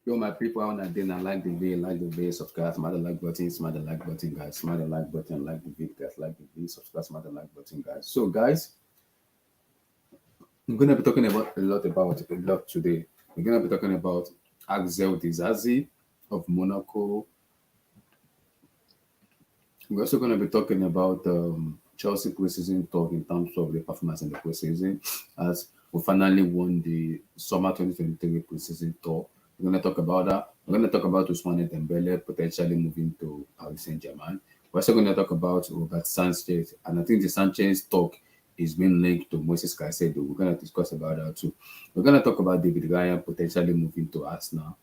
Yo, my people, I wanna then I like the way, subscribe, smash the like button, guys, smash the like button, like the video, guys, like the video, subscribe, smash the like button, guys. So, guys, I'm gonna be talking about a lot today. We're gonna be talking about Axel Disasi of Monaco. We're also gonna be talking about Chelsea preseason talk in terms of the performance in the preseason, as we finally won the summer 2023 preseason tour. We're going to talk about that. We're going to talk about Ousmane Dembele potentially moving to Paris Saint-Germain. We're also going to talk about Robert Sanchez, and I think the Sanchez talk is being linked to Moses Caicedo. We're going to discuss about that too. We're going to talk about David Raya potentially moving to Arsenal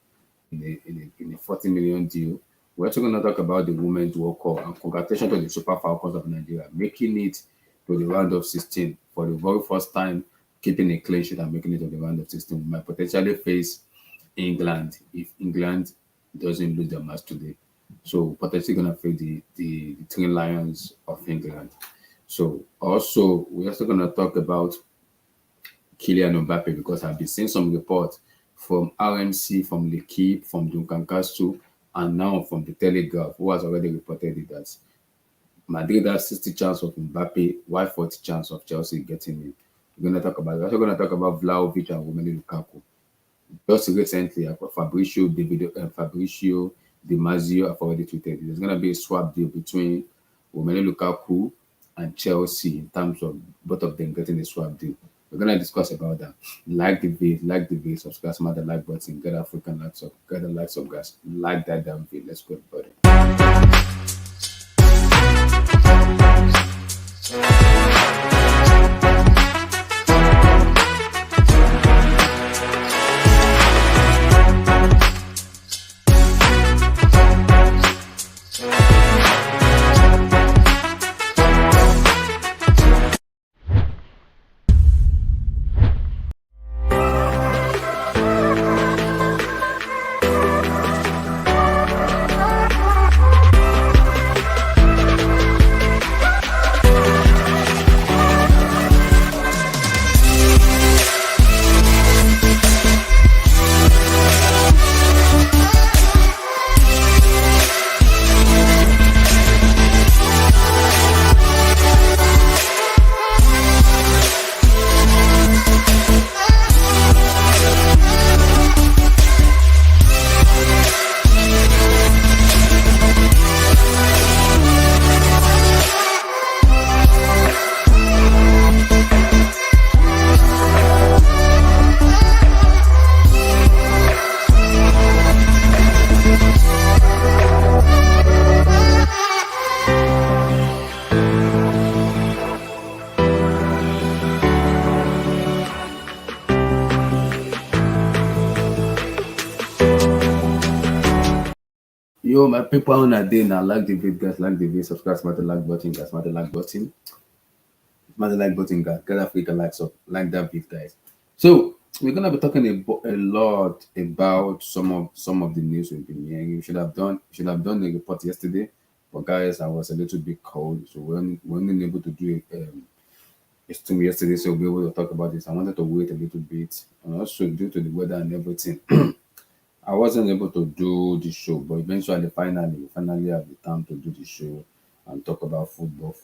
in a 40 million deal. We're also going to talk about the Women's World Cup, and congratulations to the Super Falcons of Nigeria making it to the round of 16 for the very first time, keeping a clean sheet and making it to the round of 16. We might potentially face England if England doesn't lose their match today. So potentially gonna face the Three Lions of England. So also we're also gonna talk about Kylian Mbappe because I've been seeing some reports from RMC, from L'Equipe, from Duncan Castro, and now from the Telegraph, who has already reported it that Madrid has 60 chance of Mbappe, while 40 chance of Chelsea getting him. We're also gonna talk about Vlahovic and Romelu Lukaku. Just recently, Fabricio Di Marzio have already tweeted there's going to be a swap deal between Romelu Lukaku and Chelsea in terms of both of them getting a swap deal. We're going to discuss about that. Like the video, subscribe, smash the like button, get African likes up, get the likes up, guys. Like that damn video. Let's go, buddy. Yo, my people on a day now, like the video, guys, like the video, subscribe, smash the like button, guys, smash the like button, guys, get Africa likes up, like that video, guys. So we're gonna be talking a lot about some of the news we've been hearing. We should have done the report yesterday, but guys, I was a little bit cold, so we weren't able to do it. It's to me yesterday, so we'll be able to talk about this. I wanted to wait a little bit, and also due to the weather and everything. I wasn't able to do the show, but eventually, we finally have the time to do the show and talk about football.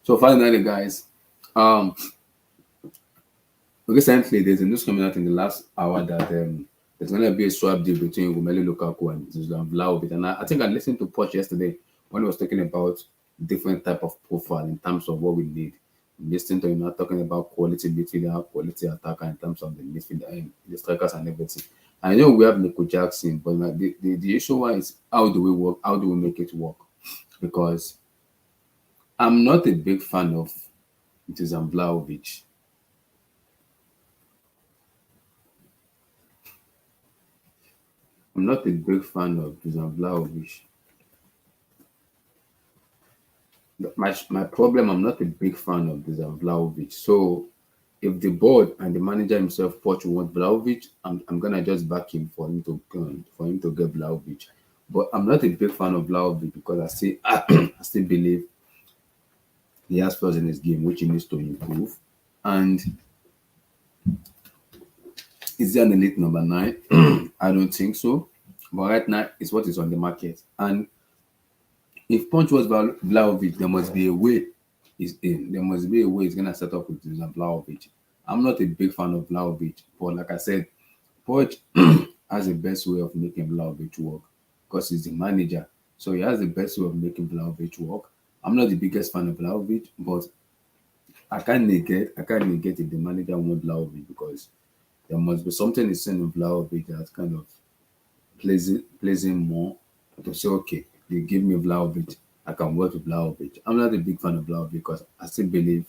So finally, guys, um, recently there's a news coming out in the last hour that there's going to be a swap deal between Romelu Lukaku and Zuzan Vlahovic, and I think I listened to Poch yesterday when he was talking about different type of profile in terms of what we need. Listening to him now talking about quality midfielder, quality attacker in terms of the midfielder, the strikers and everything. I know we have Nico Jackson, but the issue is how do we work? How do we make it work? Because I'm not a big fan of Dusan Vlahovic. I'm not a big fan of Dusan Vlahovic. My problem, I'm not a big fan of Dusan Vlahovic. So if the board and the manager himself, Poch, want Vlahovic, I'm gonna just back him for him to get Vlahovic. But I'm not a big fan of Vlahovic because I still I still believe he has flaws in his game which he needs to improve. And Is he an elite number nine? I don't think so. But right now, it's what is on the market. And if Punch was Vlahovic, there must be a way he's in. There must be a way he's gonna set up with Vlahovic. I'm not a big fan of Vlahovic, but like I said, Punch has the best way of making Vlahovic work because he's the manager. So he has the best way of making Vlahovic work. I'm not the biggest fan of Vlahovic, but I can't negate if the manager wants Vlahovic because there must be something he's saying in Vlahovic that kind of plays him more to say, okay, they give me Vlahovic, I can work with Vlahovic. I'm not a big fan of Vlahovic because I still believe,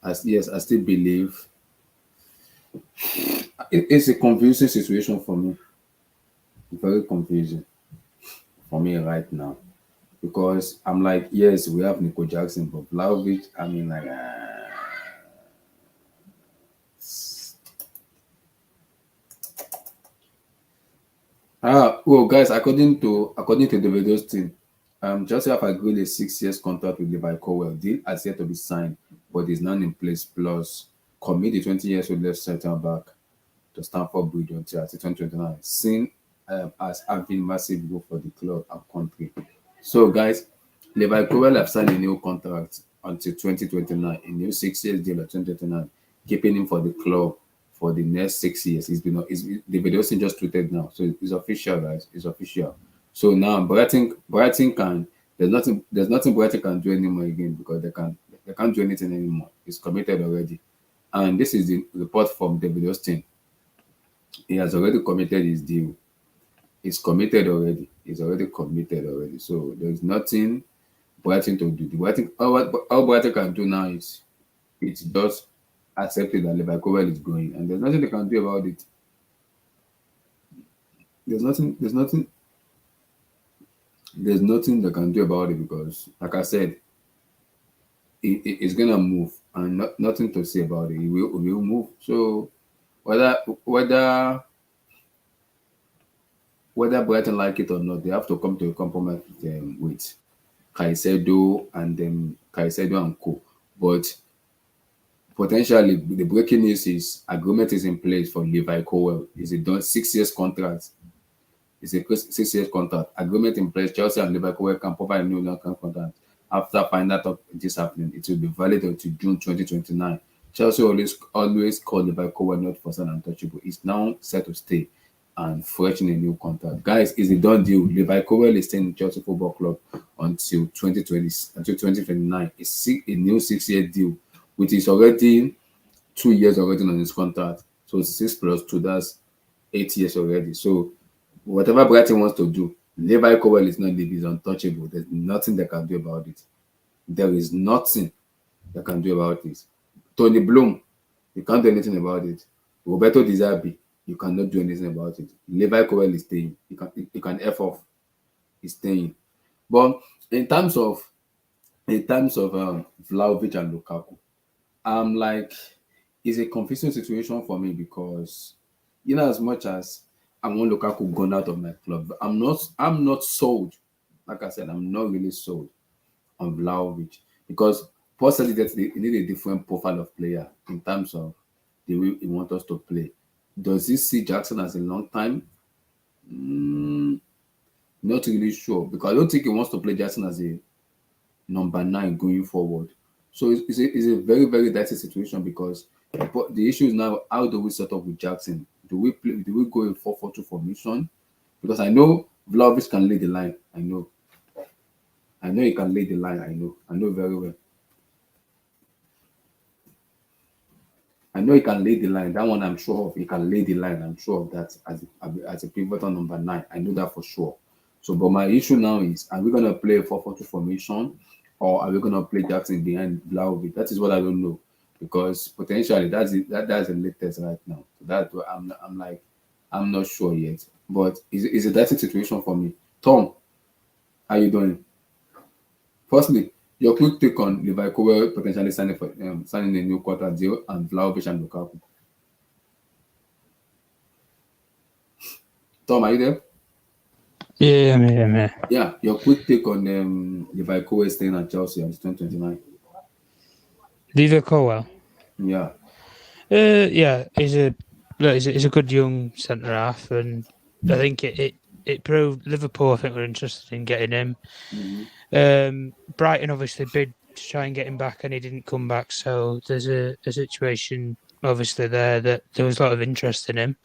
as yes, I still believe it's a confusing situation for me, very confusing for me right now because I'm like, yes, we have Nico Jackson, but Vlahovic, I mean, like, well, guys, according to the videos team, Chelsea have agreed a 6 years contract with Levi Colwill. Deal has yet to be signed, but is now in place. Plus, commit the 20 years old left centre back to Stamford Bridge until 2029, seen as having massive growth for the club and country. So, guys, Levi Colwill have signed a new contract until 2029, a new 6 years deal at 2029, keeping him for the club for the next 6 years. The video just tweeted now, so it's official, guys. It's official. So now Brighton can there's nothing Brighton can do anymore again because they can't do anything anymore. It's committed already. And this is the report from David Austin. He has already committed his deal. It's committed already. It's already committed already. So there's nothing Brighton to do. The Brighton all Brighton can do now is it's just accepted that Levi Colwill is going, and there's nothing they can do about it. There's nothing. There's nothing they can do about it because, like I said, it's gonna move, and nothing to say about it. It will move. So whether whether whether Brighton like it or not, they have to come to a compromise with Caicedo and Co. But potentially, the breaking news is agreement is in place for Levi Colwill. Is it done 6 years contract? It's a 6 years contract. Agreement in place. Chelsea and Liverpool can provide a new long-term contract. After finding out this happening, it will be valid until June 2029. Chelsea always call Liverpool not for sale and untouchable. It's now set to stay and fresh in a new contract. Guys, it's a done deal. Liverpool is staying in Chelsea Football Club until 2029. It's a new 6 year deal, which is already 2 years already on his contract. So 6 plus 2, that's 8 years already. So whatever Brighton wants to do, Levi Colwill is not leaving, is untouchable. There's nothing they can do about it. There is nothing they can do about it. Tony Bloom, you can't do anything about it. Roberto Di Zerbi, you cannot do anything about it. Levi Colwill is staying. You can F off. He's staying. But in terms of Vlahovic and Lukaku, I'm like, it's a confusing situation for me because, as much as I want Lukaku gone out of my club, but I'm not sold. Like I said, I'm not really sold on Vlahovic because possibly that they need a different profile of player in terms of the way he wants us to play. Does he see Jackson as a long time? Mm, Not really sure because I don't think he wants to play Jackson as a number 9 going forward. So it's a very, very dicey situation because the issue is now, how do we set up with Jackson? Do we go in 4-4-2 formation? Because I know Vlahovic can lay the line. I know he can lay the line. I know very well. I know he can lay the line. That one I'm sure of. He can lay the line. I'm sure of that as a pivotal number 9. I know that for sure. So, but my issue now is: are we gonna play a 4-4-2 formation, or are we gonna play Jackson behind Vlahovic? That is what I don't know, because potentially that's it. That's the latest right now. So that's what I'm like, I'm not sure yet. But it's a dicey situation for me. Tom, how you doing? Firstly, your quick take on Levi Colwill potentially signing a new quarter deal and Vlahovic and Lukaku. Tom, are you there? Yeah, I'm here. Yeah, your quick take on Levi Colwill staying at Chelsea until 2029. Levi Colwell. Yeah. He's a good young centre half, and I think it proved Liverpool. I think were interested in getting him. Brighton obviously bid to try and get him back, and he didn't come back. So there's a situation obviously there that there was a lot of interest in him.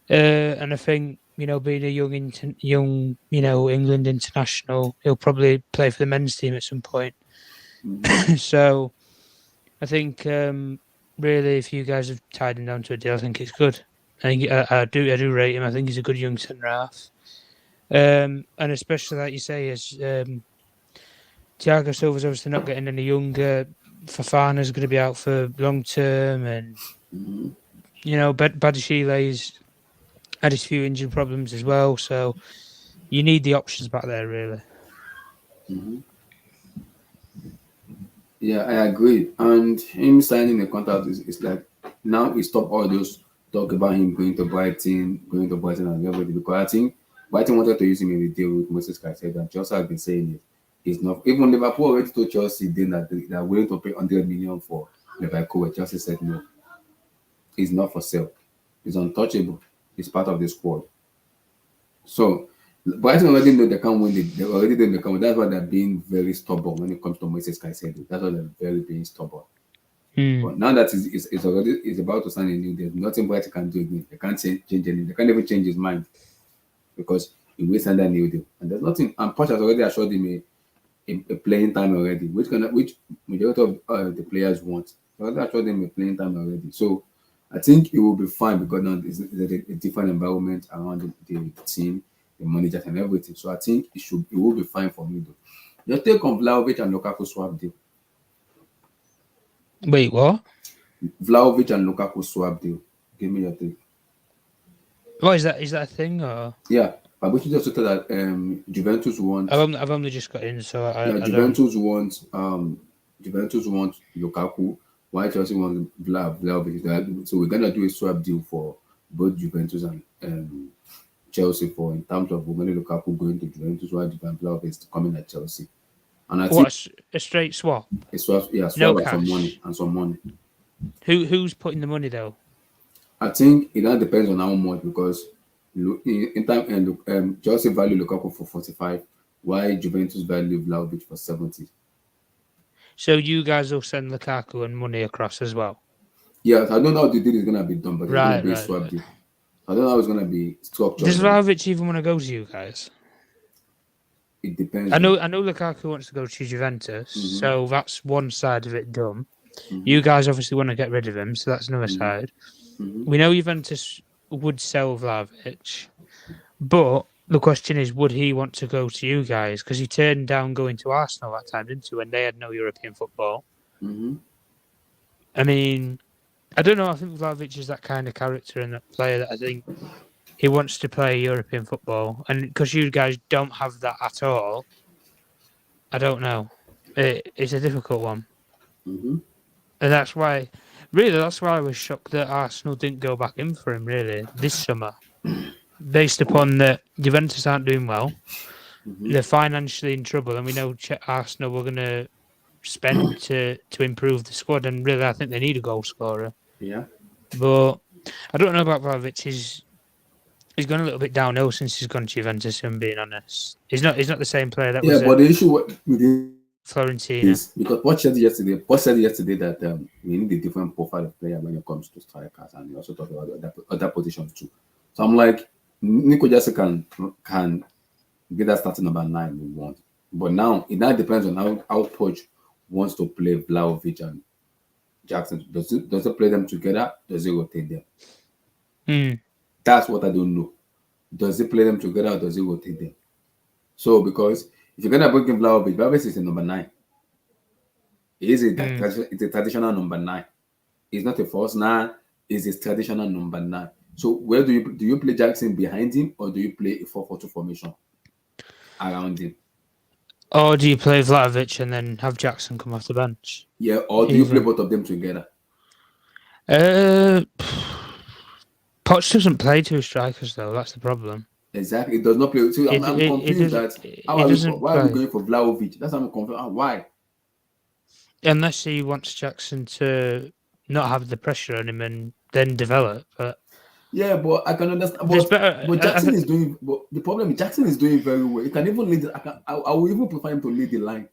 And I think being a young England international, he'll probably play for the men's team at some point. So I think really, if you guys have tied him down to a deal, I think it's good. I do rate him. I think he's a good young centre half. And especially like you say, as Thiago Silva's obviously not getting any younger. Fofana's going to be out for long term, and Badiashile's had his few injury problems as well. So you need the options back there, really. Yeah, I agree. And him signing the contract is like now we stop all those talk about him going to Brighton, and everything, because I think Brighton wanted to use him in the deal with Moses Caicedo, and Chelsea has been saying it. It's not even Liverpool already told Chelsea then that they are willing to pay 100 million for Liverpool. Chelsea said no. It's not for sale. It's untouchable. It's part of the squad. So Brighton already know they can't win. They already know they can't win. That's why they're being very stubborn when it comes to Moses Caicedo. That's why they're very being stubborn. But now that it's about to sign a new deal, nothing Brighton can do again. They can't change anything. They can't even change his mind because he will sign that new deal. And there's nothing. And Poch has already assured him a playing time already, which majority of the players want. They already assured him a playing time already. So I think it will be fine because now it's a different environment around the team, the managers and everything. So I think it will be fine for me though. Your take on Vlahovic and Lukaku swap deal. Wait, what? Vlahovic and Lukaku swap deal. Give me your take. What is that? Is that a thing or? Yeah, but we should just say that Juventus want. I've only just got in, so I Juventus want Lukaku. Why Chelsea wants Vlahovic? So we're gonna do a swap deal for both Juventus and Chelsea for in terms of Romelu Lukaku going to Juventus, while Vlahovic is coming at Chelsea. And I think a straight swap. A swap, yeah, swap no and cash. some money. Who's putting the money though? I think it all depends on how much, because in time Chelsea value Lukaku for 45, while Juventus value Vlahovic for 70. So you guys will send Lukaku and money across as well? Yes, I don't know how the deal is gonna be done, but it's gonna be a swap right. deal. I don't know how it's gonna be structured. Does Vlahovic even want to go to you guys? It depends. I know Lukaku wants to go to Juventus, so that's one side of it done. You guys obviously want to get rid of him, so that's another side. We know Juventus would sell Vlahovic, but the question is, would he want to go to you guys? Because he turned down going to Arsenal that time, didn't he, when they had no European football? I mean, I don't know. I think Vlahovic is that kind of character and that player that I think he wants to play European football. And because you guys don't have that at all, I don't know. It's a difficult one. And that's why I was shocked that Arsenal didn't go back in for him, really, this summer. Based upon that Juventus aren't doing well. They're financially in trouble, and we know Arsenal were going to spend to improve the squad, and really I think they need a goal scorer. Yeah. But I don't know about Vlahovic. He's gone a little bit downhill since he's gone to Juventus, if I'm being honest. He's not the same player that was but the issue with Florentina. is because Poch said yesterday that we need a different profile of player when it comes to strikers, and he also talked about other positions too. So I'm like, Nico Jesse can get that starting number 9 we want. But now it depends on how Poch wants to play Vlahovic and Jackson. Does it play them together? Does it rotate them? That's what I don't know. Does it play them together or does it rotate them? So because if you're gonna bring in Vlahovic is a number 9. It's a traditional number 9. It's not a false 9. It's a traditional number 9. So where do you play Jackson behind him, or do you play a 4-4-2 formation around him? Or do you play Vlahovic and then have Jackson come off the bench? Yeah, or do you play both of them together? Poch doesn't play 2 strikers though. That's the problem. Exactly, it does not play. So I'm confused why are we going for Vlahovic? That's how I'm confused. Why? Unless he wants Jackson to not have the pressure on him and then develop. But yeah, but I can understand. there's better. But Jackson is doing. But the problem is Jackson is doing very well. He can even lead. I will even prefer him to lead the line.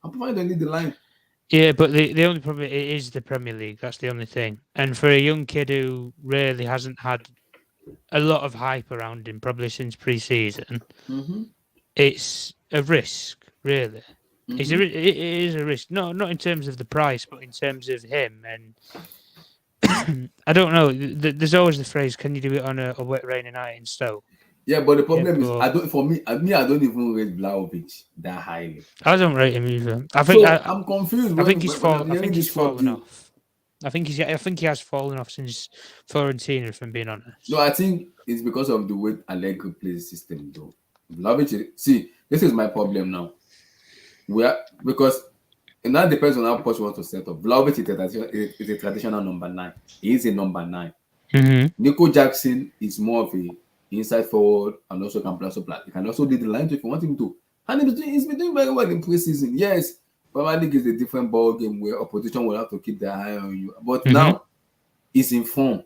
I prefer him to lead the line. Yeah, but the only problem is the Premier League. That's the only thing. And for a young kid who really hasn't had a lot of hype around him, probably since pre-season, it's a risk, really. It is a risk. No, not in terms of the price, but in terms of him. And I don't know. There's always the phrase, "Can you do it on a wet, rainy night in Stoke?" Yeah, but the problem is, but I don't. For me, I don't even rate Vlahovic that highly. I don't rate him either. I think I'm confused. I think he's fallen. when I think he's this talk, fallen off. I think he has fallen off since Fiorentina, if I'm being honest. No, I think it's because of the way Allegri plays system, though. Vlahovic, see, this is my problem now. Because it now depends on how Poch wants to set up. Vlahovic is a traditional number 9. He is a number 9. Nico Jackson is more of a inside forward and also can play supply. He can also lead the line if you want him to. And he's been doing very well in preseason. Yes, Premier League is a different ball game where opposition will have to keep their eye on you. But now he's in form.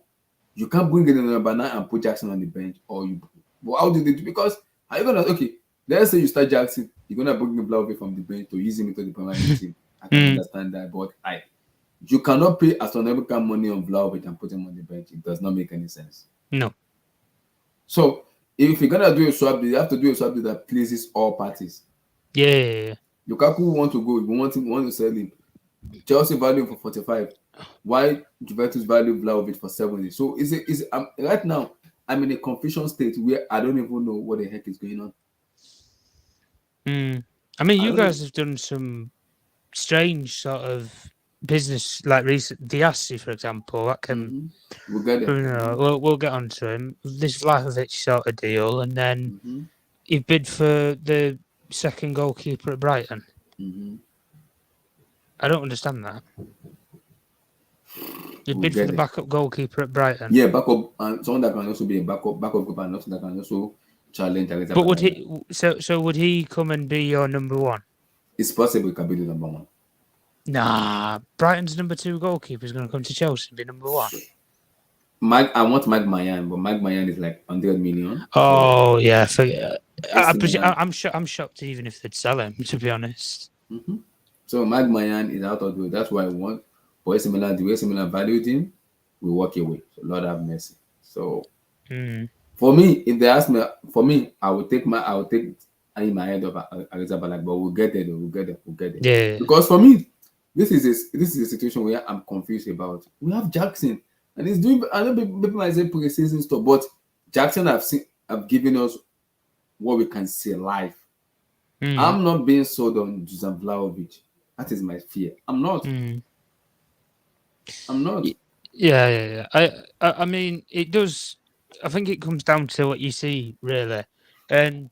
You can't bring in a number 9 and put Jackson on the bench, or you. But how do they do? Because are you gonna let's say you start Jackson, you're gonna bring him Vlahovic from the bench to use him into the Premier League team. I can understand that, but you cannot pay astronomical money on Vlahovic and put him on the bench. It does not make any sense. No. So if you're gonna do a swap, you have to do a swap that pleases all parties. Yeah. Lukaku want to go. If you want to sell him. Chelsea value him for 45. Why Juventus value Vlahovic for 70? So right now I'm in a confusion state where I don't even know what the heck is going on. I mean, you guys have done some strange sort of business, like recent Disasi, for example. That can we'll get it. We'll get onto him. This Vlahovic sort of deal, and then he bid for the second goalkeeper at Brighton. I don't understand that. You bid for the backup goalkeeper at Brighton. Yeah, backup, and someone that can also be a backup goalkeeper, and that can also challenge. But would he? So would he come and be your number 1? It's possible he can be the number 1. Nah, Brighton's number 2 goalkeeper is going to come to Chelsea and be number 1. I want Mike Mayan, but Mike Mayan is like 100 million. Oh yeah, I'm shocked even if they'd sell him, to be honest. So Mike Mayan is out of the way. That's why I want. But the way similar valued him, we walk away. So Lord have mercy. So for me, if they ask me, I would take my head of Arezabala, but we'll get there. We'll get there. Yeah. Because for me, this is a situation where I'm confused about. We have Jackson, and he's doing. I know people might say pre-season stuff, but Jackson have given us what we can see live. I'm not being sold on Dusan Vlahovic. That is my fear. I'm not. I'm not. Yeah. I mean, it does. I think it comes down to what you see, really. And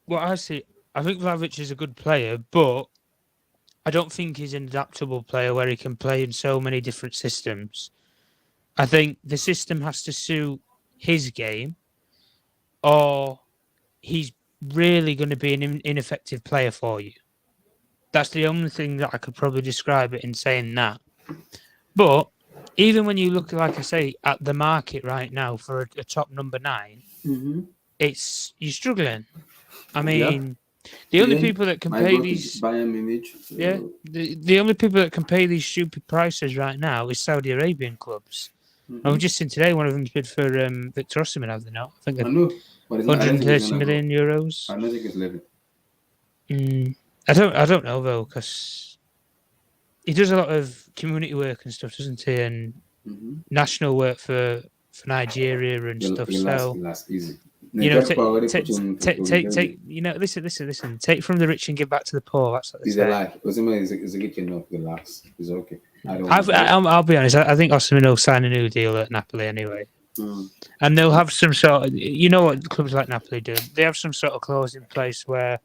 what I see, I think Vlahovic is a good player, but I don't think he's an adaptable player where he can play in so many different systems. I think the system has to suit his game, or he's really going to be an ineffective player for you. That's the only thing that I could probably describe it in saying that. But even when you look, like I say, at the market right now for a top number 9, you're struggling. I mean, the only people that can pay these Bayern Munich, the only people that can pay these stupid prices right now is Saudi Arabian clubs. I was just saying today one of them's bid for Victor Osimhen, have they not? I think I know, but 130 million euros. I don't think it's living. I don't know though, because he does a lot of community work and stuff, doesn't he? And national work for Nigeria and stuff. Easy. You know, take. You know, listen. Take from the rich and give back to the poor. That's what they say. He's a lie. Osimhen is rich enough. Relax. It's okay. I'll be honest. I think Osimhen will sign a new deal at Napoli anyway, and they'll have some sort of. You know what clubs like Napoli do? They have some sort of clause in place where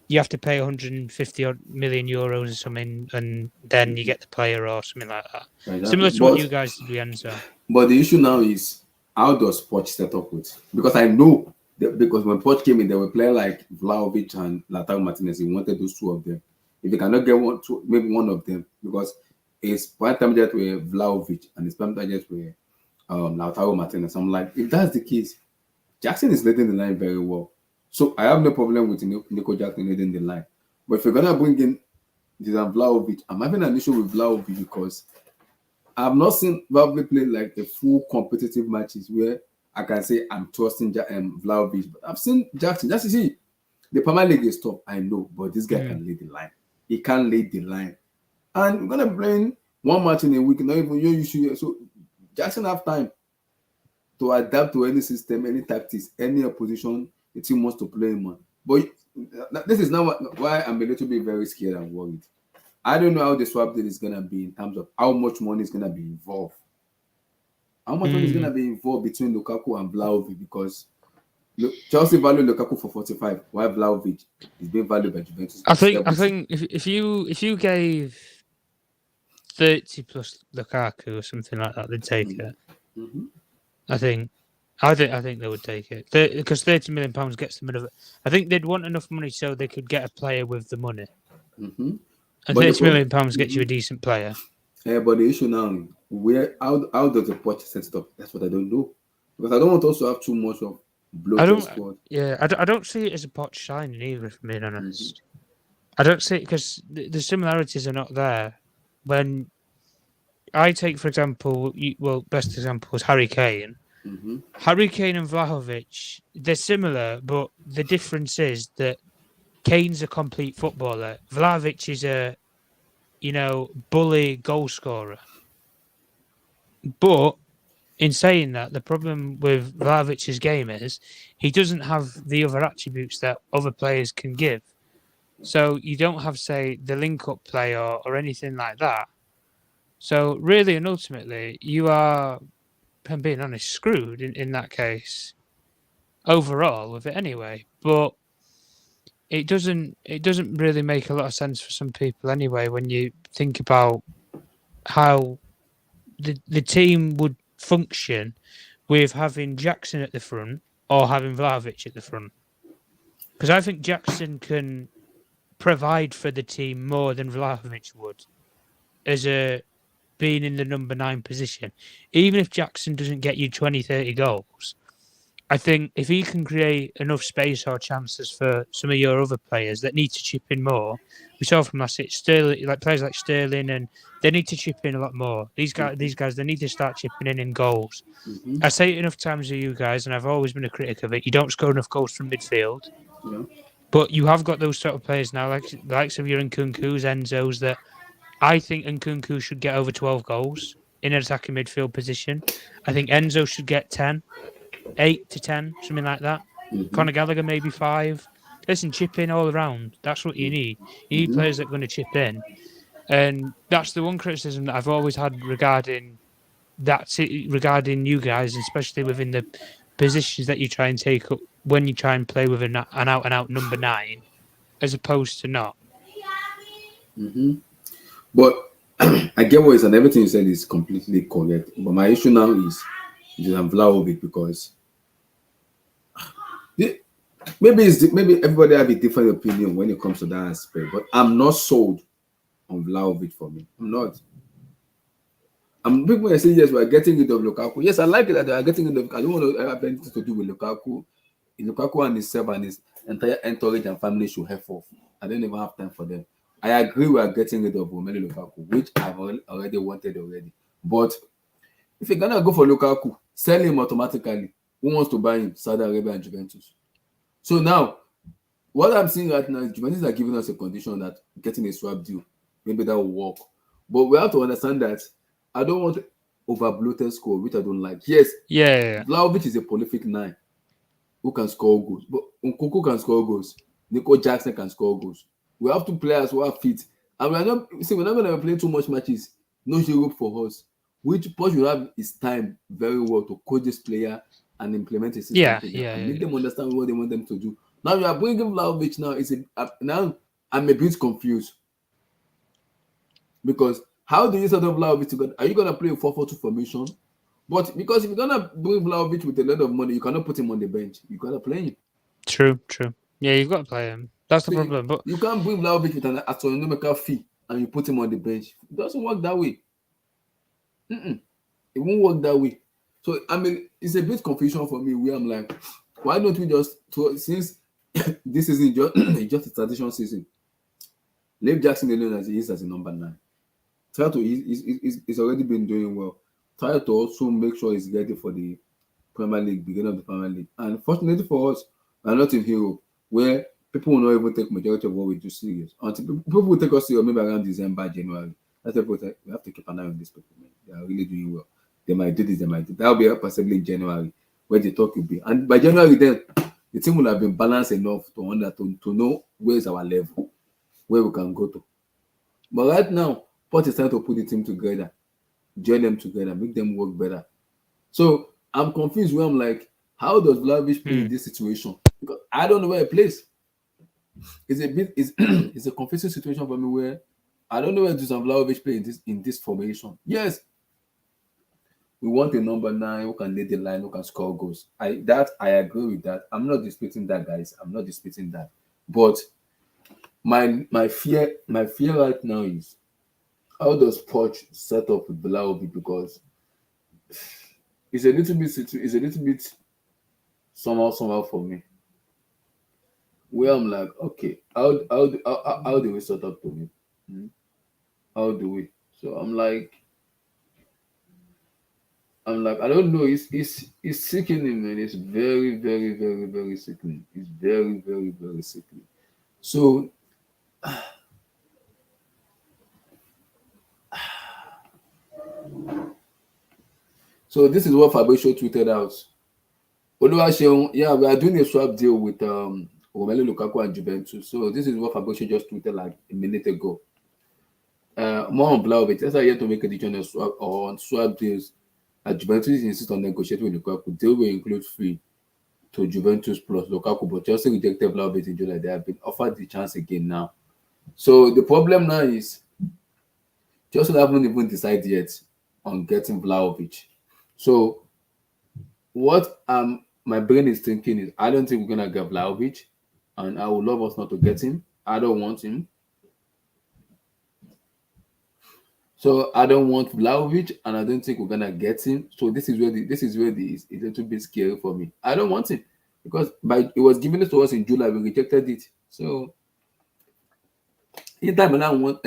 you have to pay 150 million euros or something, and then you get the player or something like that. Exactly. Similar to what you guys did with Enzo. But the issue now is, how does Poch set up with? Because I know that because when Poch came in, they were playing like Vlahovic and Lautaro Martinez. He wanted those two of them. If you cannot get one, two, maybe one of them, because it's prime time jet with Vlahovic and it's prime time jet with Lautaro Martinez. I'm like, if that's the case, Jackson is leading the line very well. So I have no problem with Nico Jackson leading the line. But if you're gonna bring in Vlahovic, I'm having an issue with Vlahovic because I've not seen Vlahovic play like a full competitive matches where I can say I'm trusting Vlahovic. But I've seen Jackson. Just to see, the Premier League is tough, I know, but this guy can lead the line. He can lead the line. And we're gonna play one match in a week, not even you should. So Jackson have time to adapt to any system, any tactics, any opposition the team wants to play him on. But this is now why I'm a little bit very scared and worried. I don't know how the swap deal is gonna be in terms of how much money is gonna be involved. How much money is gonna be involved between Lukaku and Vlahovic, because Chelsea value Lukaku for 45, while Vlahovic is being valued by Juventus. I think if you gave 30 plus Lukaku or something like that, they'd take it. Mm-hmm. I think they would take it because £30 million gets them another. I think they'd want enough money so they could get a player with the money. Mm-hmm. And £30 million gets you a decent player. Yeah, but the issue now, how does the Poch set it up? That's what I don't know, because I don't want to also have too much of bloated squad. Yeah, I don't see it as a Poch signing either, if I'm being honest. I don't see it because the similarities are not there. When I take, for example, best example was Harry Kane. Mm-hmm. Harry Kane and Vlahovic, they're similar, but the difference is that Kane's a complete footballer. Vlahovic is a, bully goal scorer. But in saying that, the problem with Vlahovic's game is he doesn't have the other attributes that other players can give. So you don't have, say, the link-up play or anything like that. So really and ultimately, you are, if I'm being honest, screwed in that case. Overall, with it anyway. But it doesn't really make a lot of sense for some people anyway when you think about how the team would function with having Jackson at the front or having Vlahovic at the front. Because I think Jackson can provide for the team more than Vlahovic would as being in the number 9 position. Even if Jackson doesn't get you 20, 30 goals, I think if he can create enough space or chances for some of your other players that need to chip in more, we saw from last year, Sterling, like players like Sterling, and they need to chip in a lot more. These guys, they need to start chipping in goals. Mm-hmm. I say it enough times to you guys, and I've always been a critic of it. You don't score enough goals from midfield. Yeah. But you have got those sort of players now, like the likes of your Nkunku's, Enzo's, that I think Nkunku should get over 12 goals in an attacking midfield position. I think Enzo should get 10, 8 to 10, something like that. Mm-hmm. Conor Gallagher, maybe 5. Listen, chip in all around. That's what you need. You need players that are going to chip in. And that's the one criticism that I've always had regarding you guys, especially within the positions that you try and take up when you try and play with an out-and-out number 9, as opposed to not. Mm-hmm. But I get what you said. Everything you said is completely correct. But my issue now is Vlahovic, because maybe everybody have a different opinion when it comes to that aspect. But I'm not sold on Vlahovic for me. I'm not. People say yes, we're getting rid of Lukaku. Yes, I like it that they are getting rid of. I don't want to have anything to do with Lukaku. Lukaku and himself and his entire entourage and family should have off. I don't even have time for them. I agree we are getting rid of Romelu Lukaku, which I've already wanted already. But if you're gonna go for Lukaku, sell him automatically. Who wants to buy him? Saudi Arabia and Juventus. So now, what I'm seeing right now is Juventus are giving us a condition that getting a swap deal, maybe that will work. But we have to understand that I don't want over-bloated score, which I don't like. Yes, Vlahovic is a prolific 9 who can score goals. But Nkunku can score goals. Nico Jackson can score goals. We have 2 players who are fit. And we're not going to play too much matches. No Europe for us. Which Poch will have his time very well to coach this player and implement his system. Make them understand what they want them to do. Now you are bringing Vlahovic now. Now I'm a bit confused. Because how do you set up Vlahovic together? Are you going to play a 4-4-2 formation? But because if you're going to bring Vlahovic with a lot of money, you cannot put him on the bench. You got to play him. True. Yeah, you've got to play him. That's the So problem. But you can't bring Vlahovic with an astronomical fee and you put him on the bench. It doesn't work that way. It won't work that way. So I mean, it's a bit confusion for me where I'm like, why don't we just since this isn't just it's just a tradition season, leave Jackson alone as he is as a number 9. Try to he's already been doing well. Try to also make sure he's ready for the Premier League, beginning of the Premier League. And fortunately for us, we're not in Europe where people will not even take majority of what we do serious. Until people will take us serious maybe around December, January. That's why we have to keep an eye on these people, man. They are really doing well. They might do this, they might do that. Will be possibly in January where the talk will be. And by January then, the team will have been balanced enough to know where is our level, where we can go to. But right now, Port is trying to put the team together, join them together, make them work better. So I'm confused where I'm like, how does Vlahovic play in this situation? Because I don't know where he plays. It's a confusing situation for me where I don't know where Dusan Vlahovic play in this formation. Yes, we want a number 9 who can lead the line, who can score goals. I agree with that. I'm not disputing that, guys. I'm not disputing that. But my fear right now is how does Poch set up with Vlahovic, because it's a little bit somehow for me. Where I'm like, okay, how do we set up to win? How do we? So I don't know. It's sickening, man. It's very, very, very, very sickening. It's very, very, very sickening. So this is what Fabrizio tweeted out. Oluwaseun, yeah, we are doing a swap deal with Romelu Lukaku and Juventus. So this is what Fabrizio just tweeted like a minute ago. More on Vlahovic. As I yet to make a decision on swap deals. Juventus insist on negotiating with Lukaku. Deal will include fee to Juventus plus Lukaku, but Chelsea rejected Vlahovic in July. They have been offered the chance again now. So the problem now is Chelsea haven't even decided yet on getting Vlahovic. So what my brain is thinking is I don't think we're gonna get Vlahovic, and I would love us not to get him. I don't want him. So I don't want Vlahovic, and I don't think we're gonna get him. So this is where it's a little bit scary for me. I don't want him because it was given to us in July, we rejected it. So anytime I want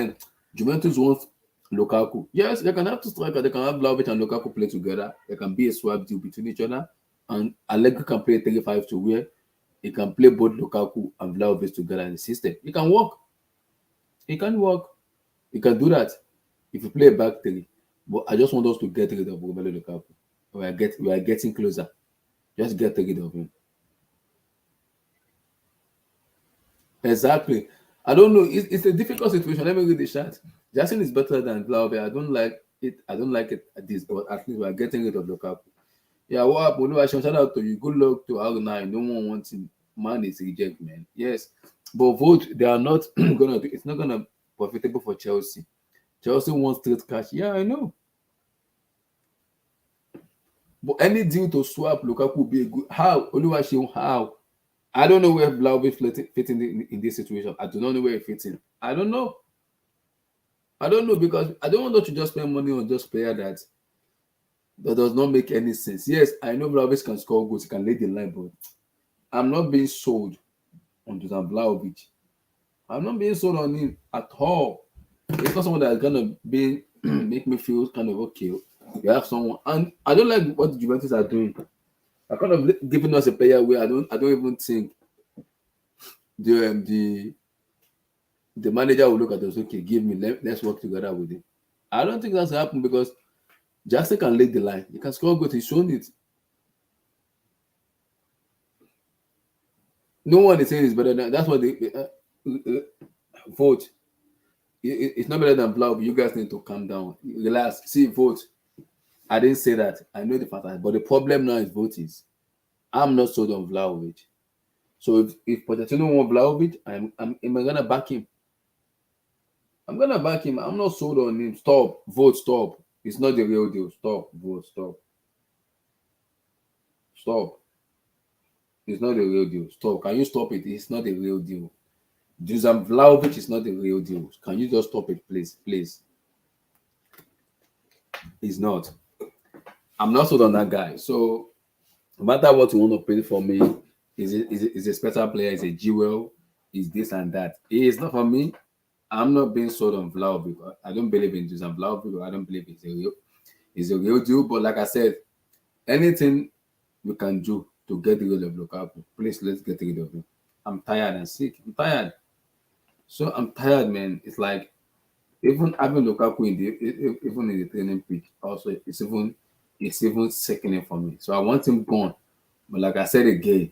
Juventus wants Lukaku. Yes, they can have two strikers. They can have Vlahovic and Lukaku play together. There can be a swap deal between each other, and Allegri can play 35 to where he can play both Lukaku and Vlahovic together in the system. It can work. It can work. You can do that if you play a back 3. But I just want us to get rid of Romelu Lukaku. We are getting closer. Just get rid of him. Exactly. I don't know. It's a difficult situation. Let me read the chat. Jackson is better than Vlahovic. I don't like it. I don't like it at this, but at least we are getting rid of Lukaku. Yeah, what happened? I shout out to you. Good luck to R9. No one wants him. Man is reject, man. Yes. But vote, they are not gonna do it's not gonna profitable for Chelsea. Chelsea wants straight cash. Yeah, I know. But any deal to swap Lukaku will be a good. How? Oluwaseun, how? I don't know where Vlahovic fit in this situation. I do not know where he fits in. I don't know. I don't know because I don't want to just spend money on just player that does not make any sense. Yes, I know Vlahovic can score goals, he can lay the line, but I'm not being sold on Dusan Vlahovic. I'm not being sold on him at all. It's not someone that's gonna be make me feel kind of okay. You have someone, and I don't like what the Juventus are doing. They're kind of giving us a player where I don't even think the manager will look at us. Okay, give me. Let's work together with him. I don't think that's happened because Jackson can lead the line. He can score goals. He's shown it. No one is saying it's better than. That's what they vote. It's not better than Blau. You guys need to calm down. Relax. See, vote. I didn't say that. I know the fact, but the problem now is vote is I'm not sold on Vlahovic. So if Pochettino wants Vlahovic, am I gonna back him? I'm gonna back him. I'm not sold on him. Stop. Vote. Stop. It's not the real deal. Stop. Vote. Stop. Stop. It's not the real deal. Stop. Can you stop it? It's not the real deal. Dusan Vlahovic is not the real deal. Can you just stop it, please? Please. He's not. I'm not sold on that guy. So no matter what you want to pay for me, is a special player, is a jewel, is this and that. He is not for me. I'm not being sold on Vlahovic. I don't believe in Dusan Vlahovic. I don't believe it's a real deal. But like I said, anything we can do to get rid of Lukaku, please let's get rid of him. I'm tired and sick. I'm tired. So I'm tired, man. It's like even having Lukaku even in the training pitch, also it's even sickening for me. So I want him gone. But like I said again,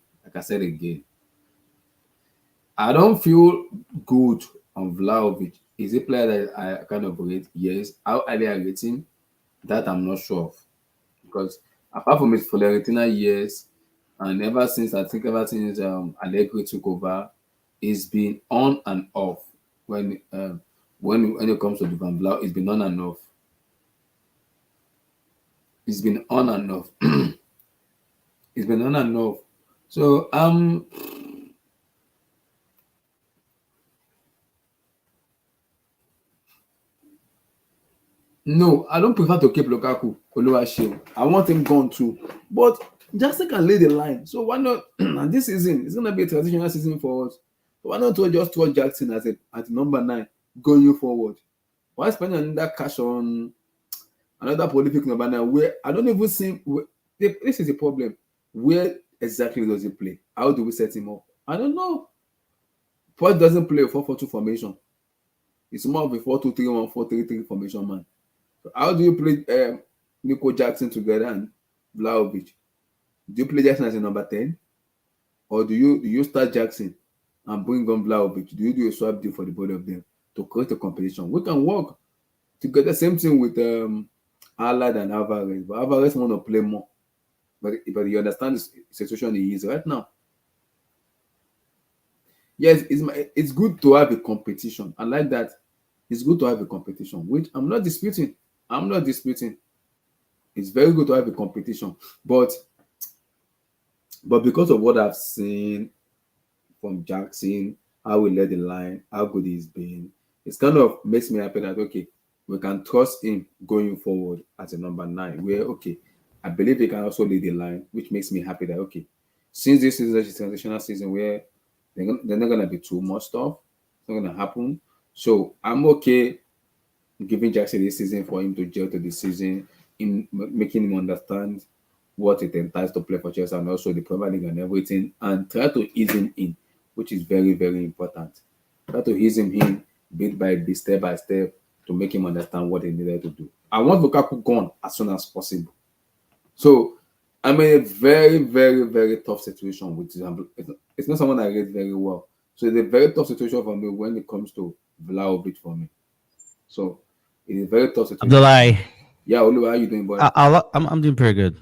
I don't feel good on Vlahovic. Is a player that I kind of rate? Yes. How highly I rate him? That I'm not sure of. Because apart from his Florentina years, and ever since Allegri took over, it's been on and off. When it comes to the Van Blau, it's been on and off. It's been on and off. It's been on and off. So no, I don't prefer to keep Lukaku. Oluwaseun. I want him gone too. But Jackson can lay the line. So why not? And this season, it's gonna be a transitional season for us. So why not just throw Jackson at number 9 going forward? Why spend another cash on another prolific number 9 where I don't even see this is a problem. Where exactly does he play? How do we set him up? I don't know. Poch doesn't play a 4-4-2 formation. It's more of a 4-2-3-1, 4-3-3 formation, man. So how do you play Nico Jackson together and Vlahovic? Do you play Jackson as a number 10? Or do you start Jackson and bring on Vlahovic? Do you do a swap deal for the both of them to create a competition? We can work together. Same thing with Allard and Alvarez. But Alvarez want to play more. But you understand the situation he is right now. Yes, it's good to have a competition. I like that. It's good to have a competition, which I'm not disputing. It's very good to have a competition. But because of what I've seen from Jackson, how he led the line, how good he's been, it kind of makes me happy that, okay, we can trust him going forward as a number 9, where, okay, I believe he can also lead the line, which makes me happy that, okay, since this is a transitional season where they're not going to be too much stuff, it's not going to happen. So I'm okay giving Jackson this season for him to gel to the season, in making him understand what it entails to play for Chelsea and also the Premier League and everything, and try to ease him in, which is very, very important. Try to ease him in bit by bit, step by step, to make him understand what he needed to do. I want Lukaku gone as soon as possible. So I'm in a very, very, very tough situation with him. It's not someone I rate very well. So it's a very tough situation for me when it comes to Vlahovic for me. So it's a very tough situation. Abdullah, Yeah, Olu, how are you doing, boy? I'm doing pretty good.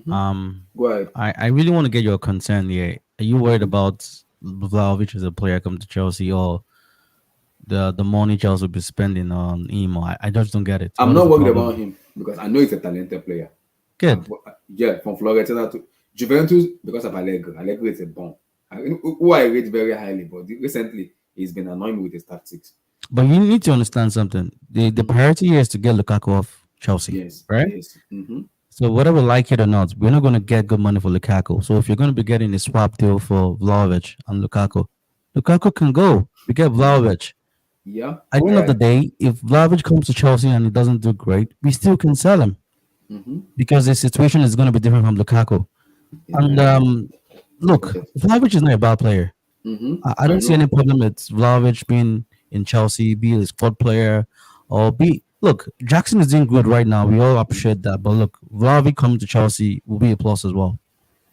Go ahead. I really want to get your concern here. Are you worried about Vlahovic as a player come to Chelsea, or the money Chelsea will be spending on him? I just don't get it. I'm not worried about him because I know he's a talented player. Good. Yeah, from Florentina to Juventus because of Allegri. Allegri is a bomb. Who I rate very highly, but recently he's been annoying with his tactics. But you need to understand something. The priority here is to get Lukaku off Chelsea. Yes. Right? Yes. So whether we like it or not, we're not going to get good money for Lukaku. So if you're going to be getting a swap deal for Vlahovic and Lukaku can go. We get Vlahovic. Yeah. At the end of the day, if Vlahovic comes to Chelsea and he doesn't do great, we still can sell him. Because the situation is going to be different from Lukaku. Yeah. And look, Vlahovic is not a bad player. I don't see any problem with Vlahovic being in Chelsea, be a squad player, or be... Look, Jackson is doing good right now. We all appreciate that. But look, Vlahovic coming to Chelsea will be a plus as well.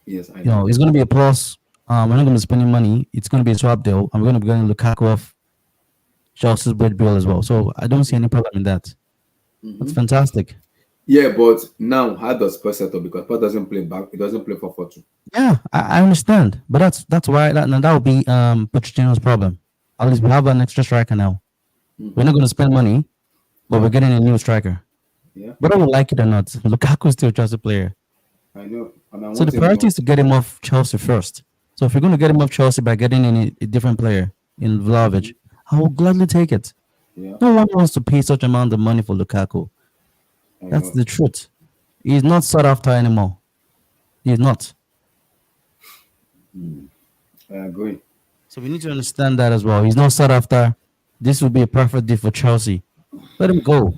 Yes, I know. You know, it's going to be a plus. We're not going to be spending money. It's going to be a swap deal. And we're going to be getting Lukaku off Chelsea's bid bill as well. So I don't see any problem in that. That's fantastic. Yeah, but now how does Spurs set up? Because Spurs doesn't play back. It doesn't play 4-4-2. Yeah, I understand. But that's why that will be Pochettino's problem. At least we have an extra striker now. We're not going to spend money, but we're getting a new striker. Yeah. Whether we like it or not, Lukaku is still a Chelsea player. I know. So the priority is to get him off Chelsea first. So if you're going to get him off Chelsea by getting a different player, in Vlahovic, I will gladly take it. Yeah, No one wants to pay such amount of money for Lukaku. I That's know. the truth. He's not sought after anymore. He's not. I agree. So we need to understand that as well. He's not sought after. This would be a perfect deal for Chelsea. Let him go.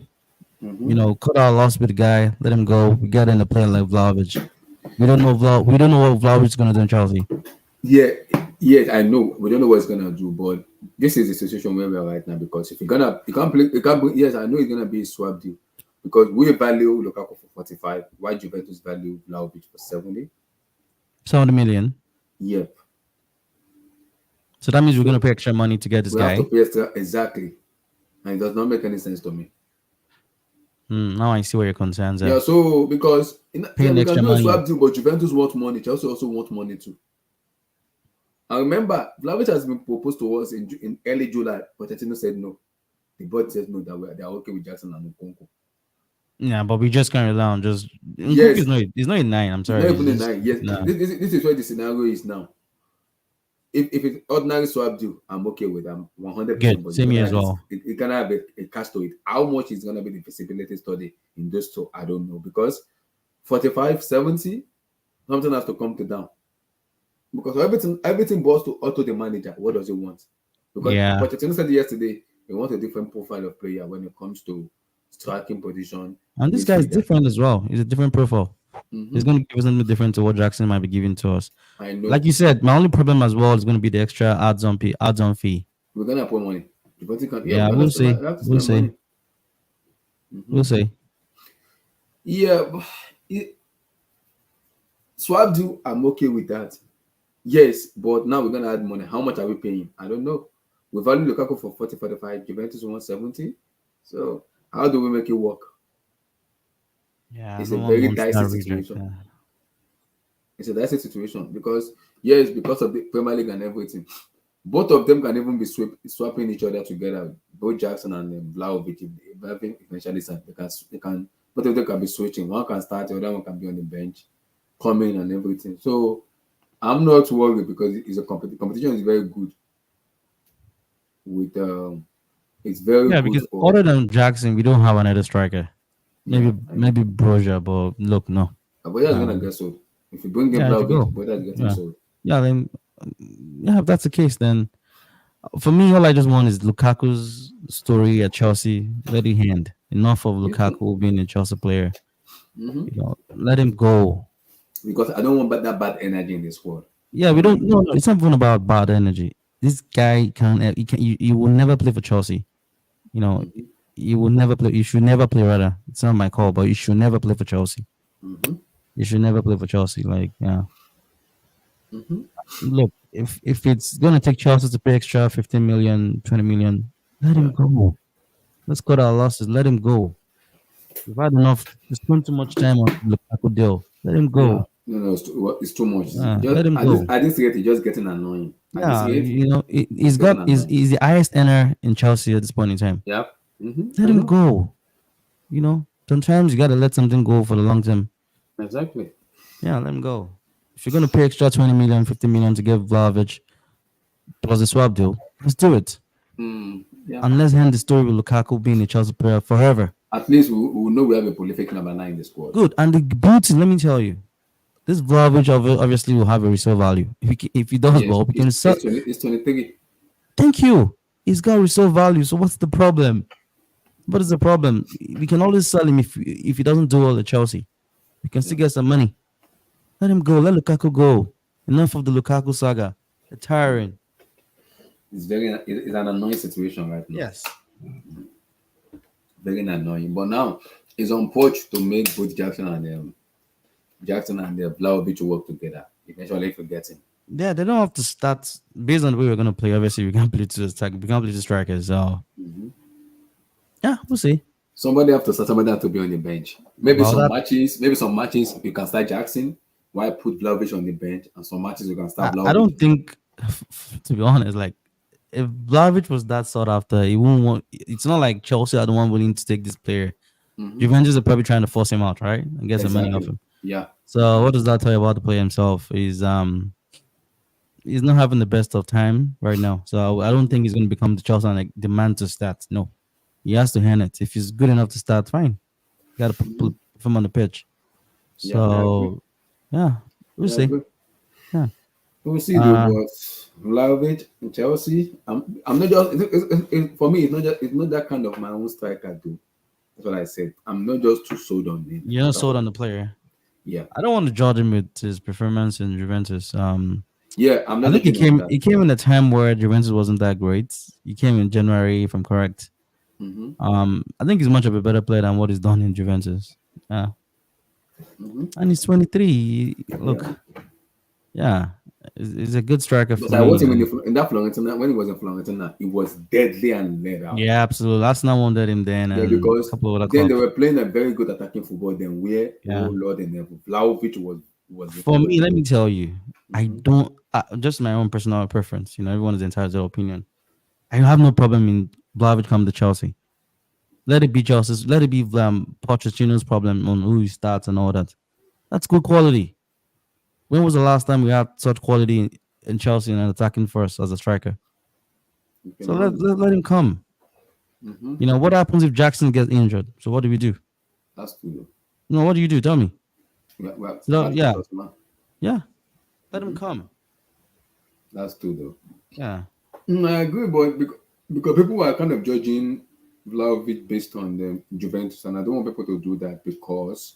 Cut our loss with the guy. Let him go. We got in a player like Vlahovic. We don't know what Vlahovic is gonna do in Chelsea. Yeah, yeah, I know. We don't know what it's gonna do, but this is the situation where we are right now. Because if you're gonna, you can't play, you can't. Yes, I know it's gonna be a swap deal because we value Lukaku for 45. Why Juventus value Vlahovic for 70? 70 million. Yep. So that means we're gonna So pay extra money to get this we have to guy. pay extra exactly, and it does not make any sense to me. Now I see where your concerns Yeah, are. so because yeah, Paying we the can extra do a money. swap deal, but Juventus want money. Chelsea also want money too. I remember Vlahovic has been proposed to us in early July, but Pochettino said no. The board says no, that they are okay with Jackson and Nkunku. Yeah, but we just can't rely on just Nkunku Yes, is not he's not a nine. I'm it's not sorry. even He's a just nine. Yes, no. this is where the scenario is now. If it's ordinary swap deal, I'm okay with them Good. 100%. But Same here as well. it gonna have a cash to it. How much is gonna be the feasibility study in those two? I don't know because 45, 70, something has to come to down because everything boils to auto the manager. What does he want? Because Yeah. Pochettino said yesterday he wants a different profile of player when it comes to striking position, And this guy is midfielder. different as well. He's a different profile. He's Mm-hmm. going to give us something different to what Jackson might be giving to us. I Like know you said, my only problem as well is going to be the extra adds on fee. we're gonna put money. Yeah, we're Yeah, gonna we'll spend. see. We have to We'll spend see. money. Mm-hmm. We'll see. Yeah, swap deal. I'm okay with that. Yes, but now we're gonna add money. How much are we paying? I don't know. We value Lukaku for 40, 45. Juventus 170. So how do we make it work? Yeah, It's a no one very wants dicey that reject. situation. It's a dicey situation because yes, because of the Premier League and everything, both of them can even be swapping each other together. Both Jackson and Vlahovic, if they eventually sign, they can both of them can be switching. One can start, the other one can be on the bench, come in and everything. So I'm not worried because it's a competition is very good with it's very Yeah, good because for other than Jackson, we don't have another striker. yeah, Maybe I know. maybe Broja, but look, no. Aboya is gonna Um, get sold. If you bring in yeah, if you Vlahovic, go, Aboya is getting yeah, sold. yeah, then yeah, if that's the case, then for me, all I just want is Lukaku's story at Chelsea. Let it end. Enough of Mhm. Lukaku being a Chelsea player. Mhm. Let him go. Because I don't want that bad energy in this world. Yeah, I we don't don't. want it. No, no, it's not even about bad energy. This guy can. He can. You will never play for Chelsea. You know, Mhm. you will never play. You should never play. Rather, it's not my call, but you should never play for Chelsea. Mhm. You should never play for Chelsea. Like, yeah. Mhm. Look, if it's gonna take Chelsea to pay extra 15 million, 20 million, let him Yeah. go. Let's cut our losses. Let him go. We've had enough. We spent too much time on Lukaku deal. Let him Yeah. go. No, no, it's too much. Just Let him go. at this rate, it's just getting annoying. At this Yeah, rate, he's it's getting got annoying. he's the highest earner in Chelsea at this point in time. Yep. Let I him know. go. Sometimes you gotta let something go for the long term. Exactly. Yeah, let him go. If you're gonna pay extra 20 million, 50 million to give Vlahovic plus the swap deal, let's do it. Yeah. And let's end the story with Lukaku being a Chelsea player forever. At least we know we have a prolific number 9 in the squad. Good. And the beauty, let me tell you, this Vlahovic obviously will have a resale value. If he does Yes. well, we can sell. It's 23. Thank you. He's got resale value. So what's the problem? What is the problem? We can always sell him if he doesn't do well at Chelsea. We can Yeah. still get some money. Let him go. Let Lukaku go. Enough of the Lukaku saga. It's tiring. It's an annoying situation right now. Yes. Very annoying. But now it's on porch to make both Jackson and Vlahovic work together. Eventually, if we get him. Yeah, they don't have to start based on the way we're gonna play. Obviously, we can't play to attack. We can't play to strikers. So yeah, we'll see. Somebody have to start. Somebody have to be on the bench. About that, Maybe some matches you can start Jackson. Why put Vlahovic on the bench? And some matches you can start I Vlahovic. don't think, to be honest, like if Vlahovic was that sought after, he wouldn't want. It's not like Chelsea are the one willing to take this player. Juventus are probably trying to force him out, right, and get some money off Exactly. him. Yeah. So what does that tell you about the player himself? Is he's not having the best of time right now. So I don't think he's going to become the Chelsea and like demand to start. No, he has to hand it. If he's good enough to start, fine. Got to put him on the pitch. Yeah, I agree. So yeah, we'll I see. agree. Yeah. We'll see though, Uh, but Vlahovic in Chelsea, I'm not just for me. It's not that kind of my own striker though. That's what I said. I'm not just too sold on him. you're not sold on the player. Yeah, I don't want to judge him with his performance in Juventus. yeah, I'm I not think he judging on came. that. He came in a time where Juventus wasn't that great. He came in January, if I'm correct. Mm-hmm. I think he's much of a better player than what he's done in Juventus. Yeah, Mm-hmm. and he's 23. Yeah, Look, yeah, he's a good striker because for I me. watched him And in that Florentina when he was in Florentina. He was deadly and let out. yeah, absolutely. That's not one that him then, Yeah, and a because couple of other then they clubs. were playing a very good attacking football. Then where Yeah. oh Lord and heaven, Vlahovic was For was me, let me tell you, I mm-hmm. don't. Just my own personal preference. Everyone is entitled to their opinion. I have no problem in Vlahovic come to Chelsea. Let it be Chelsea's. Let it be Pochettino's problem on who he starts and all that. That's good quality. When was the last time we had such quality in Chelsea and attacking first as a striker? You So can let him come. mm-hmm. What happens if Jackson gets injured? So what do we do? That's good. No, what do you do? Tell me. We So have to yeah, trust man. yeah. Let him Mm-hmm. come. That's true though. Yeah. I agree, but because people are kind of judging Vlahovic based on the Juventus, and I don't want people to do that because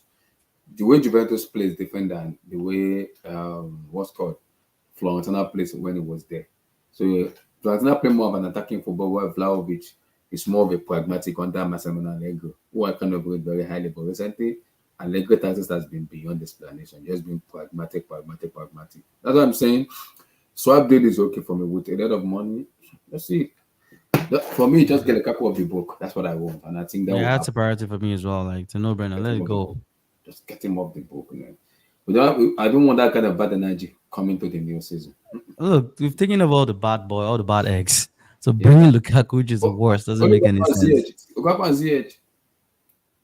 the way Juventus plays different than the way what's called Florentina plays when he was there. So Florentina play more of an attacking football, while Vlahovic is more of a pragmatic under Massimiliano Allegri, who I kind of rate very highly. But recently, Allegri tactics has been beyond explanation, just being pragmatic, pragmatic, pragmatic. That's what I'm saying. Swap deal is okay for me with a lot of money. Let's see. For me, just get a couple of the book. That's what I want, and I think that Yeah, will that's a happen. priority for me as well. Like to no brainer. Get Let him it off the go. book. Just get him off the book. I don't want that kind of bad energy coming to the new season. Look, we've taken over all the bad eggs. So Yeah. bringing Lukaku, which is the Oh, worst, doesn't make any Lukaku and sense. ZH. Lukaku and ZH.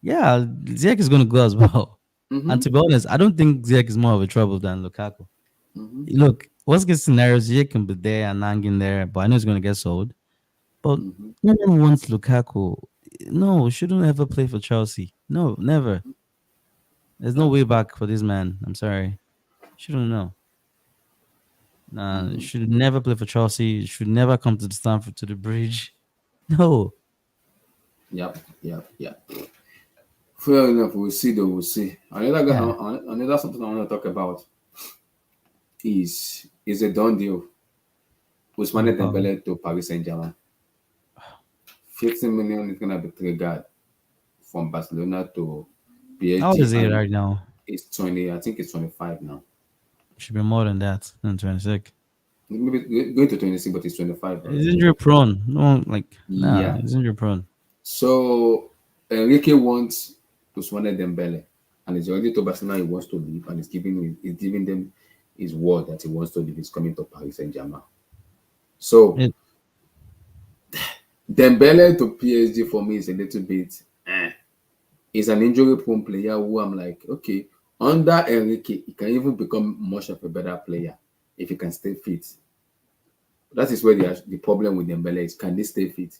Yeah, Ziyech is going to go as well. And Mm-hmm. to be honest, I don't think Ziyech is more of a trouble than Lukaku. Mm-hmm. Look, worst case scenario, Ziyech can be there and hanging there, but I know he's going to get sold. But Mm-hmm. no one wants Lukaku. No, shouldn't ever play for Chelsea. No, never. There's no Yeah. way back for this man. I'm sorry. Shouldn't know. Nah, Mm-hmm. should never play for Chelsea. Should never come to the Stamford to the bridge. No. Yep. Yep. Yep. Fair enough. We'll see. Though we'll see. Yeah. Another something I want to talk about is a done deal. What Ousmane about Dembele to Paris Saint-Germain. 15 million is gonna be triggered from Barcelona to how old PSG, is he and right now? it's 20. I think it's 25 now. Should be more than that than 26. Maybe going to 26, but it's 25 He's already. injury prone. No, Yeah. he's injury prone. So Enrique wants Ousmane Dembele, and he's already told Barcelona he wants to leave, and he's giving them his word that he wants to leave. He's coming to Paris Saint Germain. So It, Dembele to PSG for me is a little bit. He's an injury prone player who I'm like, okay, under Enrique, he can even become much of a better player if he can stay fit. That is where the problem with Dembele is. Can he stay fit?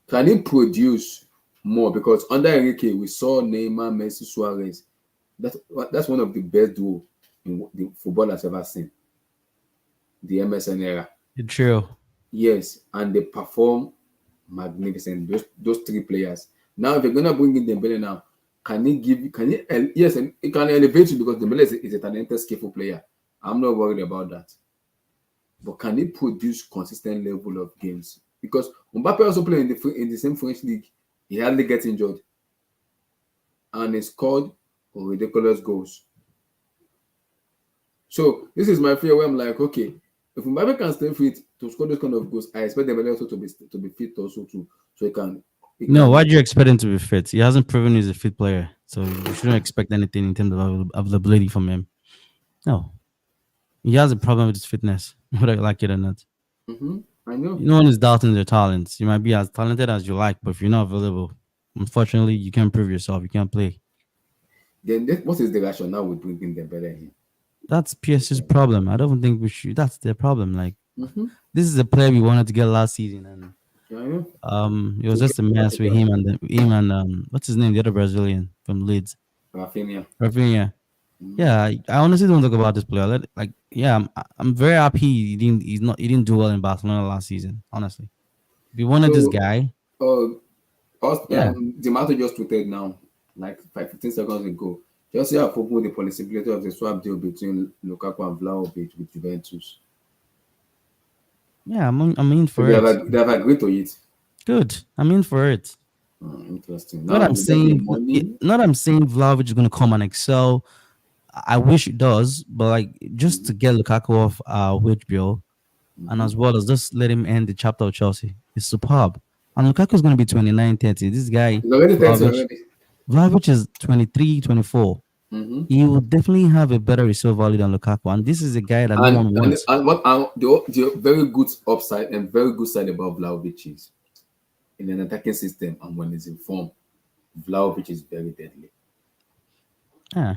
Can he produce more? Because under Enrique, we saw Neymar, Messi, Suarez. That's one of the best duo in the football has ever seen. The MSN era. it's true. Yes, and they perform magnificent. Those three players. Now, if you're gonna bring in Dembele now, can he give? Can he? Yes, and it can elevate you because Dembele is a talented, skillful player. I'm not worried about that. But can he produce consistent level of games? Because Mbappe also played in the same French league. He hardly gets injured, and he scored ridiculous goals. So this is my fear where I'm like, okay, if Mbappe can stay fit to score those kind of goals, I expect Dembele also to be fit also too, so he No, can why do you expect him to be fit? He hasn't proven he's a fit player. So you shouldn't expect anything in terms of availability from him. No. He has a problem with his fitness, whether you like it or not. I know. No one is doubting their talents. You might be as talented as you like, but if you're not available, unfortunately, you can't prove yourself. You can't play. Then what is the rationale with bringing Dembele in? That's PSG's problem. I don't think we should. That's their problem. Like Mm-hmm. this is the player we wanted to get last season, and Yeah, yeah. it was just a mess with him and what's his name, the other Brazilian from Leeds, Rafinha. Rafinha. Mm-hmm. Yeah, I honestly don't talk about this player. Like, yeah, I'm very happy he didn't do well in Barcelona last season. Honestly, if you wanted this So, guy, uh, yeah, the matter just tweeted now, like 15 seconds ago. Chelsea have opened the possibility of the swap deal between Lukaku and Vlahovic with Juventus. yeah, I'm in So for it. they have agreed to it. Good, I'm in for it. Interesting. Not Now, I'm will there be saying, money? not I'm saying Vlahovic is gonna come and excel. I wish it does, but like just to get Lukaku off wage bill, and Mm-hmm. as well as just let him end the chapter of Chelsea, is superb. And Lukaku is going to be 29, 30. This guy, It's already 30 Vlahovic, already. Vlahovic is 23, 24. Mm-hmm. He will definitely have a better resale value than Lukaku. And this is a guy that no one wants. The very good upside and very good side about Vlahovic is in an attacking system and when he's in form, Vlahovic is very deadly. Yeah,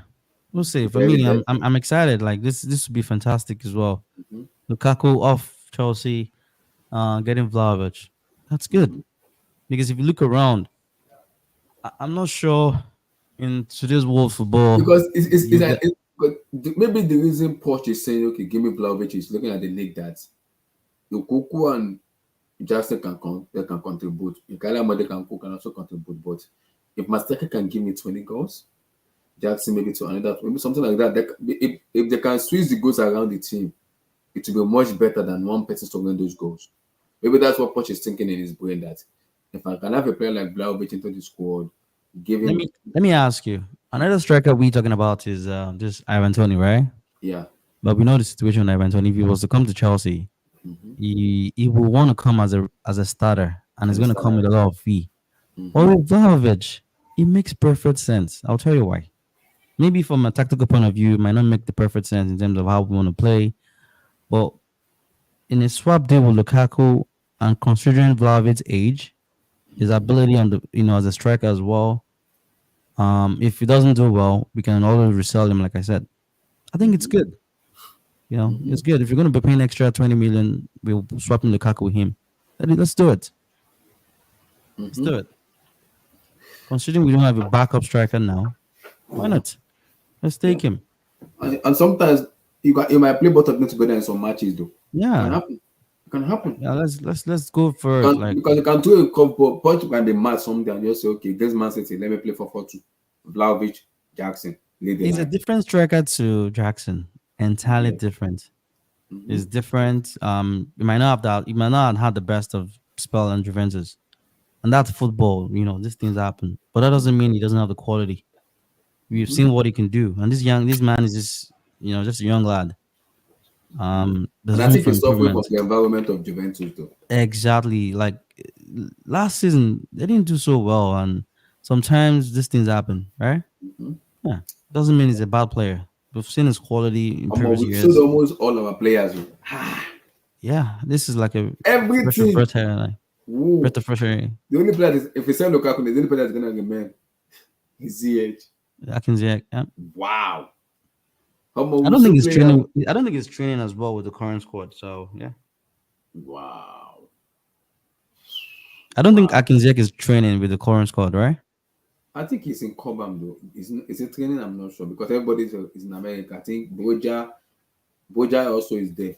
we'll see. For Very me, deadly. I'm excited. Like this would be fantastic as well. Mm-hmm. Lukaku off Chelsea, getting Vlahovic. That's good. Mm-hmm. Because if you look around, I'm not sure in today's world football, Because you get but maybe the reason Poch is saying, okay, give me Vlahovic is looking at the league that Lukaku and Jackson they can contribute. Ikala Mode can also contribute. But if Mastaka can give me 20 goals, Jackson maybe to another, maybe something like that. If they can switch the goals around the team, it will be much better than one person scoring those goals. Maybe that's what Poch is thinking in his brain that if I can have a player like Vlahovic into the squad, give him, let me ask you. Another striker we talking about is this Ivan Tony, right? yeah. But we know the situation with Ivan Tony. If he was to come to Chelsea, Mm-hmm. he will want to come as a starter, and As it's a going to come starter. with a lot of fee. But Mm-hmm. with Vlahovic, it makes perfect sense. I'll tell you why. Maybe from a tactical point of view, it might not make the perfect sense in terms of how we want to play. But in a swap deal with Lukaku, and considering Vlahovic's age, his ability on the as a striker as well, if he doesn't do well, we can always resell him. Like I said, I think it's Mm-hmm. good. Mm-hmm. It's good. If you're going to be paying extra 20 million, we'll swap in Lukaku with him. Let's do it. Let's Mm-hmm. do it. Considering we don't have a backup striker now, why not? Let's Yeah. take him. And sometimes you might play both of them together in some matches though. It can Yeah. happen. It can happen. Yeah, let's go for it. Like Because you can do a couple point can be mad someday and just say, okay, this Man City, let me play for 4-2. Vlahovic, Jackson, lead the he's a line. different striker to Jackson. Entirely Yeah. different. Mm-hmm. It's different. You might not have that. You might not have had the best of spell and Juventus, and that's football. These things happen, but that doesn't mean he doesn't have the quality. We've Mm-hmm. seen what he can do, and this man is just a young lad. Yeah. And There's I room think for he's suffering from improvement. the environment of Juventus though. Exactly. Like last season, they didn't do so well, and sometimes these things happen, right? Mm-hmm. Yeah, doesn't mean he's a bad player. We've seen his quality in previous We've sold years. almost all our players. Yeah, this is like a Everything. breath Woo. of fresh air. The only player is if we sell Lukaku, the only player that's gonna remain is ZH. I can say, yeah. Wow. I We don't think still he's playing training. I don't think he's training as well with the current squad. So yeah, wow. I don't think Wow. Akinzek is training with the current squad, right? I think he's in Cobham though. Is it training? I'm not sure because everybody is in America. I think Boja also is there.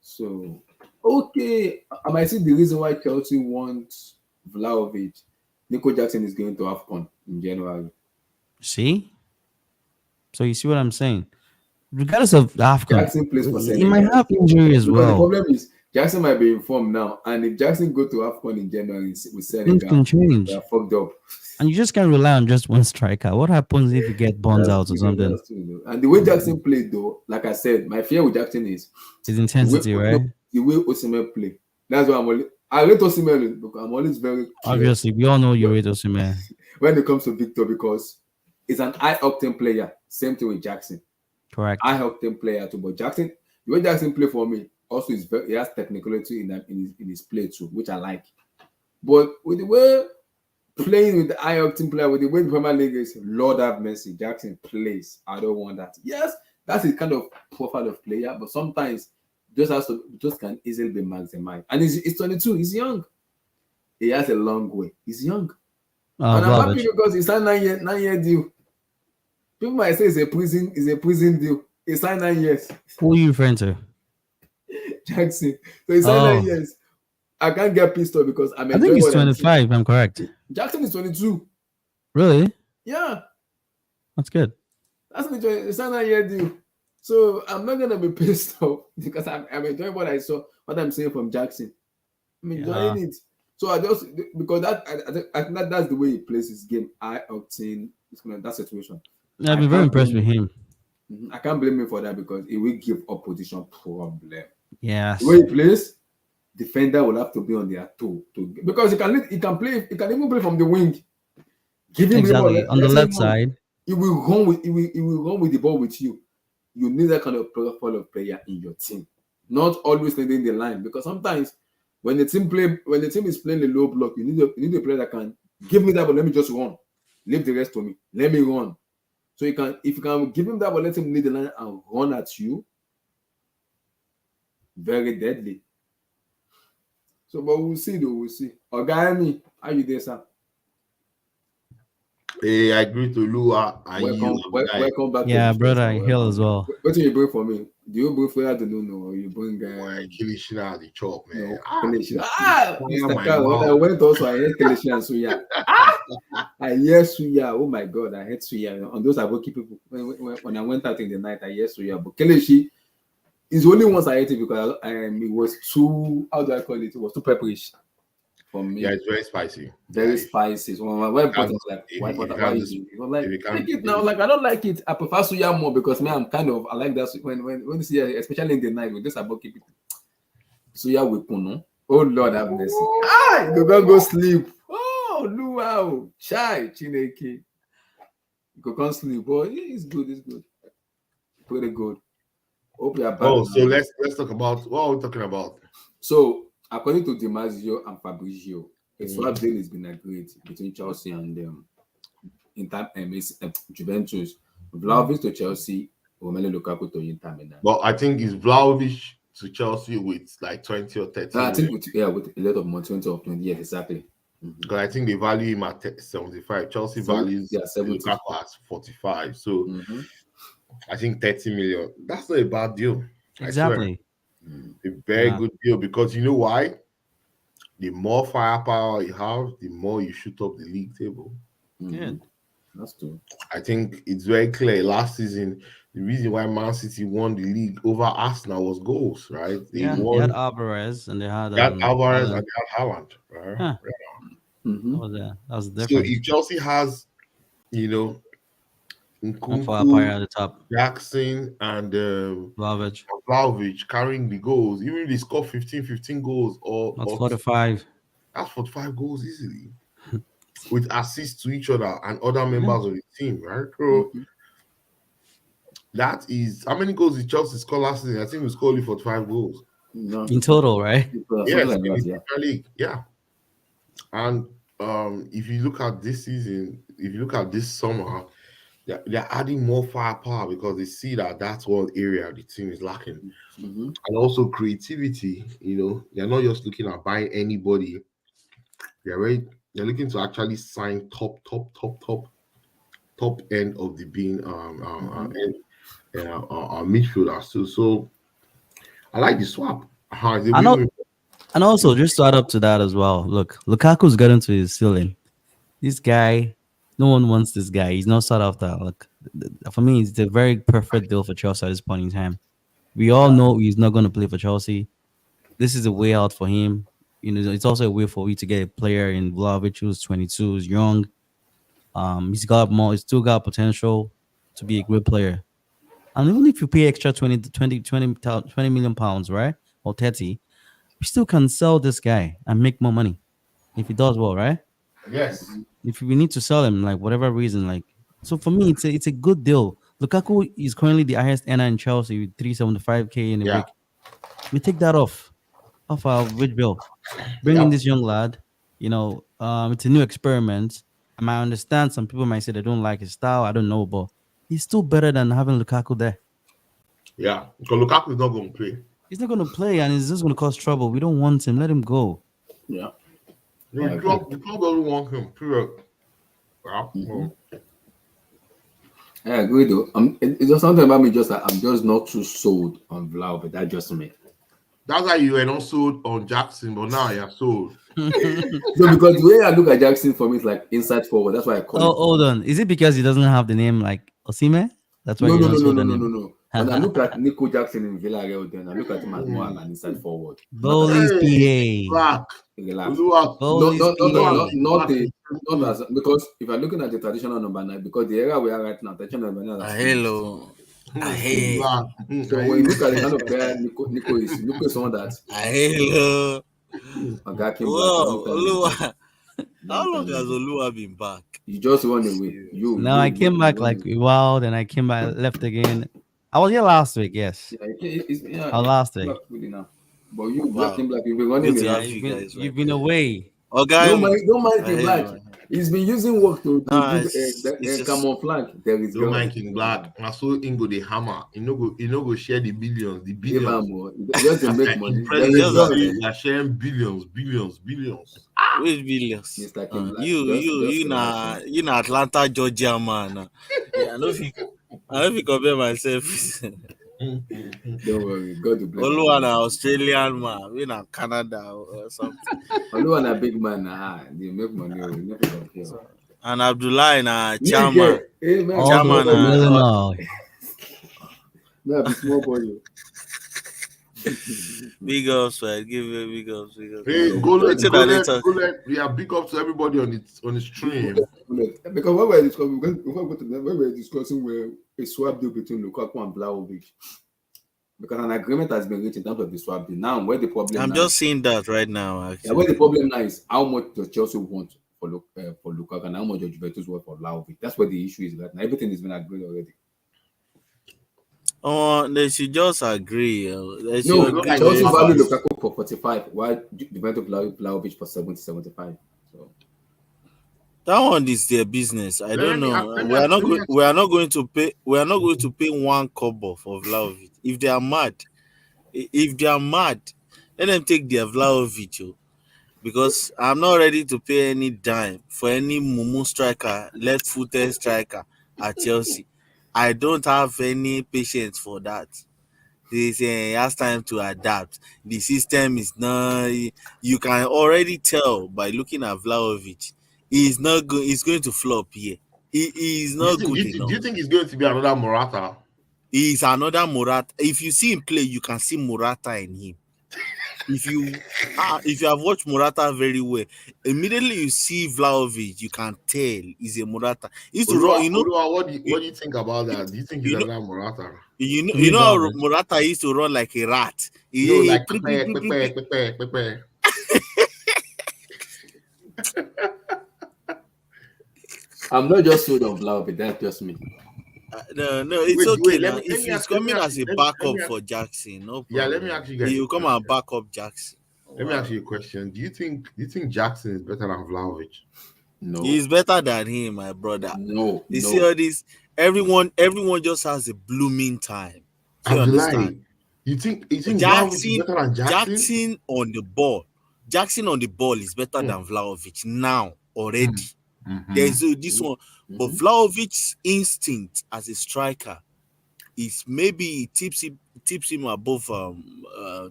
So okay, I might see the reason why Chelsea wants Vlahovic. Nico Jackson is going to AFCON in January. See, so you see what I'm saying. Regardless of Afcon, Jackson plays for he might Senegal have injury as because the well. problem is Jackson might be informed now, and if Jackson go to AFCON in January with Things Senegal, can they are change, fucked up. and you just can't rely on just one striker. What happens if you get bonds That's out or true. Though, something? that's true. Though. And the way Jackson played, though, like I said, my fear with Jackson is His the way intensity, no, right? the way Osimhen play. That's why I rate Osimhen because I'm always very careful Obviously, we all know you when rate Osimhen. when it comes to Victor because he's an high octane player. Same thing with Jackson. Correct. High octane player too. But Jackson, the way Jackson play for me, also is he has technicality in his play too, which I like. But with the way playing with the high octane player, with the way the Premier League is, Lord have mercy, Jackson plays. I don't want that. Yes, that's the kind of profile of player. But sometimes just can easily be maximized. And he's 22. He's young. He has a long way. He's young. And I'm happy Vlahovic. because he signed 9-year deal. People might say it's a prison deal. He signed 9 years. Who are you referring to? Jackson. So he signed 9 years. I can't get pissed off because I'm I think enjoying he's what I'm seeing. 25, if I'm correct. Jackson is 22. Really? Yeah. That's good. That's the signed 9-year deal. So I'm not gonna be pissed off because I'm enjoying what I saw, what I'm seeing from Jackson. I'm enjoying it. So I just because I think that's the way he plays his game. I octane that situation. I've been very impressed with him. I can't blame him for that because he will give opposition problem. Yes. The way he plays, defender will have to be on their toe because he can even play from the wing. Give him exactly on the left side. He will run with the ball with you. You need that kind of profile of player in your team, not always leading the line. Because sometimes when the team is playing a low block, you need a player that can give me that ball. Let me just run. Leave the rest to me. Let me run. So if you can give him that ball, let him lead the line and run at you. Very deadly. So, but we'll see though. We'll see. Ogani, how you there, sir? Hey, I agree to Lua. Welcome back. Yeah, brother, Hill as well. What do you bring for me? Do you bring for Adenuno or you bring Kilishina the chop, man? Mr. Carl, when I went also, I hate Kelechi and Suya. I hear Suya. Oh my God, I hate Suya. On those Aboki people, when I went out in the night, I hear Suya. But Kelechi is the only ones I hate it because it was too, how do I call it? It was too pepperish for me. Yeah, it's very spicy. Very spicy. So my wife was like, why is it? I was like, take it now. Like, I don't like it. I prefer Suya more because me, I like that when you see, especially in the night with this Aboki people. Suya with Puno. Oh Lord have mercy. You can't go sleep. Oh, luau. Chai, Chineke. You can't sleep. Boy, it's good. It's good. Pretty good. Hope you are back. Oh, so let's talk about what are we talking about? So, according to Dimasio and Fabrizio, a swap deal has been agreed between Chelsea and Juventus. Vlahovic to Chelsea, Romelu Lukaku to Inter Milan. Well, I think it's Vlahovic to Chelsea with like 20 or 30. I think with a lot of money, 20 or 20 years, exactly. Because I think they value him at 75. Chelsea values Lukaku at 45. So I think 30 million. That's not a bad deal. Exactly. A very good deal because you know why? The more firepower you have, the more you shoot up the league table. Good. That's true. I think it's very clear. Last season, the reason why Man City won the league over Arsenal was goals, right? They had Alvarez and they had Alvarez and they had Haaland, right? Huh. That was the difference. So if Chelsea has, Nkunku, at the top, Jackson, and Vlahovic carrying the goals, even if they score 15 goals or 45. That's 45 goals easily. With assists to each other and other members of the team, right? So that is how many goals did Chelsea score last season? I think we scored only 45 goals. In total, right? Yes, in the Premier League. Yeah. And if you look at this season, if you look at this summer, they're adding more firepower because they see that that's one area the team is lacking. And also creativity, they're not just looking at buying anybody. They're looking to actually sign top end of the beam midfielders. So I like the swap. And also, just to add up to that as well, look, Lukaku's gotten to his ceiling. This guy, no one wants this guy. He's not sort of that. Look, for me, it's a very perfect deal for Chelsea at this point in time. We all know he's not going to play for Chelsea. This is a way out for him. It's also a way for you to get a player in Vlahovic who's 22, who's young. He's still got potential to be a great player. And even if you pay extra 20 million pounds, right? Or 30, we still can sell this guy and make more money if he does well, right? Yes. If we need to sell him, like whatever reason, so for me, it's a good deal. Lukaku is currently the highest earner in Chelsea with 375k in a week. We take that off our wage bill. Bring in this young lad. It's a new experiment. And I understand some people might say they don't like his style. I don't know, but he's still better than having Lukaku there. Yeah, because Lukaku is not going to play. He's not going to play, and it's just going to cause trouble. We don't want him. Let him go. Yeah. No, the club doesn't want him. Period. Yeah. I agree though. It's just something about me. Just that I'm just not too sold on Vlahovic. That's just me. That's why you were not sold on Jackson, but now you're sold. So because the way I look at Jackson for me is like inside forward. That's why I call it. Hold on. Is it because he doesn't have the name like Osimhen? That's why No. you're not sold on him. No. When I look at Nico Jackson in Villarreal, then I look at him as more like an inside forward. Bowley's PA. Black. Relax. Bowley's PA. Not as because if you're looking at the traditional number 9, because the era we are right now, traditional number 9 is Hello. Hey. so when you look at the kind of player Nico is someone that Hello. Whoa, how long has Oluwa been back? You just run away. I came back like wild, and I came back left again. I was here last week, yes. Last week. Really now. But you black and black, you've been running away. You've been away. Okay. Don't mind King Black. He's been using work to camouflage. There is don't mind King Black. I saw Ingo the hammer. You know go share the billions. Just to make money. They are sharing billions. Which billions? You na Atlanta, Georgia, man. Yeah, I know if you compare myself. Don't worry, God to bless. Oluwa na Australian man, we na Canada or something. Oluwa na big man, they make money. And Abdullah na chairman. Chairman na. No, be small boy. Big ups, man. Give me big ups. Hey, go let. Yeah, big up to everybody on the stream. Because when we're discussing where a swap deal between Lukaku and Vlahovic, because an agreement has been reached in terms of the swap deal. Now, where the problem? I'm just seeing that right now. Actually. Yeah, where the problem now is how much does Chelsea want for Lukaku and how much does Juventus want for Vlahovic. That's where the issue is right now. Everything has been agreed already. They should just agree. Chelsea value Lukaku for 45, while Juventus value Vlahovic for 70-75. So that one is their business. I don't know. We are not going to pay one kobo for Vlahovic. If they are mad, let them take their Vlahovic. Because I'm not ready to pay any dime for any mumu striker, left-footed striker at Chelsea. I don't have any patience for that. It has time to adapt. The system is not. You can already tell by looking at Vlahovic. He's not good. He's going to flop here. He is not good enough. Do you think he's going to be another Morata? He's another Morata. If you see him play, you can see Morata in him. If you have watched Morata very well, immediately you see Vlahovic, you can tell he's a Morata. He's to run. What do you think about that? Do you think he's another Morata? You know how Morata used to run like a rat. Pepe. I'm not just sold on Vlahovic. That's just me. No, it's okay. If he's coming as a backup for Jackson, no problem. Yeah, let me ask you guys. He'll come and back up Jackson. Let me ask you a question. Do you think Jackson is better than Vlahovic? No. He's better than him, my brother. No. You see all this? Everyone just has a blooming time. You understand? You think Jackson is better than Jackson? Jackson on the ball is better than Vlahovic now already. There's this one. But Vlahovic's instinct as a striker is maybe tips him above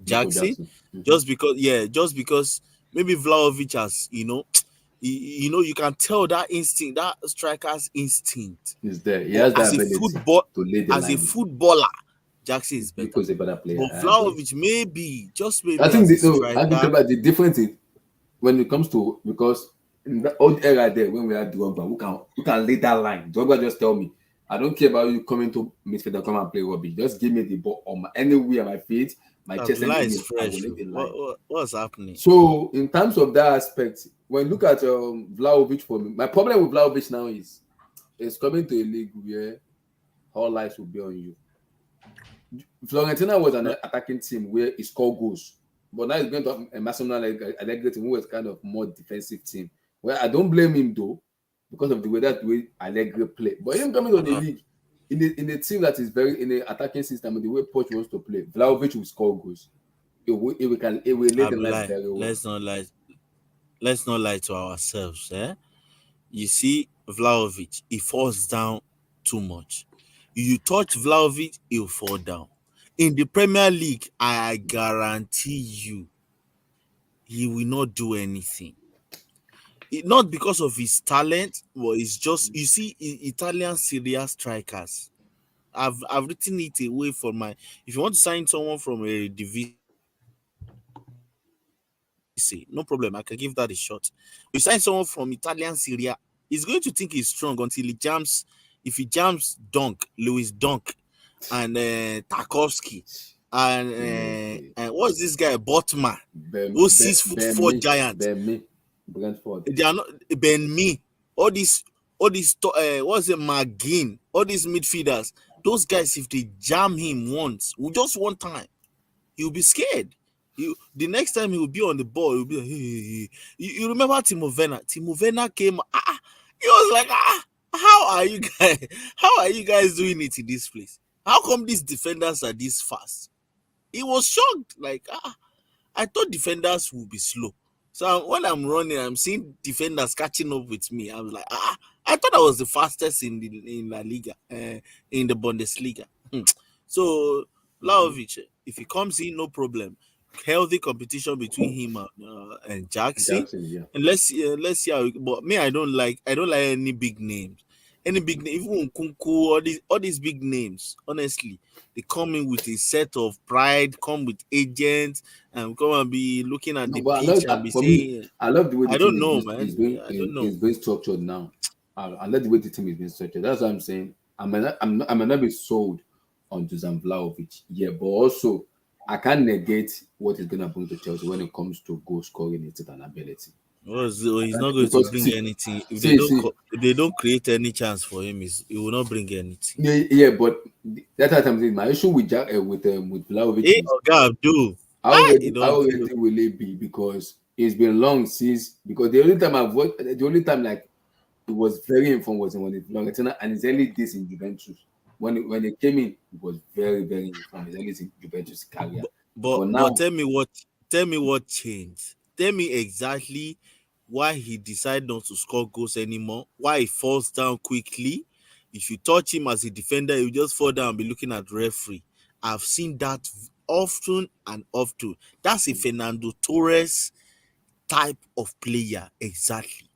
Jackson. Just because maybe Vlahovic has you can tell that instinct, that striker's instinct is there. He has that ability to lead the line. As a footballer, Jackson is better. Because a better player. But Vlahovic maybe. I think about the difference is when it comes to, because in the old era there when we had Drogba, who can lead that line. Drogba just tell me, I don't care about you coming to midfield and come and play rugby. Just give me the ball on anywhere my feet, my chest, and what's happening? So in terms of that aspect, when you look at Vlahovic for me, my problem with Vlahovic now is it's coming to a league where all eyes will be on you. Fiorentina was an attacking team where he scored goals, but now he's going to have a Massimo Allegri team who is kind of more defensive team. Well, I don't blame him though, because of the way Allegri play. But him coming to the league, in a team that is very in a attacking system and the way Poch wants to play, Vlahovic will score goals. It will lay I the be line lie. very well. Let's not lie to ourselves. You see, Vlahovic, he falls down too much. You touch Vlahovic, he'll fall down. In the Premier League, I guarantee you, he will not do anything. Not because of his talent, but it's just you see Italian Serie A strikers. I've written it away from my. If you want to sign someone from a division, no problem. I can give that a shot. You sign someone from Italian Serie A, he's going to think he's strong until he jams. If he jams Dunk, Lewis Dunk, and Tarkovsky, and what's this guy Botman, those 6'4" giants. Brentford. They are not Ben Me. All these what's it, McGinn, all these midfielders. Those guys, if they jam him once, just one time, he'll be scared. The next time he will be on the ball, he'll be like, hey. You remember Timo Werner? Timo Werner came. He was like, how are you guys? How are you guys doing it in this place? How come these defenders are this fast? He was shocked. Like, I thought defenders would be slow. So when I'm running, I'm seeing defenders catching up with me. I was like, I thought I was the fastest in La Liga, in the Bundesliga. So Vlahovic, if he comes in, no problem. Healthy competition between him and Jackson. Jackson, yeah. And let's see how. But me, I don't like any big names. Any big name, even Nkunku, all these big names. Honestly, they come in with a set of pride, come with agents, and come and be looking at No, the but pitch and be for me, saying, I love the way the I team don't know, man. is being I don't know. is being structured now. I love the way the team is being structured. That's what I'm saying. I may not be sold on Dusan Vlahovic, yeah, but also I can't negate what he's gonna bring to Chelsea when it comes to goal scoring and ability. He's not going to Because bring anything if see, if they don't create any chance for him. He will not bring anything. yeah, but that's what I'm saying. My issue with Vlahovic Hey, is Oga Abdul, how don't ready do. will it be? Because it's been long since because the only time like it was very informed was when it Fiorentina and his early days in Juventus. When it came in, it was very, very informed. His early days in Juventus career. But But now, tell me what changed. Tell me exactly why he decided not to score goals anymore. Why he falls down quickly. If you touch him as a defender, he will just fall down and be looking at the referee. I've seen that often and often. That's a Fernando Torres type of player. Exactly.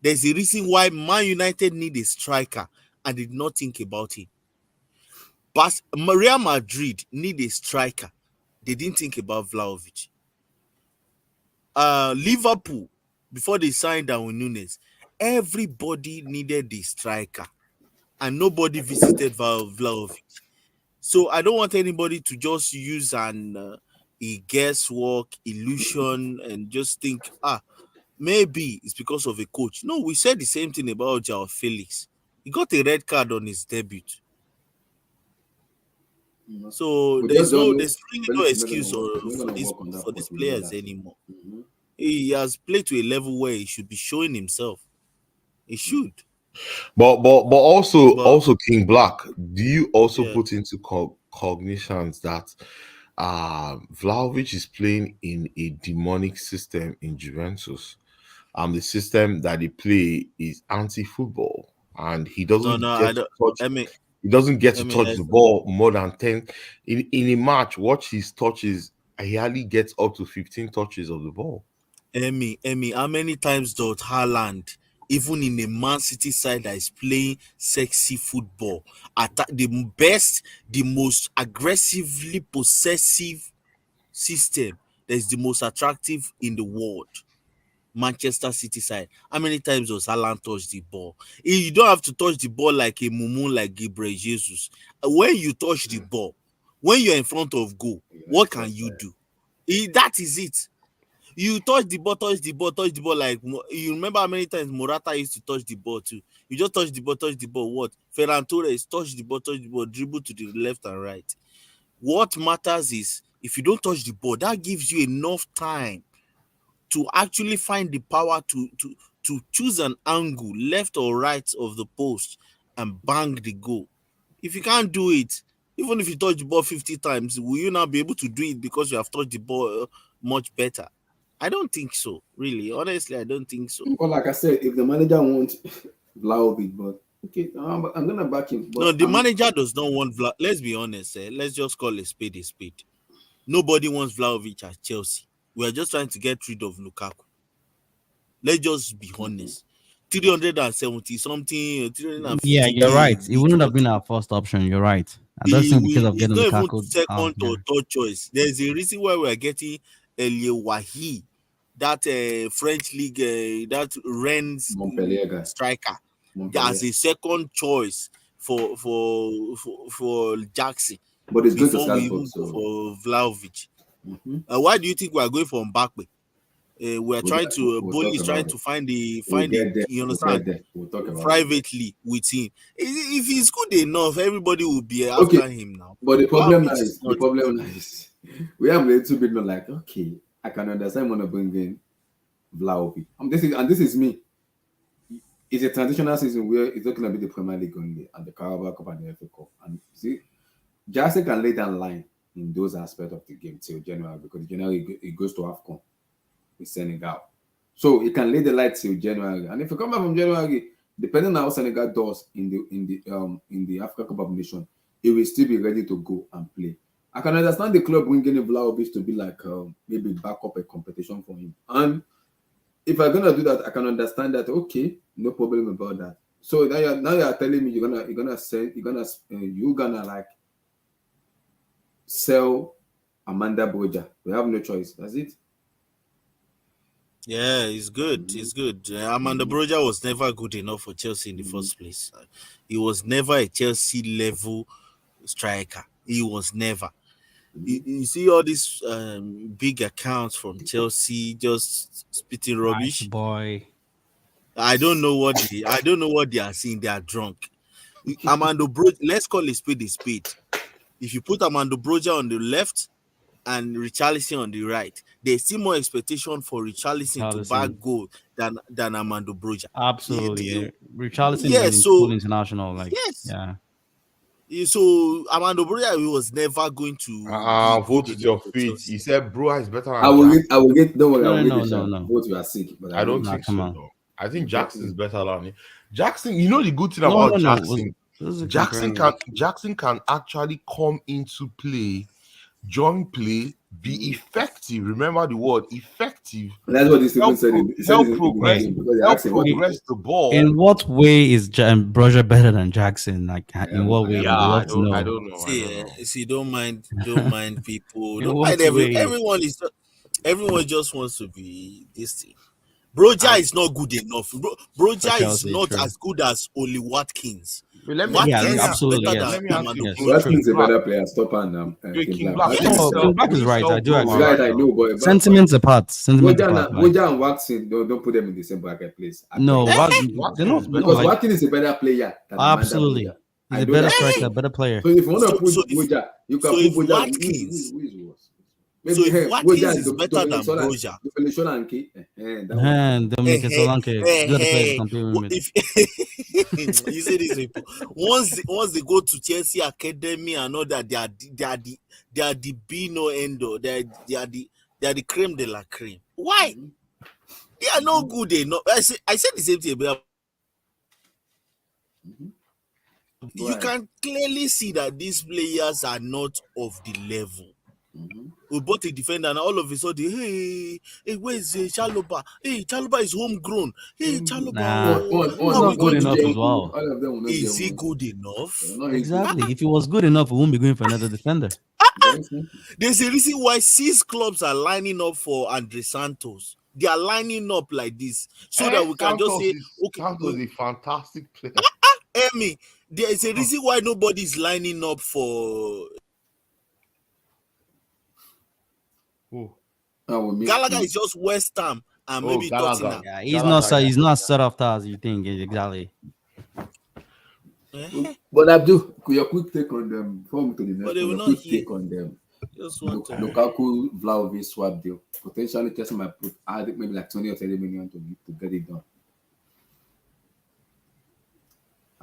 There's a reason why Man United need a striker and did not think about it. But Real Madrid need a striker. They didn't think about Vlahovic. Liverpool, before they signed Darwin Nunes, everybody needed a striker, and nobody visited Vlahovic. So I don't want anybody to just use a guesswork, illusion, and just think, maybe it's because of a coach. No, we said the same thing about Joao Felix. He got a red card on his debut. So we just don't know. there's really no Felix is not gonna excuse work. He's not for gonna this work on that for these front. We know players that. anymore. Mhm. He has played to a level where he should be showing himself. He should. But But also King Black. Do you also yeah, put into cognitions that Vlahovic is playing in a demonic system in Juventus? The system that they play is anti-football, and he no, doesn't no, get I to don't. touch. I mean, He doesn't get I to mean, touch the ball more than 10 in a match. Watch his touches. He hardly gets up to 15 touches of the ball. Emmy, how many times does Haaland, even in a Man City side that is playing sexy football, the best, the most aggressively possessive system that is the most attractive in the world? Manchester City side. How many times does Haaland touch the ball? You don't have to touch the ball like a mumu like Gabriel Jesus. When you touch the ball, when you're in front of goal, You're not what the can first you player. do? That is it. You touch the ball, touch the ball, touch the ball. Like you remember how many times Morata used to touch the ball too. You just touch the ball, touch the ball. What? Ferran Torres touch the ball, dribble to the left and right. What matters is if you don't touch the ball, that gives you enough time to actually find the power to choose an angle, left or right of the post, and bang the goal. If you can't do it, even if you touch the ball 50 times, will you now be able to do it because you have touched the ball much better? I don't think so, really. Honestly, I don't think so. Well, like I said, if the manager wants Vlahovic, but okay, I'm gonna back him. No, But the manager does not want Let's be honest. Let's just call a spade a spade. Nobody wants Vlahovic at Chelsea. We are just trying to get rid of Lukaku. Let's just be honest. 370 something, 350. Yeah, you're right. It wouldn't have been our first option. You're right. I don't think because of It's getting not even Lukaku. second Yeah. or third choice. There's a reason why we are getting Elie Wahi, that French league, that Rennes Montpellier guy. striker, Montpellier. as a second choice for Jackson. But it's good to Before we start even go for Vlahovic. Mm-hmm. Why do you think we are going for Mbappe? We are trying to Boli is trying to find the you understand, We'll talk about privately with him. If he's good enough, everybody will be after him now. But the problem is we have a little bit more like, okay, I can understand when I bring in Vlahovic. This is me. It's a transitional season where it's not going to be the Premier League only and the Carabao Cup and the FA Cup. And see, Jackson can lay down line in those aspects of the game till January, because January it goes to AFCON with Senegal. So he can lay the light till January. And if you come back from January, depending on how Senegal does in the Africa Cup of Nations, he will still be ready to go and play. I can understand the club bringing in Vlahovic to be like maybe back up a competition for him. And if I'm gonna do that, I can understand that. Okay, no problem about that. So now you're telling me you're gonna like sell Amanda Broja. We have no choice. That's it. Yeah, it's good. It's good. Amanda Broja was never good enough for Chelsea in the first place. He was never a Chelsea level striker. He was never. You see all these big accounts from Chelsea just spitting rubbish. Nice boy. I don't know what they are seeing. They are drunk. Amanda Broja, let's call a spade a spade. If you put Amanda Broja on the left and Richarlison on the right, there's still more expectation for Richarlison to bag goal than Amanda Broja. Absolutely. Richarlison yes, is full international. Like, yes. Yeah. So Amanda Broja was never going to vote with your feet. He said Broja is better than I will get don't worry, no. Vote you are sick, but I don't think so. No. I think Jackson is better than him. Jackson, you know the good thing about Jackson. Jackson can actually come into play, join play, be effective. Remember the word effective. That's what this people said. Help progress the ball. In what way is Broja better than Jackson? Like, in what way? I don't know. See, don't mind people. Don't mind everyone just wants to be this thing. Broja is not good enough. Broja is not as good as Oli Watkins. Absolutely. Watkins is a better player. Stop and Black is right. I do agree. Right, I know, but sentiments apart. Broja and Watkins, don't put them in the same bracket, please. No, they're not. Because Watkins is a better player. Absolutely. He's a better striker, better player. So if you want to put Broja, you can put Broja. Watkins. So if Watkins is better than Broja, Dominic Solanke, you say this people. Once they go to Chelsea Academy and know that they are the be no endo, they are the creme de la creme. Why? They are not good enough. I said the same thing about. You can clearly see that these players are not of the level. We bought a defender and all of a sudden, hey, where's Chalobah? Hey, Chalobah is homegrown. Hey, Chalobah. Not good enough as well. Is he good enough? Exactly. If he was good enough, we won't be going for another defender. There's a reason why 6 clubs are lining up for Andre Santos. They are lining up like this so that we can just say, okay, Santos is a fantastic player. Emi, there is a reason why nobody is lining up for. Gallagher is just West Ham and maybe Tottenham. Yeah, he's not set after as you think. Exactly. But Abdul, your quick take on them before we to the next. But they will not take on them. Just want Lukaku Vlahovic swap deal. Potentially just might add maybe like 20 or 30 million to get it done.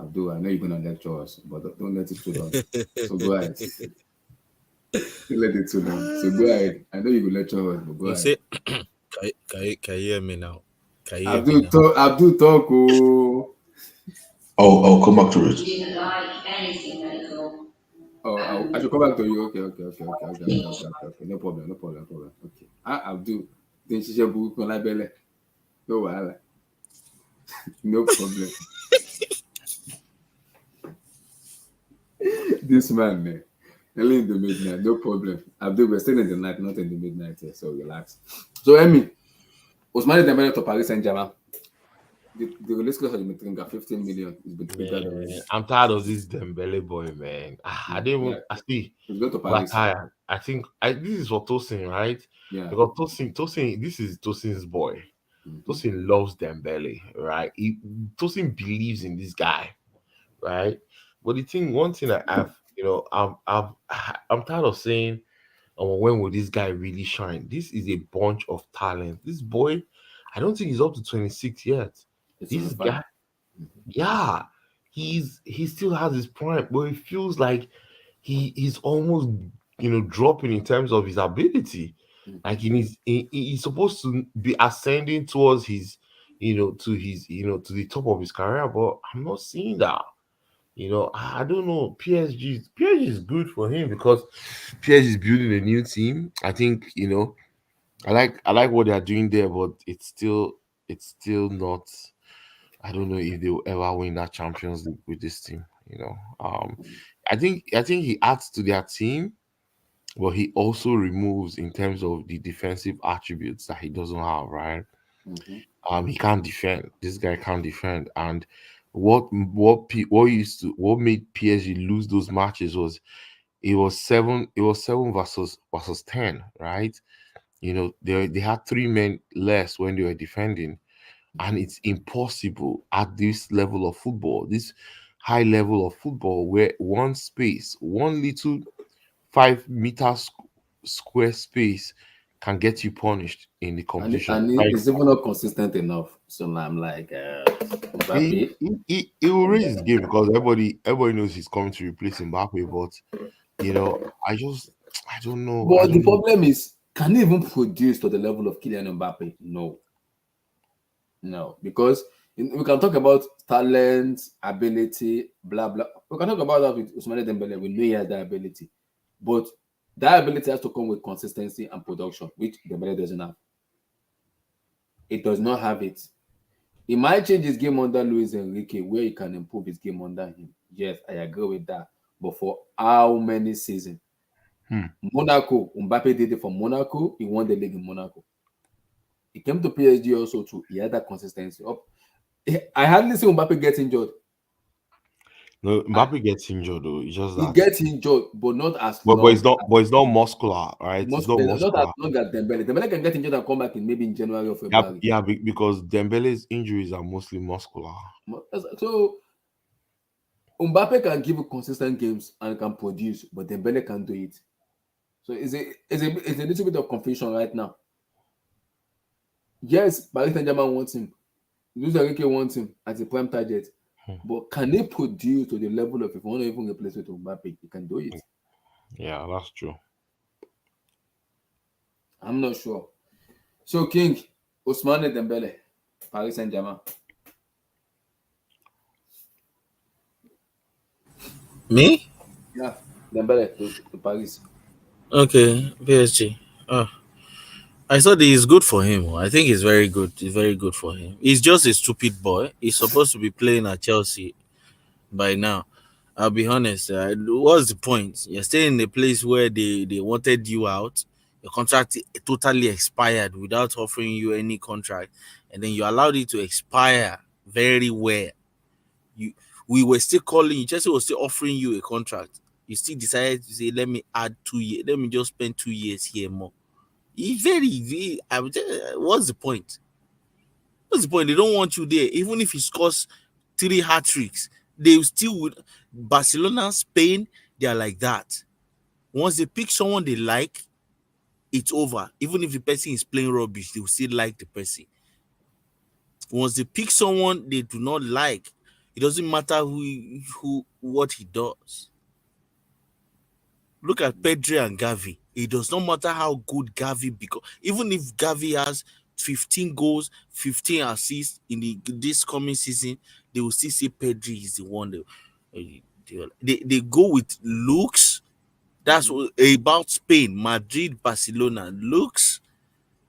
Abdul, I know you're gonna lecture us, but don't let it too long. So go ahead. Don't let it too long. So go ahead. I know you will lecture us, but go You ahead. say, can you hear me now? Can you hear me Abdul now? talk. Abdul talk. Oh, I'll come back to it. I should come back to you. Okay. No problem. Okay. Abdul, then she should book on belle. No wahala. No problem. This man, man. Early in the midnight, no problem. Abdul, we're still in the night, not in the midnight here, so relax. So, Emi, Ousmane Dembele to Paris Saint-Germain. The release clause has been triggered 15 million. It's been triggered already. Man, I'm tired of this Dembele boy, man. I Yeah, didn't even. yeah. I see. It's going to We're Paris. tired. I think this is for Tosin, right? Yeah. Because Tosin, this is Tosin's boy. Mm-hmm. Tosin loves Dembele, right? Tosin believes in this guy, right? But one thing I've, I'm tired of saying, oh, when will this guy really shine? This is a bunch of talent. This boy, I don't think he's up to 26 yet. It's This 25. guy, yeah, he still has his prime, but it feels like he's almost dropping in terms of his ability. Mm-hmm. Like he's supposed to be ascending towards his to the top of his career, but I'm not seeing that. I don't know. PSG is good for him because PSG is building a new team. I think I like what they are doing there, but it's still not. I don't know if they will ever win that Champions League with this team. I think he adds to their team, but he also removes in terms of the defensive attributes that he doesn't have. Right? Mm-hmm. He can't defend. This guy can't defend, and what made PSG lose those matches was it was seven versus 10, right? They had three men less when they were defending, and it's impossible at this level of football, this high level of football, where one little 5 meter square space can get you punished in the competition. And Like it's even not consistent enough. So now I'm like, he, Mbappe. he will raise his game because everybody knows he's coming to replace Mbappe, but I don't know. I But the don't know. problem is, can he even produce to the level of Kylian Mbappe? No. No, because we can talk about talent, ability, blah blah. We can talk about that with Ousmane Dembele. We know he has that ability, but that ability has to come with consistency and production, which Dembele doesn't have. It does not have it. He might change his game under Luis Enrique, where he can improve his game under him. Yes, I agree with that. But for how many seasons? Hmm. Monaco, Mbappe did it for Monaco. He won the league in Monaco. He came to PSG also too. He had that consistency. I hardly see Mbappe get injured. No, Mbappe gets injured though. It's just He that. gets injured, but not as But long. it's not muscular, right? It's not Not as muscular. long as Dembele. Dembele can get injured and come back in maybe in January or Yeah, February. yeah, because Dembele's injuries are mostly muscular. So Mbappe can give you consistent games and can produce, but Dembele can't do it. So it's a little bit of confusion right now. Yes, Paris Saint-Germain wants him. Luis Enrique wants him as a prime target. Hmm. But can he produce to the level of if you want to even replace it with Mbappe? He can do it. Yeah, that's true. I'm not sure. So King, Ousmane Dembele, Paris Saint-Germain. Me? Yeah, Dembele to Paris. Okay, PSG. I thought it's good for him. I think it's very good. It's very good for him. He's just a stupid boy. He's supposed to be playing at Chelsea by now. I'll be honest. What's the point? You're staying in a place where they wanted you out. Your contract totally expired without offering you any contract, and then you allowed it to expire very well. You, we were still calling you. Chelsea was still offering you a contract. You still decided to say, "Let me add 2 years. Let me just spend 2 years here more." What's the point? What's the point? They don't want you there. Even if he scores 3 hat tricks, they still would. Barcelona, Spain, they are like that. Once they pick someone they like, it's over. Even if the person is playing rubbish, they will still like the person. Once they pick someone they do not like, It doesn't matter what he does. Look at Pedri and Gavi. It does not matter how good Gavi becomes. Even if Gavi has 15 goals, 15 assists in this coming season, they will still say Pedri is the one. They go with looks. That's what, about Spain, Madrid, Barcelona. Looks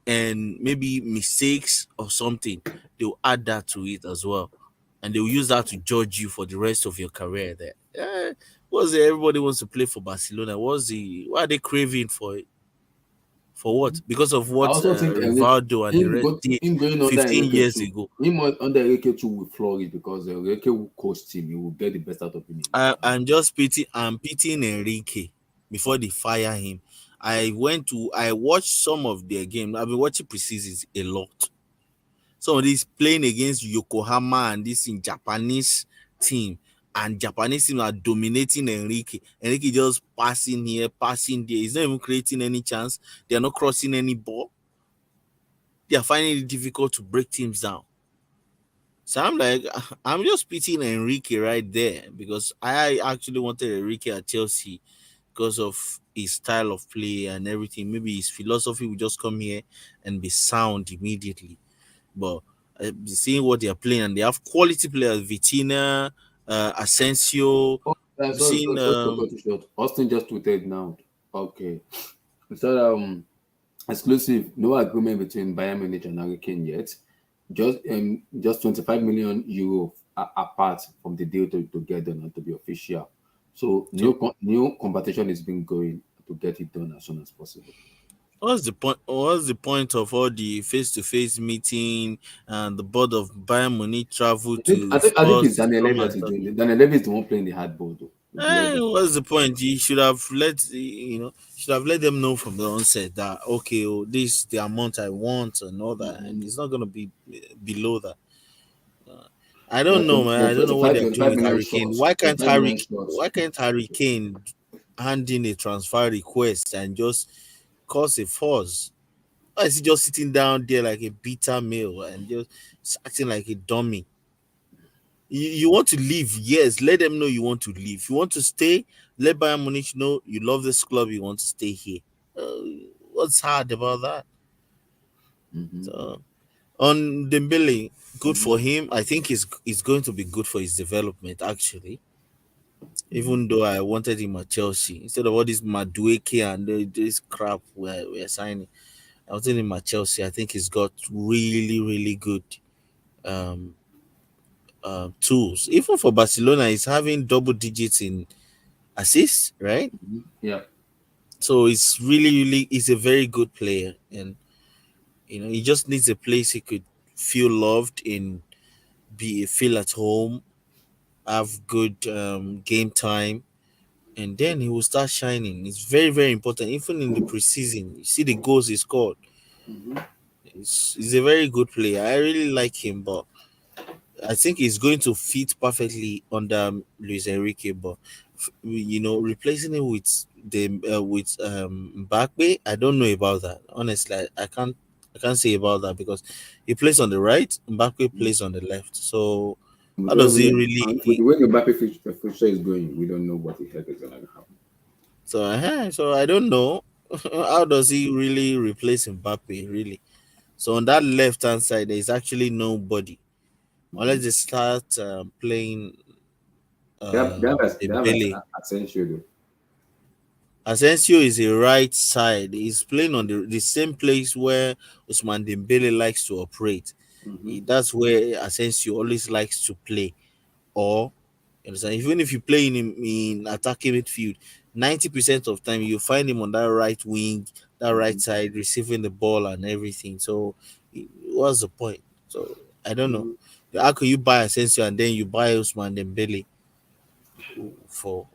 and maybe mistakes or something. They'll add that to it as well. And they'll use that to judge you for the rest of your career there. Everybody wants to play for Barcelona? Why are they craving for it? For what? Because of I what also think Rivaldo and the rest did him going under 15 Enrique years too. ago. Him under Enrique too will flourish because Enrique will coach him. He will get the best out of him. I'm pitying Enrique before they fire him. I watched some of their games. I've been watching preseasons a lot. Some of these playing against Yokohama and this in Japanese team. And Japanese team are dominating Enrique. Enrique just passing here, passing there. He's not even creating any chance. They are not crossing any ball. They are finding it difficult to break teams down. So I'm like, I'm just pitying Enrique right there because I actually wanted Enrique at Chelsea because of his style of play and everything. Maybe his philosophy would just come here and be sound immediately. But seeing what they are playing, and they have quality players, Vitina, Asensio. Oh, I've sorry, seen to cut you short. Austin just tweeted now. Okay, so exclusive, no agreement between Bayern Munich and Hurricane yet. Just 25 million euro apart from the deal to get done and to be official. So new competition is being going to get it done as soon as possible. what's the point? What's the point of all the face-to-face meeting and the board of Bayern Munich travel to I think it's Spurs to Daniel come Levy that and is talk? doing it. Daniel Levy is the one playing the hardball though. With Levy. What's the point? You should have let them know from the onset that okay, this is the amount I want and all that, and it's not gonna be below that. I don't know, man. I don't know what they're doing 25 with million Harry Kane. shots. 25 million shots. Why can't Harry Kane hand in a transfer request and just cause a fuss? Why is he just sitting down there like a beta male and just acting like a dummy? You want to leave, yes, let them know you want to leave. You want to stay, let Bayern Munich know you love this club, you want to stay here. What's hard about that? So, on Dembele, good for him. I think it's going to be good for his development, actually. Even though I wanted him at Chelsea instead of all this Madueke and this crap we're signing, I wanted him at Chelsea. I think he's got really, really good um, tools. Even for Barcelona, he's having double digits in assists, right? Yeah. So it's really, he's a very good player, and he just needs a place he could feel loved in, feel at home, have good game time, and then he will start shining. It's very, very important. Even in the preseason, you see the goals he scored. He's a very good player. I really like him, but I think he's going to fit perfectly under Luis Enrique. But replacing him with Mbappe, I don't know about that. Honestly, I can't say about that because he plays on the right, Mbappe plays on the left. So We how don't does he really, and with really? the way the Mbappe future is going, we don't know what the heck is going to happen. So I don't know how does he really replace Mbappe really. So on that left hand side, there is actually nobody unless they start playing They have Dembele. Asensio though. Asensio is a right side. He's playing on the same place where Usman Dembele likes to operate. That's where Asensio always likes to play. Or you understand, even if you play in attacking midfield, 90% of time you find him on that right wing, that right side, receiving the ball and everything. So what's the point? So I don't know. How can you buy Asensio and then you buy Usman Dembele for?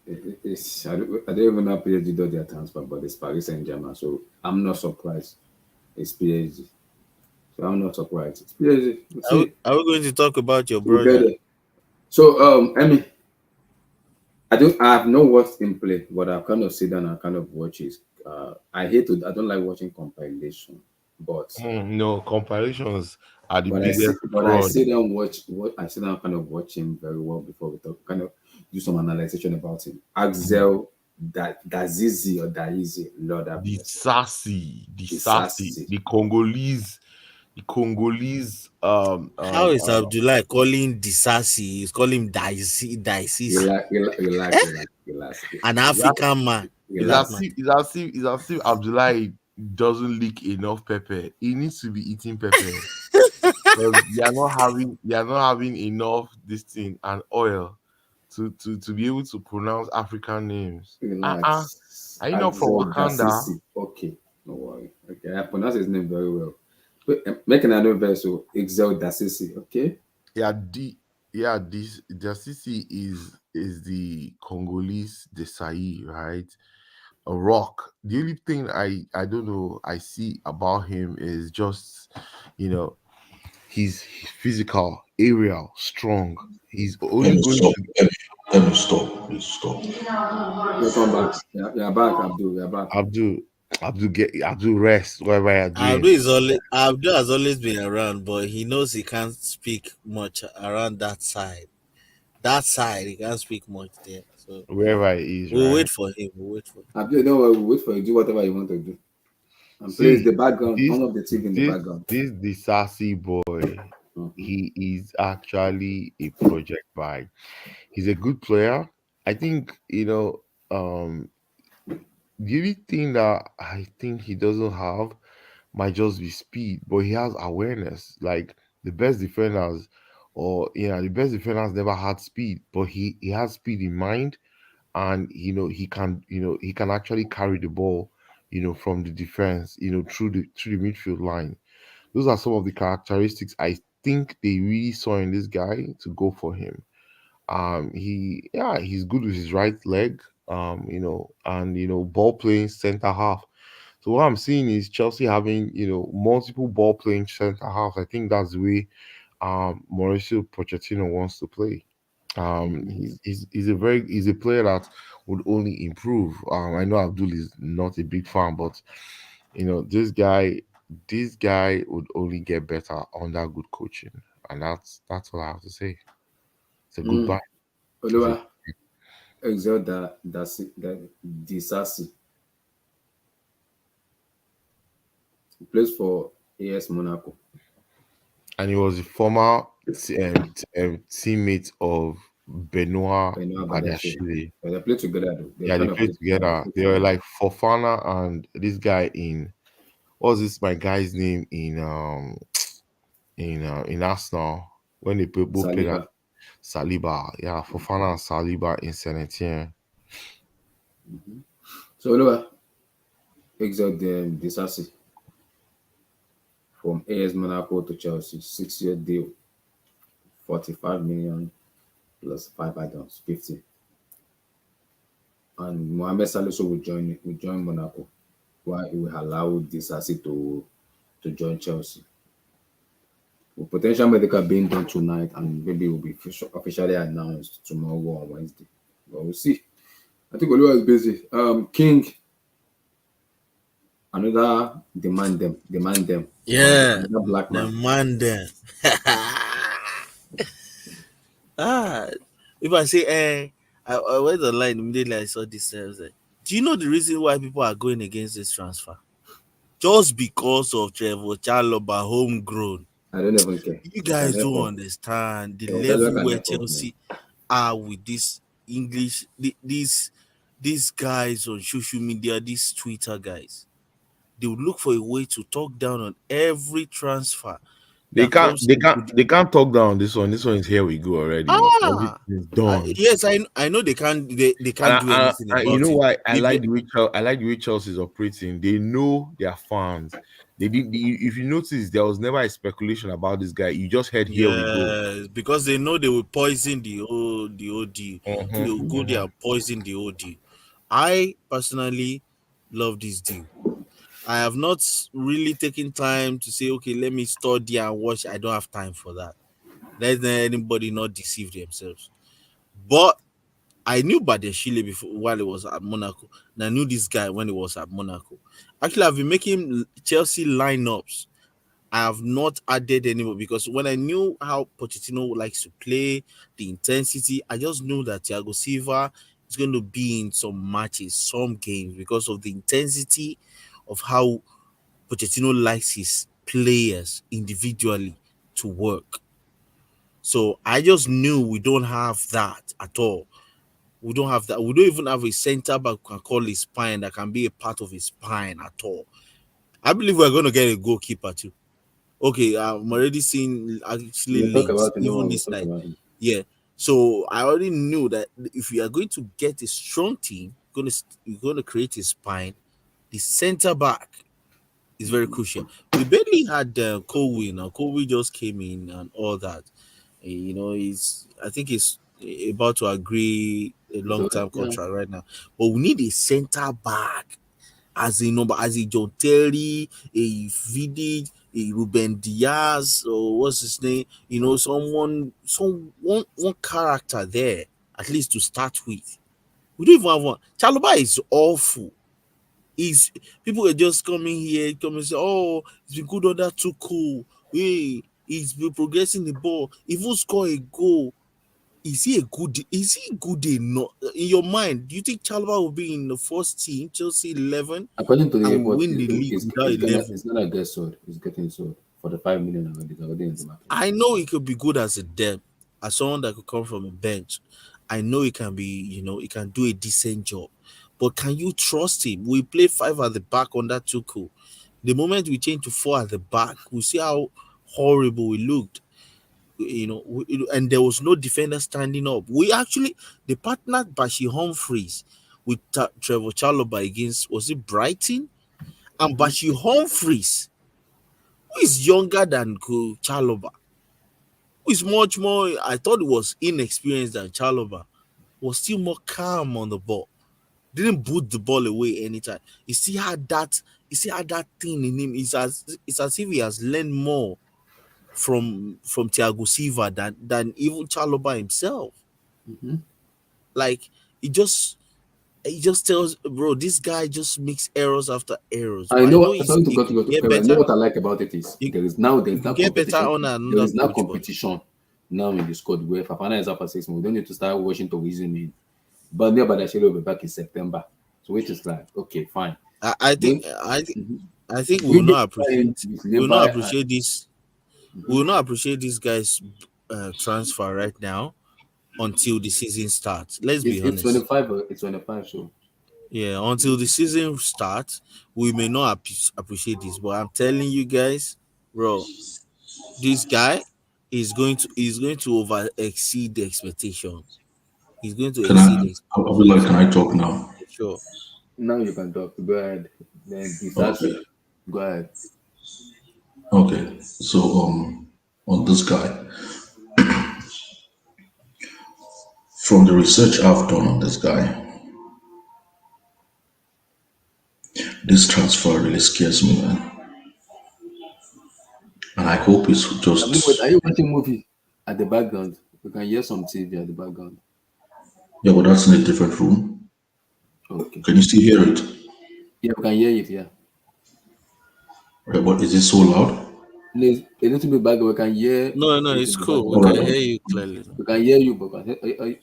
I don't even know how PSG do their transfer, but it's Paris Saint-Germain. So I'm not surprised. It's PSG. So I'm not surprised. It's PSG. We'll see. Are we going to talk about your We'll get brother? it. So I mean, I have not watched him play, but I've kind of sit down and kind of watch his I don't like watching compilation, but No, comparisons are the but I see biggest but I fraud. see them watch what I see them kind of watch him very well before we talk, kind of do some analysis about him. Axel Dazizi or Daizi, Lord have mercy. The Disasi. The Congolese How is Abdullah calling Disasi? He's calling him Dices. Relax. An African man. It's That Relax. man. as if Abdullah doesn't lick enough pepper. He needs to be eating pepper. Because they are not having enough this thing and oil to be able to pronounce African names. Relax. Are you not from Axel Wakanda? Dasisi. Okay, no worry. Okay, I pronounce his name very well. Make another verse. So Axel Dasisi. Okay. Yeah, this Disasi is the Congolese Desai, right? A rock. The only thing I don't know I see about him is just you know he's physical, aerial, strong. He's Let only me going stop. to Let me stop. Please stop. Welcome back. Yeah, you're back, Abdul. You're back. Abdul rest whatever you're doing. Abdul has always been around, but he knows he can't speak much around that side. That side he can't speak much there. So Wherever he is, we'll right? wait for him. We'll wait for him. Abdul, don't worry. We'll wait for you. Do whatever you want to do. And please, See the background. this Turn off the TV in the background. the sassy boy. Mhm. He is actually a project by. He's a good player. I think the only thing that I think he doesn't have might just be speed, but he has awareness. Like the best defenders, or the best defenders never had speed, but he has speed in mind, and he can actually carry the ball, from the defense, through the midfield line. Those are some of the characteristics I think they really saw in this guy to go for him. He's good with his right leg, and ball playing center half. So what I'm seeing is Chelsea having, multiple ball playing center halves. I think that's the way Mauricio Pochettino wants to play. He's a player that would only improve. I know Abdul is not a big fan, but this guy would only get better under good coaching, and that's all I have to say. It's a good Mm. buy. It's a, Oluwa, Axel Disasi. He plays for AS Monaco. and he was a former teammate of Benoit Benoit Badiashile. Badiashile. But they play together though. They Yeah, they kind of played play together. together. They were like Fofana and this guy in what's this my guy's name in Arsenal when they both played at Saliba. Saliba. Yeah, Fofana and Saliba in Saint Etienne. So Oluwa, Axel Disasi from AS Monaco to Chelsea, 6-year deal, 45 million plus 5 add-ons, 50. And Mohamed Salisu will join Monaco, while he will allow Disasi to join Chelsea. With potential medical being done tonight, and maybe it will be officially announced tomorrow on Wednesday. But we'll see. I think Oluwa is busy. King, another demand them. Yeah, Another black the man. man there. If I say, I went online immediately. I saw this. I was like, do you know the reason why people are going against this transfer? Just because of Trevor Chalobah, homegrown. I don't even care. You They can guys help don't us. understand the Trevor Chalobah level can where help us, man. Chelsea are with this English, these guys on social media, these Twitter guys. They will look for a way to talk down on every transfer They that can't comes they can't into the they can't talk down this one. This one is here we go already. ah. Everything's done. Yes, I know they can't do anything And you about know it. why People, I like the way Chelsea is operating. They know their fans. They did. If you notice, there was never a speculation about this guy. You just heard, "Here we go." yes, because they know they will poison the OD. So they will Mhm, go there mhm. and poison the OD. I personally love this deal. I have not really taken time to say, okay, let me study and watch. I don't have time for that. Let anybody not deceive themselves. But I knew Badeshile before while he was at Monaco, and I knew this guy when he was at Monaco. Actually, I've been making Chelsea lineups. I have not added anymore because when I knew how Pochettino likes to play, the intensity, I just knew that Thiago Silva is going to be in some matches, some games, because of the intensity of how Pochettino likes his players individually to work. So I just knew we don't have that at all. We don't have that. We don't even have a center back who can call his spine that can be a part of his spine at all. I believe we're going to get a goalkeeper too. Okay, I'm already seeing actually We'll talk links about him. even We'll this talk night. about him. Yeah. So I already knew that if we are going to get a strong team, you're going to create a spine. The center back is very crucial. We barely had Kowi now. Kowi just came in and all that. You know, I think he's about to agree a So, long-term yeah. contract right now. But we need a center back as a number, as a John Terry, a Vidic, a Ruben Diaz, or what's his name? You know, one character there, at least to start with. We don't even have one. Chalobah is awful. People are just coming here, come and say, oh, it's been good on that too cool. Hey, he's been progressing the ball. He will score a goal. Is he good enough? In your mind, do you think Chalobah will be in the first team, Chelsea 11, According to the and will report, win the league without 11? it's gonna get sold. It's getting sold for the 5 million already. It's already in the market. I know he could be good as a depth, as someone that could come from a bench. I know he can be, he can do a decent job. But can you trust him? We play 5 at the back under Tuchel. The moment we change to 4 at the back, we see how horrible we looked. And there was no defender standing up. They partnered Bashi Humphreys with Trevor Chalobah against, was it Brighton? And Bashi Humphreys, who is younger than Chalobah, who is much more, I thought it was inexperienced than Chalobah, was still more calm on the ball. Didn't boot the ball away anytime. You see how that thing in him. It's as if he has learned more from Thiago Silva than even Chalobah himself. Like he just tells, bro, this guy just makes errors after errors. I know. He's Sorry to go to get I know better. what I like about it is there is now Get better competition. on There another is now coach, but competition now in the squad where Fafana is out for 6 months. We don't need to start watching to reason in. But never that will be back in September. So which is like okay, fine. I think Mhm. we will not appreciate With we will not Levi appreciate this. We will not appreciate this guy's transfer right now until the season starts. Let's be it's honest. 25. It's 25. So Yeah, until the season starts, we may not appreciate this. But I'm telling you guys, bro, this guy is going to over exceed the expectation. He's going to Can I? exceed the I'll be like, expectation. can I talk now? Sure. now you can talk. Go ahead. Then Disasi. Okay. Go ahead. Okay. So on this guy, from the research I've done on this guy, this transfer really scares me, man. And I hope it's Are just you watching movie at the background? You can hear some TV at the background. yeah, but that's in a different room. Okay. Can you still hear it? Yeah, we can hear it. Yeah. Right, but is it so loud? There's a little bit back. We can hear No, it it's in the cool. We background. can hear you clearly. We can hear you, but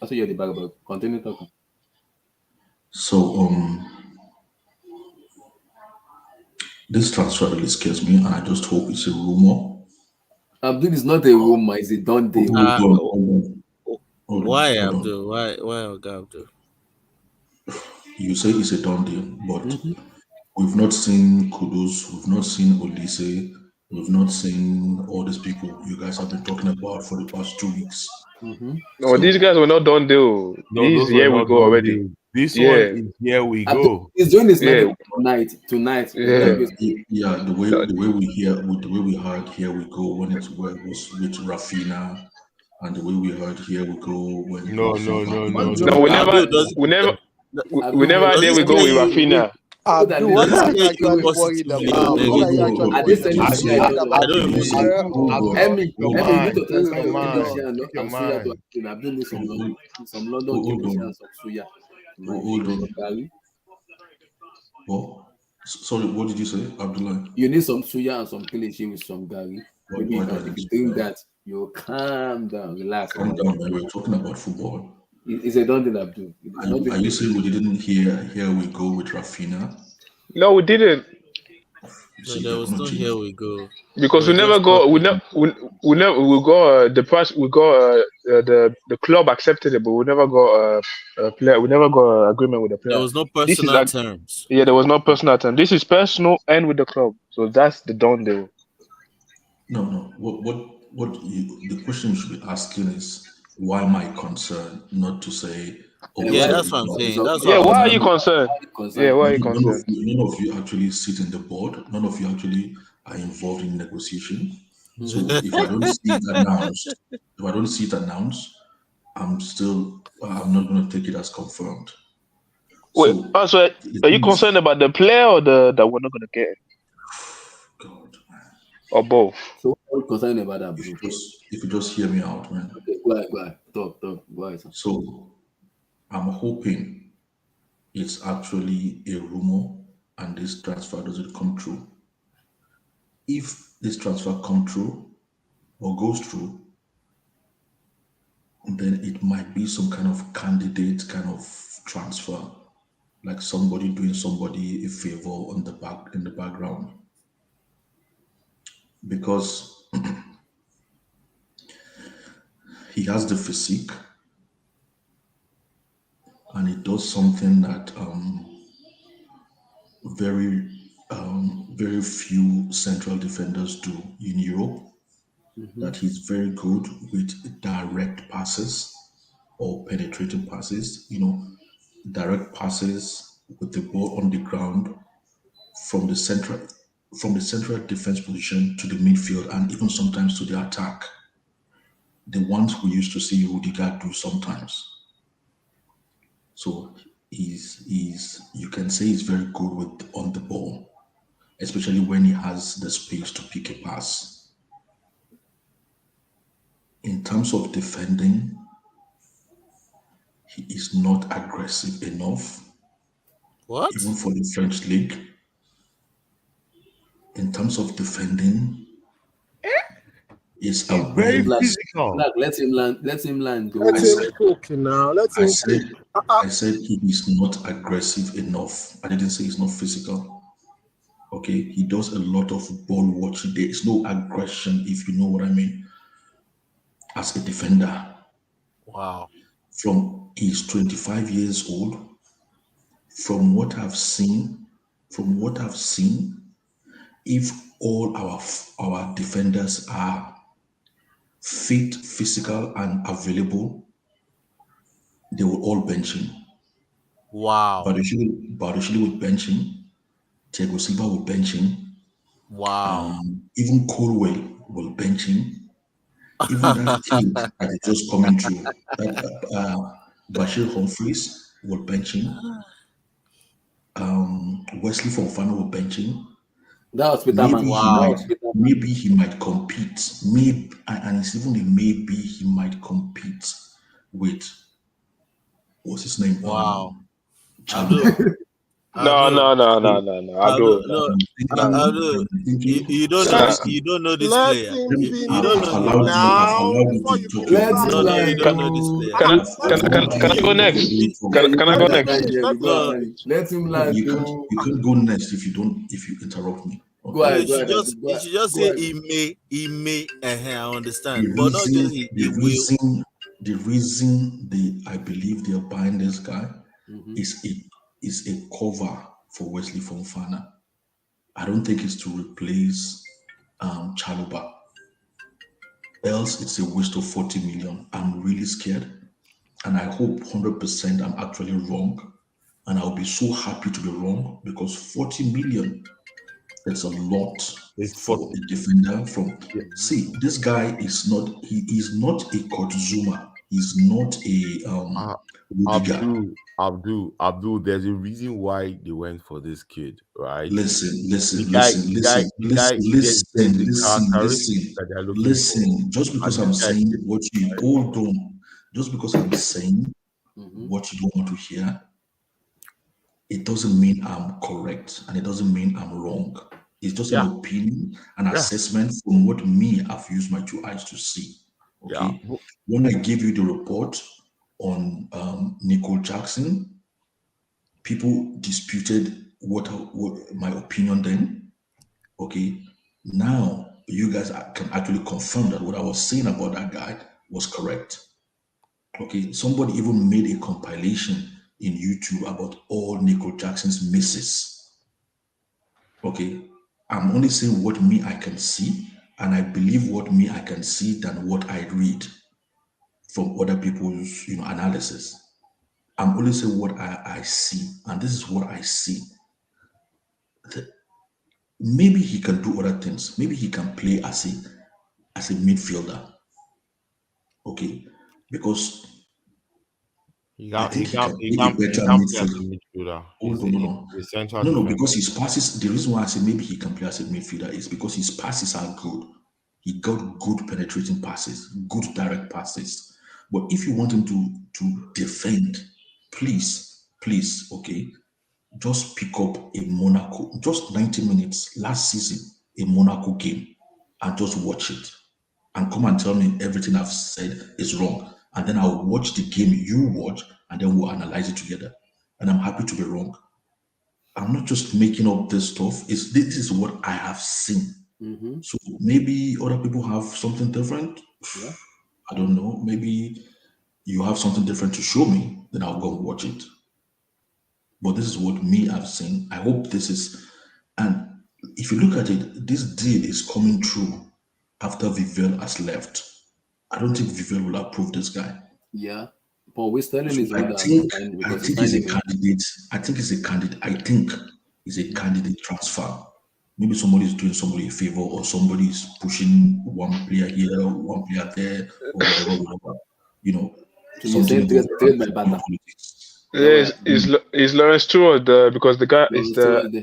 also hear the background. Continue talking. So this transfer really scares me, and I just hope it's a rumor. Abdul is not a rumor; it's a done deal. Why Hold on. Abdul? Why Oga Abdul? You say it's a done deal, but Mhm. we've not seen Kudus, we've not seen Olise, we've not seen all these people you guys have been talking about for the past 2 weeks. No, these guys were not done deal. No, This those were year we not go done already. deals. This one Yeah, is here we Abdul go. is doing his yeah, live tonight. Tonight, yeah. Yeah, the way we hear, with the way we heard here we go when it was with Rafina, and the way we heard here we go when No. No, we never, Abdul, does we never, does we Abdul, never. does There it we go scare with you? Rafinha. Abdul, what Don't are you say it actually worried positively. I about? beg What you. are you actually At this worried stage, about? you Are see, you I worried don't. I about the don't even see. player or Emmy, Your you need to mind. transfer Your your mind. Indonesian Keep your and Suya to mind. Abdul. Abdul needs some London Hold Kilishi on. and some Suya. Hold on. Some Gary. What? Sorry, what did you say, Abdullah? You need some Suya and some Kilishi with some Gary. Maybe Why do I if need you to drink that, you'll calm down, relax. calm down, man? We're talking about football. It's a done deal, Abdul. It's not Are you saying we didn't hear here we go with Rafinha? No, we didn't. You No, see, there they're was gonna no change here it. we go. They Because we were never just go. We talking. never. We never. We got the price. We got the club accepted it, but we never got a player. We never got an agreement with the There player. was no This is personal like terms. yeah, there was no personal term. This is personal and with the club, so that's the done deal. No. The question we should be asking is why am I concerned? Not to say, oh, And it's Yeah, why already that's what I'm done. saying. That's what Yeah, I why was are you asking. concerned? Yeah, concerned? why are you None concerned? of you actually sit in the board. None of you actually are involved in negotiation. So if I don't see it announced, I'm not going to take it as confirmed. Wait, So so the are you thing concerned is, about the player or the that we're not gonna get God, man, or both? So what are you concerned about that, bro? if you just hear me out, man. Okay, go ahead. Talk. Go ahead, sir. So I'm hoping it's actually a rumor and this transfer doesn't come true. If this transfer comes true or goes through, then it might be some kind of candidate kind of transfer, like somebody doing somebody a favor on the back in the background. Because he has the physique and he does something that very very few central defenders do in Europe. That he's very good with direct passes or penetrating passes. Direct passes with the ball on the ground from the central defense position to the midfield and even sometimes to the attack. The ones we used to see Rudiger do sometimes. So he's you can say he's very good with on the ball, especially when he has the space to pick a pass. In terms of defending, he is not aggressive enough, What? even for the French league. In terms of defending, is He's aware. very Black, physical. let him land. Let him land. Let I Go. him said, cook now. Let I him said, cook. I said he is not aggressive enough. I didn't say he's not physical. Okay, he does a lot of ball watching. There is no aggression, if you know what I mean, as a defender. Wow. From he's 25 years old. From what I've seen, if all our defenders are fit, physical, and available, they will all bench him. Wow. Barushili will bench him. Thiago Silva will bench him. Wow. Even Colwell will bench him. Even that kid that is just coming through, that Bashir Humphreys will bench him. Wesley Fofana will bench him. That was Maybe Peterman. he That Wow. might, was Peterman. maybe he might compete. Maybe, and it's even a maybe he might compete with what's his name? Wow. Abdul. Chaluba. No, Abdul. no, no, no, So no, no. Abdul. Abdul, no. No. I'm Abdul. thinking, You don't know. Nah. seriously. You don't know this Let player. him You finish don't know him. I've now allowed you before to you talk your Let game. him No, you land. don't know this Oh. player. Can I Let I've him can allowed finish. I go you to talk next? your game for Yeah, Can I let go Let him that next? guy finish. here. Let Go him No, after him. finish. Let him land. Oh. you can't go next if you interrupt me. Go Okay. no. ahead. You Go should ahead. just. Abdul. You should just Go say ahead. he may. I The understand, but not just reason he the will. reason the reason I believe they are buying this guy is a cover for Wesley Fofana. I don't think it's to replace Chaluba. Else, it's a waste of 40 million. I'm really scared, and I hope 100% I'm actually wrong, and I'll be so happy to be wrong because 40 million. That's a lot It's for 40. a defender. Yeah. See, this guy is not. He is not a Kurt Zuma. He's not a Rudiger. Abdul, there's a reason why they went for this kid, right? Listen. There's Listen. a characteristic that they're looking for. Just because And I'm this guy saying fits, what you right? all don't, just because I'm saying what you don't want to hear, it doesn't mean I'm correct and it doesn't mean I'm wrong. It's just Yeah, an opinion, an yeah, assessment from what me I've used my two eyes to see. yeah. Okay. When I give you the report on Nicole Jackson, people disputed what my opinion then. Okay. Now you guys can actually confirm that what I was saying about that guy was correct. Okay. Somebody even made a compilation in YouTube about all Nicole Jackson's misses. Okay. I'm only saying what me I can see, and I believe what me I can see than what I read from other people's analysis. I'm only saying what I see, and this is what I see. Maybe he can do other things. Maybe he can play as a midfielder. Okay, because I think he can be a He better can't play as a midfielder. midfielder. Oh He's no, no, no. a central No, defender. because his passes, the reason why I say maybe he can play as a midfielder is because his passes are good. He got good penetrating passes, good direct passes. But if you want him to defend, please, okay, just pick up a Monaco, just 90 minutes last season, a Monaco game, and just watch it. And come and tell me everything I've said is wrong. And then I'll watch the game you watch, and then we'll analyze it together. And I'm happy to be wrong. I'm not just making up this stuff. This is what I have seen. So maybe other people have something different. Yeah. I don't know. Maybe you have something different to show me, then I'll go and watch it. But this is what me I've seen. I hope this is, and if you look at it, this deal is coming true after Vivel has left. I don't think Vivel will approve this guy. Yeah. But we're Sterling So is the one that signed I because he think he's signed a him. candidate. I think he's a candidate. I think he's a candidate transfer. Maybe somebody's doing somebody a favor, or somebody's pushing one player here, one player there, or whatever. You know, So you something say involved trade around by football barter. politics. Is Lawrence Stewart because the guy is Lawrence Stewart there.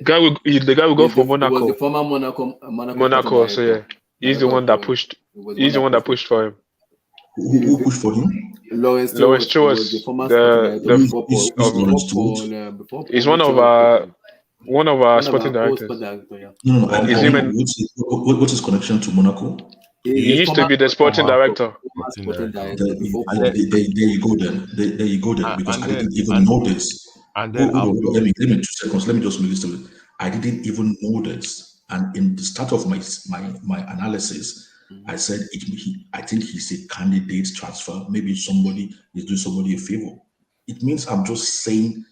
the guy will go for He was Monaco. the former Monaco sporting Monaco, so director. yeah, he's the one that pushed. He's the one that pushed for him. Who pushed for him? Lawrence Lawrence Stewart was Stewart, the former sporting director before Who's Paul. Lawrence Stewart? Before he's Paul one of Mitchell. one of our sporting Paul's directors. director, yeah. No, And his I name know. and What's his connection to Monaco? he used to be the sporting director. Sporting There, director before Paul. there you go then. There you go then. Because I didn't even know this. And then Hold on. Abdul, Let me 2 seconds. Let me just make this to it. I didn't even know this. And in the start of my analysis, I said I think he's a candidate transfer. Maybe somebody is doing somebody a favor. It means I'm just saying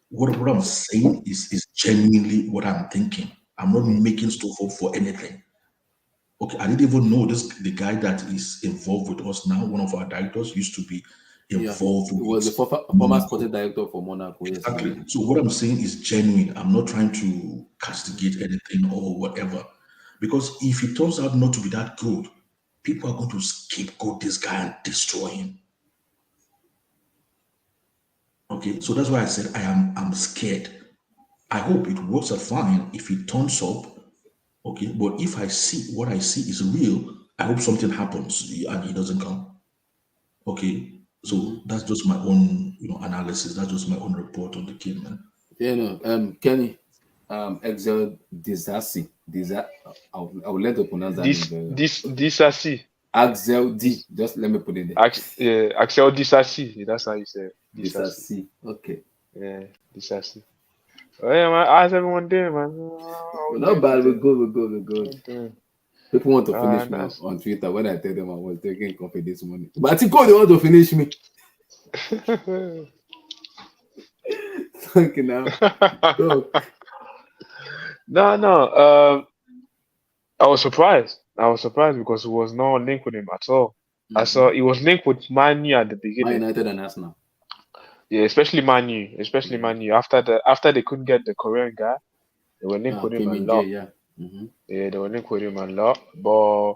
what I'm saying is genuinely what I'm thinking. I'm not making stuff up for anything. Okay, I didn't even know the guy that is involved with us now. One of our directors used to be involved He was the with former sporting director for Monaco. Yes. exactly. So what I'm saying is genuine. I'm not trying to castigate anything or whatever. Because if it turns out not to be that good, people are going to scapegoat this guy and destroy him. Okay, so that's why I said I'm scared. I hope it works out fine if it turns up. Okay, but if I see what I see is real, I hope something happens and he doesn't come. Okay, so that's just my own analysis. That's just my own report on the kid, man. Kenny, Excel Disasi. I'll let you pronounce that name very well. Disasi. Axel D. Just let me put it there. Axel Disasi. That's how you say it. Disasi. Okay. Yeah, Disasi. Oh yeah, man. How's everyone doing, man? Not bad. We're good. People want to finish me nice. on Twitter when I tell them I was taking coffee this morning. But I think they want to finish me. Okay, now. No. I was surprised because it was no link with him at all. I saw it was linked with Man U at the beginning. Man United and Arsenal. Yeah, especially Man U. After they couldn't get the Korean guy, they were linked with him a lot. Yeah. Yeah, they were linked with him a lot. But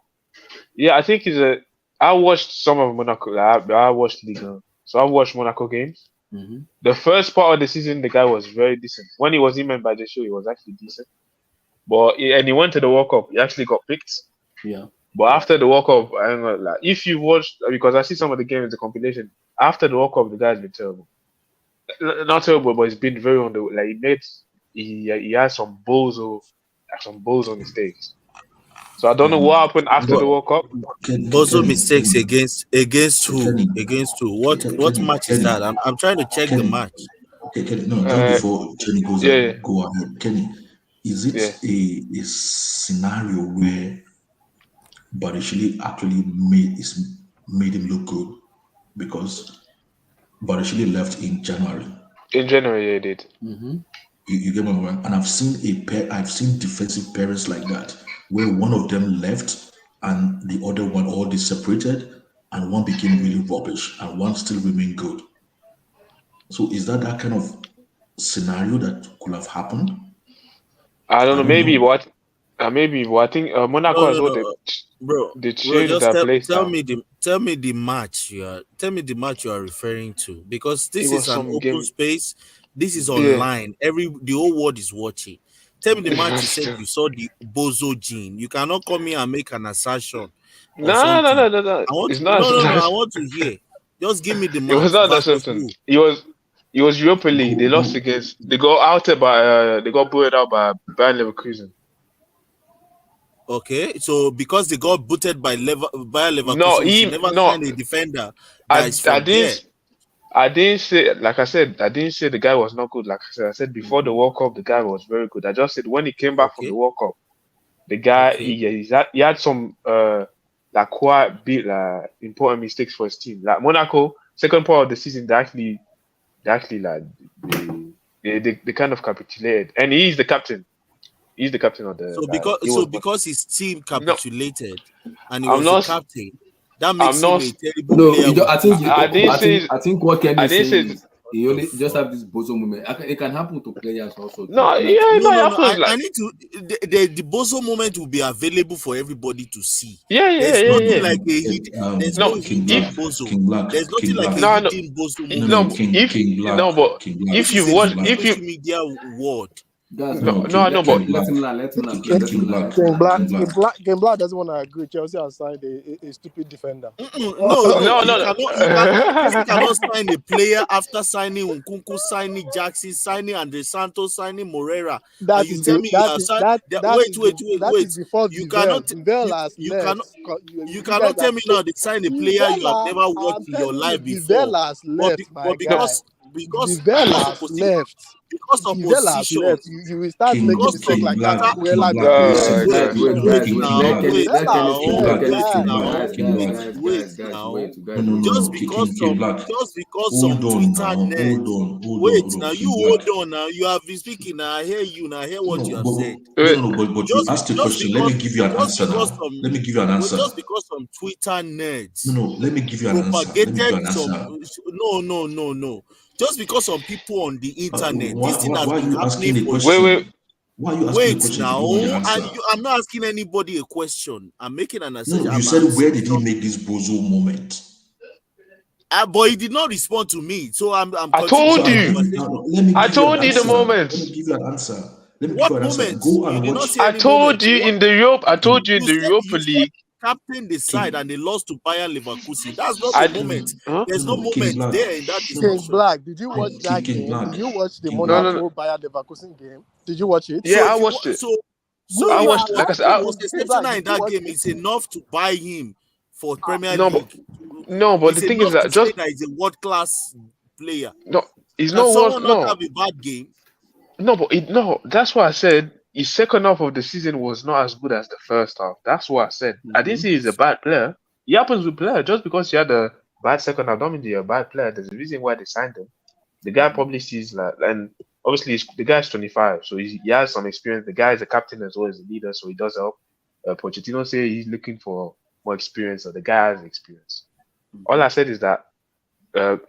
yeah, I think he's a I watched some of Monaco. I watched Ligue 1. So I watched Monaco games. The first part of the season, the guy was very decent. When he was in by the show, he was actually decent. But and he went to the World Cup. He actually got picked. Yeah. But after the World Cup, I don't know, like if you watched, because I see some of the games, the compilation. After the World Cup, the guy's been terrible. Not terrible, but he's been very on the like. He has some bozo mistakes. So I don't know what happened after the World Cup. Bozo mistakes against who? Kenny, Against who? What match is that? I'm trying to check the match. Okay, Kenny, no, just before Kenny go ahead, Kenny, is it a scenario where Barishili actually made him look good? Because Barishili left in January. In January, he did. You get my point? And I've seen defensive pairings like that, where one of them left and the other one all they separated, and one became really rubbish and one still remained good. So is that kind of scenario that could have happened? I don't know. Maybe what I think Monaco as well. They changed their play style. Tell me the match you are referring to, because this is an open space. This is online. The whole world is watching. Tell me the match you said you saw the Bozo gene. You cannot come here and make an assertion. No. It's not. I want to hear. Just give me the match. It was not that something. It was Europa League. They lost against. They got outed by. They got booted out by Bayern Leverkusen. Okay, so because they got booted by Leverkusen, never signed a defender. I didn't say, like I said, I didn't say the guy was not good. Like I said before the World Cup, the guy was very good. I just said when he came back from the World Cup, the guy he had some like quite big important mistakes for his team. Like Monaco, second part of the season, they actually like they kind of capitulated, and he's the captain. He's the captain of the. Because his team capitulated and he was the captain. That makes him a terrible player. I think what Kenny is saying is he only just have this bozo moment. It can happen to players also. I need to. The bozo moment will be available for everybody to see. There's nothing like a hidden. There's no hidden bozo. There's nothing like a hidden bozo moment. But if you watch, social media world. But let him land. Game Black doesn't want to agree. Chelsea has signed a stupid defender. No. You cannot sign a player after signing Nkunku, signing Jackson, signing Andre Santos, signing Morera. Wait. You cannot tell me now they sign a player you have never watched in your life before. Because of position, you will start making mistakes like that. Just because some Twitter nerds. Wait, now you hold on. Now you have been speaking. Now I hear you. Now I hear what you have said. But you asked the question. Let me give you an answer. Just because some Twitter nerds. Let me give you an answer. No. Just because some people on the internet, this thing has been happening for Why are you asking Wait now, I'm not asking anybody a question. I'm making an assertion. You said, where did he make this bozo moment? But he did not respond to me, so I'm I told you. I told you the moment. Let me give you an answer. What moment? Go and watch. I told you in the Europa League. Captain the side and they lost to Bayern Leverkusen. That's not the moment. There's no moment there in that discussion. Black, did you watch that game? Did you watch the Monaco Bayern Leverkusen game? Did you watch it? Yeah, I watched it. So I watched it. Like I said, I was exceptional in that game. It's enough to buy him for Premier League. But the thing is that he's a world class player. No, he's not. Not have a bad game. That's why I said his second half of the season was not as good as the first half. That's what I said. I didn't say he's a bad player. He happens with player. Just because he had a bad second half, don't mean he's a bad player. There's a reason why they signed him. The guy probably sees and obviously the guy's 25, so he has some experience. The guy is a captain as well as a leader, so he does help. Pochettino say he's looking for more experience, so the guy has experience. All I said is that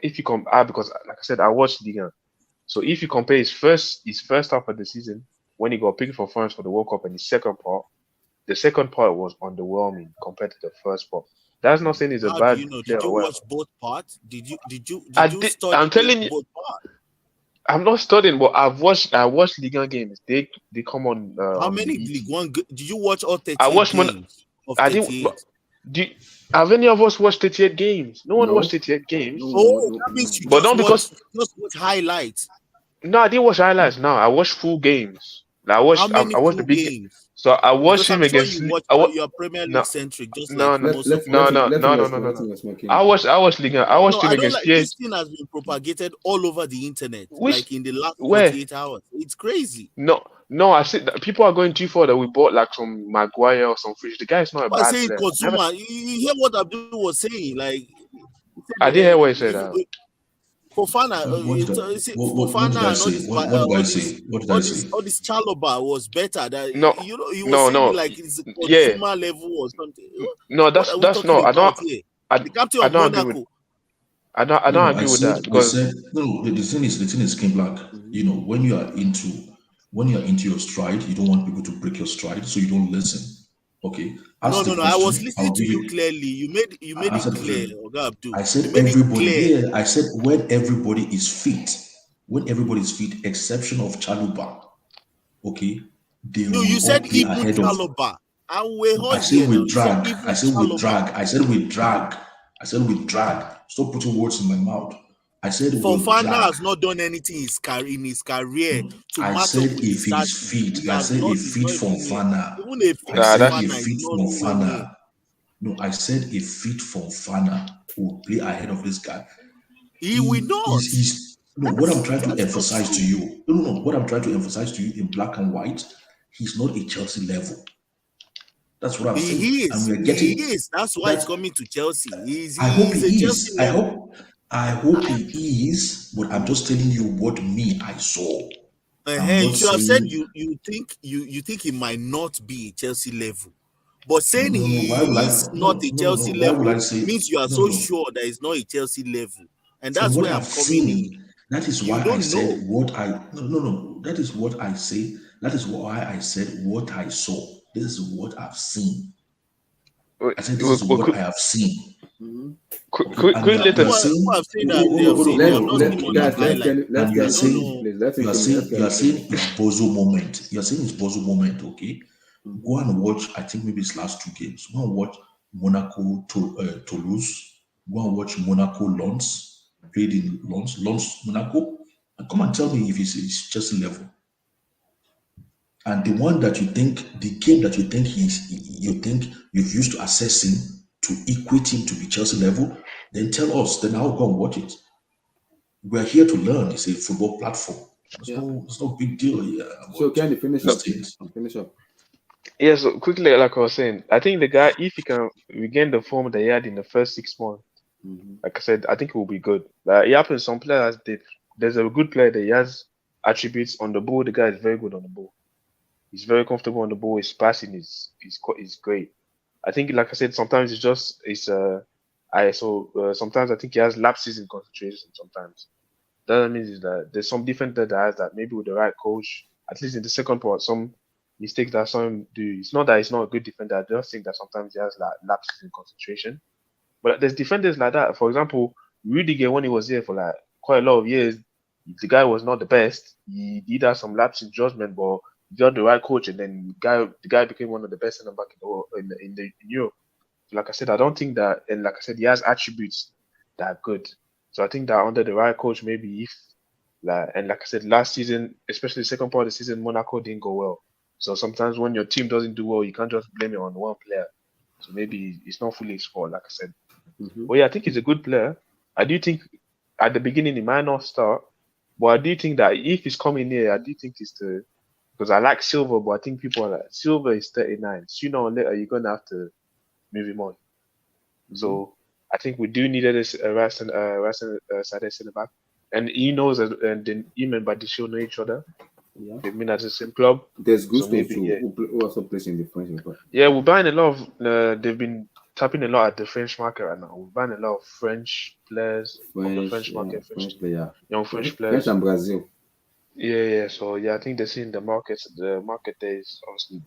if you because like I said, I watched Ligue 1. So if you compare his first half of the season, when he got picked for France for the World Cup, and the second part was underwhelming compared to the first part. That's not saying he's a How do bad you know? player Did you or watch whatever. both parts? Did you I you did. study I'm telling you, both parts? I'm not studying, but I watched Ligue 1 games. They come How on many BT. League One? Did you watch all I 38 watched games of I didn't. 38? Do have any of us watched 38 games? No one watched No, 38 no, games. Oh, no, that means you But not because just watch highlights. no, I didn't watch highlights. No, I watched full games. Like, How many I watched the full big. games? So I watched Because him I'm sure against. you watch. I wa- You're Premier League no, centric, just like no, no, most of us. no, no, let no, him no, no, explain. no, Let him no. explain. King. I watched Liga. I watched No, him I don't against like this PSG. thing has been propagated all over the internet, Which like in the last where? 48 hours. It's crazy. No. I said that people are going too far that we bought like some Maguire or some Fish. The guy is not a People are bad saying player. Never. consumer. You hear what Abdul was saying? Like, he I said, didn't hear what he said. Fofana, What did I Fofana and all say? this, What did I say? What did I say? all this Chaloba was better. That No, he was no, saying it no. like it's a Yeah, consumer level or something. no. What are we That's talking no. about here? I, The captain I of don't agree with. Monaco. I No, don't no, agree with that I because said, no, the thing is, King Black, Mhm. you know, when you're into your stride, you don't want people to break your stride, so you don't listen. Okay. No, Ask the no, no. I was question, listening I'll to give you it, clearly. You made answer it the clear, question. Oga Abdul. I You said made it everybody, clear. yeah, I said when everybody is fit, exception of Chaluba, okay, they No, you will all said play even ahead of. Chaloba. And we're I hot said here now. with You said drag. I even said with Chaloba. drag. I said with drag. I said with drag. Stop putting words in my mouth. I said with Fofana drag. has not done anything in his career No, to I match up said with if he's Disasi. fit. He I has said not. if He's fit not from even here. Fana. Even a I fit said if Fofana is fit not from nowhere near. Fana. No, I said if fit from Fana will play ahead of this guy. He will not. He's no. What I'm trying to That's not emphasize to true. you. No. What I'm trying to emphasize to you in black and white. He's not a Chelsea level. That's what I'm saying. He And is. we're He getting is. That's why he's that. coming to Chelsea. I hope He is a he Chelsea is. level. I hope he is, but I'm just telling you what me I saw. I'm You not should have said saying you think he might not be a Chelsea level. But no, saying no, no. Why would he I is not a no. Chelsea Why would I level say means you are no so no? sure that it's not a Chelsea level. And From that's what where I've I'm coming in. seen, that is You why I don't know. said what I no. That is what I say. That is why I said what I saw. This is what I've seen. I said this is what I have seen. Okay, and Quickly Who later. have saying said that they have seen? They have not seen him on that Guys, highlight. and let Kenny I don't finish, know. please. Let him finish. Let you are Kenny saying finish. it's Bozo moment. You're saying it's Bozo moment, okay? Go and watch. I think maybe it's last two games. Go and watch Monaco to Toulouse. Go and watch Monaco Lens. Played in Lens Monaco. And come and tell me if it's just level. And the one that you think, the game that you think you've used to assess him to equate him to be Chelsea level, then tell us. Then I'll go and watch it. We're here to learn. It's a football platform. Yeah. It's no big deal here. So Kenny, finish These up. things. Finish up. Yeah, so quickly, like I was saying, I think the guy, if he can regain the form that he had in the first 6 months, like I said, I think it will be good. Like it happens, some players did. There's a good player that he has attributes on the ball. The guy is very good on the ball. He's very comfortable on the ball. His passing is great. I think, like I said, sometimes sometimes I think he has lapses in concentration. Sometimes that means is that there's some different that has that maybe with the right coach, at least in the second part, some mistakes that some do. It's not that he's not a good defender. I just think that sometimes he has like lapses in concentration. But there's defenders like that. For example, Rudiger, when he was here for like quite a lot of years, the guy was not the best. He did have some lapse in judgment, but he got the right coach, and then the guy became one of the best center back in the world in Europe. So like I said, I don't think that, and like I said, he has attributes that are good. So I think that under the right coach, maybe if and like I said, last season, especially the second part of the season, Monaco didn't go well. So sometimes when your team doesn't do well, you can't just blame it on one player. So maybe it's not fully his fault, like I said. But yeah, I think he's a good player. I do think at the beginning he might not start, but I do think that if he's coming here, I do think it's because I like Silver, but I think people are like Silver is 39. Sooner or later, you're gonna have to move him on. So I think we do need a side center back, and he knows that, and then him and Badisho know each other. Yeah. They've been at the same club. There's Gusto so maybe, too, who also plays in the French League. Yeah, we're buying a lot of. They've been tapping a lot at the French market right now. We're buying a lot of French players from the French market, French player, young French players. French and Brazil. Yeah. So yeah, I think they're seeing the market. The market there is obviously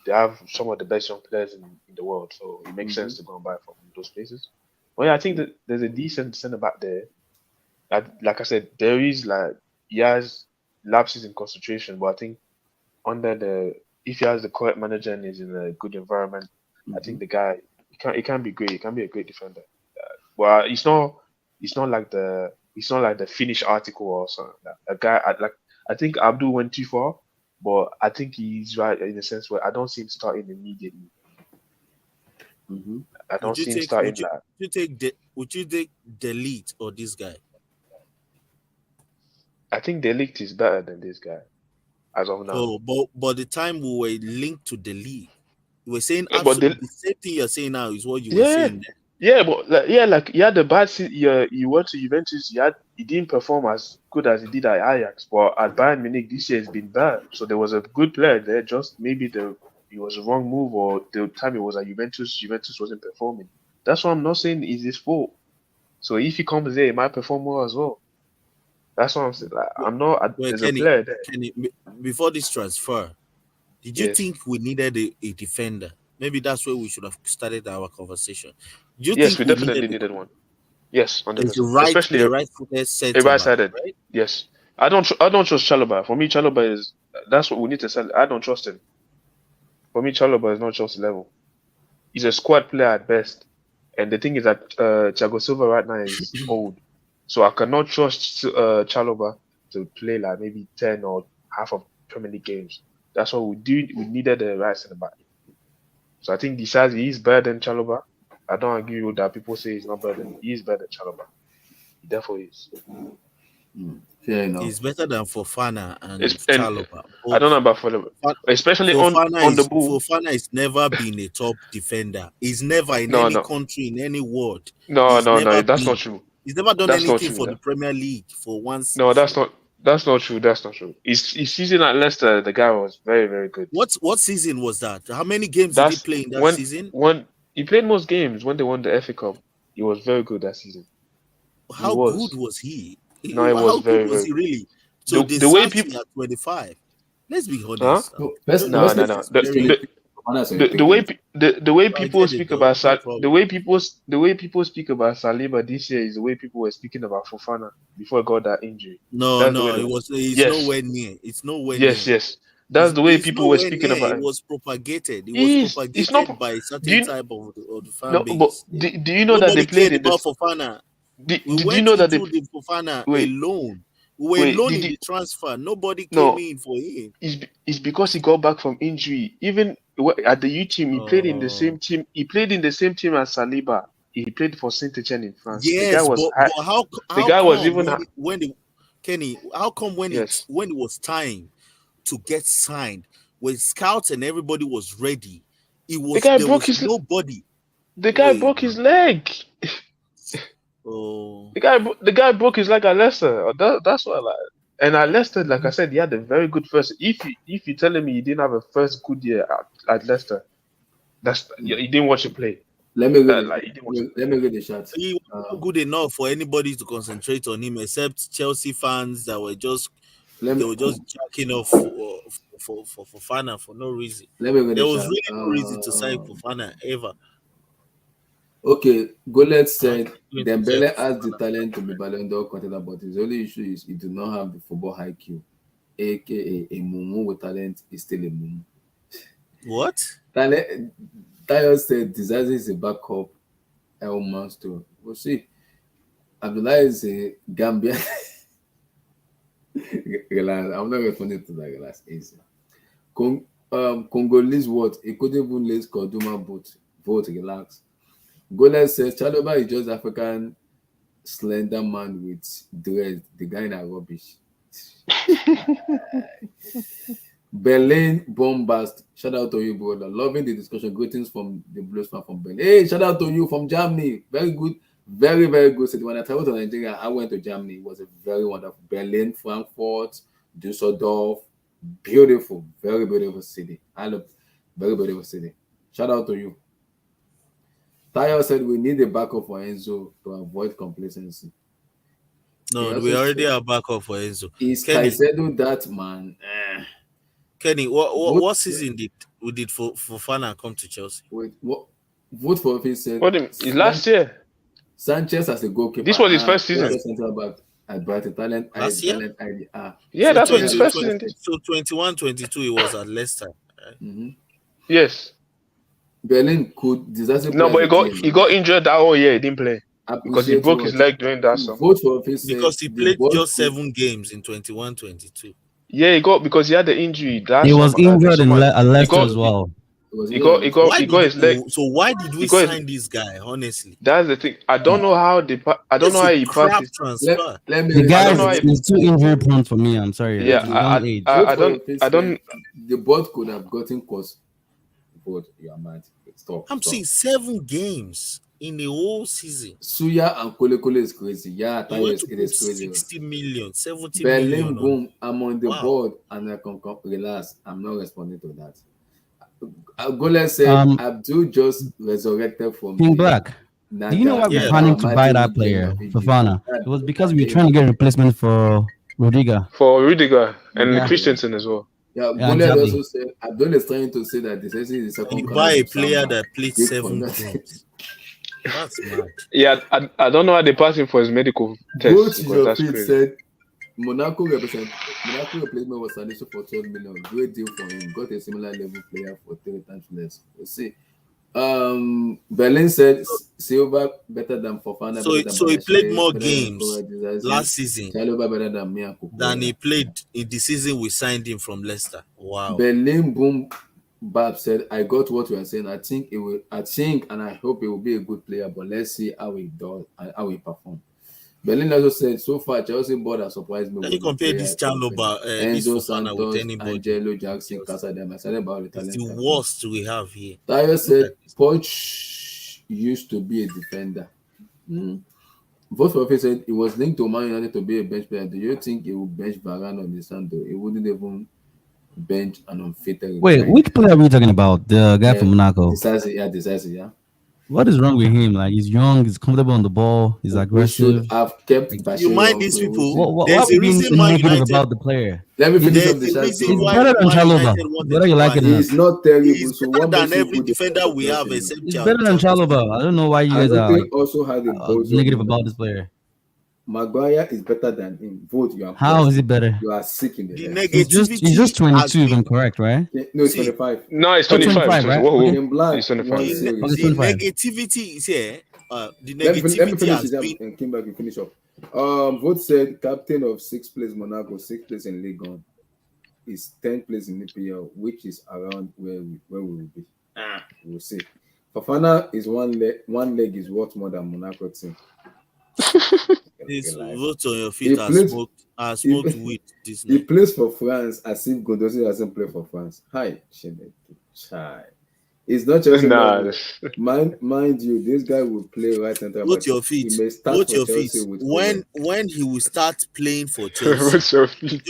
they have some of the best young players in the world, so it makes sense to go and buy from them. those places. But yeah, I think that there's a decent centre back there. Like I said, there is like he has lapses in concentration, but I think under the if he has the correct manager and is in a good environment, I think the guy he can be great. He can be a great defender. Well, it's not like the finished article or something. A guy I think Abdul went too far, but I think he's right in the sense where I don't see him starting immediately. I don't see him starting like. Would you take Delete or this guy? I think the league is better than this guy as of now. Oh, but the time we were linked to the league, we were saying Yeah, absolutely the same thing you're saying now is what you were saying. Yeah, but like you had the bad you went to Juventus, he didn't perform as good as he did at Ajax, but at Bayern Munich this year has been bad. So there was a good player there, just maybe it was a wrong move or the time it was at Juventus wasn't performing. That's what I'm not saying is his fault. So if he comes there, he might perform well as well. That's what I'm saying. Like I'm not there's a player there. Kenny, before this transfer, did you think we needed a defender? Maybe that's where we should have started our conversation. Yes, we definitely needed one. Yes, 100%. Especially the right-footed centre-back, right? Yes, I don't trust Chalobah. For me, Chalobah that's what we need to sell. I don't trust him. For me, Chalobah is not Chelsea level. He's a squad player at best, and the thing is that Thiago Silva right now is old, so I cannot trust Chalobah to play like maybe 10 or half of Premier League games. That's what we do. We needed the right centre-back. So I think Disasi is better than Chalobah. I don't agree with that. People say he's not better than he is better than Chalobah. He definitely is. Fair enough. He's better than Fofana and Chalobah. I don't know about Fofana, especially Fofana on the ball. Fofana has never been a top defender. He's never in any country, in any world. No, that's not true. He's never done anything for the Premier League for one season. No, that's not true. That's not true. His season at Leicester, the guy was very, very good. What season was that? How many games did he play in that season? When he played most games when they won the FA Cup, he was very good that season. How good was he? No, it was very, good was he really? So the way people at 25. Let's be honest. No. The way people speak about Saliba this year is the way people were speaking about Fofana before he got that injury. It's nowhere near. It's nowhere near. Yes. That's the way people were speaking about it. It was propagated. It was propagated by a certain type of the fan base. But do you know that they played in about Fofana? Did you know that they the Fofana alone? We were alone in the transfer. Nobody came in for him. It's because he got back from injury. Even at the U team, he played in the same team. He played in the same team as Saliba. He played for Saint-Etienne in France. Yes, Kenny? How come when it was time to get signed, when scouts and everybody was ready, nobody. The guy broke his leg. Oh, the guy broke his leg at Leicester. That's what I like. And at Leicester, like I said, he had a very good first. If you're telling me he didn't have a first good year at Leicester, you didn't watch him play. Let me get the shot. He wasn't good enough for anybody to concentrate on him, except Chelsea fans that were just jacking off for Fofana for no reason. There was really no reason to sign Fofana ever. Okay, Golet said Dembele has the talent to be Ballon d'Or contender, but his only issue is he does not have the football IQ, aka a mumu with talent is still a mumu. What? Tayo said Disasi is a backup El Monster. We'll see. Abdullah is a Gambia. I'm not responding to that. Relax, easy. Congolese what? He couldn't even let Koduma vote. Relax. Golan says Chalobah is just African slender man with dread. The guy in a rubbish. Berlin bombast. Shout out to you, brother. Loving the discussion. Greetings from the Blues fan from Berlin. Hey, shout out to you from Germany. Very good. Very, very good city. When I traveled to Nigeria, I went to Germany. It was a very wonderful. Berlin, Frankfurt, Düsseldorf. Beautiful. Very beautiful city. I love it. Very beautiful city. Shout out to you. Tayo said we need a backup for Enzo to avoid complacency. No, we already have backup for Enzo. Is Caicedo that man? Kenny, what season did for Fofana come to Chelsea? Wait, what? Vote for office said. What is last year? Sanchez as a goalkeeper. This was his first season. At Brighton, talent ID. Yeah, so that was his first season. So 21-22, he was at Leicester. Right? Yes. Berlin could Disasi. No, but he got injured that whole year. He didn't play because he broke his leg during that summer. Vote for office because he played just 7 games in 21-22. Yeah, he got because he had the injury. He was injured in Leicester as well. He got his leg. So why did we sign this guy? Honestly, that's the thing. I don't know how he passed his transfer. The guy is too injury prone for me. I'm sorry. Yeah, I don't. The board could have gotten cost. But you are mad. Stop. I'm saying 7 games in a whole season. Suya and Kole is crazy. Yeah, it is crazy. 60 million, 70 Berlin, million. Boom, I'm on the board and I can relax. I'm not responding to that. Gola said Abdul just resurrected from King Black. Do you know why we're planning to buy that player, Fofana? It was because we were trying to get a replacement for Rudiger. And Christensen as well. Yeah, Gola also said Abdul is trying to say that this is the second. You buy a player that played 7 games. That's mad. Yeah, I don't know how they passed him for his medical test. That's crazy. Said Monaco replacement was Sanchez for 12 million. Great deal for him. Got a similar level player for 3 times less. We'll see. Berlin said Silva better than Fofana. So he played more games last season than he played in the season we signed him from Leicester. Wow. Berlin Boom Bab said, I got what you are saying. I think and I hope it will be a good player, but let's see how he does and how he performs. Berlin also said, so far, Chelsea board has surprised me. Can you compare this Chalobah, Enzo Santos, with anybody? Angelo Jackson, Casadem. I said about the talent. It's the worst we have here. Tayo said, Poch used to be a defender. Vote for office said, it was linked to Man United to be a bench player. Do you think he would bench Varane on the Santo? He wouldn't even bench an unfitted. Wait, which player are we talking about? The guy from Monaco? Disasi, yeah. What is wrong with him? Like, he's young, he's comfortable on the ball, he's aggressive. I've kept you mind these people? What there's a reason negative about the player. Let me finish up the shot. He's better than Chalobah. Whether you like it or not. He's not terrible. He's better than every defender we have except He's better than Chalobah. I don't know why you guys are also had negative about this player. Maguire is better than him. Vote you are. How is he better? You are sick in the head. He's just 22, if I'm correct, right? No, it's 25. No, it's 25. Right? In black, it's 25. The negativity is here. The negativity let me finish has been. And came back and finish up. Vote said captain of 6th place Monaco, 6th place in Ligue 1 is 10th place in EPL, which is around where we will be. We'll see. Fofana is one leg is worth more than Monaco team. This vote on your feet. I smoked weed this night. He plays for France as if Gondosi doesn't play for France. Hi, Chai. It's not just mind you, this guy will play right center. Vote your feet. Vote your feet. When he will start playing for Chelsea,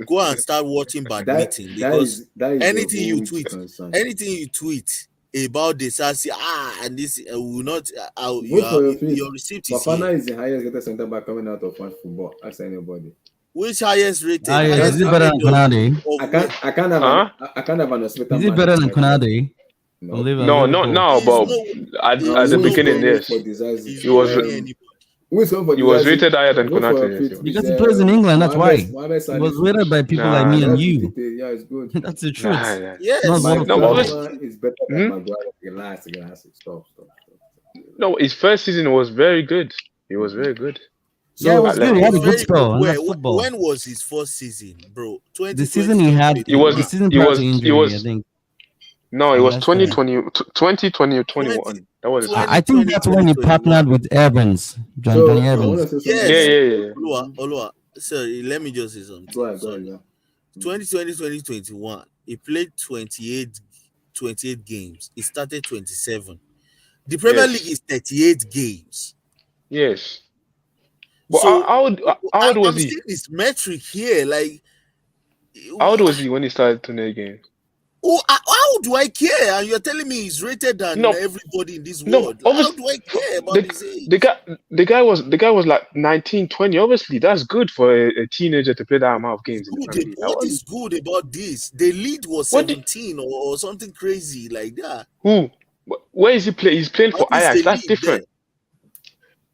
go and start watching badminton because anything you tweet about Disasi, and this will not. Your receipt is Fofana here. is the highest rated center back coming out of French football. Ask anybody. Which highest rated? Is it better than Konate? I can't have an Is it better than Konate? No, but at the beginning, yes. He was rated higher than Konate. Because he plays in England, that's why. He was rated by people like me and you. Yeah, it's good. That's the truth. Yes. It's better than Maguire. Stop. No, his first season was very good. He was very good. So yeah, it was good. He had a good spell. When was his first season, bro? The season he had. It was. The season prior to injury, I think. No, it was 2021. That was. I think that's when he partnered with Evans, Johnny Evans. Yeah. Olua, sorry, let me just say something. Go ahead. 2020-2021, he played 28 games. He started 27. The Premier League is 38 games. Yes. But so, how old was he? This metric here, like. How old was he when he started 28 games? Oh, how do I care? And you're telling me he's rated than everybody in this world. How do I care about his age? The guy was like 19, 20. Obviously, that's good for a teenager to play that amount of games. What is good about this? The lead was 17 or something crazy like that. Who? Where is he playing? He's playing for What is Ajax. the That's league there? different.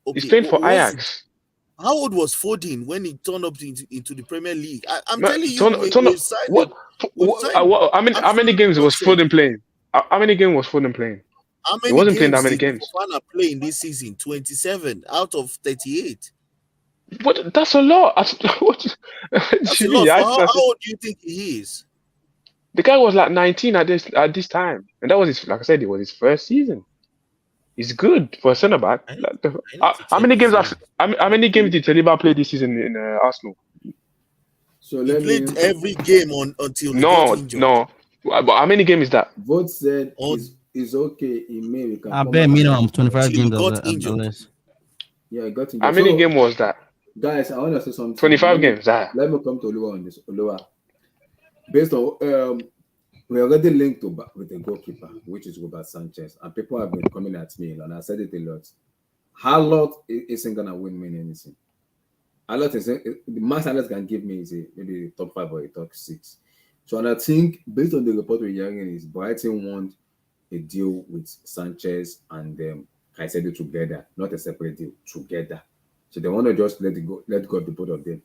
He's Okay, playing for what's Ajax. how old was Foden when he turned up into the Premier League? I'm No, telling you, turn up. we've signed What? we've signed How many absolute games was nonsense. Foden playing? How many games was Foden playing? How He many wasn't playing that games many did games. Fofana play in this season? 27 out of 38. But that's a lot. What That's do a you mean? lot. For how old do you think he is? The guy was like 19 at this time, and that was his. Like I said, it was his first season. He's good for a centre back. I need to How check many his games? age. How many games did Saliba play this season in Arsenal? So He let played me. every game until he got injured. No. But how many games is that? Vote said On- is okay. In May we can I come bet back. minimum 25 Till he games got at injured. least. Yeah, I got injured. How many So, games was that? guys, I want to say something. 25 games. Let me come to Olua on this. Olua, based on we already linked to with the goalkeeper, which is Robert Sanchez, and people have been coming at me, and I said it a lot. Harlot isn't gonna win me anything. Harlot is the max Harlot can give me is maybe top 5 or a top 6. So, and I think based on the report we're hearing, is Brighton want a deal with Sanchez and Caicedo together, not a separate deal, together. So they want to just let go of the both of them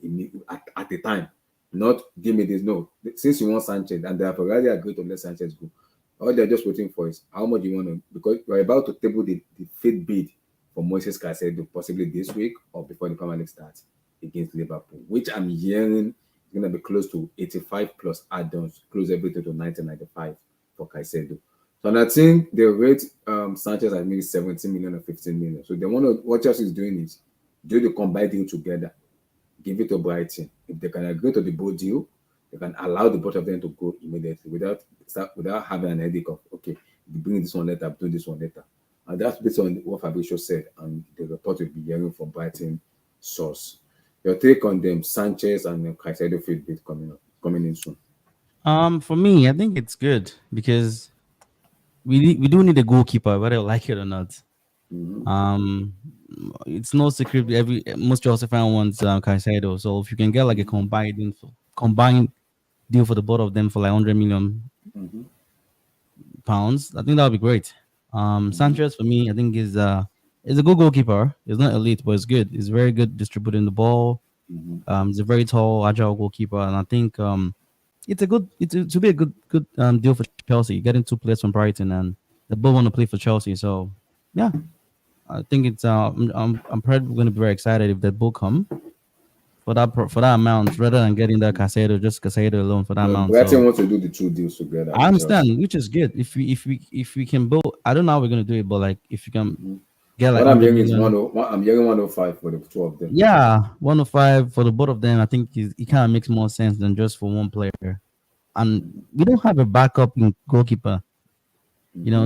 at the time. Not give me this. No, since you want Sanchez and they have already agreed to let Sanchez go, all they're just waiting for is how much you want to, because we're about to table the fifth bid for Moises Caicedo possibly this week or before the Premier League starts against Liverpool, which I'm hearing is going to be close to 85 plus add-ons, close everything to 1995 for Caicedo. So and I think they rate Sanchez at maybe 17 million or 15 million. So they want to, what Chelsea is doing is do the combined deal together, give it to Brighton. If they can agree to the both deal, they can allow the both of them to go immediately without having an headache of, okay, you bring this one later, I'm doing this one later. And that's based on what Fabrizio said and the report we'll be hearing from Brighton source. Your take on them, Sanchez and Caicedo field bit coming in soon. For me, I think it's good because we do need a goalkeeper, whether you like it or not. Mm-hmm. It's no secret. Most Chelsea fan wants Caicedo. So if you can get like a combined deal for the both of them for like 100 million pounds, I think that would be great. Sanchez for me, I think is a good goalkeeper. He's not elite, but it's good. He's very good distributing the ball. He's a very tall, agile goalkeeper, and I think it's to be a good deal for Chelsea. Getting 2 players from Brighton, and they both want to play for Chelsea. So yeah, I think it's I'm probably going to be very excited if they both come for that amount rather than getting that Caicedo alone for that amount. Brighton wants to do the 2 deals together. I understand, which is good. If we can build, I don't know how we're going to do it, but like if you can get like what I'm 100 hearing million. I'm hearing 105 for the 2 of them. Yeah, 105 for the both of them. I think it kind of makes more sense than just for one player. And we don't have a backup in goalkeeper,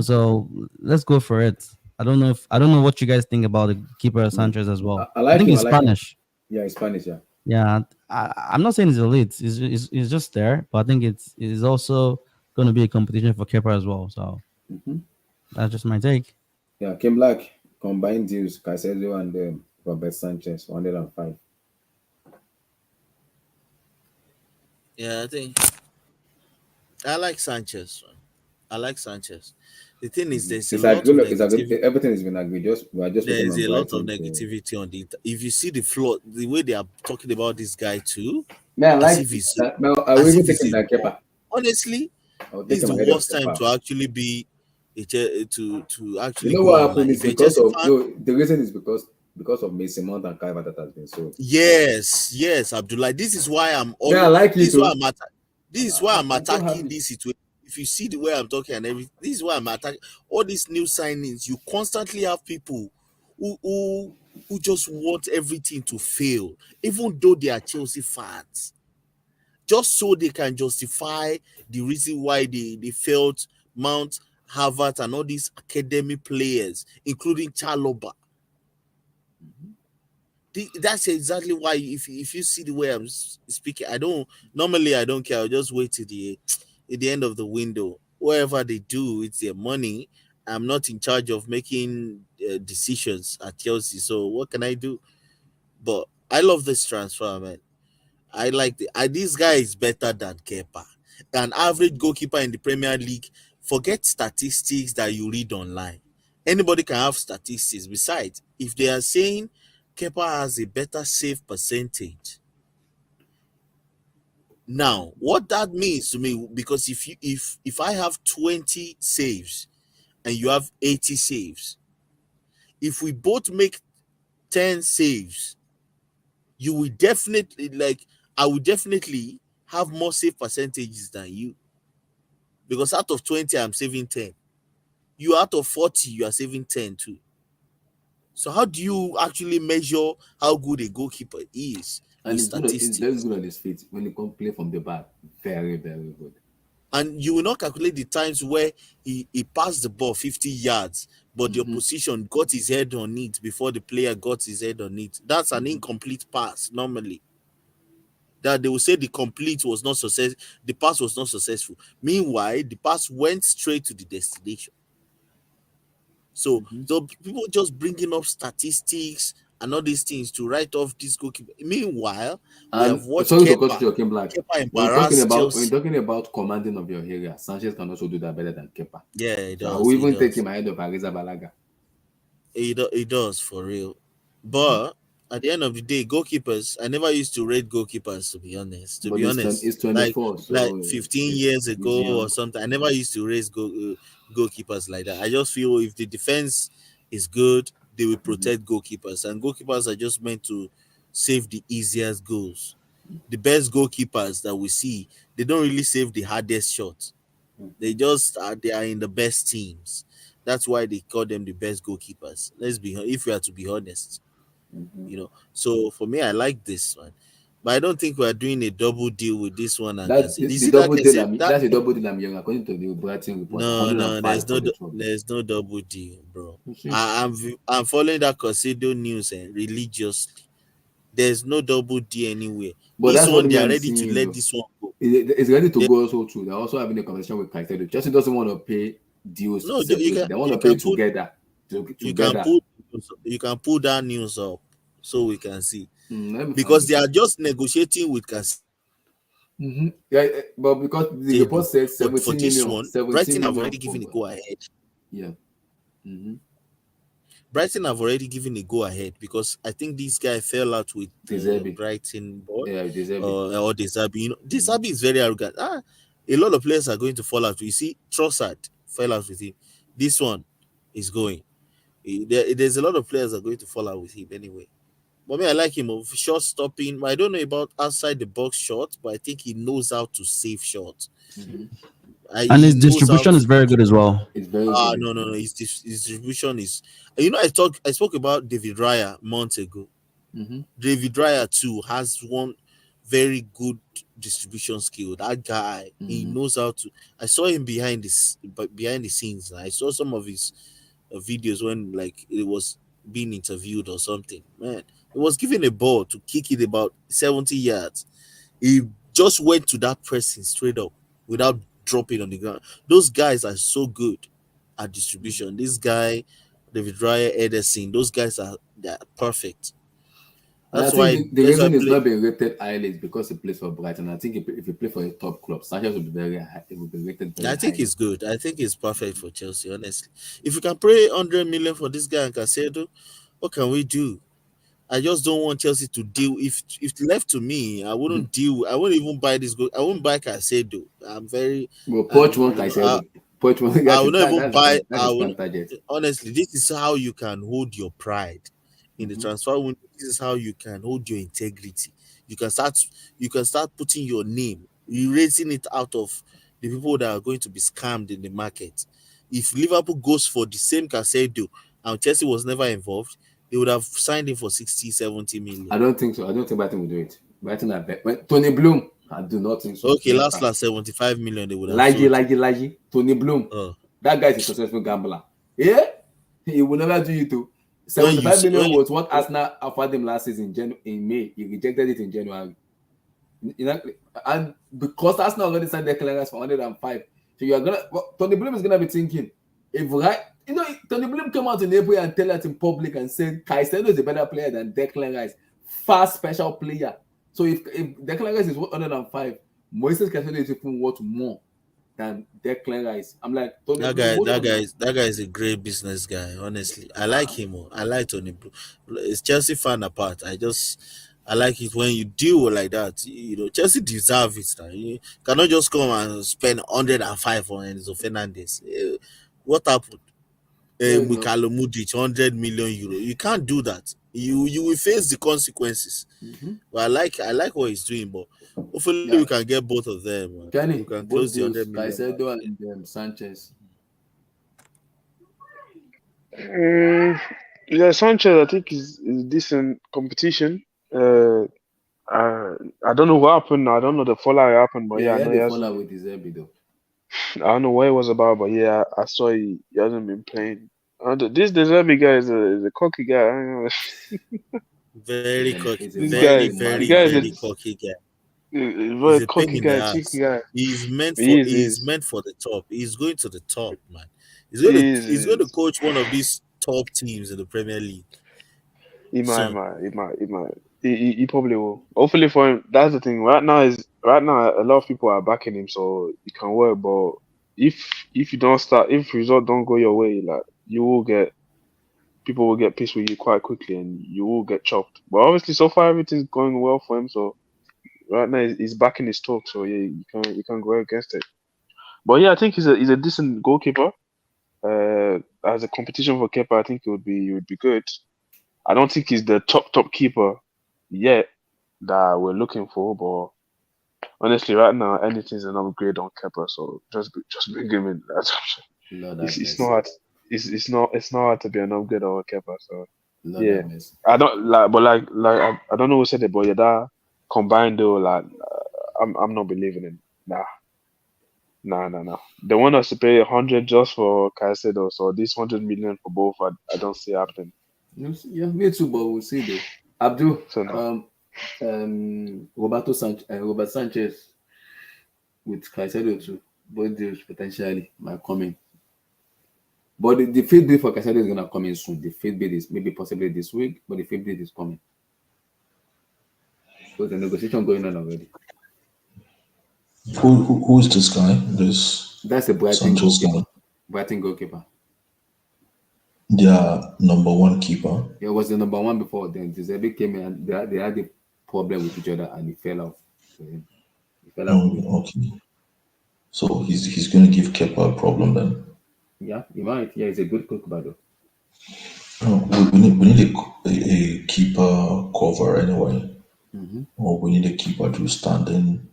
so let's go for it. I don't know what you guys think about the keeper Sanchez as well. I think he's Spanish. Yeah, he's Spanish. Yeah. Yeah, I'm not saying he's elite. He's just there, but I think it's also going to be a competition for keeper as well. So that's just my take. Yeah, Kim Black combined deals Caicedo and Robert Sanchez 105. Yeah, I think I like Sanchez. I like Sanchez. The thing is, there's a lot of negativity. Everything has been agreed. There is a lot of negativity on the. If you see the way they are talking about this guy too, man, like I even thinking that keeper. Honestly, this is the worst time to actually be to actually. You know what happened is because of the reason is because of Mason Mount and Kaiva that has been sold. Yes, Abdullah. This is why I'm. I like this you. This is why I'm attacking this situation. If you see the way I'm talking and everything, this is why I'm attacking all these new signings. You constantly have people who just want everything to fail, even though they are Chelsea fans, just so they can justify the reason why they felt Mount, Harvard, and all these academy players, including Chalobah. That's exactly why if you see the way I'm speaking, I don't care. I'll just wait till the end of the window. Whatever they do, it's their money. I'm not in charge of making decisions at Chelsea. So what can I do? But I love this transfer, man. I like this guy is better than Kepa. An average goalkeeper in the Premier League forget statistics that you read online. Anybody can have statistics. Besides, if they are saying Kepa has a better save percentage, now what that means to me, because if I have 20 saves and you have 80 saves, if we both make 10 saves, you will definitely I will definitely have more save percentages than you, because out of 20 I'm saving 10. You out of 40 you are saving 10 too. So how do you actually measure how good a goalkeeper is? And it's good. It's very good on his feet when he can play from the back. Very, very good. And you will not calculate the times where he passed the ball 50 yards, but the opposition got his head on it before the player got his head on it. That's an incomplete pass normally. That they will say the pass was not successful. Meanwhile, the pass went straight to the destination. So people just bringing up statistics and all these things to write off this goalkeeper. Meanwhile, we have watched Kepa embarrass Chelsea. When talking about commanding of your area, Sanchez can also do that better than Kepa. Yeah, it does. I will even take him ahead of Ariza Balaga. It does, for real. But at the end of the day, goalkeepers, I never used to rate goalkeepers, to be honest. It's 24, like 15 years ago or something, I never used to raise goalkeepers like that. I just feel if the defense is good, they will protect goalkeepers, and goalkeepers are just meant to save the easiest goals. The best goalkeepers that we see, they don't really save the hardest shots. They are in the best teams. That's why they call them the best goalkeepers. If we are to be honest, So for me, I like this one, but I don't think we are doing a double deal with this one. That's a double deal. I'm young, according to the Brighton report. No, there's no double deal, bro. I'm following that Casido news religiously. There's no double deal anywhere. But this one, they are ready to let this one go. It's ready to go also too. They're also having a conversation with Caicedo. Chelsea doesn't want to pay deals. No, they want to pay together. You can pull that news up so we can see, because they are just negotiating with Casido. Yeah, but because the report says 17 million. One, Brighton have already given a go ahead. Yeah. Brighton have already given a go ahead, because I think this guy fell out with Brighton board. Yeah, or Disasi. Disasi is very arrogant. A lot of players are going to fall out. You see, Trossard fell out with him. This one is going. There's a lot of players that are going to fall out with him anyway. But me, I like him. Short stopping. I don't know about outside the box shot, but I think he knows how to save shots. And his distribution is very good as well. It's very good. No. His distribution is. I spoke about David Raya months ago. David Raya too has one very good distribution skill. That guy, he knows how to. I saw him behind the scenes. I saw some of his videos when it was being interviewed or something. Man, he was given a ball to kick it about 70 yards. He just went to that pressing straight up without dropping on the ground. Those guys are so good at distribution. This guy, David Raya, Ederson, those guys they're perfect. That's why the reason he's not being rated highly is because he plays for Brighton. I think if he plays for a top club, Sanchez will be very high. It will be rated very high. I think he's good. I think he's perfect for Chelsea, honestly. If we can pay 100 million for this guy and Caicedo, what can we do? I just don't want Chelsea to deal. If left to me, I wouldn't deal. I wouldn't even buy this. I wouldn't buy Caicedo. I'm very. Well, Poch won't Caicedo. I will not even buy. Honestly, this is how you can hold your pride in the transfer window. This is how you can hold your integrity. You can start putting your name, erasing it out of the people that are going to be scammed in the market. If Liverpool goes for the same Caicedo and Chelsea was never involved, they would have signed him for 60, 70 million. I don't think so. I don't think Brighton will do it. Brighton are bet. Tony Bloom, I do not think so. Okay, last 75 million they would have. Lagi. Tony Bloom. That guy is a successful gambler. Yeah? He will never do it too. 75 million was what Arsenal offered him last season in May. He rejected it in January. And because Arsenal already signed their clearance for 105, so you are gonna. Tony Bloom is gonna be thinking, Tony Bloom came out in April and tell us in public and said Caicedo is a better player than Declan Rice, fast special player. So if Declan Rice is worth 105, Moises Caicedo is even worth more. than Declan Rice. I'm like, Tony That Blue, guy, hold that on guy, now. that guy is a great business guy. Honestly, I like him. I like Tony Blue. It's Chelsea fan apart. I like it when you deal like that. Chelsea deserve it. Now. You cannot just come and spend 105 on Enzo Fernandez. What happened? No, no. Mikhailo Mudryk, 100 million euro. You can't do that. You will face the consequences. But I like what he's doing. But hopefully we can get both of them. Kenny, We can both close the deals, 100 million. Caicedo and Sanchez. Yeah, Sanchez, I think is decent competition. I don't know what happened. I don't know the fallout happened, but Yeah, I he know had he a hasn't. fallout with his though. I don't know what it was about, but yeah, I saw he hasn't been playing. This Deserby guy is a cocky guy. I don't know. Very cocky, He's a This mad, guy, very, he's a mad the very, guy is guy. very He's, cocky guy. a He's very a pain cocky in the guy, cheeky ass. guy. He's meant He for is, he he's is, meant for the top. He's going to the top, man. he is, He's he going to is. coach one of these top teams in the Premier League He soon. might. He probably will. Hopefully for him, that's the thing. Right now a lot of people are backing him, so it can work. But if you don't start, if results don't go your way, like you will get people will get pissed with you quite quickly, and you will get chopped. But obviously, so far everything's going well for him. So right now he's backing his talk. So yeah, you can go against it. But yeah, I think he's a decent goalkeeper. As a competition for keeper, I think it would be good. I don't think he's the top keeper yet that we're looking for, but honestly, right now anything's an upgrade on Kepa, so just bring him in. Lord It's have it's not mercy. hard. It's not hard to be an upgrade on Kepa. So Lord yeah, have mercy. I don't like, but I don't know who said it, but yeah, that combined though, like I'm not believing in. Nah. They want us to pay 100 just for Caicedo, so this 100 million for both, I don't see happening. Yeah, me too, but we'll see though. Abdul, So no. Robert Sanchez with Caicedo too. Both deals potentially might come in. But the field bid for Caicedo is gonna come in soon. The field bid is maybe possibly this week, but the field bid is coming. So the negotiation going on already. Who is this guy? This That's the Brighton Sanchez goalkeeper. guy. Brighton goalkeeper. Their number one keeper. He was the number one before. Then Disasi came in and they had a problem with each other and he fell off. So he fell out with him. Okay. So he's going to give Kepa a problem then. Yeah, he might. Yeah, he's a good goalkeeper though. No, we need a keeper cover anyway. Or we need a keeper to stand in.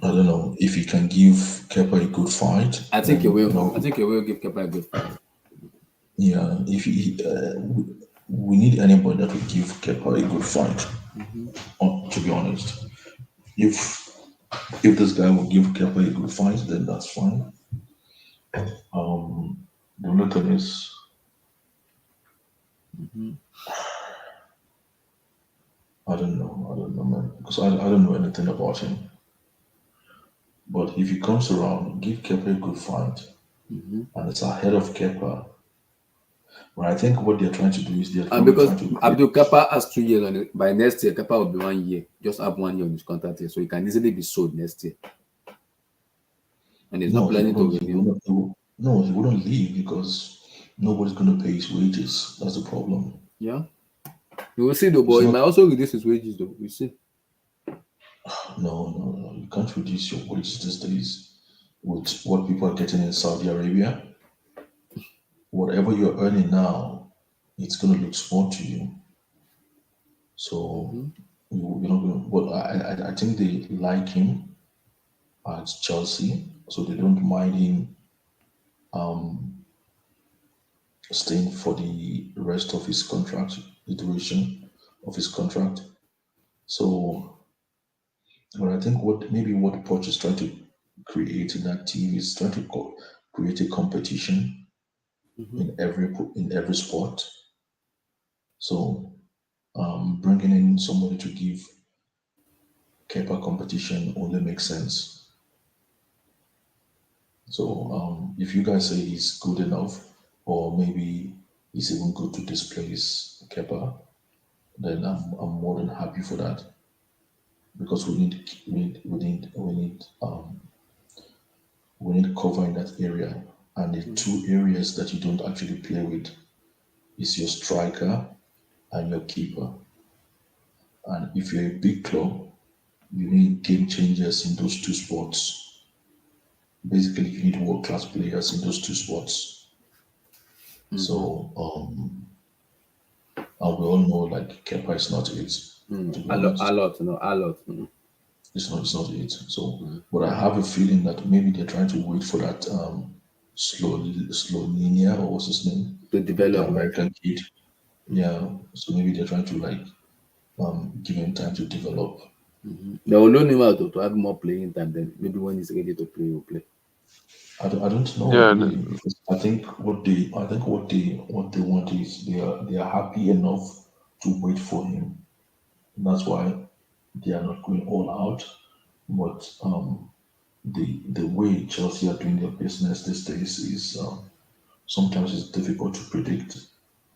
I don't know if he can give Kepa a good fight. I think he will. You know, I think he will give Kepa a good fight. yeah, if we need anybody that will give Kepa a good fight. To be honest, if this guy will give Kepa a good fight, then that's fine. The only thing is, I don't know, man, because I don't know anything about him. But if he comes around, give Kepa a good fight, and it's ahead of Kepa. But I think what they're trying to do is they're And probably because trying to create. Abdul Kepa has 2 years on it, by next year, Kepa will be 1 year. Just have 1 year on his contract here, so he can easily be sold next year. And he's not planning to renew. He wouldn't leave because nobody's going to pay his wages. That's the problem. Yeah. You will see though, but he might also reduce his wages though. We see. No. You can't reduce your wages these days with what people are getting in Saudi Arabia. Whatever you're earning now, it's going to look small to you. So you're not going to. But I think they like him at Chelsea, so they don't mind him staying for the rest of his contract, the duration of his contract. So, but I think what Poch is trying to create in that team is trying to create a competition in every sport. So, bringing in somebody to give Kepa competition only makes sense. So, if you guys say he's good enough, or maybe he's even good to displace Kepa, then I'm more than happy for that because we need need cover in that area. And the two areas that you don't actually play with is your striker and your keeper. And if you're a big club, you need game changers in those two spots. Basically, you need world class players in those two spots. So, and we all know like Kepa is not it. To be honest. A lot. It's not it. So, but I have a feeling that maybe they're trying to wait for that Slovenia or what's his name, To the develop. American kid. Yeah. So maybe they're trying to like give him time to develop. They will loan him out to have more playing time. Then maybe when he's ready to play, he'll play. I don't know Yeah, really, because I think what they want is they are happy enough to wait for him. And that's why they are not going all out. But the way Chelsea are doing their business these days is sometimes it's difficult to predict.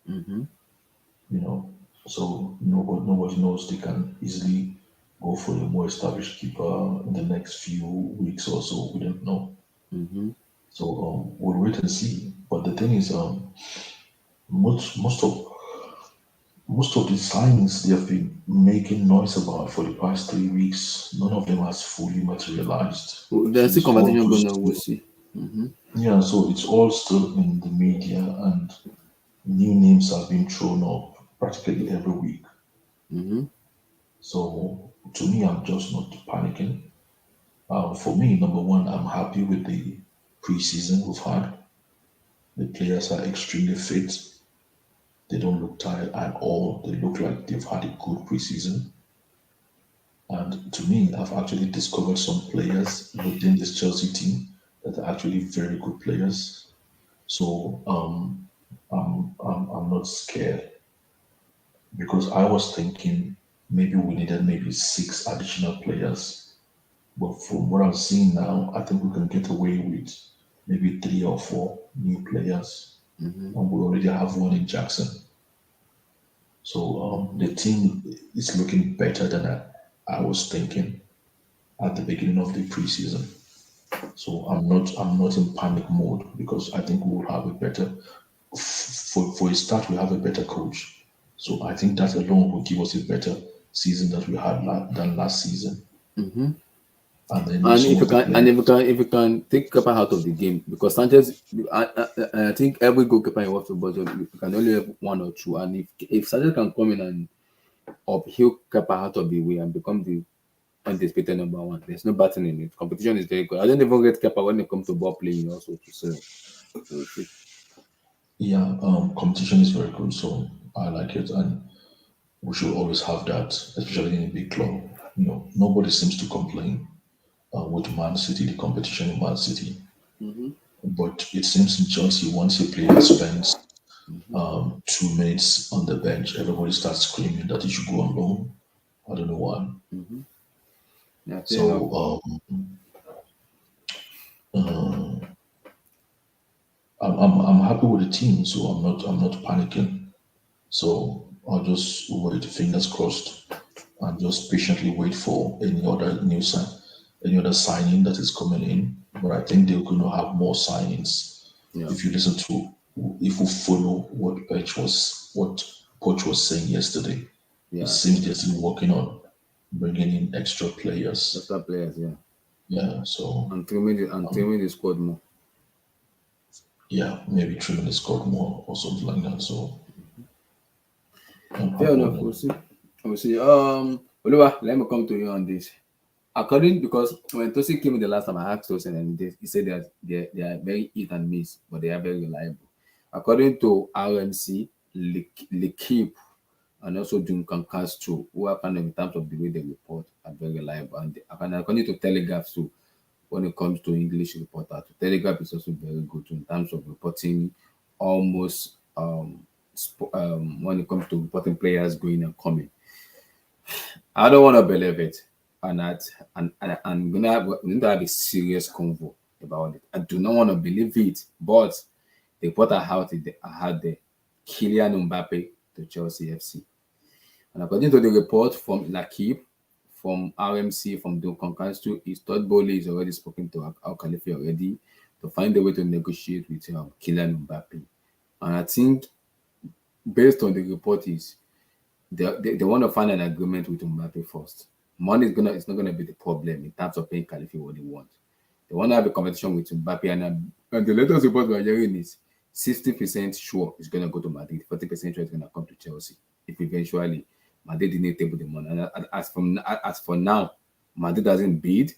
You know, so nobody knows. They can easily go for a more established keeper in the next few weeks or so. We don't know. So we'll wait and see. But the thing is, most of the signings they have been making noise about for the past 3 weeks, none of them has fully materialized. There's still it's all conversation going just on. We'll see. yeah, so it's all still in the media, and new names have been thrown up practically every week. So to me, I'm just not panicking. For me, number one, I'm happy with the preseason we've had. The players are extremely fit. They don't look tired at all. They look like they've had a good preseason. And to me, I've actually discovered some players within this Chelsea team that are actually very good players. So I'm not scared, because I was thinking maybe we needed maybe 6 additional players. But from what I'm seeing now, I think we can get away with maybe 3 or 4 new players. And we already have one in Jackson. So the team is looking better than I was thinking at the beginning of the preseason. So I'm not in panic mode, because I think we will have a better for a start, we have a better coach. So I think that alone will give us a better season that we had than last season. And then And if you can take Kepa out of the game, because Sanchez, I think every goalkeeper in world football, you can only have 1 or 2. And if Sanchez can come in and uphill Kepa out of the way and become the undisputed number 1, there's no batting in it. Competition is very good. I don't even get Kepa when it comes to ball playing also. So yeah, competition is very good, so I like it, and we should always have that, especially in a big club. Nobody seems to complain with Man City, the competition in Man City. But it seems in Chelsea, once a player spends 2 minutes on the bench, everybody starts screaming that he should go on loan. I don't know why. yeah, So I'm happy with the team, so I'm not panicking. So I'll just wait, fingers crossed, and just patiently wait for any other signing that is coming in. But I think they're going to have more signings. If we follow what Poch was saying yesterday, it seems they're still working on bringing in extra players. Extra players, yeah. Yeah, so and trimming the squad more. Yeah, maybe trimming the squad more or something like that. So fair enough. We'll see. Oliver, let me come to you on this. Because when Tosi came in the last time, I asked Tosin, and he said that they are very hit and miss, but they are very reliable. According to RMC, L'Equipe, and also Duncan Castro, who are kind of in terms of the way they report, are very reliable. And according to Telegraph too, when it comes to English reporter, Telegraph is also very good in terms of reporting almost when it comes to reporting players going and coming. I don't want to believe it. And I'm going to have a serious convo about it. I do not want to believe it, but the report I had there, Kylian Mbappe to Chelsea FC. And according to the report from L'Equipe, from RMC, from Duncan Castro, his third Bowley is already spoken to Al Khalifi already. to find a way to negotiate with Kylian Mbappe. And I think, based on the report, is they want to find an agreement with Mbappe first. Money is not gonna be the problem in terms of paying Khalifa what they want. They want to have a competition with Mbappe, and the latest report we're hearing is 60% sure it's gonna go to Madrid, 40% sure it's gonna come to Chelsea if eventually Madrid didn't table the money. And as for now, Madrid doesn't bid.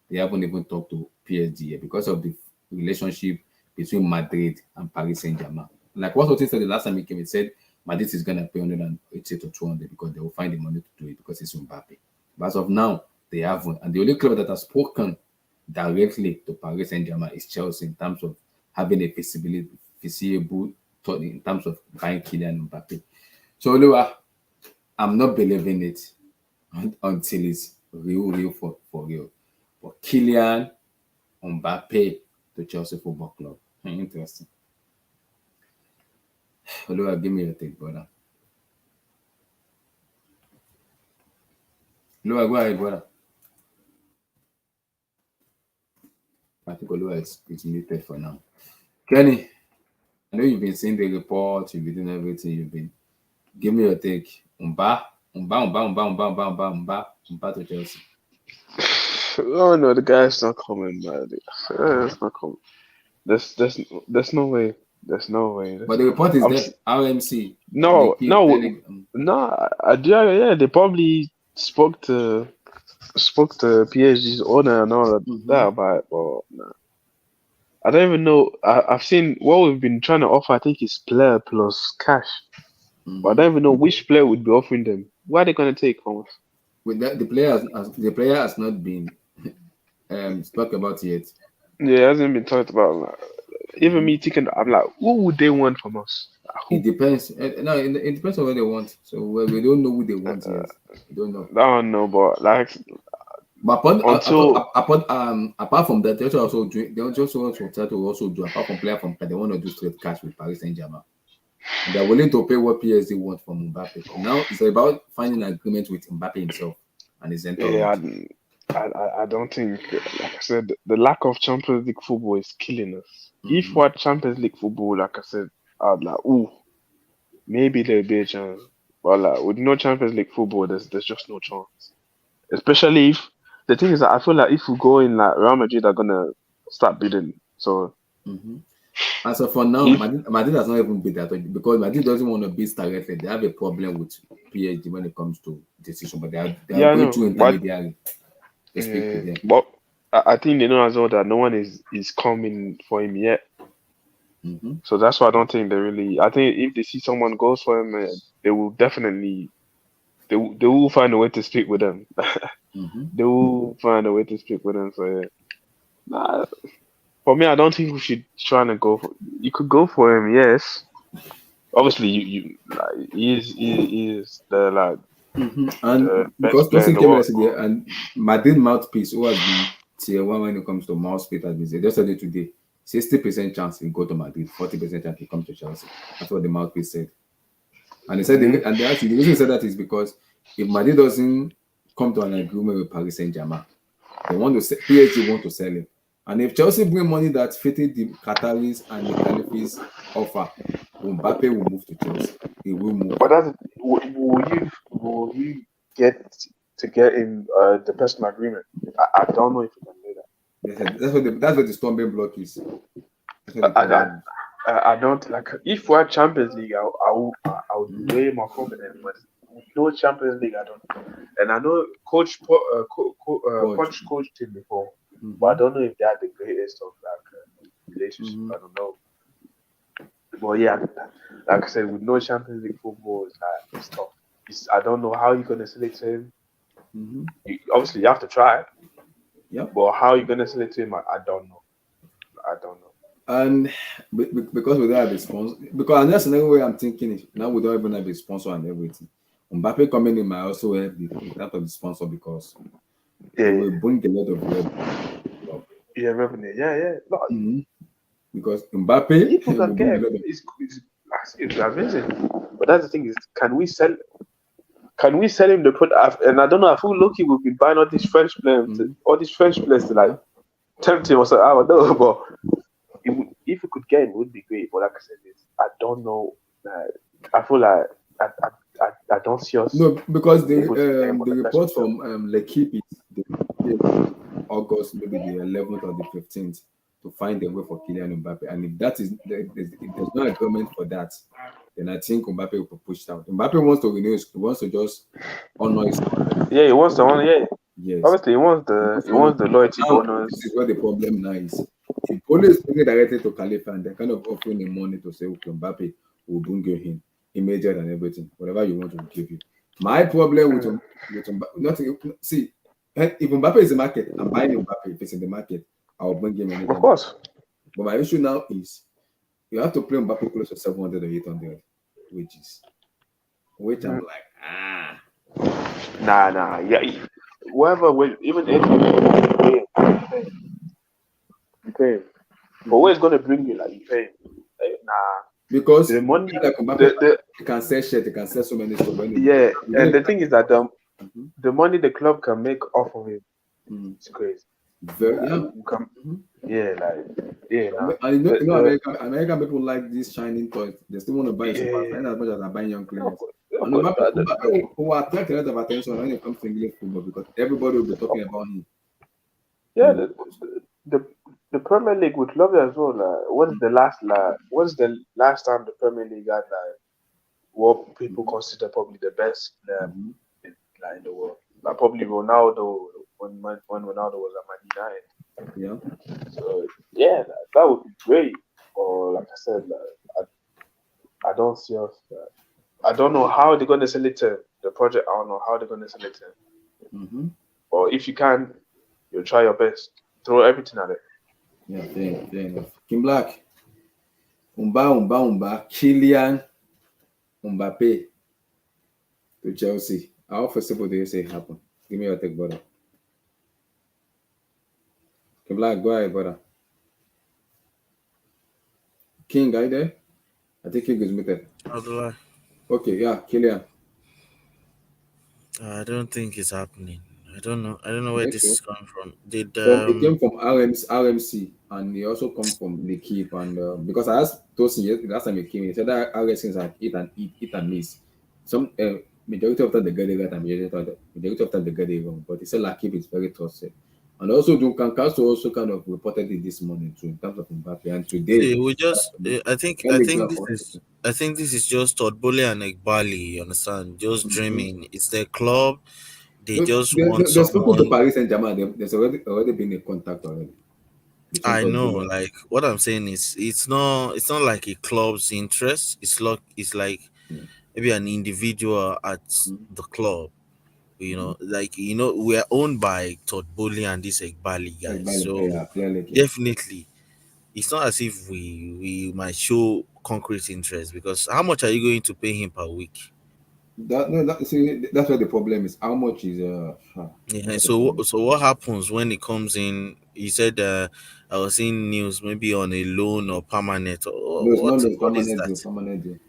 They haven't even talked to PSG yet because of the relationship between Madrid and Paris Saint-Germain. Like what Otis said the last time he came, he said Madrid is gonna pay 180 to 200 because they will find the money to do it because it's Mbappe. But as of now, they haven't. And the only club that has spoken directly to Paris Saint-Germain is Chelsea in terms of having a feasible thought in terms of buying Kylian Mbappe. So Lua, I'm not believing it until it's real for real. But Kylian Mbappe to Chelsea Football Club. Interesting. Lua, give me your take, brother. Lua, go ahead, brother. I think Olua is muted for now. Kenny, I know you've been seeing the report, you've been doing everything, give me your take. Umba to Chelsea. Oh no, the guy's not coming, man. It's not coming. There's no way. There's no way. But the report is there. RMC. No. Yeah, they probably spoke to PSG's owner and all that about it, but nah. I don't even know. I've seen what we've been trying to offer. I think is player plus cash, but I don't even know which player would be offering them. What are they going to take from us? With that, the player has not been talked about yet. Yeah, it hasn't been talked about. Like, even me thinking, I'm like, what would they want from us? It depends. No, it depends on what they want. So we don't know who they want yet. We don't know. I don't know, but like. But apart from that, they also want to try to also do apart from player from they want to do straight cash with Paris Saint-Germain. They're willing to pay what PSG want from Mbappe. Now it's about finding an agreement with Mbappe himself and his entourage. Yeah, I don't think, like I said, the lack of Champions League football is killing us. If we had Champions League football, like I said, I'd like, maybe there'll be a chance. But like with no Champions League football, there's just no chance. Especially if the thing is that I feel like if we go in, like Real Madrid are gonna start bidding. So. And so for now, Madrid has not even bid that because Madrid doesn't want to bid directly. They have a problem with PSG when it comes to decision, but they are going through intermediary. They speak to them. But I think they know as well that no one is coming for him yet. So that's why I don't think they really. I think if they see someone goes for him, they will definitely. They will find a way to speak with them. They will find a way to speak with them. So yeah. For me, I don't think we should try to go for. You could go for him, yes. Obviously, you like, he is the like. And because Tosin came yesterday and Madrid mouthpiece who has been tier 1 when it comes to mouthpiece has been said yesterday today 60% chance he go to Madrid, 40% chance he come to Chelsea. That's what the mouthpiece said. And they said and they actually the reason they said that is because if Madrid doesn't come to an agreement with Paris Saint-Germain, PSG want to sell him. And if Chelsea bring money that fitted the Qataris and the Khalifa's offer, Mbappe will move to Chelsea. He will move. But will you get in the personal agreement? I don't know if you can do that. That's what the stumbling block is. I don't like. If we're Champions League, I would be way more confident. But no Champions League, I don't. And I know coach coached him before. But I don't know if they had the greatest of relationship. I don't know. But yeah, like I said, with no Champions League football, it's tough. I don't know how you're gonna select him. Obviously, you have to try. Yeah. But how you're gonna select him, I don't know. And because we don't have a sponsor, because that's another way I'm thinking is now we don't even have a sponsor and everything. Mbappe coming in might also help that of the sponsor because we bring a lot of revenue. Yeah, revenue. Yeah. Because Mbappe, people can get it's amazing. But that's the thing is, can we sell him to put? And I don't know. I feel lucky we've been buying all these French players, to like tempt him or something. I don't know, but if we could get him, it would be great. But like I said, I don't know. I feel like I don't see us. No, because the the report from L'Equipe is August, maybe the 11th or the 15th, to find a way for Kylian Mbappe. And if that is if there's no agreement for that, then I think Mbappe will be pushed out. Mbappe wants to renew. He wants to just honor his contract. Yeah, he wants to honor. Yeah, yes. Obviously, he wants the loyalty bonus. This is where the problem now is. If Polo is bringing directly to Khalifa and they're kind of offering him money to say, okay, Mbappe will bring you in, immediate and everything, whatever you want to give you. My problem with Mbappe, nothing. See, if Mbappe is in the market, I'm buying Mbappe. If it's in the market, I'll bring him in. Of course. But my issue now is you have to play Mbappe close to 700 or 800 wages, which I'm like, Nah. Yeah, whoever will, even if you pay. But where it's gonna bring you, like you pay? Nah. Because the money, like Mbappe, you can sell shit, you can sell so many stuff. Yeah, and the thing is that the money the club can make off of it, it's crazy. And you know, American people like these shining toys. They still want to buy super as much as they buy young players. And Mbappe will attract a lot of attention when it comes to English football because everybody will be talking about him. Yeah, the Premier League would love it as well. What's the last time the Premier League had what people consider probably the best in the world? Like probably Ronaldo when Ronaldo was at Man United. Yeah. So yeah, that would be great. Or like I said, I don't see us. I don't know how they're going to sell it to the project. I don't know how they're going to sell it to. Or if you can, you'll try your best. Throw everything at it. Yeah, fair enough. Kim Black. Kylian Mbappe to Chelsea. How feasible do you say happen? Give me your take, brother. Kim Black, go ahead, brother. King, are you there? I think King is muted. Okay, yeah, Kylian. I don't think it's happening. I don't know where this is coming from. It came from RMC and he also come from the keep and because I asked Tosin last time he came, he said that RMC is like hit and miss. Some majority of time they get it right and majority of time they get it wrong. But he said like keep is very trusted. And also Duncan Castro also kind of reported it this morning too in terms of Mbappe. And today I think this is just Todd Bowley and Egbali, you understand? Just dreaming. It's their club. They just want they're someone. to Paris Saint-Germain. There's already been a contact already. I know, like what I'm saying is it's not like a club's interest. It's like maybe an individual at the club. You know, we are owned by Todd Bowley and this Egbali guys. So definitely it's not as if we might show concrete interest because how much are you going to pay him per week? That's where the problem is. How much is So what happens when it comes in? He said I was seeing news maybe on a loan or permanent. What is that? Permanent.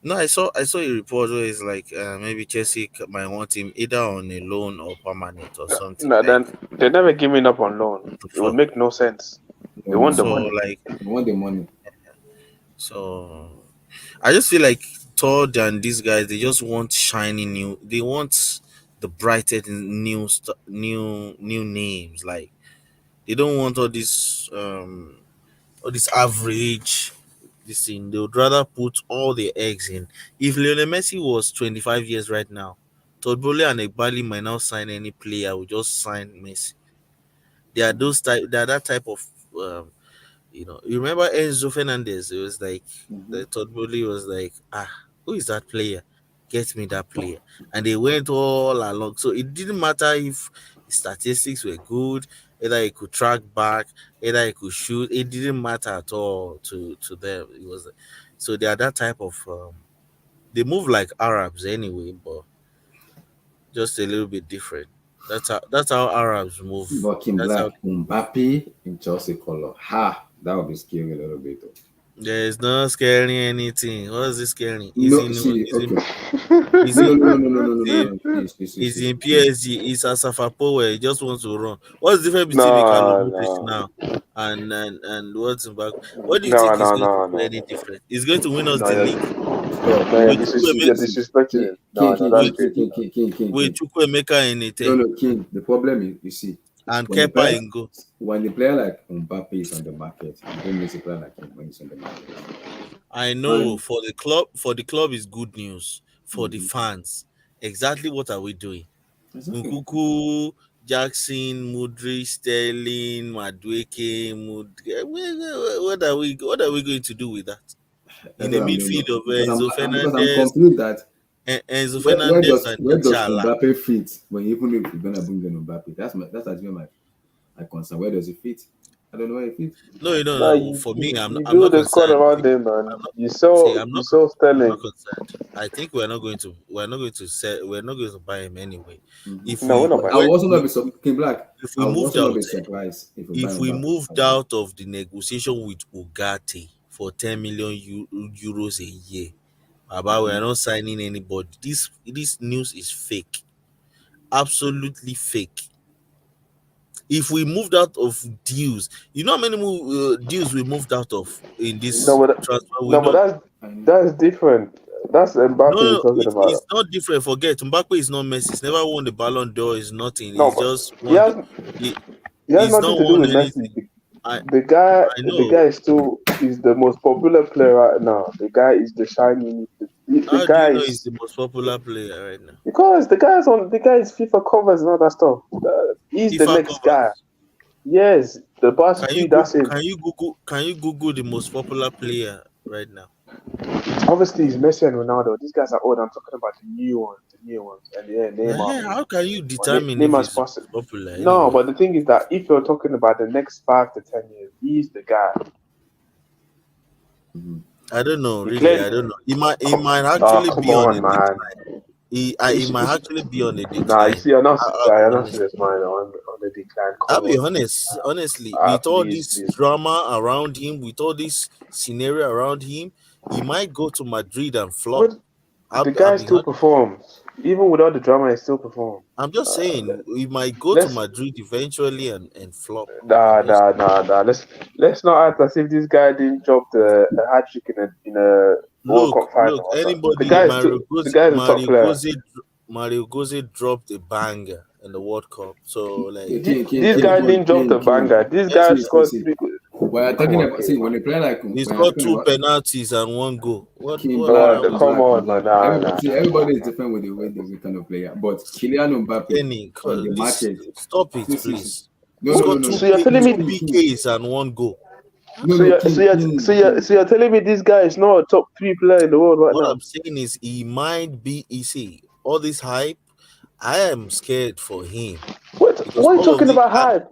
No, I saw a report where it's like maybe Chelsea might want him either on a loan or permanent or something. No, then they're never giving up on loan. It would make no sense. They want the money. They want the money. So I just feel like Todd and these guys, they just want shiny new. They want the brightest new names. Like they don't want all this average. This thing. They would rather put all their eggs in. If Lionel Messi was 25 years right now, Todd Bowley and Egbali might not sign any player. Will just sign Messi. They are that type of. You remember Enzo Fernandez? It was like the Todd Bowley was like, who is that player? Get me that player. And they went all along. So it didn't matter if his statistics were good, either he could track back, either he could shoot. It didn't matter at all to them. It was so they are that type of they move like Arabs anyway, but just a little bit different. That's how Arabs move. Looking black, Mbappe in Chelsea color. That would be scary a little bit. There's no scaring anything. What is this scaring? No. He's in PSG. He's a Safapo where he just wants to run. What's the difference between Carlo Modric now and what's Mbappe. What do you No, think is no, going to no, do no, any different? It's going to win us no. the league. Stop. No, With you're Chukwuemeka, Listen, disrespecting King, him. King, No, no, King, that's King, crazy. King, King, King, King, with King. Chukwuemeka in a No, 10 no, King. The problem is, you see, and when the Kepa player in goal. when the player like Mbappe is on the market, you don't miss a player like him when he's on the market. I know And for the club is good news. For the fans, exactly what are we doing? exactly. Nkuku, Jackson, Mudri, Sterling, Madueke, what are we going to do with that? That's In the what I don't midfield know. of Because I'm confused that Enzo where Fernandez does and Chala. Mbappe fit when even if you're gonna bring in Mbappe? That's actually my concern. Where does he fit? I don't know where he fits. No, no. For me, You I'm build not a squad concerned. around him, man. I'm not You see. saw I'm not Sterling. concerned. I think we're not going to buy him anyway. If No, we're we not I buying will when also not we be King Black. if I we will moved also not out be eh, surprised if we buy if we Mbappe. moved out of the negotiation with Ugarte for 10 million euros a year, about we are not signing anybody. This news is fake, absolutely fake. If we moved out of deals, you know how many deals we moved out of in No, this transfer but window? I know. that's different. That's Mbappe you're No, talking about. it's not different. Forget Mbappe is not Messi. He's never won the Ballon d'Or. Is nothing. No, He's but just he won. has He, he has he's nothing not to do won with Messi. anything. I The know. guy is still is the most popular player right now. The guy is the shiny. The How do you guy know he's is the most popular player right now? because the guy is FIFA covers and all that stuff. He's the FIFA next guy. covers. Yes, the past three. That's him. Can you Google the most popular player right now? Obviously, it's Messi and Ronaldo. These guys are old. I'm talking about the new ones, and yeah, Neymar. How can you Well, determine if Neymar's he's possible. popular No, anyway? but the thing is that if you're talking about the next 5 to 10 years, he's the guy. I don't know, He really. clearly. I don't know. He might Oh, actually come be on a on, man. decline. He might It's, actually be on a nah, you decline. see, you're not Honestly. serious, man. On the decline. Come I'll be on. honest, honestly, with all Please, this please. drama around him, with all this scenario around him, he might go to Madrid and flop. But I'll, the I'll guy be still honest. performs. Even without the drama, he still performs. I'm just saying he might go to Let's Madrid eventually and flop. nah, I'm just nah, nah, nah. Let's not act as if this guy didn't drop a hat trick in a World Cup final look. or something. Anybody, The guy is a top player. Mario Gose dropped a banger in the World Cup. So like, This guy didn't drop the banger. This yes, guy See. scored three goals. We're Come talking on, about King, when man. they play like he when you're scored talking two about penalties and one goal. King What Black, are But we King come Black, saying? King on, Black. man. Nah, Everybody, nah. everybody is different with the way they kind of player. But Kylian Mbappe Kenny, on the this market, stop it, see. please. He No, no, no, scored no, So no. you're telling me King, King. PKs and one goal. No, no, so you're telling me this guy is not a top 3 player in the world right What now? I'm saying is he might be. You see, all this hype. I am scared for him because What are you all of talking the. about hype?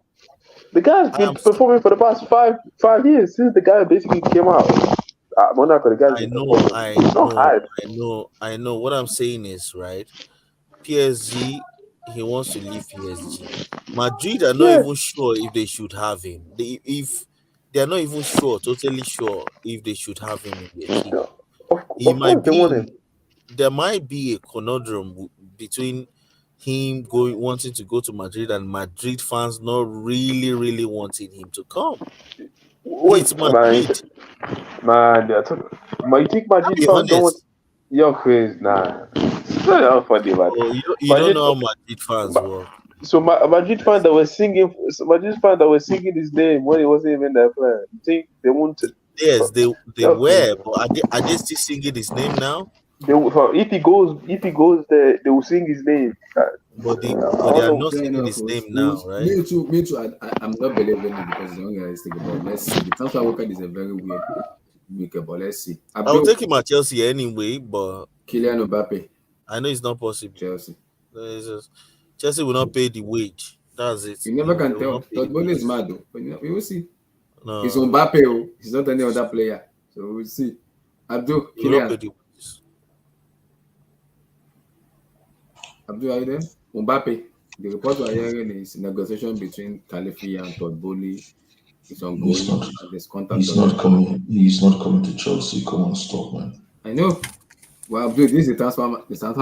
The guy's I been am. performing for the past five years since the guy basically came out. Monaco, the guy's I been know. performing. I It's not know. hype. I know. I know. What I'm saying is right. PSG. He wants to leave PSG. Madrid are not Yeah, even sure if they should have him. If they are not even sure, totally sure if they should have him in their team. yeah. He Of might course they be want him. in, there might be a conundrum between him going wanting to go to Madrid and Madrid fans not really wanting him to come. Wait, It's man, Madrid. they're talking. You think I'll Madrid be fans don't want? honest. You're crazy, nah. It's not funny, man. Oh, you don't Madrid, know how Madrid fans work. so Madrid fans that were singing, Madrid fans that were singing his name when he wasn't even there playing. You think they wanted? Yes, they You're crazy. were, but are they still singing his name now? If he goes there, they will sing his name. I But they don't are know. not fair singing enough. his name now, right? Me too. I'm not believing it because it's unrealistic. But let's see. The transfer record is a very weird maker. But let's see. I'll Abdul take him at Chelsea anyway, but Kylian Mbappe, I know it's not possible. Chelsea. It's just- Chelsea will not pay the wage. That's it. You never They can will tell. not pay the Todd Bowley is wages. mad though. But we will see. It's No, Mbappe. Oh. He's not any other player. So we'll see. Abdul they will not pay Kylian. the wages. Abdul, are you there? Mbappe. The report we're hearing is negotiation between Khalifi and Todd Bowley is He's ongoing not. and there's contact He's already. not coming. He's not coming to Chelsea. Come on, stop, man. I know. Well, Abdul, this is the transfer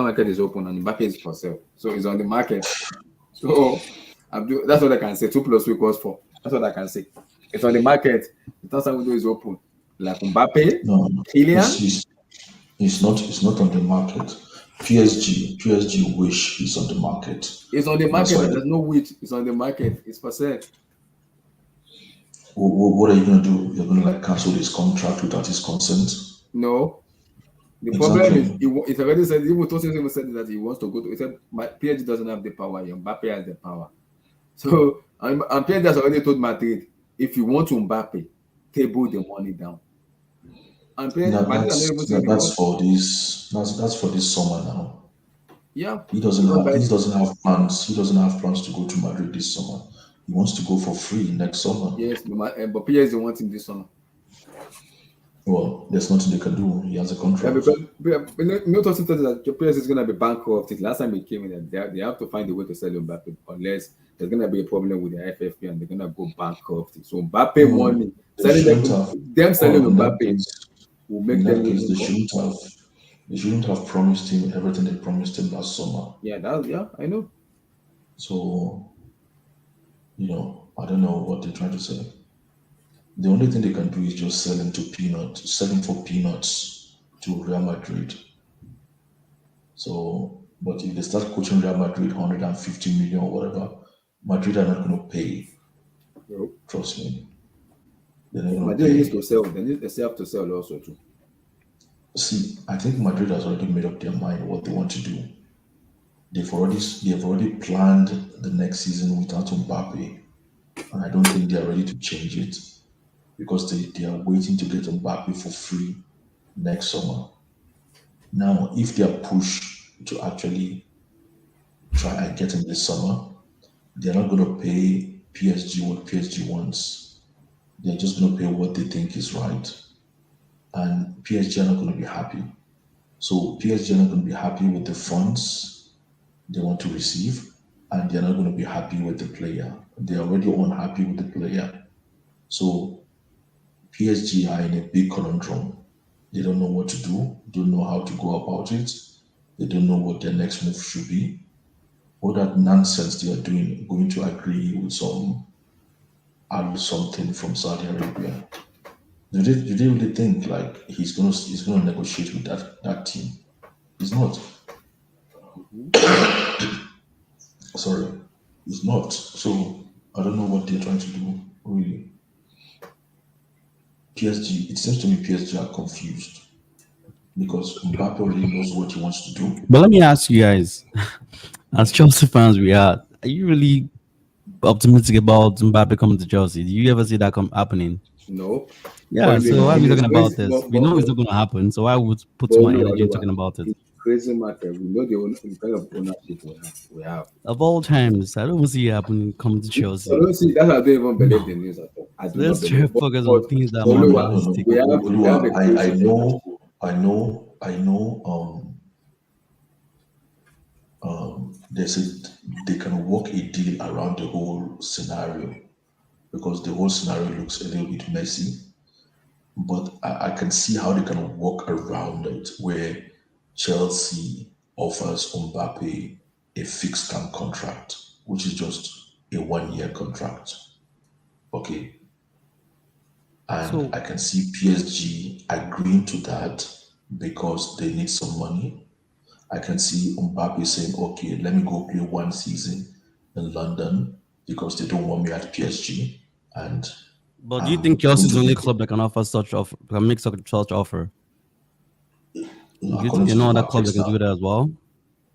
market is open and Mbappe is for sale. So it's on the market. So Abdul, that's what I can say. 2 + 2 = 4. That's what I can say. It's on the market. The transfer window is open. Like Mbappe, No, Kylian. it's not on the market. PSG wish it's on the market. It's on the market. There's no wish. It's on the market. It's for sale. What are you going to do? You're going to like cancel his contract without his consent? No. The problem is, it's already said, even Tosin even said that he wants to go to, he said, PSG doesn't have the power, Mbappe has the power. So, and PSG has already told Madrid, if you want to Mbappe, table the money down. And PSG, that's for this summer now. Yeah. He doesn't have plans. He doesn't have plans to go to Madrid this summer. He wants to go for free next summer. Yes, but PSG wants him this summer. Well, there's nothing they can do. He has a contract. Tosin said that PSG is going to be bankrupt. Last time he came in, they have to find a way to sell Mbappe unless there's going to be a problem with the FFP and they're going to go bankrupt. So Mbappe money, selling Mbappe will make them. They shouldn't have promised him everything they promised him last summer. Yeah, I know. So, I don't know what they're trying to say. The only thing they can do is just sell him for peanuts to Real Madrid. So, but if they start coaching Real Madrid 150 million or whatever, Madrid are not going to pay. Nope. Trust me. Madrid needs to sell. They have to sell also too. See, I think Madrid has already made up their mind what they want to do. They've already planned the next season without Mbappe, and I don't think they are ready to change it because they are waiting to get Mbappe for free next summer. Now, if they are pushed to actually try and get him this summer, they're not going to pay PSG what PSG wants. They're just going to pay what they think is right. And PSG are not going to be happy. So PSG are not going to be happy with the funds they want to receive, and they're not going to be happy with the player. They're already unhappy with the player. So PSG are in a big conundrum. They don't know what to do, don't know how to go about it. They don't know what their next move should be. All that nonsense they are doing, going to agree with something from Saudi Arabia. Do they really think like he's gonna negotiate with that team? He's not. Sorry, he's not. So I don't know what they're trying to do, really. PSG, it seems to me PSG are confused because Mbappe already knows what he wants to do. But let me ask you guys, as Chelsea fans, are you really optimistic about Mbappe coming to Chelsea? Do you ever see that happening? No. Yeah, so why are we talking about this? We know it's not going to happen, so why would put so much energy talking about it? Crazy matter. We know the kind of ownership we have. Of all times, I don't see it happening coming to Chelsea. I don't see that. I don't even believe the news at all. Let's try to focus on things that are more realistic. I know. They said they can work a deal around the whole scenario because the whole scenario looks a little bit messy. But I can see how they can work around it, where Chelsea offers Mbappe a fixed-term contract, which is just a 1-year contract. Okay. And I can see PSG agreeing to that because they need some money. I can see Mbappe saying, okay, let me go play 1 season in London because they don't want me at PSG. But do you think Chelsea is the only club that can offer can make such offer? Do you think other clubs that can do that as well?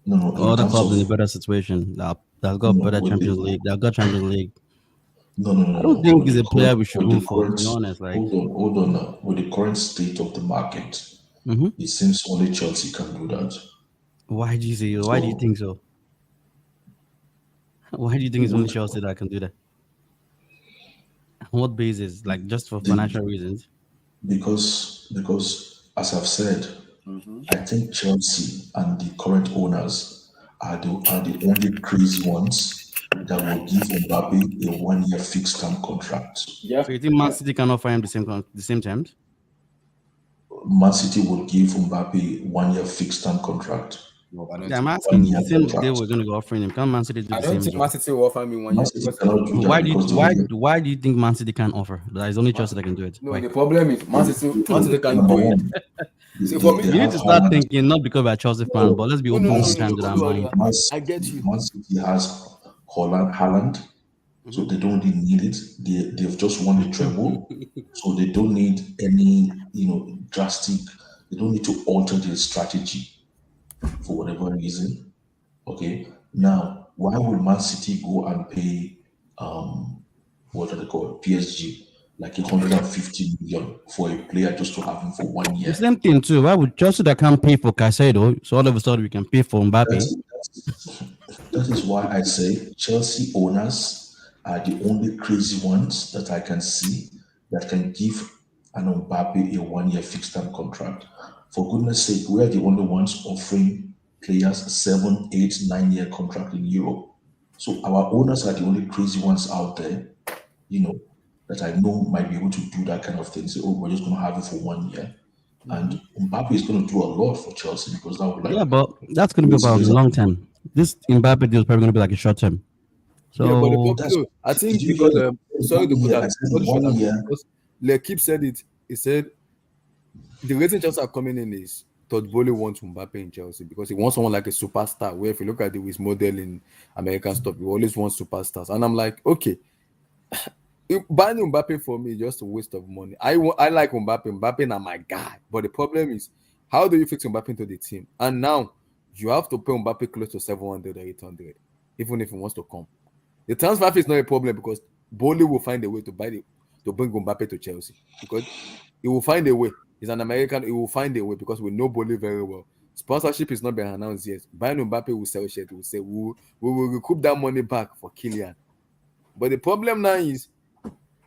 No. Other clubs in a better situation that got better Champions League, that got Champions League. No. I don't think he's a player we should root for, to be honest. Hold on now. With the current state of the market, it seems only Chelsea can do that. Why do you say? Why do you think so? Why do you think it's only Chelsea that can do that? On what basis? Like just for financial reasons? Because as I've said, I think Chelsea and the current owners are the only crazy ones that will give Mbappe a 1-year fixed-term contract. Yeah. So you think Man City can offer him the same terms? Man City will give Mbappe 1-year fixed-term contract. No, I don't Yeah, I'm think. asking. 1 year The same they contract. were going to go offering him. Can Man City do I the don't same think job? Man City will offer me 1 Man year City because cannot do Why that do you because they why will why do you think Man City can't offer? That is only Man, Chelsea that can do it. no. Why? The problem is Man City can number do it. one, See, for me, You need have to start Haaland. thinking not because we're Chelsea fans, but let's be no, no, open no, no, sometimes no, with no, our no, mind. I get you. Man City has Haaland, so Mhm. they don't really need it. They've just won the treble, so they don't need any drastic. They don't need to alter their strategy for whatever reason. Okay, now why would Man City go and pay what are they called PSG like 150 million for a player just to have him for 1 year? The same thing too. Why would Chelsea that can't pay for Caicedo, so all of a sudden we can pay for Mbappe? That is why I say Chelsea owners are the only crazy ones that I can see that can give an Mbappe a 1 year fixed term contract. For goodness sake, we are the only ones offering players 7, 8, 9 year contract in Europe. So our owners are the only crazy ones out there, that I know might be able to do that kind of thing. Say, oh, we're just going to have it for 1 year. And Mbappe is going to do a lot for Chelsea because that would Yeah, but that's going to be about raise long term. This Mbappe deal is probably going to be like a short term. Yeah, but the So that's no, I did think you hear because sorry to 1 put year? that I said sorry to shut 1 that year. because Lekip said it. He said the reason Chelsea are coming in is Todd Bowley wants Mbappe in Chelsea because he wants someone like a superstar. Where if you look at his model in American stuff, he always wants superstars. And I'm like, okay, buying Mbappe for me is just a waste of money. I like Mbappe. Mbappe not my guy. But the problem is, how do you fix Mbappe into the team? And now you have to pay Mbappe close to 700 or 800, even if he wants to come. The transfer fee is not a problem because Bowley will find a way to bring Mbappe to Chelsea because he will find a way. He's an American. He will find a way because we know Bowley very well. Sponsorship is not being announced yet. Buying Mbappe will sell shirt. Will say we will recoup that money back for Kylian. But the problem now is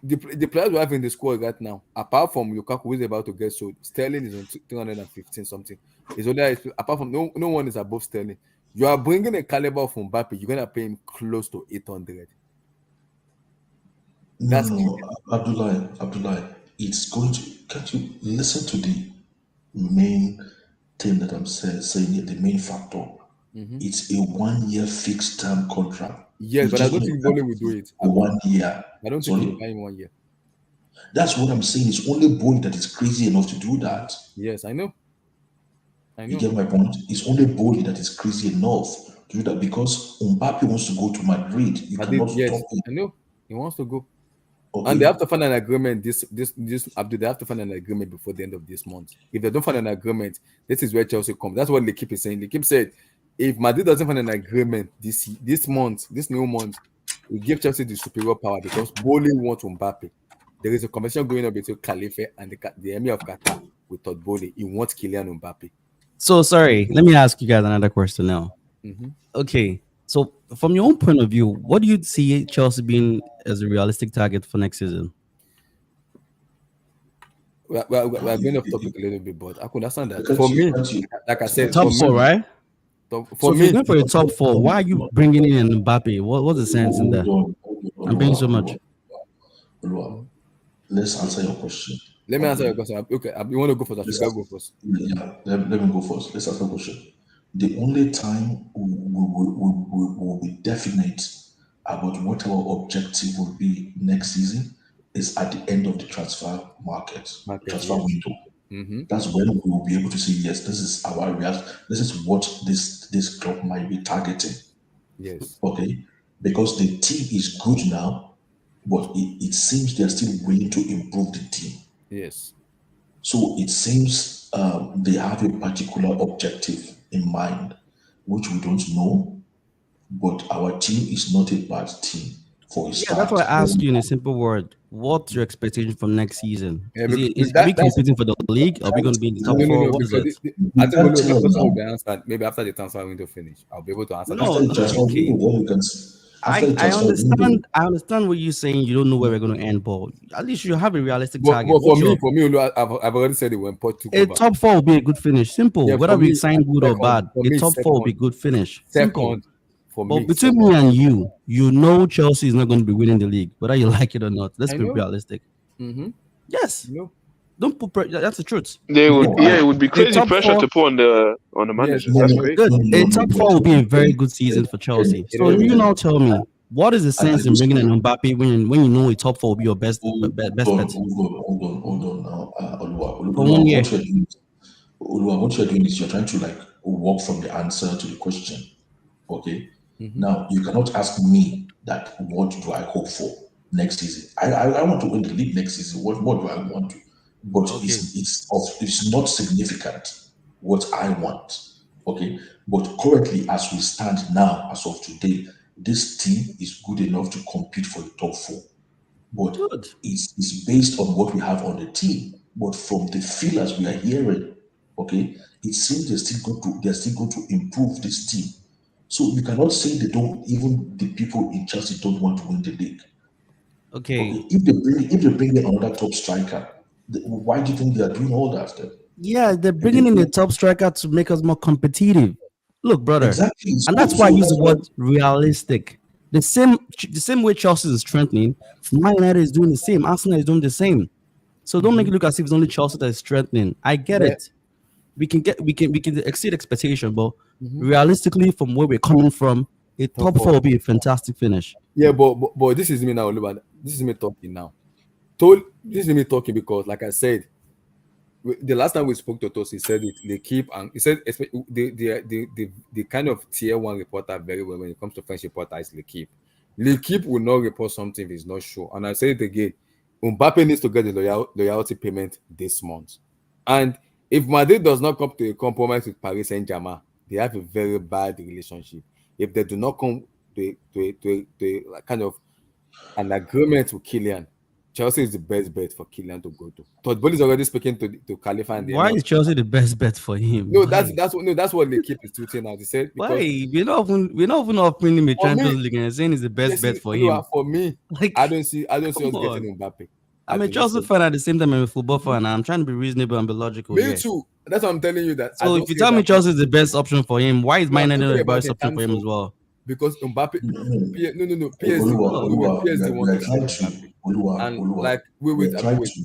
the players we have in the squad right now, apart from Lukaku, who is about to get sold, Sterling is on 315 something. It's only apart from no one is above Sterling. You are bringing a caliber from Mbappe, you're gonna pay him close to 800. That's No, Abdullah, it's going to. Can't you listen to the main thing that I'm saying here? The main factor. It's a 1 year fixed term contract. yes, It's but I just don't going to think Bowley will do it. for 1 year. I don't think he will Sorry, buy him 1 year. that's what I'm saying. It's only Boyd that is crazy enough to do that. Yes, I know. You get my point? It's only Boyd that is crazy enough to do that because Mbappe wants to go to Madrid. You cannot Yes, stop him. I know. He wants to go. And they Okay. have to find an agreement. Abdul, they have to find an agreement before the end of this month. If they don't find an agreement, this is where Chelsea comes. That's what L'Equipe is saying. L'Equipe said, if Madrid doesn't find an agreement this new month, we give Chelsea the superior power because Bowley wants Mbappe. There is a conversation going on between Khalifa and the Emir of Qatar with Todd Bowley. He wants Kylian Mbappe. So sorry, let me ask you guys another question now. Mm-hmm. Okay, so from your own point of view, what do you see Chelsea being as a realistic target for next season? We're going off topic a little bit, but I could understand that. Can't For you- me, can't you- like I said, Top for four, me, right? for So if me, you're going for a top four, why are you bringing in Mbappe? What's the sense in that? Hold I'm paying so much. on. Let's answer your question. let me answer your question. Okay, you want to go first? Let's Should I go first? Yeah, let me go first. Let's answer the question. The only time we will be definite about what our objective will be next season is at the end of the transfer transfer yes. window. Mm-hmm. That's when we will be able to say, yes, this is our this is what this club might be targeting. Yes. Okay, because the team is good now, but it seems they're still willing to improve the team. Yes. So it seems they have a particular objective in mind, which we don't know, but our team is not a bad team for a Yeah, start. that's why I ask you in a simple word. What's your expectation from next season? Yeah, Are we that's competing for the league? Are we going to be in the top four? What is because it? I think can't the tell question will now. be answered maybe after the transfer window finish. I'll be able to answer that. After No, the transfer okay. window, then we can after the I transfer window. understand what you're saying. You don't know where we're going to end, but at least you have a realistic But target. for me, Olu, I've already said it when Port took A over. top four will be a good finish. Simple. Yeah, Whether for we me, sign good or second. bad, For a me, top four will be second. good finish. Simple. Second. For But me, between second. me and you know Chelsea is not going to be winning the league, whether you like it or not. Let's I be know. realistic. Mm-hmm. Yes. No. Don't put pressure. That's the truth. It would be crazy pressure 4, to put on the manager. That's crazy. Good. A top 4 will be a very good season for Chelsea. So you now tell me, what is the sense in bringing in Mbappe when you know a top 4 will be your best bet? Hold on now. For 1 year. What you're doing is you're trying to like walk from the answer to the question. Okay. Now you cannot ask me that what do I hope for next season? I want to win the league next season. What do I want to? But it's not significant what I want. Okay. But currently, as we stand now, as of today, this team is good enough to compete for the top 4. But it's based on what we have on the team. But from the feelers we are hearing, okay, it seems they're still going to improve this team. So you cannot say even the people in Chelsea don't want to win the league. Okay. If they bring in another top striker, why do you think they are doing all that then? Yeah, they're bringing in a top striker to make us more competitive. Look, brother, exactly. And that's why I use the word realistic. The same way Chelsea is strengthening, Man United is doing the same. Arsenal is doing the same. So don't make it look as if it's only Chelsea that is strengthening. I get it. We can exceed expectation, but realistically, from where we're coming from, a top 4 will be a fantastic finish. Yeah, but this is me now, Oliver. This is me talking now. This is me talking because, like I said, the last time we spoke to Toss, he said it. They keep and he said the kind of tier 1 reporter very well when it comes to French reporter is L'Equipe. L'Equipe will not report something if he's not sure. And I say it again, Mbappe needs to get the loyalty payment this month. And if Madrid does not come to a compromise with Paris Saint-Germain, they have a very bad relationship. If they do not come to kind of an agreement with Kylian, Chelsea is the best bet for Kylian to go to. Todd Bowley is already speaking to Khalifa. And why is Chelsea the best bet for him? No, that's what they keep is tweeting now. They said why we're not even offering him a Champions League and saying it's the best bet for him. For me, like, I don't see us getting Mbappe. I'm a Chelsea fan at the same time I'm a football fan. I'm trying to be reasonable and be logical. Me too. That's what I'm telling you. That so if you tell me Chelsea is the best option for him, why is Man United the best option for him as well? Because Mbappe, PSG wants to and like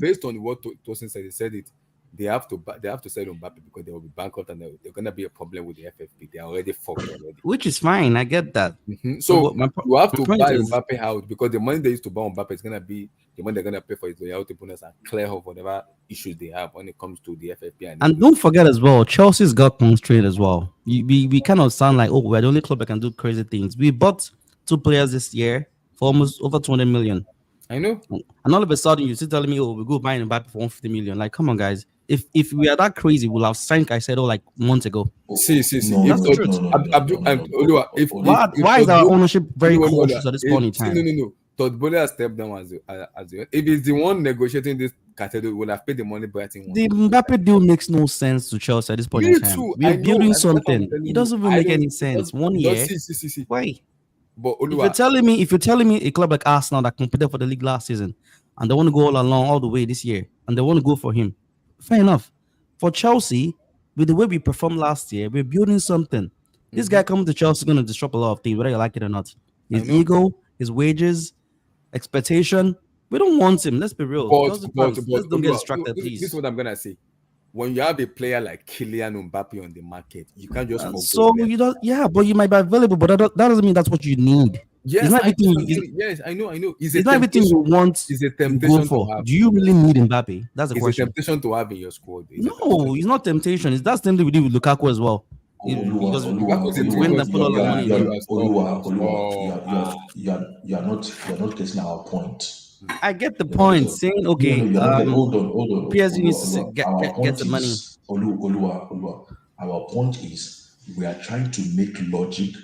based on what Tosin said, he said it. They have to sell Mbappe because they will be bankrupt and they're gonna be a problem with the FFP. They are already fucked already. Which is fine, I get that. So you have to buy Mbappe out because the money they used to buy Mbappe is gonna be the money they're gonna pay for his loyalty bonus and clear up whatever issues they have when it comes to the FFP. And don't forget as well, Chelsea's got constraint as well. We kind of sound like, we're the only club that can do crazy things. We bought 2 players this year for almost over 200 million. I know. And all of a sudden you're still telling me, we go buy Mbappe for 150 million. Like, come on, guys. If we are that crazy, we'll have signed Caicedo like months ago. See. That's the truth. Why is our ownership very cautious at this point in time? No. Todd Bowley has stepped down as if it's the one negotiating this Caicedo, will have paid the money Brighton wants. The Mbappe deal makes no sense to Chelsea at this point in time. We're building something. It doesn't even make any sense. 1 year. See. Why? But if you're telling me a club like Arsenal that competed for the league last season and they want to go all the way this year and they want to go for him, fair enough. For Chelsea, with the way we performed last year, we're building something. This guy coming to Chelsea is going to disrupt a lot of things, whether you like it or not. His ego, his wages, expectation. We don't want him. Let's be real. Let's don't get distracted, please. This is what I'm going to say. When you have a player like Kylian Mbappe on the market, you can't just you don't. Yeah, but you might be available, but that doesn't mean that's what you need. Yes, I know. It's not everything you want. It's a temptation to for. have. Do you really need Mbappe? That's the question. It's a temptation to have in your squad. No, it's not temptation. That's the same thing we did with Lukaku as well. Because Lukaku is when they put all the money. You're not getting our point. I get the point. Saying okay, hold on. PSG needs to get the money. Our point is we are trying to make logic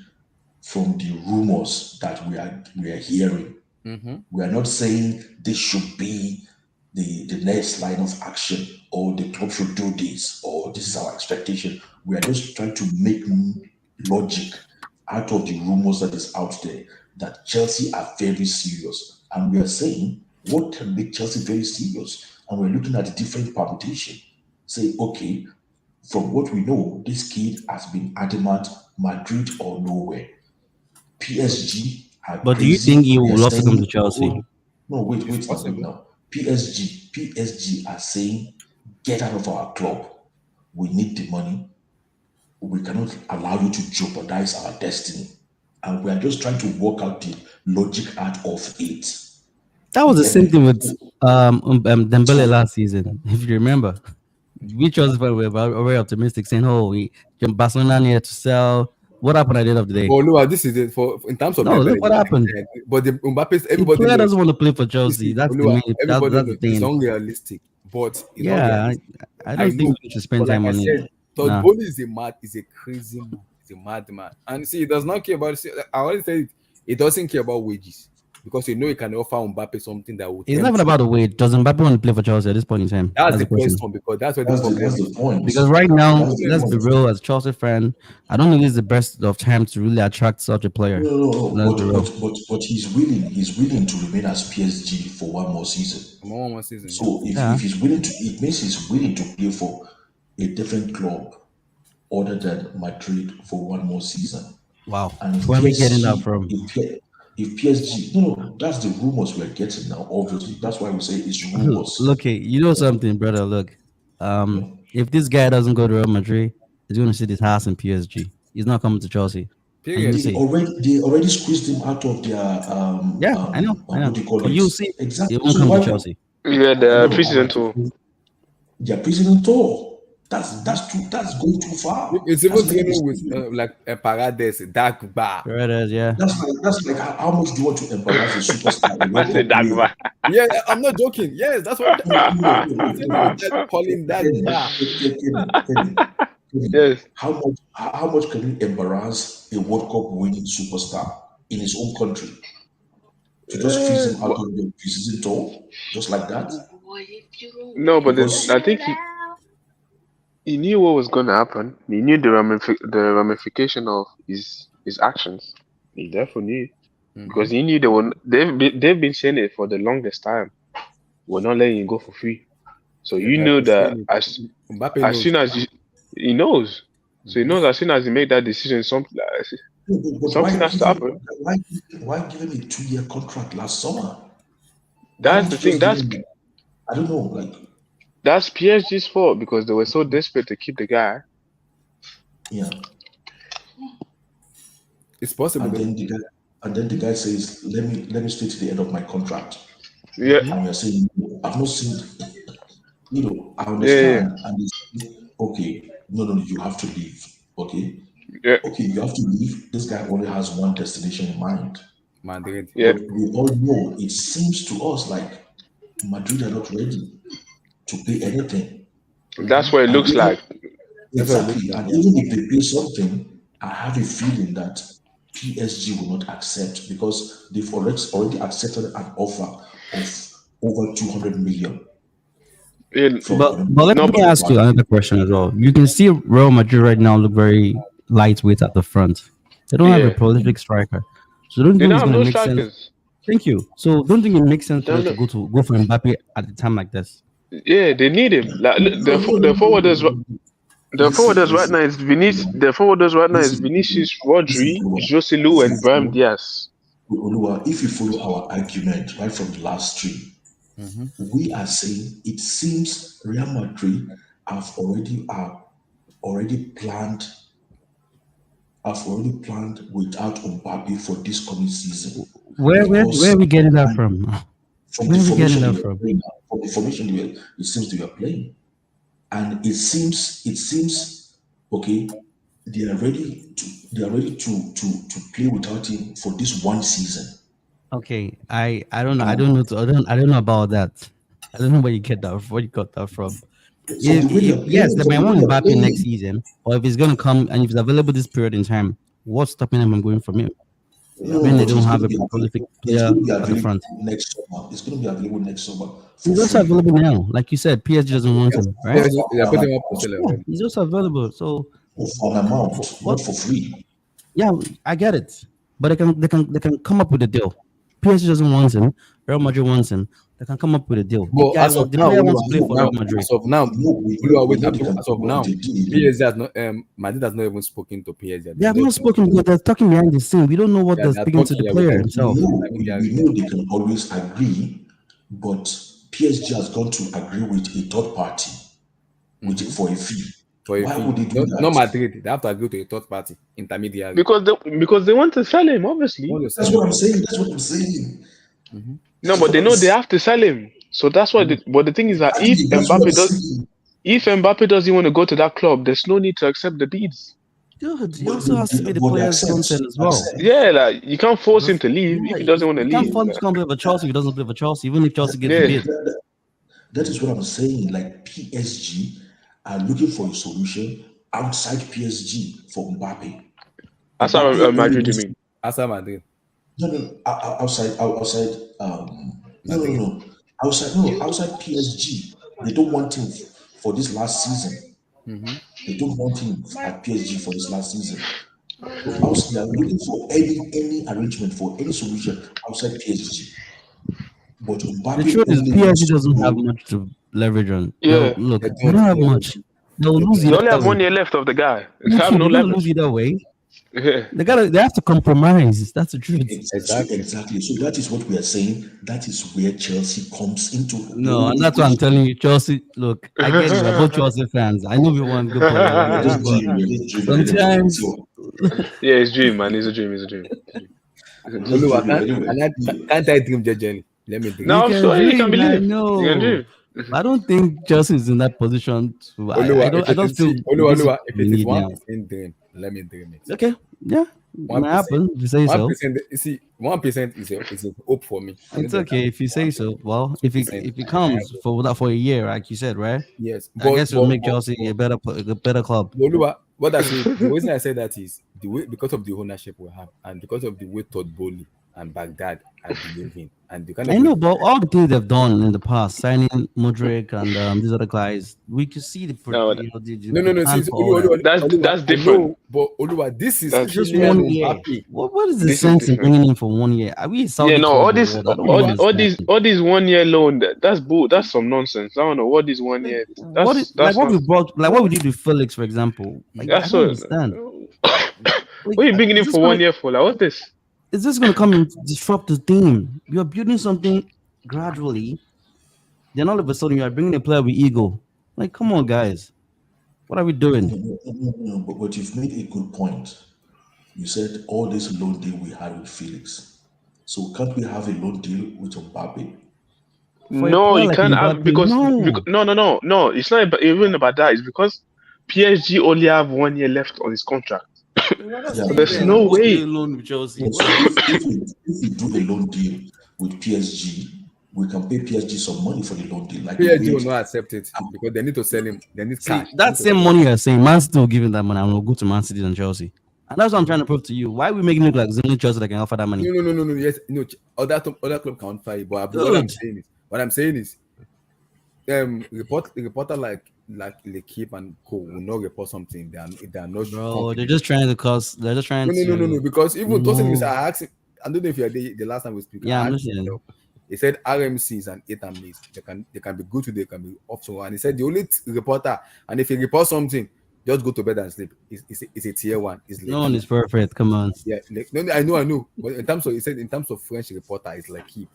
from the rumors that we are hearing. We are not saying this should be the next line of action or the club should do this or this is our expectation. We are just trying to make logic out of the rumors that is out there that Chelsea are very serious. And we are saying, what can make Chelsea very serious? And we're looking at the different permutation. Say, okay, from what we know, this kid has been adamant, Madrid or nowhere. PSG are But do you think he will also come to Chelsea? No, wait now. PSG are saying, get out of our club. We need the money. We cannot allow you to jeopardize our destiny. And we are just trying to work out the logic out of it. That was the Get same me? thing with Dembele So, last season, if you remember. We chose were very optimistic, saying, "Oh, Barcelona needed to sell." What happened at the end of the day? Well, Lua, this is it for in terms of No, Dembele. look what happened. But the Mbappe's The everybody player knows. doesn't want to play for You Chelsea. see, That's the Lua, main. everybody That's the knows it's thing. unrealistic, but it's not Yeah, realistic. I don't think know, we should spend but like time I on said, it. Todd Nah. Bowley is a crazy man. He's a madman, and see, he does not care about. See, I already said it. He doesn't care about wages because he can offer Mbappe something that would. It's not even about the weight. Does Mbappe want to play for Chelsea at this point in time? That's the question. question because that's where that's the problem the point. Because right now, That's the let's be point. real, as a Chelsea fan, I don't think it's the best of time to really attract such a player. No. Let's be real. But he's willing to remain as PSG for one more season. One more season. So if he's willing to, it means he's willing to play for a different club other than Madrid for one more season. Wow. And if Where are we getting PSG, that from? if PSG, no, that's the rumors we're getting now. Obviously, that's why we say it's rumors. Look, you know something, brother. Look, if this guy doesn't go to Real Madrid, he's going to sit his house in PSG. He's not coming to Chelsea. They already squeezed him out of their I know. What do you call it? You see, exactly. He won't come to Chelsea. Yeah, the preseason tour. Their preseason tour. That's going too far. It's even training with like a Paredes, dark bar. Paredes, yeah. That's like how much do you want to embarrass a superstar? What's the dark bar? Yeah, I'm not joking. Yes, that's what calling that bar. Yes. How much can you embarrass a World Cup winning superstar in his own country? To just freeze him out of the preseason tour, just like that? No, but I think he knew what was going to happen. He knew the ramification of his actions. He definitely knew because he knew they've been saying it for the longest time. We're not letting you go for free. So you know that as soon as he knows, so he knows as soon as he made that decision, something has to happen. Why give him a 2-year contract last summer? That's the thing. I don't know, that's PSG's fault because they were so desperate to keep the guy. Yeah. It's possible. And then the guy says, "Let me stay to the end of my contract." Yeah. And you're saying, "I've not seen." I understand. Yeah. And it's, okay, no, you have to leave. Okay. Yeah. Okay, you have to leave. This guy only has one destination in mind. Madrid. Yeah. But we all know it seems to us like Madrid are not ready to pay anything. That's what it looks like. Exactly. And even if they pay something, I have a feeling that PSG will not accept because they've already accepted an offer of over 200 million. But let me ask you another question as well. You can see Real Madrid right now look very lightweight at the front. They don't have a prolific striker. So don't think it's going to make sense. Thank you. So don't think it makes sense for them to go for Mbappe at a time like this. Yeah, they need him. Like the forwarders right now is Vinicius. The forwarders right now is Vinicius, Rodri, Joselu, and Brahim Diaz. If you follow our argument right from the last stream, we are saying it seems Real Madrid have already planned without Mbappe for this coming season. Where are we getting that from? From the formation it seems they are playing, and it seems okay. They are ready to play without him for this one season. Okay, I don't know. I don't know about that. I don't know where you got that from. Yes, they might want Mbappe next season, or if he's going to come and if he's available this period in time, what's stopping them from going from him? When they don't have a prolific player at the front. Next summer, it's going to be available next summer. He's also available now, like you said. PSG doesn't want him, right? He's also available, so for an amount, not for free. Yeah, I get it, but they can come up with a deal. PSG doesn't want him. Real Madrid wants him. They can come up with a deal. Well, as of now, PSG has not. Madrid has not even spoken to PSG. They have not spoken because they're talking behind the scene. We don't know what they're speaking to the player himself. We know they can always agree, but PSG has gone to agree with a third party for a fee. Why would they do that? Not Madrid. They have to agree to a third party intermediary. Because they want to sell him, obviously. That's what I'm saying. No, but they know they have to sell him. So that's why. But the thing is that if Mbappe doesn't want to go to that club, there's no need to accept the bids. Dude, he also has to be the player's consent as well. Yeah, like you can't force him to leave if he doesn't want to leave. You can't force him to come play for Chelsea if he doesn't play for Chelsea, even if Chelsea gets the bid. That is what I'm saying. Like PSG are looking for a solution outside PSG for Mbappe. Outside Madrid, you mean? Outside Madrid. No. Outside. Outside PSG. They don't want him for this last season. They don't want him at PSG for this last season. Also, they are looking for any arrangement for any solution outside PSG. But Mbappe, the truth is, PSG doesn't have much to leverage on. Yeah, look, they don't have much. They'll lose. They only have 1 year left of the guy. They have no leverage. Lose either way. Yeah. They have to compromise. That's the truth. Exactly. So that is what we are saying. That is where Chelsea comes into. No, and that's what I'm telling you. Chelsea, look, I get you. We're both Chelsea fans. I know we want good players. Sometimes. Yeah, it's a dream, man. It's a dream. Can't I dream, Jenny? Let me dream. No, I'm sure you can believe. No. You can dream. I don't think Chelsea is in that position. I don't feel. If it is 1% dream, let me dream it. Okay, yeah, it happen. If you say so. 1%, you see, 1% is a hope for me. It's okay if you say so. Well, if it comes for a year, like you said, right? Yes, I guess it'll make Chelsea a better club. What I say, the reason I say that is because of the ownership we have, and because of the way Todd Bowley and Baghdad are behaving, and the kind of but all the things they've done in the past, signing Mudryk and these other guys, we could see the. That's different. But Oluwa, this is just 1 year. What is the sense in bringing him for 1 year? Are we all these 1 year loan. That's some nonsense. I don't know what is 1 year. What we did with Felix, for example. That's what. Understand. What are you bringing him for 1 year for? Like, what's this? Is this going to come and disrupt the team? You're building something gradually. Then all of a sudden, you are bringing a player with ego. Like, come on, guys. What are we doing? No, but you've made a good point. You said all this loan deal we had with Felix. So can't we have a loan deal with Mbappe? No, you can't have because no. It's not even about that. It's because PSG only have 1 year left on his contract. So there's no way. If we do a loan deal with PSG, we can pay PSG some money for the loan deal. Like PSG will not accept it because they need to sell him. They need cash. That same money you're saying, Man City will give him that money and will go to Man City and Chelsea. And that's what I'm trying to prove to you. Why are we making it like only Chelsea that can offer that money? No. Yes, other club can offer it, but what I'm saying is, reporter like L'Equipe and Co will not report something. They are not. Bro, they're just trying to cause. They're just trying to. No. Because even Tosin, I asked him. I don't know if you are the last time we speak. Yeah, I'm listening. He said RMCs and 8 mates. They can be good today, they can be off tomorrow. And he said the only reporter, and if he reports something, just go to bed and sleep. It's a tier 1. No one is perfect. Come on. Yeah, I know. But in terms of French reporter, it's L'Equipe.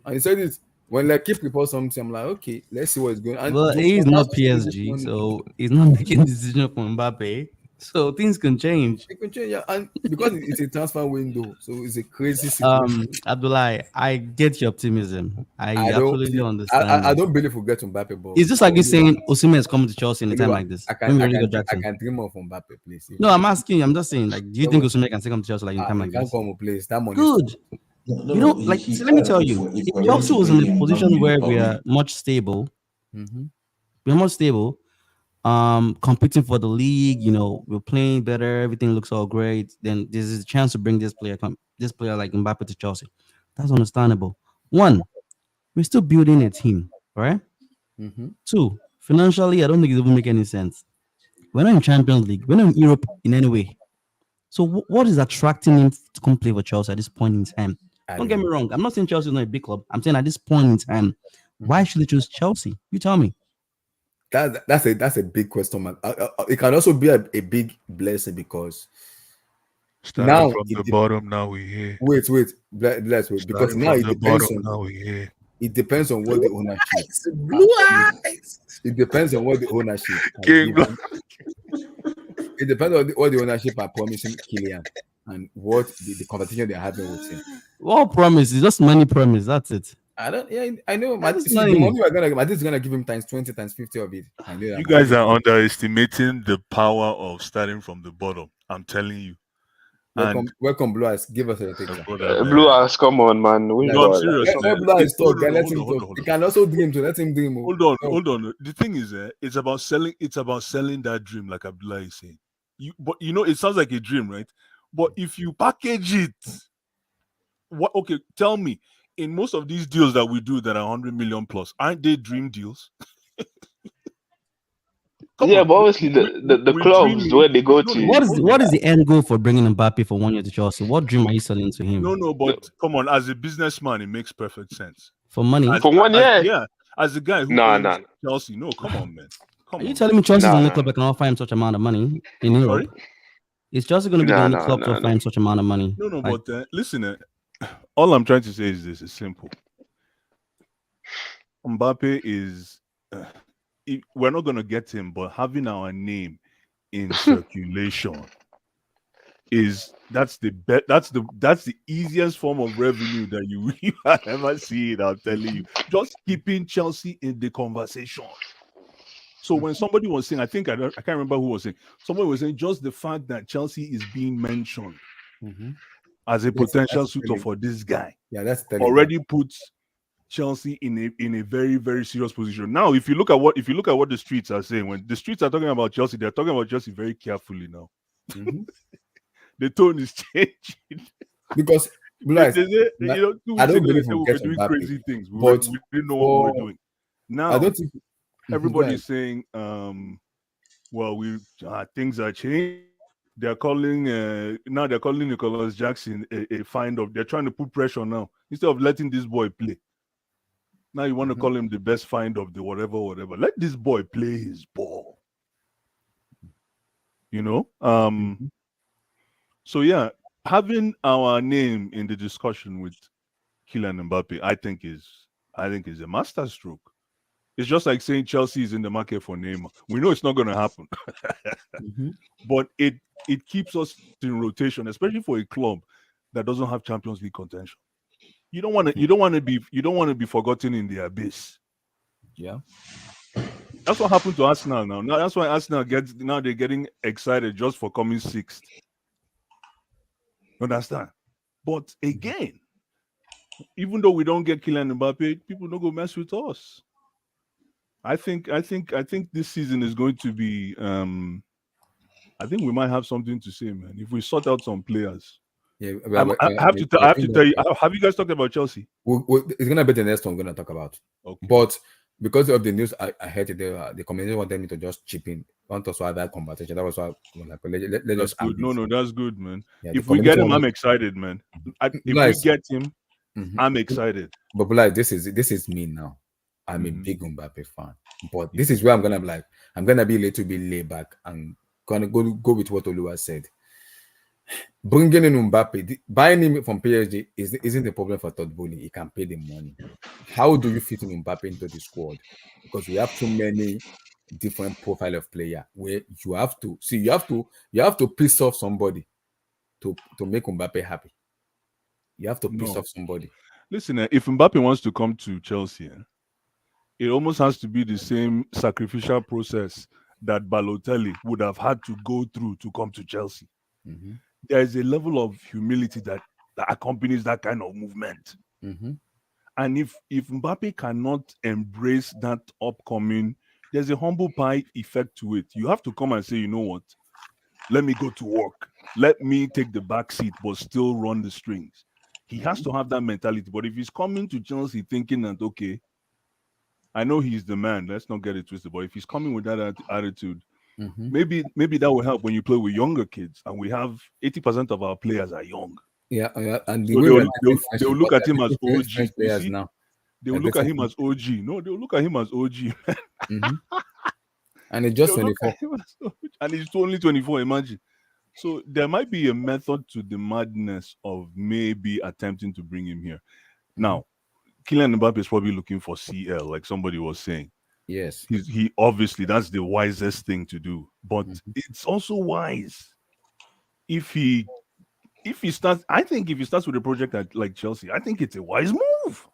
And he said it when L'Equipe reports something, I'm like, okay, let's see what's going on. Well, he's not PSG, so he's not making a decision for Mbappe. So things can change. It can change, yeah. And because it's a transfer window, so it's a crazy situation. Abdullah, I get your optimism. I absolutely understand. I don't believe we'll get Mbappe, but it's just like you saying Osimhen is coming to Chelsea in a time like this. I can dream of Mbappe, please. No, I'm asking you. I'm just saying, like, do you think Osimhen can still come to Chelsea like in a time like this? Come place. That money. Good. Let me tell you, if Chelsea was in a position where we are much stable, we're much stable. Competing for the league, we're playing better, everything looks all great, then there's a chance to bring this player like Mbappe to Chelsea. That's understandable. 1, we're still building a team, right? 2, financially, I don't think it will make any sense. We're not in Champions League, we're not in Europe in any way. So what is attracting him to come play for Chelsea at this point in time? Don't get me wrong, I'm not saying Chelsea is not a big club. I'm saying at this point in time, why should they choose Chelsea? You tell me. That's a big question mark. It can also be a big blessing because starting now from the bottom, now we're here. Wait, let's wait because now it depends on now we're here. It depends on what the ownership. Blue eyes. It depends on what the ownership. King It depends on what the ownership are promising Kylian and what the conversation they're having with him. What promise? It's just money promise. That's it. I don't. Yeah, I know. That's The money. money we're gonna give, Madrid is gonna give him times 20, times 50 of it. I know that. You guys are underestimating the power of starting from the bottom. I'm telling you. Welcome, Blue Eyes. Give us a picture. Blue Eyes, come on, man. No, I'm serious. Let Blue Eyes talk. Let him talk. He can also dream too. Let him dream. Hold on. The thing is, it's about selling. It's about selling that dream, like Abdullah is saying. But it sounds like a dream, right? But if you package it, what? Okay, tell me. In most of these deals that we do that are 100 million plus, aren't they dream deals? But obviously the clubs where they go to. What is the end goal for bringing Mbappe for 1 year to Chelsea? What dream are you selling to him? No, but come on, as a businessman, it makes perfect sense. For money? For 1 year? Yeah. As a guy who owns Chelsea, no, come on, man. Are you telling me Chelsea is the only club that can offer him such amount of money in Europe? Is Chelsea going to be the only club to offer him such amount of money? No, but listen, all I'm trying to say is this: it's simple. Mbappe is. We're not going to get him, but having our name in circulation that's the easiest form of revenue that you will ever see it. I'll tell you, just keeping Chelsea in the conversation. So when somebody was saying, I can't remember who was saying, somebody was saying just the fact that Chelsea is being mentioned as a potential suitor for this guy, that's already puts Chelsea in a very, very serious position. Now, if you look at what the streets are saying, when the streets are talking about Chelsea, they're talking about Chelsea very carefully now. The tone is changing because I don't believe we were doing crazy things. We didn't know what we were doing. Now, I don't think everybody's saying, things are changing. They're calling Nicholas Jackson a find of. They're trying to put pressure now instead of letting this boy play. Now you want to call him the best find of the whatever. Let this boy play his ball. So yeah, having our name in the discussion with Kylian Mbappe, I think is a masterstroke. It's just like saying Chelsea is in the market for Neymar. We know it's not going to happen, but it keeps us in rotation, especially for a club that doesn't have Champions League contention. You don't want to be forgotten in the abyss. Yeah, that's what happened to Arsenal now. Now that's why Arsenal they're getting excited just for coming sixth. Understand? But again, even though we don't get Kylian Mbappe, people don't go mess with us. I think this season is going to be. I think we might have something to say, man. If we sort out some players. Yeah, I have to tell you. Have you guys talked about Chelsea? It's gonna be the next one we're gonna talk about. Okay. But because of the news I heard today, the community wanted me to just chip in. Want us to have that conversation. That was why let us. Good. No, that's good, man. Yeah, if we get him, I'm excited, man. If we get him, I'm excited. But like this is me now. I'm a big Mbappe fan, but this is where I'm gonna be a little bit laid back and gonna go with what Oluwa said. Bringing in Mbappe, buying him from PSG isn't the problem for Todd Bowley. He can pay the money. How do you fit in Mbappe into the squad? Because we have too many different profile of player where you have to piss off somebody to make Mbappe happy. You have to piss off somebody. Listen, if Mbappe wants to come to Chelsea, it almost has to be the same sacrificial process that Balotelli would have had to go through to come to Chelsea. There is a level of humility that accompanies that kind of movement. And if Mbappe cannot embrace that upcoming, there's a humble pie effect to it. You have to come and say, you know what? Let me go to work. Let me take the back seat, but still run the strings. He has to have that mentality. But if he's coming to Chelsea thinking that, okay, I know he's the man, let's not get it twisted. But if he's coming with that attitude, maybe that will help when you play with younger kids. And we have 80% of our players are young. Yeah, and so they'll look at him as OG. They will look at him as OG. No, they'll look at him as OG. And it's just 24. And he's only 24, imagine. So there might be a method to the madness of maybe attempting to bring him here. Now, Kylian Mbappe is probably looking for CL, like somebody was saying. Yes. He obviously, that's the wisest thing to do. But it's also wise if he starts. I think if he starts with a project like Chelsea, I think it's a wise move.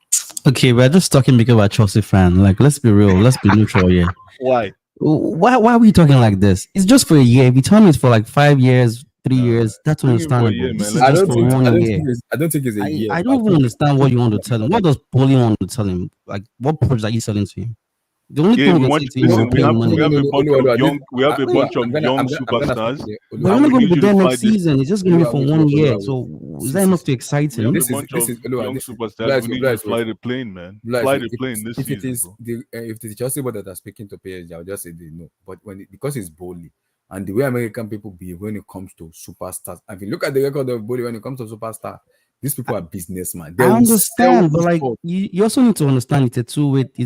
Okay, we're just talking because we're Chelsea fan. Like, let's be real. Let's be neutral here. Why? Why are we talking like this? It's just for a year. If you tell me it's for like 5 years, 3 years, that's understandable. Year, this man. is just for 1 year. I don't think it's a year. I don't even understand what you want to tell him. What does Paulie want to tell him? Like, what project are you selling to him? The only thing we can say to him is we pay have money. a bunch of young superstars. But we're not going to be there next season. It's just going to be for 1 year. So is that enough to excite him? We have a bunch of young superstars. We need to fly the plane, man. Fly the plane this season. If it is Chelsea board that are speaking to PSG, I'll just say they know. But because it's Bowley and the way American people behave when it comes to superstars, and if you look at the record of Bowley when it comes to superstar, these people are businessmen. I understand, but like you also need to understand it's a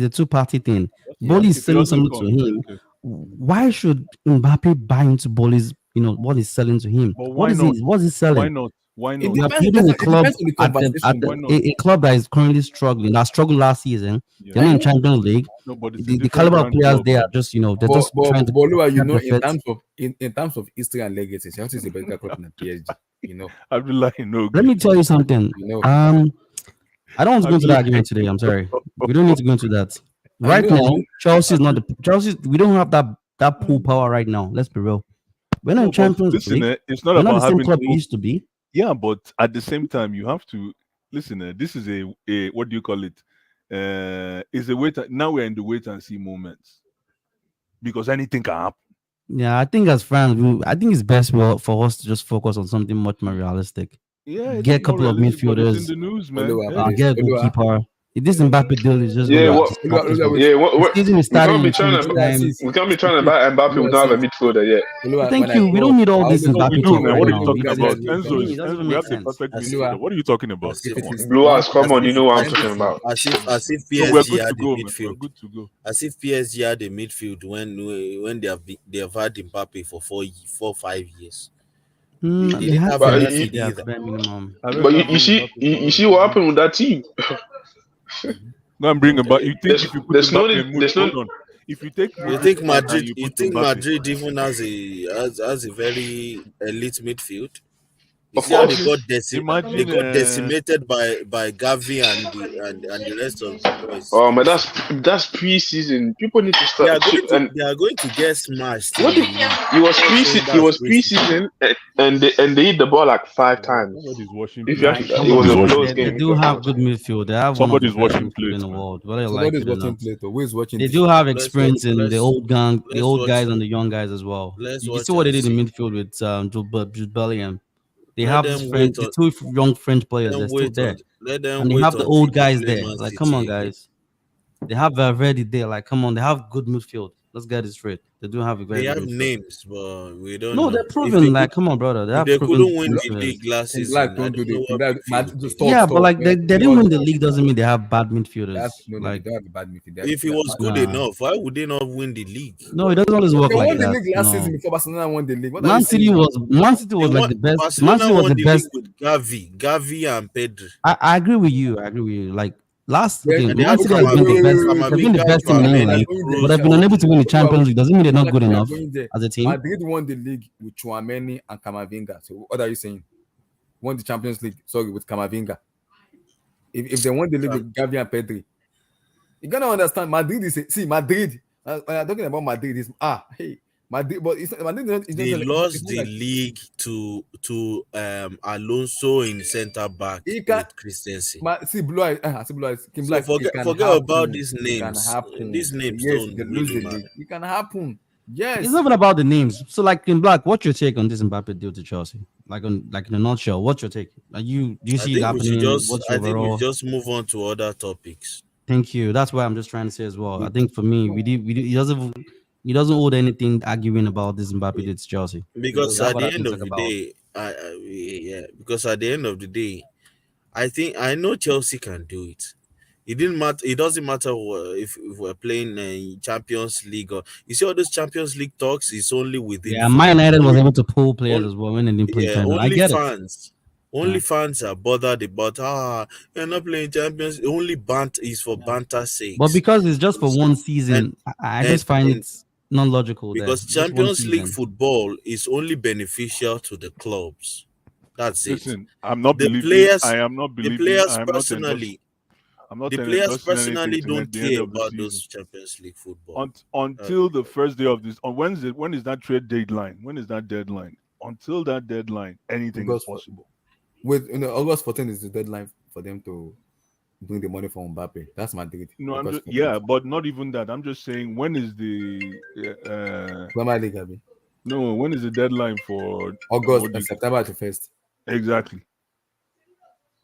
two-party thing. Bowley is selling something to him. Why should Mbappe buy into Bowley's, what he's selling to him? What is he selling? Why not? You are building a club a club that is currently struggling. That struggled last season. They're not in Champions League. The caliber of players there are just, they're just trying to. In terms of history and legacy, Chelsea is a better club than PSG. Let me tell you something. I don't want to go into that argument today. I'm sorry. We don't need to go into that. Right now, Chelsea is not Chelsea. We don't have that pull power right now. Let's be real. We're not in Champions League. It's not we're about not the same having club we used to be. Yeah, but at the same time, you have to listen. This is a what do you call it? Is a wait. Now we're in the wait and see moments because anything can happen. Yeah, I think as fans, I think it's best for us to just focus on something much more realistic. Yeah, get a couple of midfielders. In the news, man. Get a goalkeeper. This Mbappe deal is just we can't be trying to buy Mbappe without a midfielder yet. Thank you. We don't need all this Mbappe talk right What are now. you talking about? Enzo, we have the perfect midfielder. What are you talking about? Blue eyes, come on, you know what I'm talking about. As if PSG had the midfield. Good to go. As if PSG had the midfield when they have had Mbappe for 4-5 years. But you see what happened with that team. Go and bring about. You think if you put if you take Madrid, you think Madrid even has a very elite midfield. You see how they got decimated by Gavi and the rest of the boys. Oh man, that's pre-season. People need to start. They are going to get smashed. It was pre-season, and they hit the ball like 5 times. Somebody's watching. It was a close game. They do have good midfield. They have somebody's watching play in the world. Somebody's watching play. Who is watching? They do have experience in the old gang, the old guys and the young guys as well. You see what they did in midfield with Jude Bellingham. They have the 2 young French players. They're still there. And they have the old guys there. Like, come on, guys. They have Valverde there. Like, come on. They have good midfield. Let's get it straight. They do have a very. They have names, but we don't. No, they're proven. Like, come on, brother. They couldn't win the league last season. But like they didn't win the league doesn't mean they have bad midfielders. If it was good enough, why would they not win the league? No, it doesn't always work like that. They won the league last season before Barcelona won the league. Man City was like the best. Barcelona won the league with Gavi and Pedri. I agree with you. Like. Last game, Man City has been the best team in England, but they've been unable to win the Champions League. Doesn't mean they're not good enough as a team. Madrid won the league with Tchouaméni and Camavinga. So what are you saying? Won the Champions League, with Camavinga. If they won the league with Gavi and Pedri, you gotta understand. Madrid is Madrid. When I'm talking about Madrid, Madrid, but they lost the league to Alonso in centre back with Christensen. Blue eyes. So forget about these names. These names don't really matter. It can happen. Yes, it's not even about the names. So, like in Black, what's your take on this Mbappe deal to Chelsea? Like in a nutshell, what's your take? Do you see it happening? I think we just move on to other topics. Thank you. That's what I'm just trying to say as well. I think for me, he doesn't hold anything arguing about this Mbappe did to Chelsea. Because at the end of the day, I know Chelsea can do it. It didn't matter. It doesn't matter if we're playing Champions League or you see all those Champions League talks. It's only within. Yeah, Man United was able to pull players as well when they didn't play. I get fans. Only fans are bothered about you're not playing Champions. Only banter is for banter's sake. But because it's just for one season, I just find it non-logical because there. Champions League football is only beneficial to the clubs. That's Listen, it. I'm not The believing. players, I am not believing. the players I am not personally, I'm not the players endorsing anything personally to don't the end care of the about season. those Champions League football. Until the first day of this, on Wednesday, when is that trade deadline? When is that deadline? Until that deadline, anything is possible. August 14th is the deadline for them to bring the money from Mbappe. That's Madrid. No, but not even that. I'm just saying, when is the Premier League, Abi? No, when is the deadline for August and September 1st? Exactly.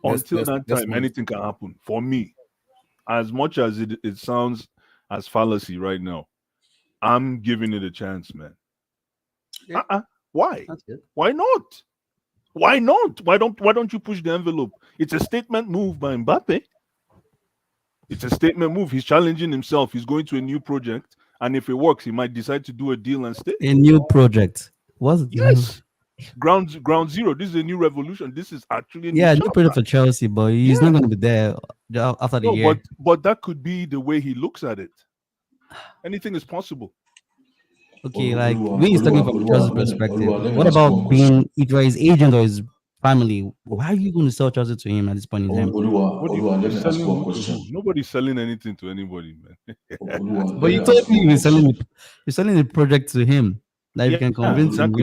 Until that time, anything can happen. For me, as much as it sounds as fallacy right now, I'm giving it a chance, man. Why? Why not? Why not? Why don't you push the envelope? It's a statement move by Mbappe. It's a statement move. He's challenging himself. He's going to a new project, and if it works, he might decide to do a deal and stay. A new project. What's yes? Ground zero. This is a new revolution. This is actually a new project for Chelsea, but he's not going to be there after the year. But that could be the way he looks at it. Anything is possible. Okay, like when he's talking from Chelsea's perspective, what about being either his agent or his family? Why are you going to sell Chelsea to him at this point in time? Nobody's selling anything to anybody, man. But you told me you're selling the project to him. Like you can convince him. A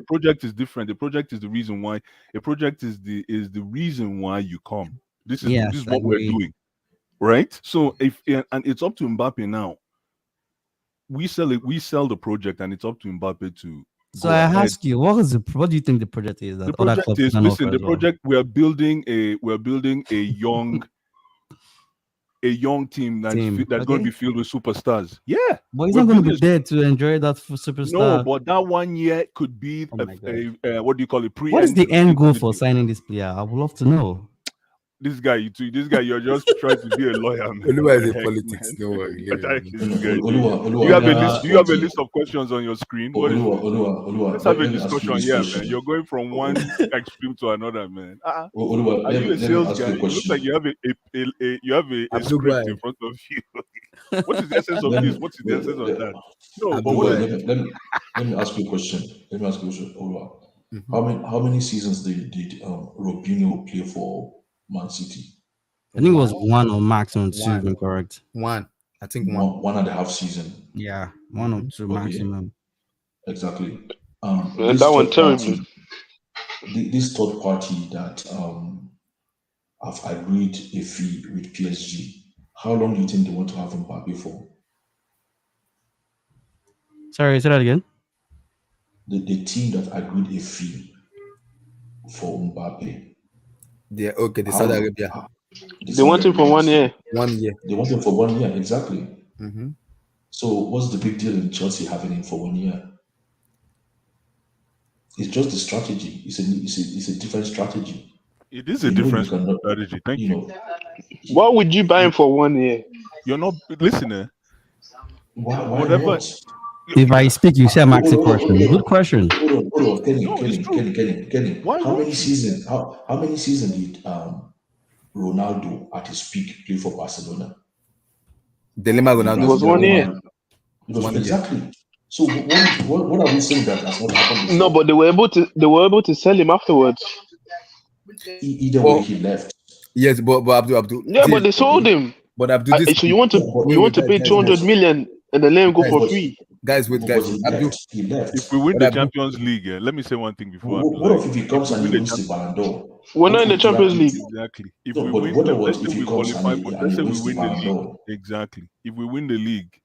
project is different. A project is the reason why. A project is the reason why you come. This is what we're doing, right? So and it's up to Mbappe now. We sell the project, and it's up to Mbappe to. So I ask you, what do you think the project is? The project is we are building a young team that's going to be filled with superstars. Yeah, but he's not going to be there to enjoy that superstar. No, but that 1 year could be what do you call it? What is the end goal for signing this player? I would love to know. This guy, you're just trying to be a lawyer, man. Oluwa is a politics. No worry. You have a list of questions on your screen. Let's have a discussion here, man. You're going from one extreme to another, man. Are you a sales guy? It looks like you have a script in front of you. What is the essence of this? What is the essence of that? No, but let me ask you a question. Oluwa. How many seasons did Robinho play for Man City? I think it was 1 or maximum 2, if I'm correct. 1. I think 1.5 season. Yeah, 1 or 2 maximum. Exactly. And that one terribly. This third party that have agreed a fee with PSG. How long do you think they want to have Mbappe for? Sorry, say that again. The team that agreed a fee for Mbappe. The Saudi Arabia. They want him for 1 year. 1 year. They want him for 1 year, exactly. Mm-hmm. So what's the big deal in Chelsea having him for 1 year? It's just the strategy. It's a different strategy. It is a different strategy. Thank you. What would you buy him for 1 year? You're not listening. Whatever. Not? If I speak, you say I'm asking a question. Good question. Hold on, Kenny. How many seasons did Ronaldo at his peak play for Barcelona? Ronaldo. It was 1 year. Exactly. So what are we saying that has not happened before? No, but they were able to sell him afterwards. Either way, he left. Yes, but Abdul. Yeah, but they sold him. But Abdul, so you want to pay 200 million and then let him go for free? Guys, Abdul, he left. If we win the Champions League, let me say one thing before. What if he comes and he wins the Ballon d'Or? We're not in the Champions League. Exactly. If we win, let's say we qualify, let's say we win the league. Exactly. If we win the league,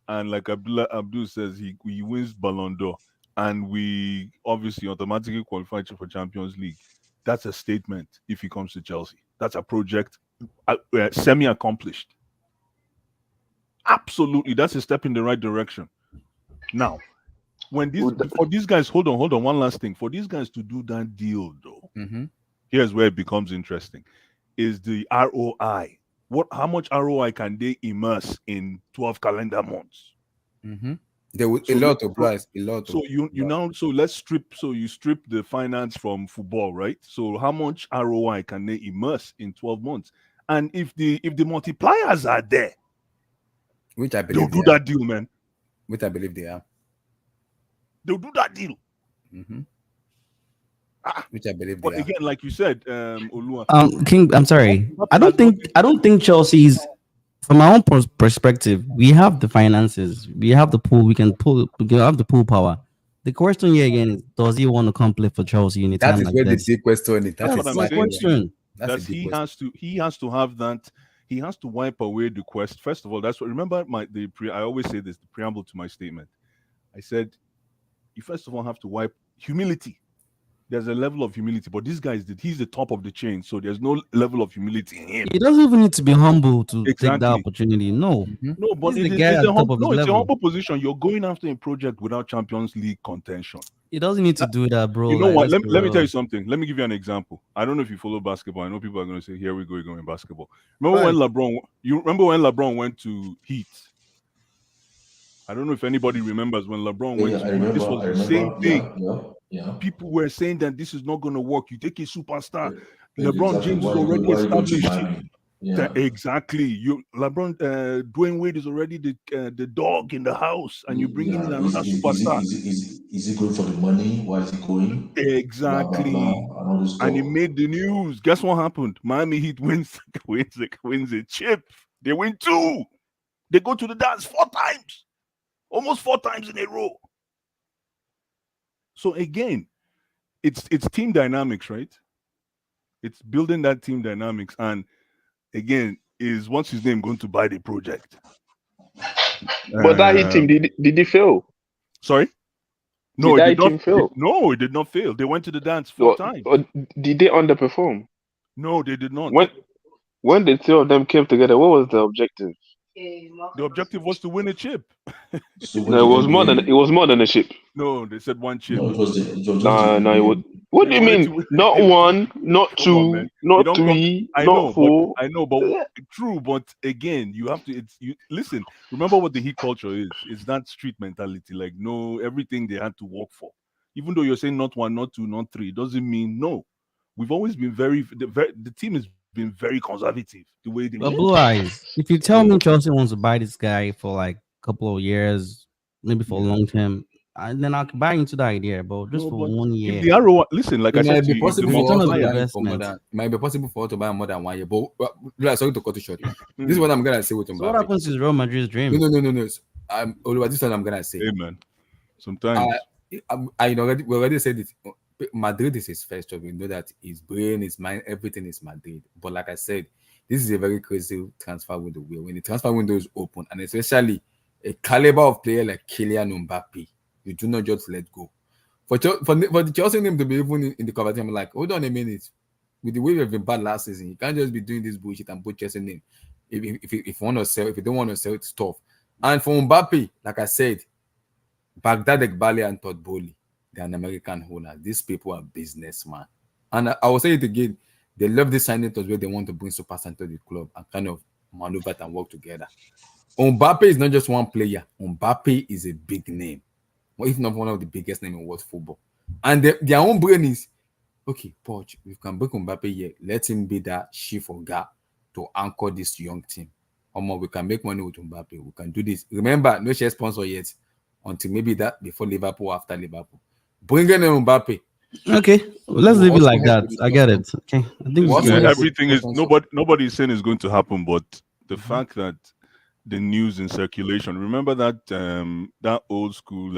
and like Abdul says, he wins Ballon d'Or, and we obviously automatically qualify for Champions League. That's a statement. If he comes to Chelsea, that's a project semi-accomplished. Absolutely, that's a step in the right direction. Now, for these guys, hold on, one last thing. For these guys to do that deal, though, here's where it becomes interesting: is the ROI. How much ROI can they immerse in 12 calendar months? There was So a lot let- of price, a lot So of. you now let's strip. So you strip the finance from football, right? So how much ROI can they immerse in 12 months? And if the multipliers are there, Which I they'll believe do they are. that deal, man. Which I believe they are. They'll do that deal. Which I believe But they are. again, like you said, Olua, King, I'm sorry. Mbappe I has don't think Chelsea's, from our own perspective, we have the finances, we have the pool, we have the pool power. The question here again is, does he want to come play for Chelsea in a That time is like where the this? big question is. That's That what is I'm my saying. question. That's a That big he question. has to have that. He has to wipe away the quest. First of all, that's what. Remember I always say this, the preamble to my statement. I said, you first of all have to wipe humility. There's a level of humility, but this guy he's the top of the chain, so there's no level of humility in him. He doesn't even need to be humble to take that Exactly. opportunity. No, No, but he's the guy at the top of his it's a level. humble position. You're going after a project without Champions League contention. He doesn't need to do that, bro. You know Like, what? let's be Let me tell real. you something. Let me give you an example. I don't know if you follow basketball. I know people are going to say, "Here we go, going basketball." Remember when LeBron? You remember when LeBron went to Heat? I don't know if anybody remembers when LeBron went to Heat. This was the same thing. Yeah. People were saying that this is not going to work. You take a superstar. LeBron Exactly. James is Why already are you going to established. Miami? Yeah. Exactly. LeBron, Dwayne Wade is already the dog in the house, and you bring in another superstar. Is he going for the money? Why is he going? Exactly. Blah, blah, blah, and all this stuff. And he made the news. Guess what happened? Miami Heat wins a chip. They win 2. They go to the dance 4 times, almost 4 times in a row. So again, it's team dynamics, right? It's building that team dynamics, and again, is what's his name going to buy the project? But that hit team, did he fail? Sorry? No, did it did that not team fail? No, it did not fail. They went to the dance 4 times. Or did they underperform? No, they did not. When the 2 of them came together, what was the objective? The objective was to win a chip. No, it was more than a chip. No, they said 1 chip. No, it was no. What do you mean? Not 1, not 2, on, not 3, not 4. I know, but true. But again, you have to. Listen. Remember what the Heat culture is. It's that street mentality. Like, no, everything they had to work for. Even though you're saying not 1, not 2, not 3, it doesn't mean no. We've always been the team has been very conservative. The way they. But Blue Eyes, if you tell me Chelsea wants to buy this guy for like a couple of years, maybe for a long term, and then I'll buy into the idea, but just for 1 year. If the ROI, listen, like I said, it might be possible for us to buy more than 1 year. But sorry to cut it short. This is what I'm gonna say with Mbappe. So what happens is Real Madrid's dream. No. This is what I'm gonna say. Hey man, sometimes we already said it. Madrid is his first job. We know that his brain, his mind, everything is Madrid. But like I said, this is a very crazy transfer window. When the transfer window is open, and especially a caliber of player like Kylian Mbappe, you do not just let go. For the Chelsea name to be even in the conversation, I'm like, hold on a minute. With the way we've been bad last season, you can't just be doing this bullshit and put Chelsea name. If you want to sell, if you don't want to sell, it's tough. And for Mbappe, like I said, Baghdad Ekbali and Todd Bowley, they're an American owner. These people are businessmen. And I will say it again, they love this signing where they want to bring superstars into the club and kind of maneuver and work together. Mbappe is not just one player. Mbappe is a big name. Or if not one of the biggest names in world football. And their own brain is, okay, Poch, we can bring Mbappe here. Let him be that chief or guy to anchor this young team. We can make money with Mbappe. We can do this. Remember, no share sponsor yet. Until maybe that before Liverpool, after Liverpool. Bring in Mbappe. Okay, let's leave it like that. I get it. Okay, I think everything is nobody's saying it's going to happen, but the fact that the news in circulation. Remember that that old school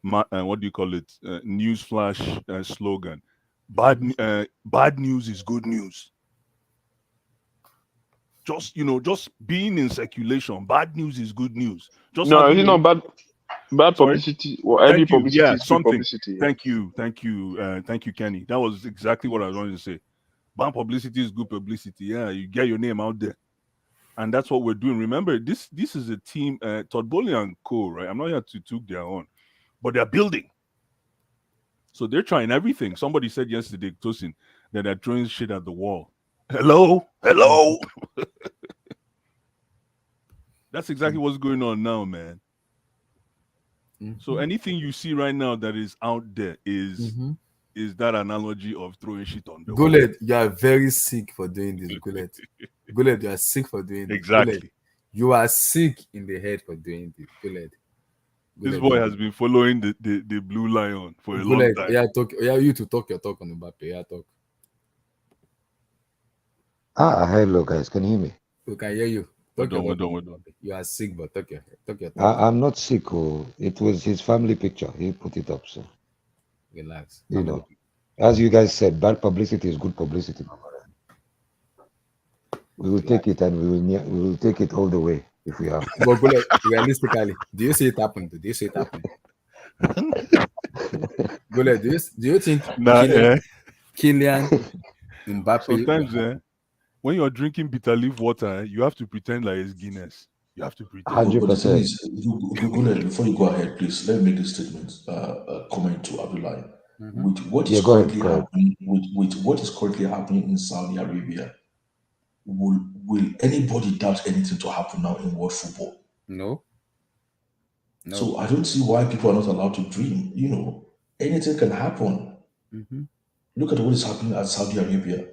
what do you call it? News flash slogan. Bad news is good news. Just being in circulation. Bad news is good news. Just no, it's not bad. Bad publicity. Well, every publicity is good publicity. Thank you, Kenny. That was exactly what I was going to say. Bad publicity is good publicity. Yeah, you get your name out there. And that's what we're doing. Remember, this is a team, Todd Bowley and co, right? I'm not here to took their own, but they're building. So they're trying everything. Somebody said yesterday, Tosin, that they're throwing shit at the wall. Hello. That's exactly what's going on now, man. So anything you see right now that is out there is that analogy of throwing shit on the wall. Guled, you are very sick for doing this, Guled. Guled, you are sick for doing this. Exactly. Guled, you are sick in the head for doing this, Guled. This boy has been following the Blue Lion for a long time. Yeah, you to talk your talk on Mbappe. Yeah, talk. Hello guys, can you hear me? We can hear you. We're done. You are sick, but talk your talk. I'm not sick. It was his family picture. He put it up, so relax. You know, as you guys said, bad publicity is good publicity. We will take it, and we will take it all the way if we have. But realistically, do you see it happen? Do you see it happen? Gule, do you think Kylian Mbappe? Sometimes, when you're drinking bitter leaf water, you have to pretend like it's Guinness. You have to pretend. 100%. But the thing is, Gule, before you go ahead, please let me make this statement. Comment to Abdullah. With what is currently happening, with what is currently happening in Saudi Arabia, will anybody doubt anything to happen now in world football? No. So I don't see why people are not allowed to dream. You know, anything can happen. Look at what is happening at Saudi Arabia.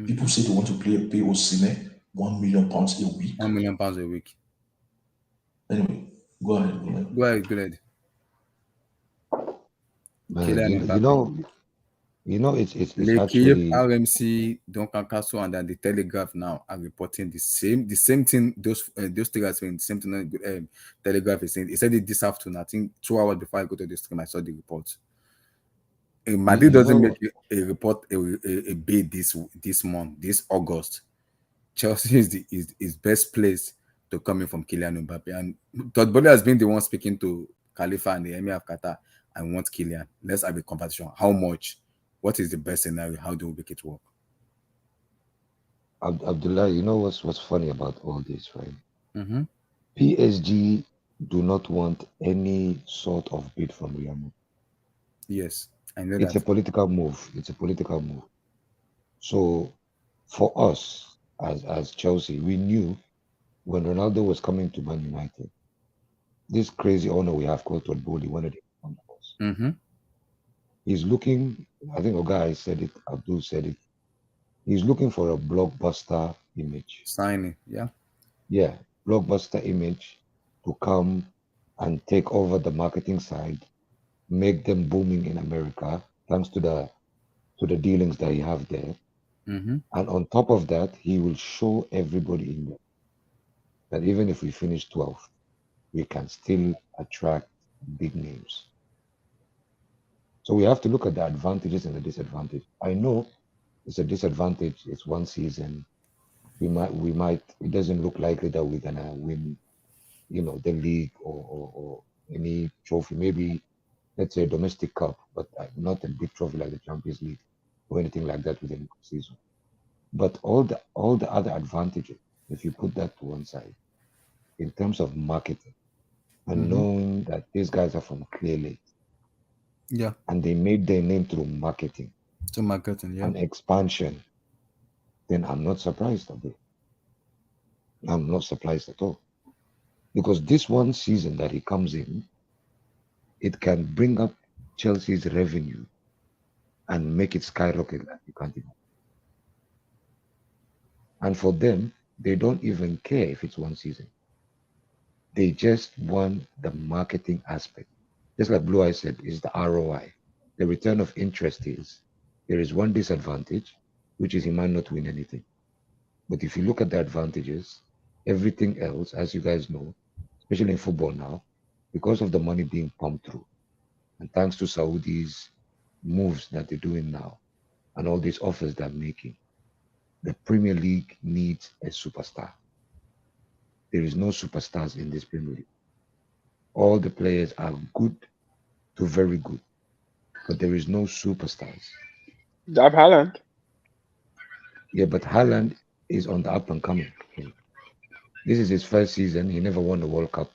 People say they want to pay Osimhen £1 million a week. £1 million a week. Anyway, go ahead. Go ahead. You know, it's L'Équipe, actually RMC, Duncan Castle, and then the Telegraph now are reporting the same thing. Those three are saying the same thing. Telegraph is saying. He said it this afternoon. I think 2 hours before I go to the stream, I saw the report. Madrid doesn't make a report a bid this month, this August. Chelsea is best place to come in from Kylian Mbappe, and Todd Bowley has been the one speaking to Khalifa and the Emir of Qatar. I want Kylian. Let's have a competition. How much? What is the best scenario? How do we make it work? Abdullah, you know what's funny about all this, right? PSG do not want any sort of bid from Real Madrid. Yes, I know it's a political move. It's a political move. So for us as Chelsea, we knew when Ronaldo was coming to Man United, this crazy owner we have called Todd Bowley wanted him on us. He's looking, I think Ogai said it, Abdul said it. He's looking for a blockbuster image. Signing, yeah. Yeah, blockbuster image to come and take over the marketing side, make them booming in America, thanks to the dealings that you have there. And on top of that, he will show everybody in there that even if we finish 12th, we can still attract big names. So we have to look at the advantages and the disadvantages. I know it's a disadvantage. It's one season. We might. It doesn't look likely that we're gonna win, the league or any trophy. Maybe let's say a domestic cup, but not a big trophy like the Champions League or anything like that within the season. But all the other advantages, if you put that to one side, in terms of marketing and knowing that these guys are from Clear Lake. Yeah. And they made their name through marketing. Yeah. And expansion. Then I'm not surprised a bit. I'm not surprised at all. Because this one season that he comes in, it can bring up Chelsea's revenue and make it skyrocket like you can't even. And for them, they don't even care if it's one season. They just want the marketing aspect. Just like Blue Eye said, is the ROI. The return of interest is, there is one disadvantage, which is he might not win anything. But if you look at the advantages, everything else, as you guys know, especially in football now, because of the money being pumped through, and thanks to Saudi's moves that they're doing now, and all these offers they're making, the Premier League needs a superstar. There is no superstars in this Premier League. All the players are good to very good, but there is no superstars. They have Haaland. Yeah, but Haaland is on the up and coming. This is his first season. He never won the World Cup.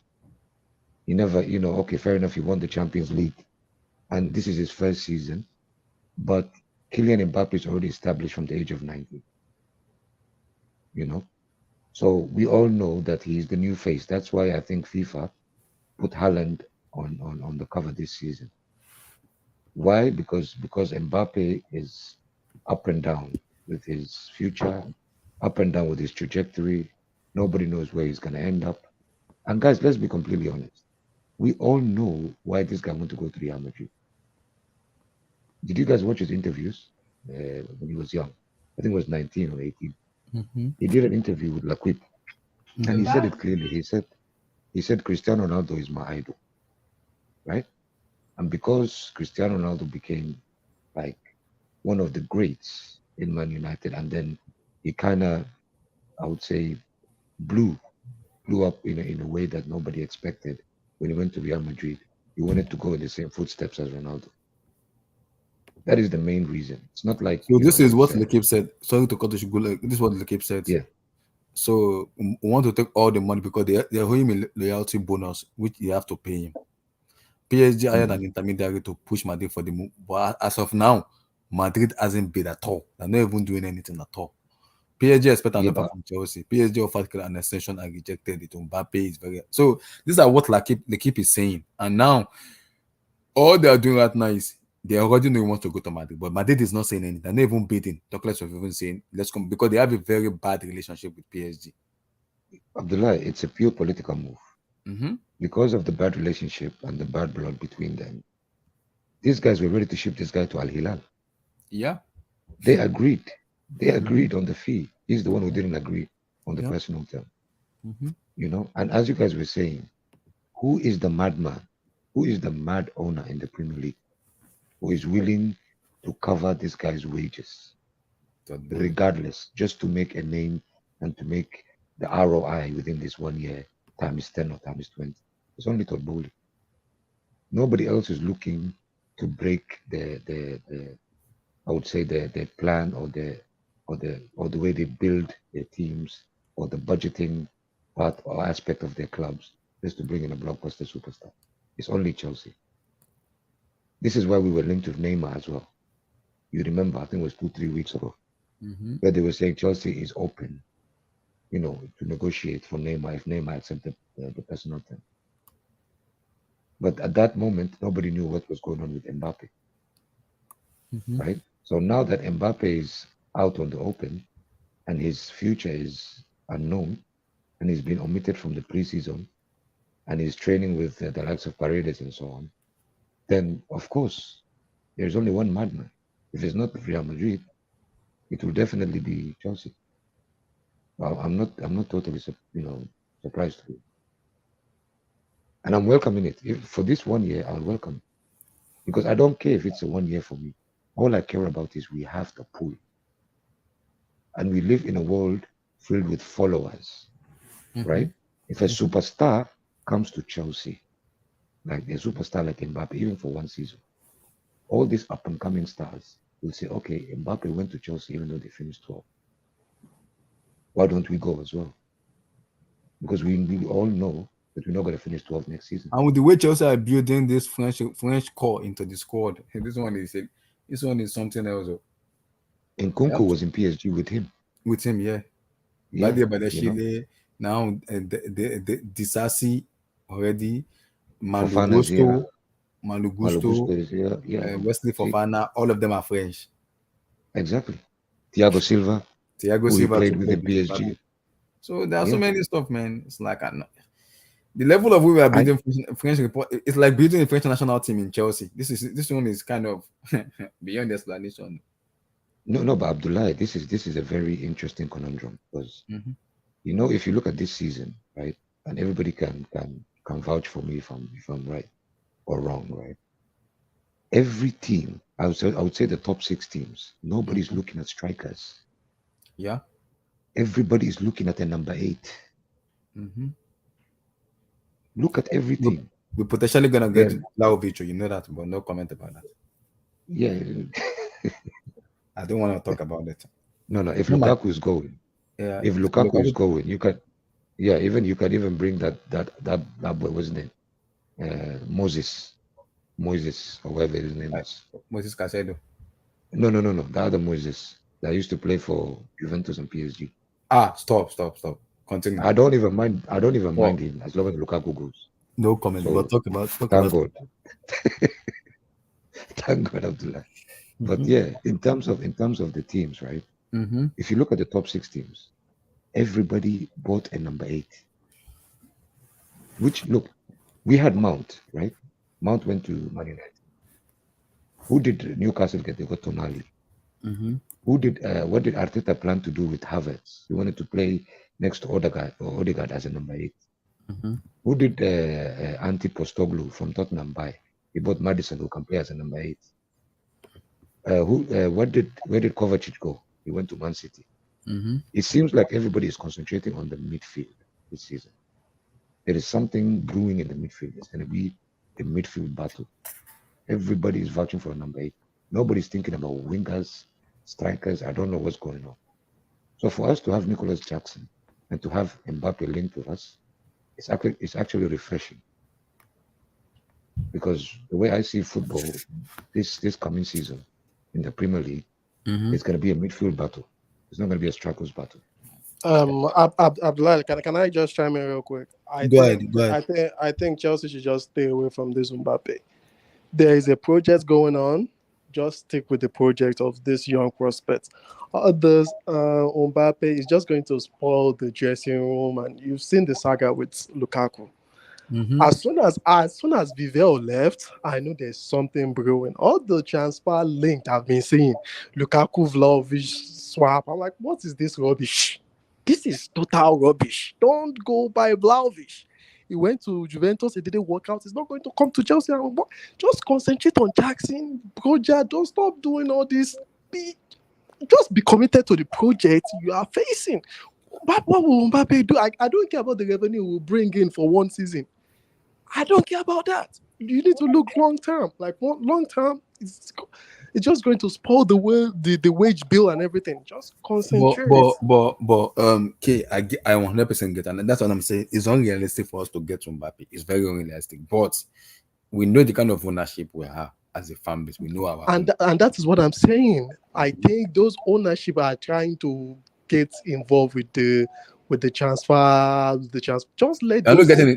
He never, okay, fair enough, he won the Champions League. And this is his first season. But Kylian Mbappe is already established from the age of 19. So we all know that he is the new face. That's why I think FIFA put Haaland on the cover this season. Why? Because Mbappe is up and down with his future, up and down with his trajectory. Nobody knows where he's gonna end up. And guys, let's be completely honest. We all know why this guy wants to go to Real Madrid. Did you guys watch his interviews when he was young? I think it was 19 or 18. He did an interview with Laquip, and he said it clearly. He said Cristiano Ronaldo is my idol, right? And because Cristiano Ronaldo became like one of the greats in Man United, and then he kind of, I would say, blew up in a way that nobody expected when he went to Real Madrid. He wanted to go in the same footsteps as Ronaldo. That is the main reason. It's not like. So this is what Lekip said. Sorry to cut you. This is what Lekip said. Yeah. So we want to take all the money because they're owing him a loyalty bonus, which you have to pay him. PSG hired an intermediary to push Madrid for the move, but as of now, Madrid hasn't bid at all. They're not even doing anything at all. PSG expect an offer from Chelsea. PSG offered an extension and rejected it. Mbappe is very so. These are what Lekip is saying, and now all they are doing right now is they already know he wants to go to Madrid, but Madrid is not saying anything. They're not even bidding. Talk less of even saying let's come because they have a very bad relationship with PSG. Abdullah, it's a pure political move. Because of the bad relationship and the bad blood between them, these guys were ready to ship this guy to Al Hilal. Yeah. They agreed. They agreed on the fee. He's the one who didn't agree on the personal term. You know, and as you guys were saying, who is the madman? Who is the mad owner in the Premier League who is willing to cover this guy's wages, regardless, just to make a name and to make the ROI within this 1 year times 10 or times 20? It's only Todd Bowley. Nobody else is looking to break the I would say the plan or the way they build their teams or the budgeting part or aspect of their clubs just to bring in a blockbuster superstar. It's only Chelsea. This is why we were linked with Neymar as well. You remember, I think it was 2-3 weeks ago, where they were saying Chelsea is open, you know, to negotiate for Neymar if Neymar accepted the personal term. But at that moment, nobody knew what was going on with Mbappe, right? So now that Mbappe is out on the open and his future is unknown and he's been omitted from the preseason and he's training with the likes of Paredes and so on, then of course there's only one madman. If it's not Real Madrid, it will definitely be Chelsea. Well, I'm not totally surprised to it. And I'm welcoming it. If for this 1 year, I'll welcome it. Because I don't care if it's a 1 year for me. All I care about is we have the pool. And we live in a world filled with followers, right? If a superstar comes to Chelsea, like a superstar like Mbappe, even for 1 season, all these up-and-coming stars will say, okay, Mbappe went to Chelsea even though they finished 12. Why don't we go as well? Because we all know that we're not going to finish 12 next season. And with the way Chelsea are building this French core into the squad, this one is something else. And Nkunku was in PSG with him. With him, yeah. By the Chile, now the Disasi already, Malu Gusto, Wesley Fofana, all of them are French. Exactly. Thiago Silva played with the PSG. So there are so many stuff, man. It's like the level of we are building French report. It's like building a French national team in Chelsea. This one is kind of beyond explanation. No, but Abdullah, this is a very interesting conundrum because you know, if you look at this season, right, and everybody can vouch for me if I'm right or wrong, right? Every team, I would say the top 6 teams, nobody's looking at strikers. Yeah. Everybody is looking at a number 8. Look at everything. We're potentially gonna get Vlahovic, you know that, but no comment about that. Yeah. I don't want to talk about it. No. If Lukaku is going, if Lukaku is going, you can, you can even bring that boy, what's his name? Moses, or whatever his name is. Moses Caicedo. No. The other Moses that used to play for Juventus and PSG. Stop. Continue. I don't even mind him as long as Lukaku goes. No comment. So, But talk about. thank God. Thank God, Abdullah. But yeah, in terms of the teams, right? If you look at the top 6 teams, everybody bought a number 8. Which look, we had Mount, right? Mount went to Man United. Who did Newcastle get? They got Tonali. Who did? What did Arteta plan to do with Havertz? He wanted to play next to Odegaard as a number 8. Who did Anti Postoglu from Tottenham buy? He bought Madison, who can play as a number 8. Where did Kovacic go? He went to Man City. It seems like everybody is concentrating on the midfield this season. There is something brewing in the midfield. It's going to be a midfield battle. Everybody is vouching for a number 8. Nobody's thinking about wingers, strikers. I don't know what's going on. So for us to have Nicholas Jackson and to have Mbappe linked to us, it's actually refreshing. Because the way I see football, this coming season in the Premier League, it's going to be a midfield battle. It's not going to be a strikers battle. Abdullah, can I just chime in real quick? Go ahead. I think Chelsea should just stay away from this Mbappe. There is a project going on. Just stick with the project of this young prospect. Others, Mbappe is just going to spoil the dressing room, and you've seen the saga with Lukaku. As soon as Vivell left, I knew there's something brewing. All the transfer linked I've been seeing, Lukaku, Vlahovic swap. I'm like, what is this rubbish? This is total rubbish. Don't go by Vlahovic. He went to Juventus, it didn't work out. He's not going to come to Chelsea. Just concentrate on Jackson, project. Don't stop doing all this. Just be committed to the project you are facing. What will Mbappe do? I don't care about the revenue we'll bring in for one season. I don't care about that. You need to look long term. Like long term, it's just going to spoil the wage bill and everything. Just concentrate. K, I 100% get, and that's what I'm saying. It's unrealistic for us to get to Mbappe. It's very unrealistic, but we know the kind of ownership we have as a fan base. We know our and that is what I'm saying. I think those ownership are trying to get involved with the transfer. Just let they're not getting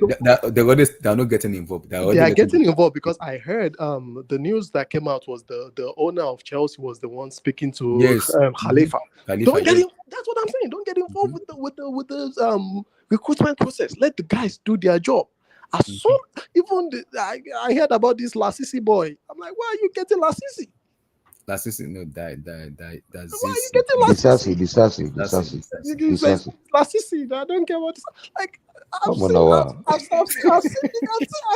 involved. They are getting involved because I heard the news that came out was the owner of Chelsea was the one speaking to Khalifa. That's what I'm saying. Don't get involved with the recruitment process. Let the guys do their job. As soon I heard about this Lasisi boy. I'm like, why are you getting Lasisi? Lasisi, no, died. That's why are you getting Lasisi? Disasi. Lasisi, I don't care what it's like. I've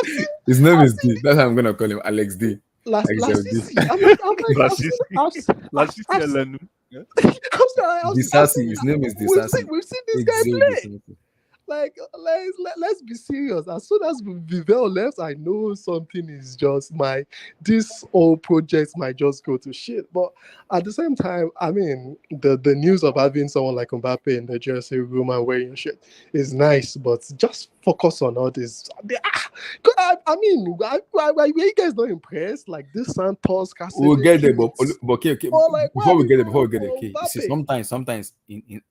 seen. His name is D. That's how I'm gonna call him, Alex D. Lasisi. Disasi. His name is Disasi. We've seen this guy play. Like, let's be serious. As soon as Vivell left, I know something is just this whole project might just go to shit. But at the same time, I mean, the news of having someone like Mbappe in the jersey room and wearing your shit is nice, but just focus on all this. I mean, why you guys not impressed? Like this Santos, we'll get there, but okay. Before we get there, okay. See, sometimes in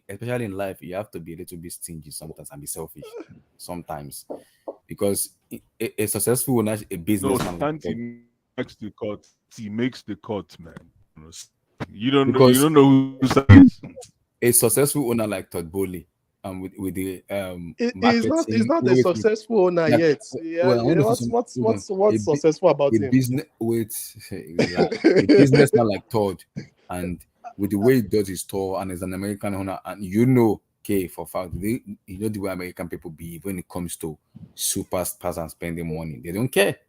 especially in life, you have to be a little bit stingy sometimes and be selfish sometimes, because a successful owner, a businessman, he makes the cut, man. You don't know who a successful owner like Todd Bowley, with the he's not a successful owner yet. What's successful about him? A businessman like Todd, and with the way he does his store, and as an American owner, and for fact, the way American people be when it comes to superstars and spending money, they don't care.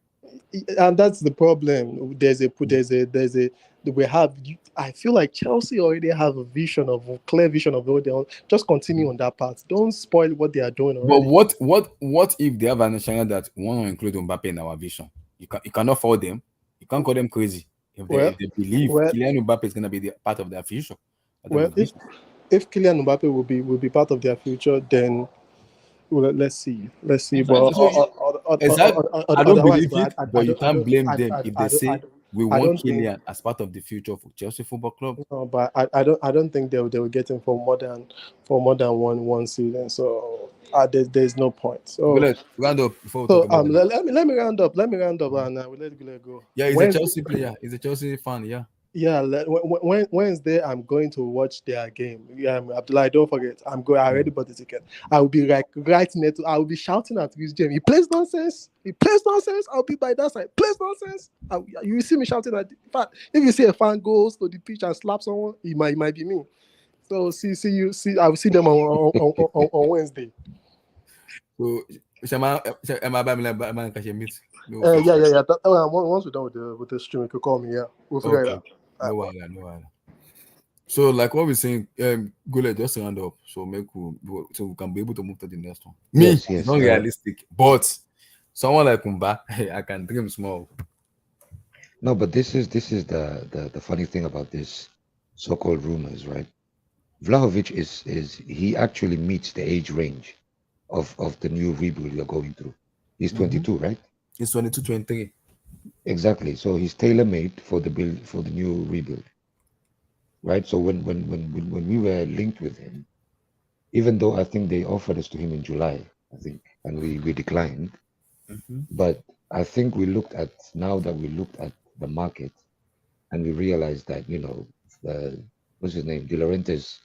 And that's the problem. I feel like Chelsea already have a clear vision of what they want. Just continue on that path. Don't spoil what they are doing already. But what if they have an understanding that we want to include Mbappe in our vision? You cannot follow them. You can't call them crazy. If they believe Kylian Mbappe is going to be part of their future. If Kylian Mbappe will be part of their future, then let's see. But I don't believe it, but you can't blame them if they say we want Kylian as part of the future of Chelsea Football Club. No, but I don't think they will get him for more than one season. So there's no point. So, Let's round up before we talk about it. let me round up. And we'll let Gule go. Yeah, he's a Chelsea player. He's a Chelsea fan. Yeah. Yeah, Wednesday I'm going to watch their game. Yeah, Abdullah, don't forget. I already bought the ticket. I will be like right next to. I will be shouting at this James. He plays nonsense. I'll be by that side. Plays nonsense. You will see me shouting at. In fact, if you see a fan goes to the pitch and slap someone, it might be me. So see. I will see them on Wednesday. So, Yeah. Once we're done with the stream, you could call me. Yeah, we'll figure it out. No worry. So, like what we're saying, Gule, just round up so we can be able to move to the next one. Yes, it's not realistic, but someone like Kumba, I can dream small. No, but this is the funny thing about this so-called rumors, right? Vlahovic is he actually meets the age range of the new rebuild you're going through. He's 22, right? He's 22, 23. Exactly. So he's tailor-made for the new rebuild, right? So when we were linked with him, even though I think they offered us to him in July, I think, and we declined, but I think we looked at the market, and we realized that what's his name, De Laurentiis,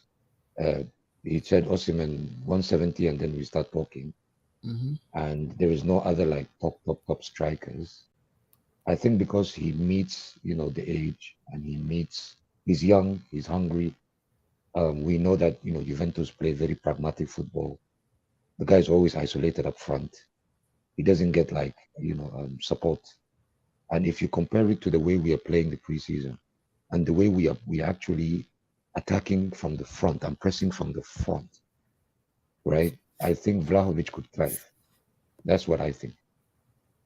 he said Osimhen 170, and then we start talking, and there is no other like top strikers. I think because he meets the age, and he's young, he's hungry. We know that Juventus play very pragmatic football. The guy's always isolated up front. He doesn't get support. And if you compare it to the way we are playing the preseason, and the way we are actually attacking from the front and pressing from the front, right? I think Vlahovic could thrive. That's what I think.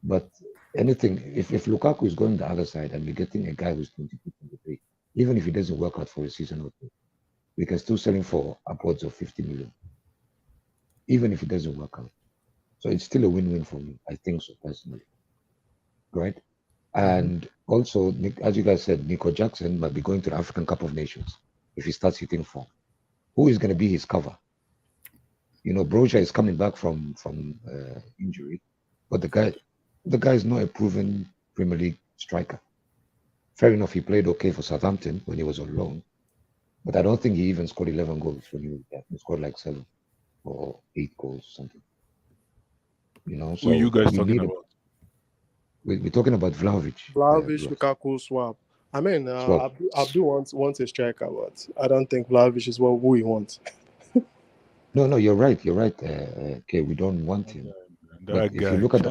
But anything, if Lukaku is going the other side and we're getting a guy who's 22, 23, even if he doesn't work out for a season or two, we can still sell him for upwards of 50 million, even if it doesn't work out. So it's still a win-win for me. I think so, personally. Right? And also, as you guys said, Nico Jackson might be going to the African Cup of Nations if he starts hitting form. Who is going to be his cover? Broja is coming back from injury, but the guy is not a proven Premier League striker. Fair enough, he played okay for Southampton when he was on loan, but I don't think he even scored 11 goals when he was there. He scored like 7 or 8 goals or something. So who are you guys talking about? We're talking about Vlahovic. Lukaku swap. I mean, Abdul wants a striker, but I don't think Vlahovic is who he wants. No, you're right. Okay, we don't want him. But if you look at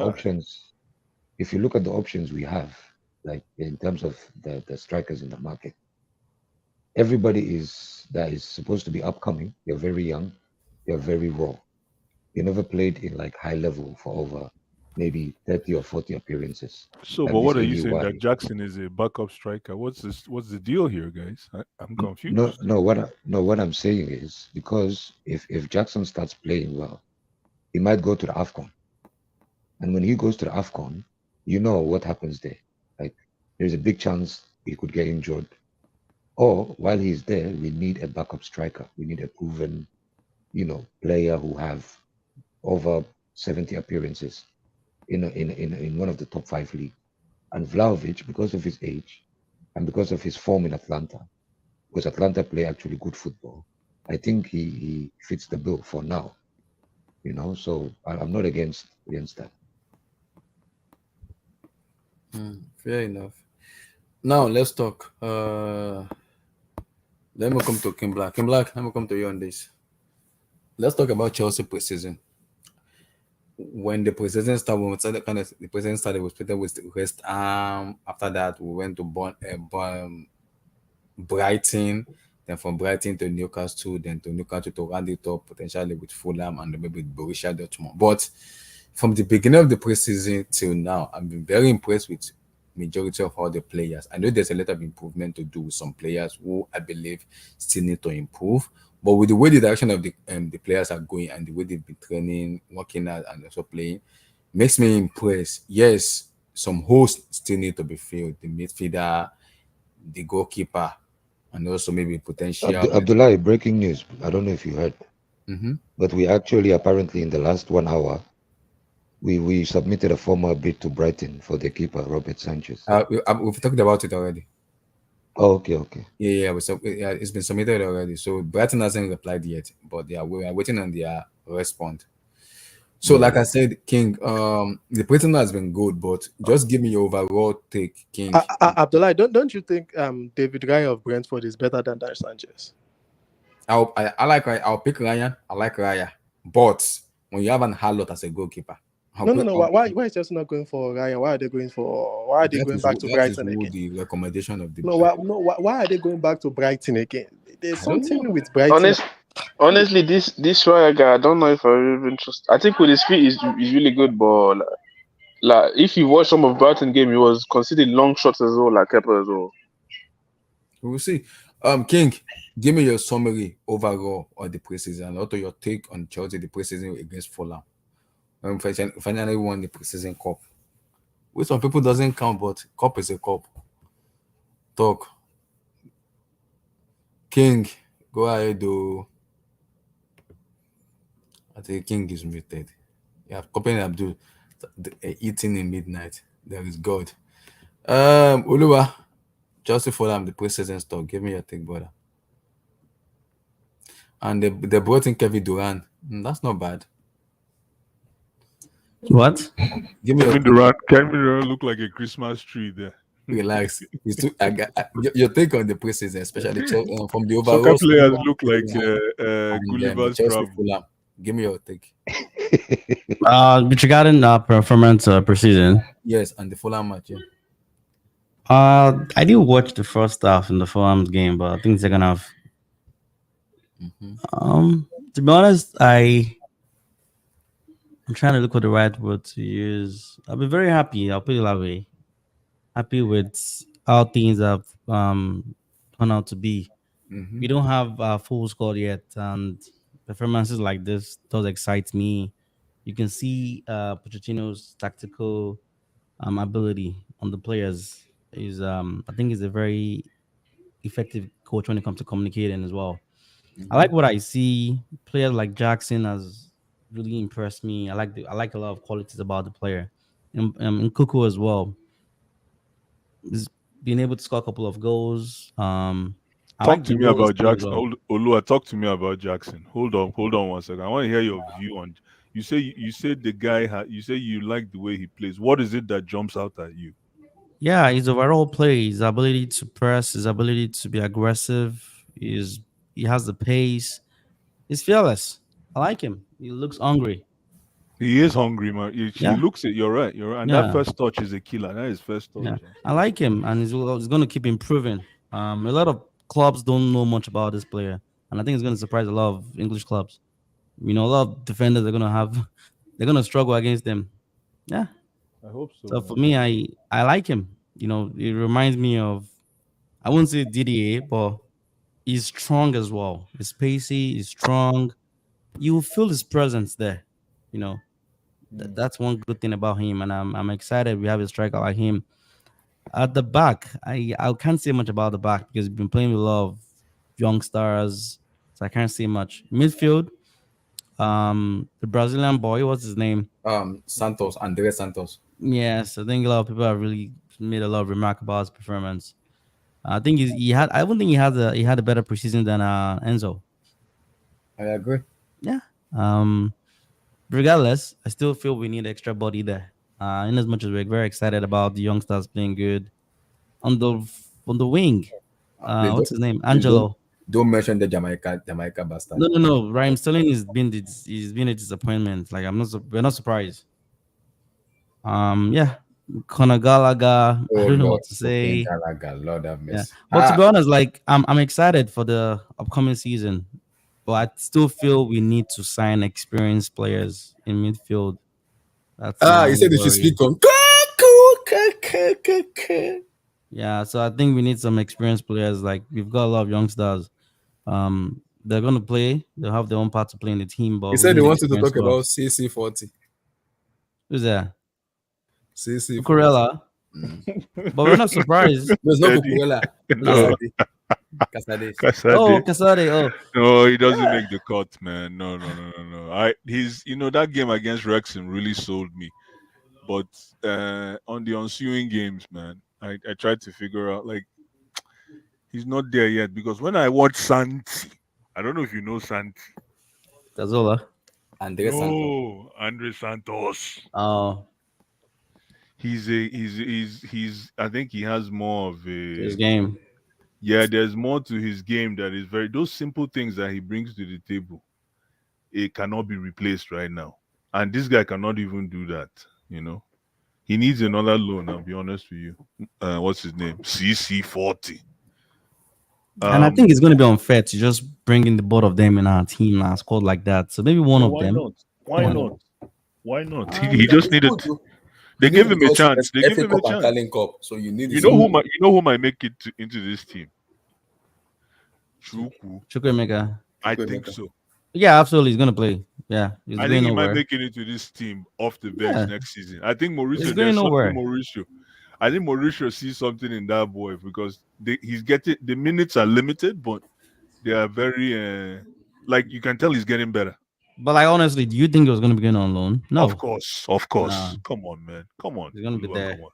the options we have, like in terms of the strikers in the market, everybody that is supposed to be upcoming. You're very young, you're very raw. You never played in like high level for over maybe 30 or 40 appearances. So, but what are you saying, that Jackson is a backup striker? What's the deal here, guys? I'm confused. No. What I'm saying is, because if Jackson starts playing well, he might go to the AFCON. And when he goes to the AFCON, you know what happens there. Like, there's a big chance he could get injured. Or while he's there, we need a backup striker. We need a proven, player who have over 70 appearances in one of the top 5 leagues. And Vlahovic, because of his age and because of his form in Atlanta, because Atlanta play actually good football, I think he fits the bill for now. So I'm not against that. Fair enough. Now let's talk. Let me come to Kim Black. Kim Black, let me come to you on this. Let's talk about Chelsea preseason. When the preseason started, the preseason started with West Ham. After that, we went to Brighton. Then from Brighton to Newcastle, then to Newcastle to round it up potentially with Fulham and maybe with Borussia Dortmund. But from the beginning of the preseason till now, I've been very impressed with majority of all the players. I know there's a lot of improvement to do with some players who I believe still need to improve. But with the way the direction of the players are going and the way they've been training, working out, and also playing, makes me impressed. Yes, some holes still need to be filled. The midfielder, the goalkeeper, and also maybe potential. Abdullah, breaking news. I don't know if you heard. Mm-hmm. but we actually apparently in the last 1 hour we submitted a formal bid to Brighton for the keeper Robert Sanchez. We've talked about it already. Oh, okay. Yeah, it's been submitted already. So Brighton hasn't replied yet, but we are waiting on their response. So, like I said, King, the presentation has been good, but just give me your overall take, King. Abdullah, don't you think David Raya of Brentford is better than Dan Sanchez? I like Raya. I'll pick Ryan. I like Raya, but when you have an Harlot as a goalkeeper, No. Why is Chelsea not going for Ryan? Why are they going for? Why are they going back to Brighton again? The recommendation of the. No, why are they going back to Brighton again? There's something with Brighton. Honestly, this Raya guy, I don't know if I even trust. I think with his feet, he's really good, but like if you watch some of Brighton game, he was considering long shots as well, like Kepa as well. We'll see. King, give me your summary overall of the preseason and also your take on Chelsea the preseason against Fulham. Finally won the preseason cup. Which some people doesn't count, but cup is a cup. Talk. King, go ahead, though. I think King is muted. You have Company Abdul eating in midnight. There is God. Uluwa, Chelsea Fulham, the preseason stock. Give me your take, brother. And they brought in Kevin Durant. That's not bad. What? Give me Kevin Durant look like a Christmas tree there. Relax. Your take on the preseason, especially from the overall. Soccer players look like Gulliver's Travel. Fulham. Give me your take. With regarding performance preseason. Yes, and the Fulham match. Yeah. I didn't watch the first half in the Fulham game, but I think second half. To be honest, I'm trying to look for the right word to use. I'll be very happy. I'll put it that way. Happy with how things have turned out to be. We don't have a full squad yet, and performances like this does excite me. You can see Pochettino's tactical ability on the players. I think he's a very effective coach when it comes to communicating as well. I like what I see. Players like Jackson has really impressed me. I like a lot of qualities about the player, and Kuku as well. He's being able to score a couple of goals. Talk to me about Jackson. Olua, talk to me about Jackson. Hold on 1 second. I want to hear your view on. You say the guy. You say you like the way he plays. What is it that jumps out at you? Yeah, his overall play, his ability to press, his ability to be aggressive. He has the pace. He's fearless. I like him. He looks hungry. He is hungry, man. He looks it. You're right. And that first touch is a killer. That is first touch. Yeah. I like him, and he's going to keep improving. A lot of clubs don't know much about this player, and I think it's going to surprise a lot of English clubs. A lot of defenders are going to struggle against them. Yeah, I hope so. So for me, I like him. It reminds me of, I wouldn't say Didier, but he's strong as well. He's pacey. He's strong. You feel his presence there. That's one good thing about him, and I'm excited we have a striker like him. At the back, I can't say much about the back because we've been playing with a lot of young stars, so I can't say much. Midfield, the Brazilian boy, what's his name? Santos, Andre Santos. Yes, I think a lot of people have really made a lot of remark about his performance. I think I don't think he had a better preseason than Enzo. I agree. Yeah. Regardless, I still feel we need extra body there. In as much as we're very excited about the youngsters playing good on the wing. What's his name? Angelo. Don't mention the Jamaica bastard. No. Raheem Sterling he's been a disappointment. Like we're not surprised. Yeah. Conor Gallagher. I don't know what to say. Gallagher, Lord have mercy. Yeah. But to be honest, like I'm excited for the upcoming season. But I still feel we need to sign experienced players in midfield. You said you should speak on. Yeah, so I think we need some experienced players. Like we've got a lot of youngsters. They're gonna play. They'll have their own part to play in the team. But he said they wanted to talk about CC40. Who's that? CC Cucurella. But we're not surprised. There's no Cucurella. Casades. Oh, Casade. Casade. Oh, No, he doesn't make the cut, man. No. He's that game against Wrexham really sold me. But on the ensuing games, man, I tried to figure out like he's not there yet because when I watch Santi, I don't know if you know Santi. Cazorla. Andres Santos. No, Andre Santos. Oh, He's I think he has more of his a game. yeah, there's more to his game that is very those simple things that he brings to the table. It cannot be replaced right now. And this guy cannot even do that, you know. He needs another loan, I'll be honest with you. What's his name? CC40. And I think it's going to be unfair to just bring in the both of them in our team and squad like that. So maybe one No, of why them. not? Why One. not? Why not? He just It's needed. good, though. They You gave need him a because chance. They gave FA him a Cup and chance. Carling Cup, so you need. You know who might make it into this team? Chuku. Chukwemeka. I think so. Yeah, absolutely. He's going to play. Yeah, he's I going think he might nowhere. make it into this team off the bench Yeah. next season. I think He's Mauricio. going There's something nowhere. Mauricio. I think Mauricio sees something in that boy because he's getting the minutes are limited, but they are very like you can tell he's getting better. But like honestly, do you think he was going to be going on loan? No. Of course. Nah. Come on, man. Come on. He's going to be Oluwa, there. come on.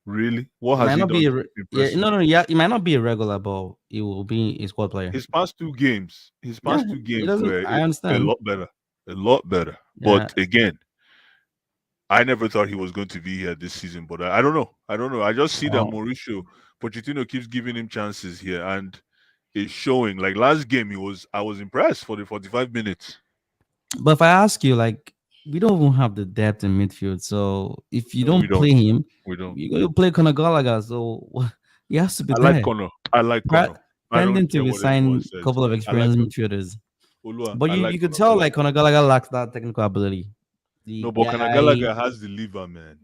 Really? What It has might he not done? be To be yeah, impressive? no, yeah, it might not be a regular, but it will be a squad player. His past two games Yeah, he doesn't. were I a understand. lot better. A lot better. Yeah. But again, I never thought he was going to be here this season. But I don't know. I just see that Oh. Mauricio Pochettino keeps giving him chances here, and it's showing. Like last game, I was impressed for the 45 minutes. But if I ask you, like, we don't even have the depth in midfield. So if you No, we don't play him, We don't. you're going to play Conor Gallagher. So he has to be I there. like Connor. I like Connor. I don't Pending care to be what anyone signed a says. couple of I like experienced midfielders. Olua. But I like you could Conor tell Gallagher. like Conor Gallagher lacks that technical ability. The No, but Conor guy, Gallagher has the liver, man.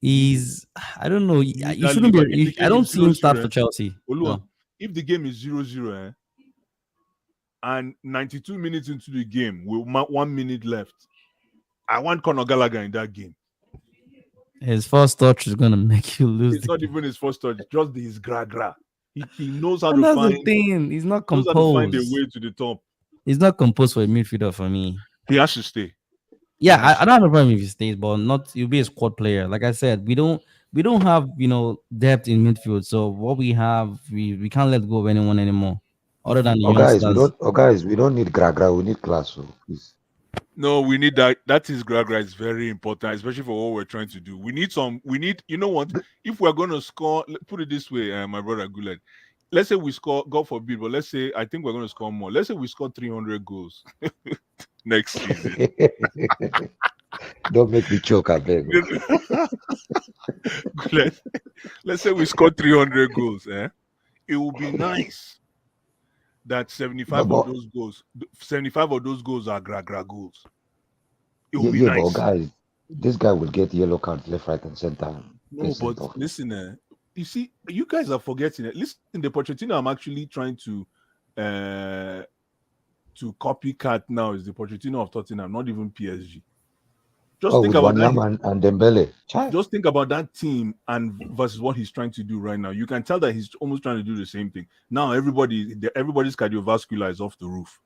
he's I don't know. He needs You that shouldn't liver. If be. the I game don't is see him 0-0, start for Chelsea. Olua, No. if the game is 0-0, and 92 minutes into the game, with 1 minute left, I want Conor Gallagher in that game. His first touch is gonna make you lose. It's not even his first touch, just his gra. He knows how And to that's find. the thing. He's not Knows how to find a composed. way to the top. He's not composed for a midfielder for me. He has to stay. Yeah, I don't have a problem if he stays, but not you'll be a squad player. Like I said, we don't have depth in midfield. So what we have, we can't let go of anyone anymore, other than the youngsters. Guys, we don't need Gragra. We need class. So please. No, we need that. That is Gragra is very important, especially for what we're trying to do. We need, you know what? If we're going to score, put it this way, my brother Guled, let's say we score, God forbid, but let's say, I think we're going to score more. Let's say we score 300 goals next season. Don't make me choke, I beg. Let's say we score 300 goals. It will be nice that 75 of those goals are Gragra goals. It will be nice. But guys, this guy will get yellow cards left, right, and center. No, but listen, you see, you guys are forgetting it. Listen, the Pochettino I'm actually trying to copycat now is the Pochettino of Tottenham, not even PSG. Just think about that. And Dembele. Just think about that team and versus what he's trying to do right now. You can tell that he's almost trying to do the same thing. Now everybody's cardiovascular is off the roof.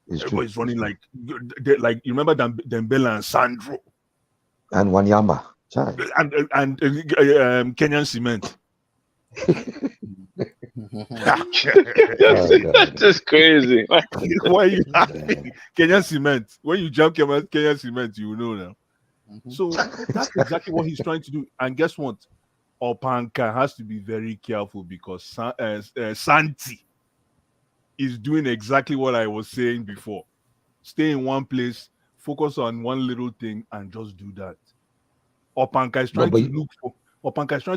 Everybody's running like you remember Dembele and Sandro and Wanyama and Kenyan Cement. That's just crazy. Why are you laughing? Kenyan Cement. When you jump Kenyan Cement, you know now. So that's exactly what he's trying to do. And guess what? Opanka has to be very careful because Santi is doing exactly what I was saying before. Stay in one place, focus on one little thing, and just do that. Opanka is trying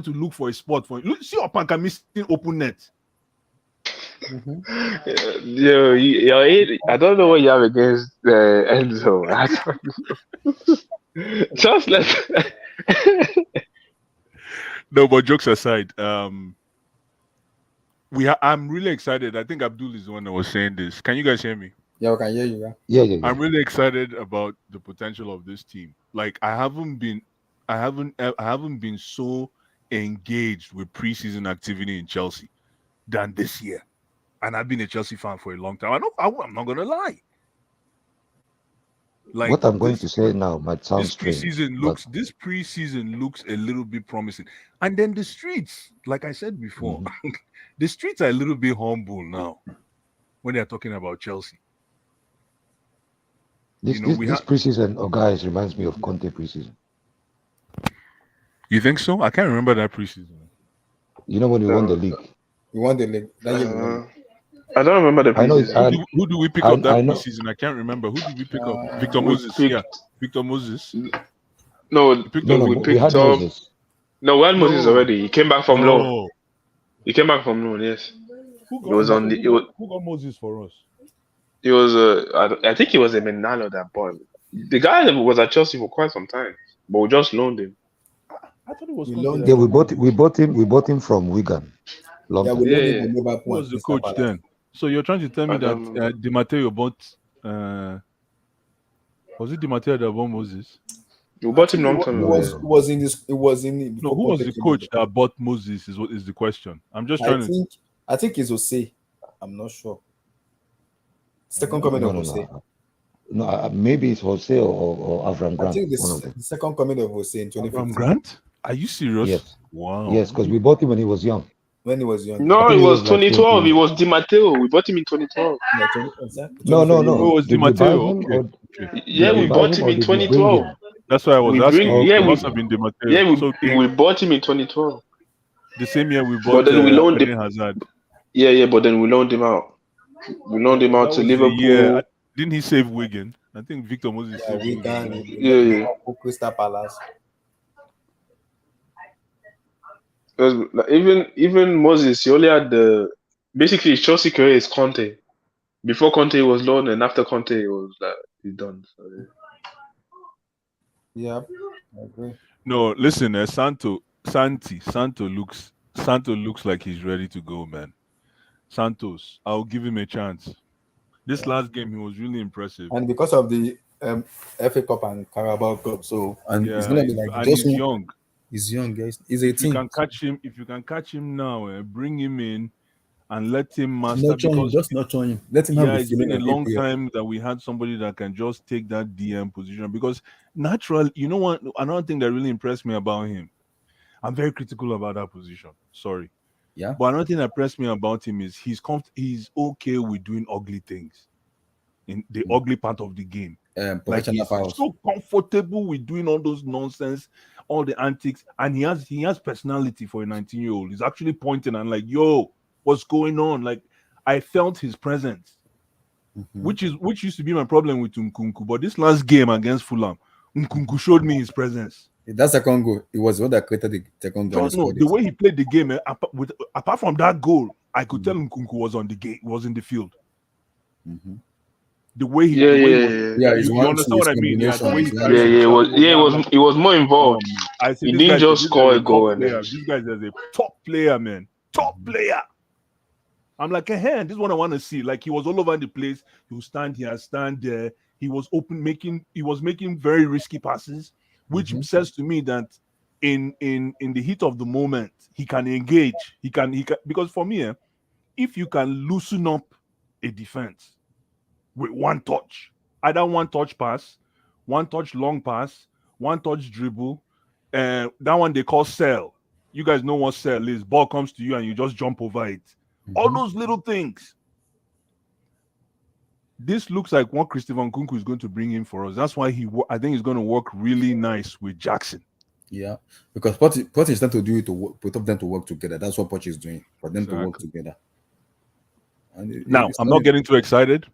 to look for a spot for him. See Opanka missing open net. Yo, I don't know what you have against Enzo. Just let. No, but jokes aside, I'm really excited. I think Abdul is the one that was saying this. Can you guys hear me? Yeah, we can hear you. Yeah. I'm really excited about the potential of this team. Like I haven't been so engaged with preseason activity in Chelsea. than this year. And I've been a Chelsea fan for a long time. I'm not gonna lie. Like what I'm going to say now might sound strange. This preseason looks a little bit promising. And then the streets, like I said before, the streets are a little bit humble now when they're talking about Chelsea. This preseason, guys, reminds me of Conte preseason. You think so? I can't remember that preseason. You know when we won the league? We won the league. I don't remember the preseason. Who do we pick up that preseason? I can't remember. Who did we pick up? Victor Moses. Victor Moses. No, we picked Moses. No, we had Moses already. He came back from loan. He came back from loan, yes. Who got Moses for us? It was I think it was a Menalo that bought. The guy was at Chelsea for quite some time, but we just loaned him. I thought it was. Yeah, we bought him from Wigan. Who was the coach then? So you're trying to tell me that Di Matteo bought? Was it Di Matteo that bought Moses? We bought him long time ago. It was in this. It was in. No, who was the coach that bought Moses? Is the question? I'm just trying to. I think it's Jose. I'm not sure. Second coming of Jose. No, maybe it's Jose or Avram Grant. I think the second coming of Jose in 2015. Avram Grant? Are you serious? Yes. Wow. Yes, because we bought him when he was young. When he was young. No, it was 2012. It was Di Matteo. We bought him in 2012. No. It was Di Matteo. Yeah, we bought him in 2012. That's why I was asking. It must have been Di Matteo. Yeah, we bought him in 2012. The same year we bought Eden Hazard. Yeah, but then we loaned him out. We loaned him out to Liverpool. Yeah. Didn't he save Wigan? I think Victor Moses saved Wigan. Yeah. Crystal Palace. Even Moses, he only had basically his Chelsea career is Conte. Before Conte was loaned, and after Conte it was he's done. So, yeah, I agree. No, listen, Santo looks like he's ready to go, man. Santos, I'll give him a chance. This last game, he was really impressive, and because of the FA Cup and Carabao Cup, so it's gonna be like and he's young. He's young, guys. He's 18. If you can catch him now, bring him in and let him master. Just nurture him. Let him have. It's been a long time that we had somebody that can just take that DM position because natural. You know what? Another thing that really impressed me about him, I'm very critical about that position. Sorry. Yeah. But another thing that impressed me about him is he's okay with doing ugly things in the ugly part of the game. Like he's so comfortable with doing all those nonsense, all the antics, and he has personality for a 19-year-old. He's actually pointing and like, yo, what's going on? Like, I felt his presence, which used to be my problem with Nkunku. But this last game against Fulham, Nkunku showed me his presence. That second goal, it was what that created the second goal. No, the way he played the game, apart from that goal, I could tell Nkunku was on the game, was in the field. The way he, you understand what I mean? It was more involved. He didn't just score a goal. This guy is a top player, man. Top player. I'm like, hey, this is what I want to see. Like he was all over the place. He would stand here, stand there. He was making very risky passes, which says to me that in the heat of the moment, he can engage. He can because for me, if you can loosen up a defense with one touch, either one touch pass, one touch long pass, one touch dribble, that one they call sell. You guys know what sell is. Ball comes to you and you just jump over it. All those little things. This looks like what Christopher Nkunku is going to bring in for us. That's why I think he's going to work really nice with Jackson. Yeah, because Poch is trying to do it to put them to work together. That's what Poch is doing, for them to work together. Now, I'm not getting too excited.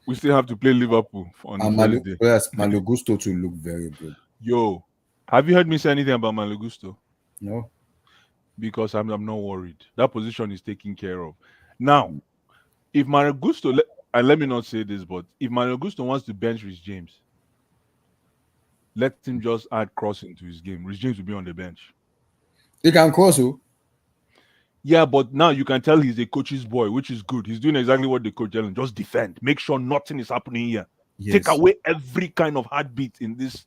We still have to play Liverpool on Thursday. Malo Gusto to look very good. Yo, have you heard me say anything about Malo Gusto? No. Because I'm not worried. That position is taken care of. Now, if Malo Gusto, and let me not say this, but if Malo Gusto wants to bench Rhys James, let him just add crossing to his game. Rhys James will be on the bench. He can cross, who? Yeah, but now you can tell he's a coach's boy, which is good. He's doing exactly what the coach tells him. Just defend. Make sure nothing is happening here. Yes. Take away every kind of heartbeat in this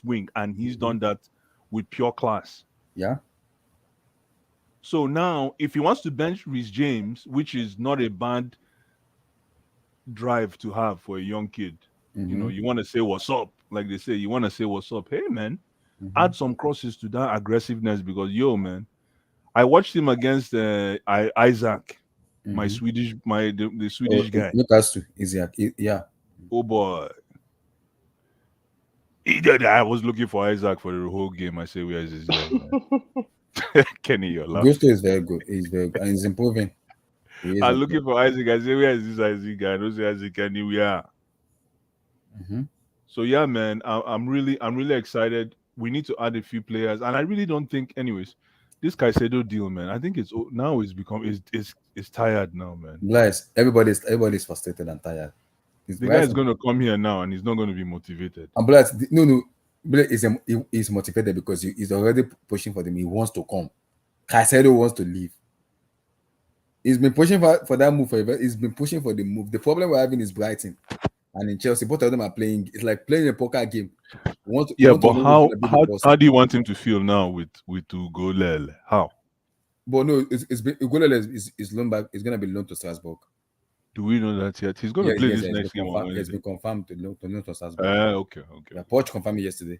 wing, and he's done that with pure class. Yeah. So now, if he wants to bench Reece James, which is not a bad drive to have for a young kid, you want to say what's up, like they say, you want to say what's up. Hey, man, add some crosses to that aggressiveness because, yo, man, I watched him against Isaac, my Swedish, the Swedish guy. Newcastle, Isaac, yeah. Oh boy. I was looking for Isaac for the whole game. I say, where is this guy, man? Kenny, you're laughing. Gusto is very good. He's very good. And he's improving. I'm looking for Isaac. I say, where is this Isaac guy? I don't say Isaac anywhere. So yeah, man, I'm really excited. We need to add a few players, and I really don't think, anyways, this Caicedo deal, man. I think it's tired now, man. Bless. Everybody's frustrated and tired. The guy is going to come here now, and he's not going to be motivated. And Bless, no, Bless is motivated because he's already pushing for them. He wants to come. Caicedo wants to leave. He's been pushing for that move forever. He's been pushing for the move. The problem we're having is Brighton and in Chelsea. Both of them are playing. It's like playing a poker game. But how do you want him to feel now with Ugolele? How? But no, Ugolele is loaned back. It's gonna be loaned to Strasbourg. Do we know that yet? He's going to play this next game on Wednesday. It's been confirmed to loan to Strasbourg. Okay. Yeah, Poch confirmed it yesterday.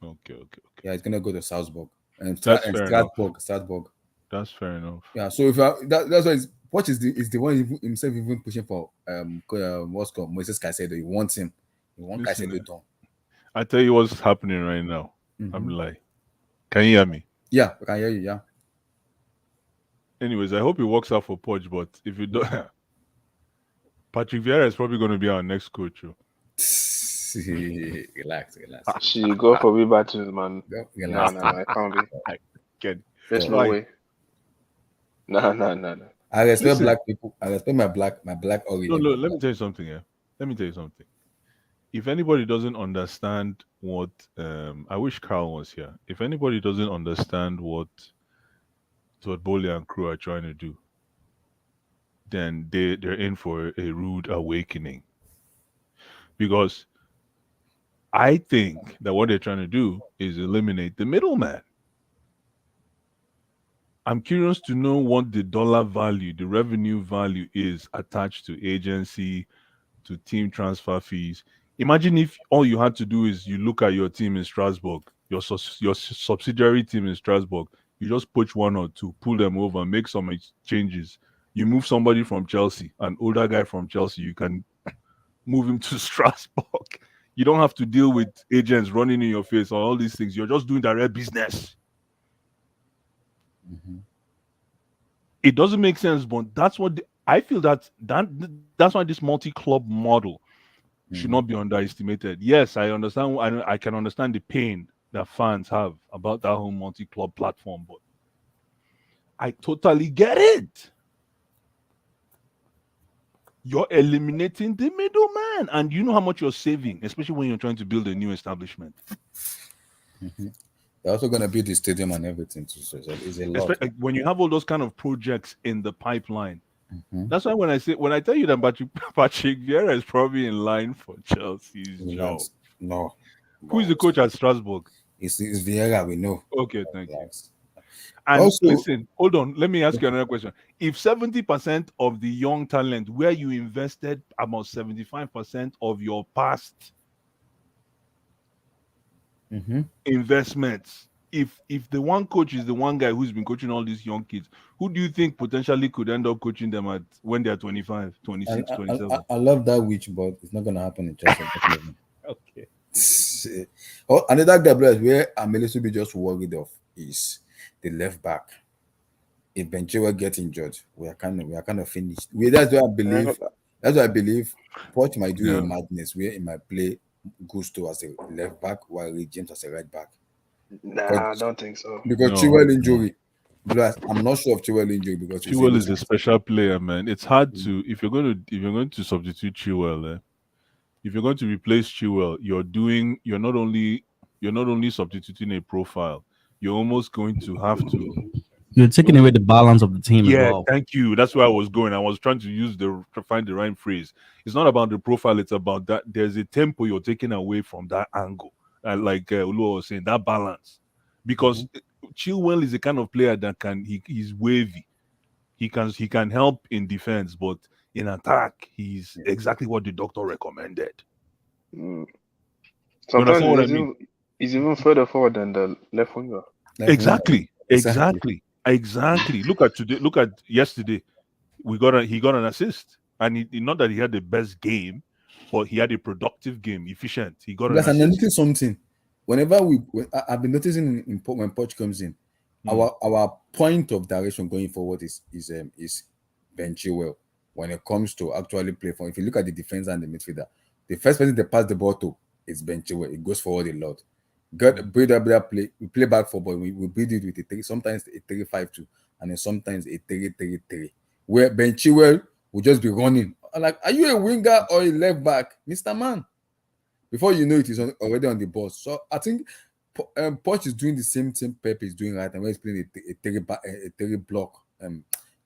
Okay. Yeah, it's gonna go to Salzburg and Strasbourg. That's fair enough. Yeah, so if that's why Poch is the one himself even pushing for what's called Moises Caicedo. He wants him. He wants Caicedo done. I tell you what's happening right now. I'm like, can you hear me? Yeah, I can hear you. Yeah. Anyways, I hope it works out for Poch, but if you don't, Patrick Vieira is probably going to be our next coach. Relax. She go for me battles, man. No, I can't be. There's no way. No. I respect black people. I respect my black origin. No, let me tell you something. If anybody doesn't understand what I wish Carl was here. If anybody doesn't understand what Bole and crew are trying to do, then they're in for a rude awakening. Because I think that what they're trying to do is eliminate the middleman. I'm curious to know what the dollar value, the revenue value is attached to agency, to team transfer fees. Imagine if all you had to do is you look at your team in Strasbourg, your subsidiary team in Strasbourg, you just poach one or two, pull them over, make some changes. You move somebody from Chelsea, an older guy from Chelsea, you can move him to Strasbourg. You don't have to deal with agents running in your face or all these things. You're just doing direct business. It doesn't make sense, but that's what I feel that's why this multi-club model should not be underestimated. Yes, I understand. I can understand the pain that fans have about that whole multi-club platform, but I totally get it. You're eliminating the middleman, and you know how much you're saving, especially when you're trying to build a new establishment. They're also going to build the stadium and everything too, so it's a lot. When you have all those kind of projects in the pipeline, that's why when I tell you that Patrick Vieira is probably in line for Chelsea's job. No. Who is the coach at Strasbourg? It's Vieira, we know. Okay, thank you. And also, listen, hold on. Let me ask you another question. If 70% of the young talent where you invested about 75% of your past investments, if the one coach is the one guy who's been coaching all these young kids, who do you think potentially could end up coaching them when they're 25, 26, 27? I love that wish, but it's not going to happen in Chelsea. Okay. Another guy where I'm a little bit just worried of is the left back. If Ben Chilwell gets injured, we are kind of finished. That's why I believe Poch might do a madness where he might play Gusto as a left back while Reece James as a right back. Nah, I don't think so. Because Chilwell injury. I'm not sure of Chilwell injury because Chilwell is a special player, man. It's hard to if you're going to substitute Chilwell. If you're going to replace Chilwell, you're not only substituting a profile, you're almost going to have to. You're taking away the balance of the team. Yeah, as well. thank you. That's where I was going. I was trying to find the right phrase. It's not about the profile. It's about that there's a tempo you're taking away from that angle. Like Ulu was saying, that balance. Because Chilwell is the kind of player that he's wavy. He can help in defense, but in attack, he's exactly what the doctor recommended. Mm. You understand Sometimes what I mean? he's even further forward than the left winger. Exactly. Look at today. Look at yesterday. He got an assist, and not that he had the best game, but he had a productive game, efficient. He got an Because I'm assist. noticing something. Whenever I've been noticing when Poch comes in, our point of direction going forward is Ben Chilwell when it comes to actually play for. If you look at the defense and the midfielder, the first person they pass the ball to is Ben Chilwell. It goes forward a lot. Build up play. We play back for, but we build it with sometimes a 3-5-2 and then sometimes a 3-3-3. Where Ben Chilwell will just be running. I'm like, are you a winger or a left back, Mr. Man? Before you know it, he's already on the ball. So I think Poch is doing the same thing Pep is doing right now. When he's playing a 3 block,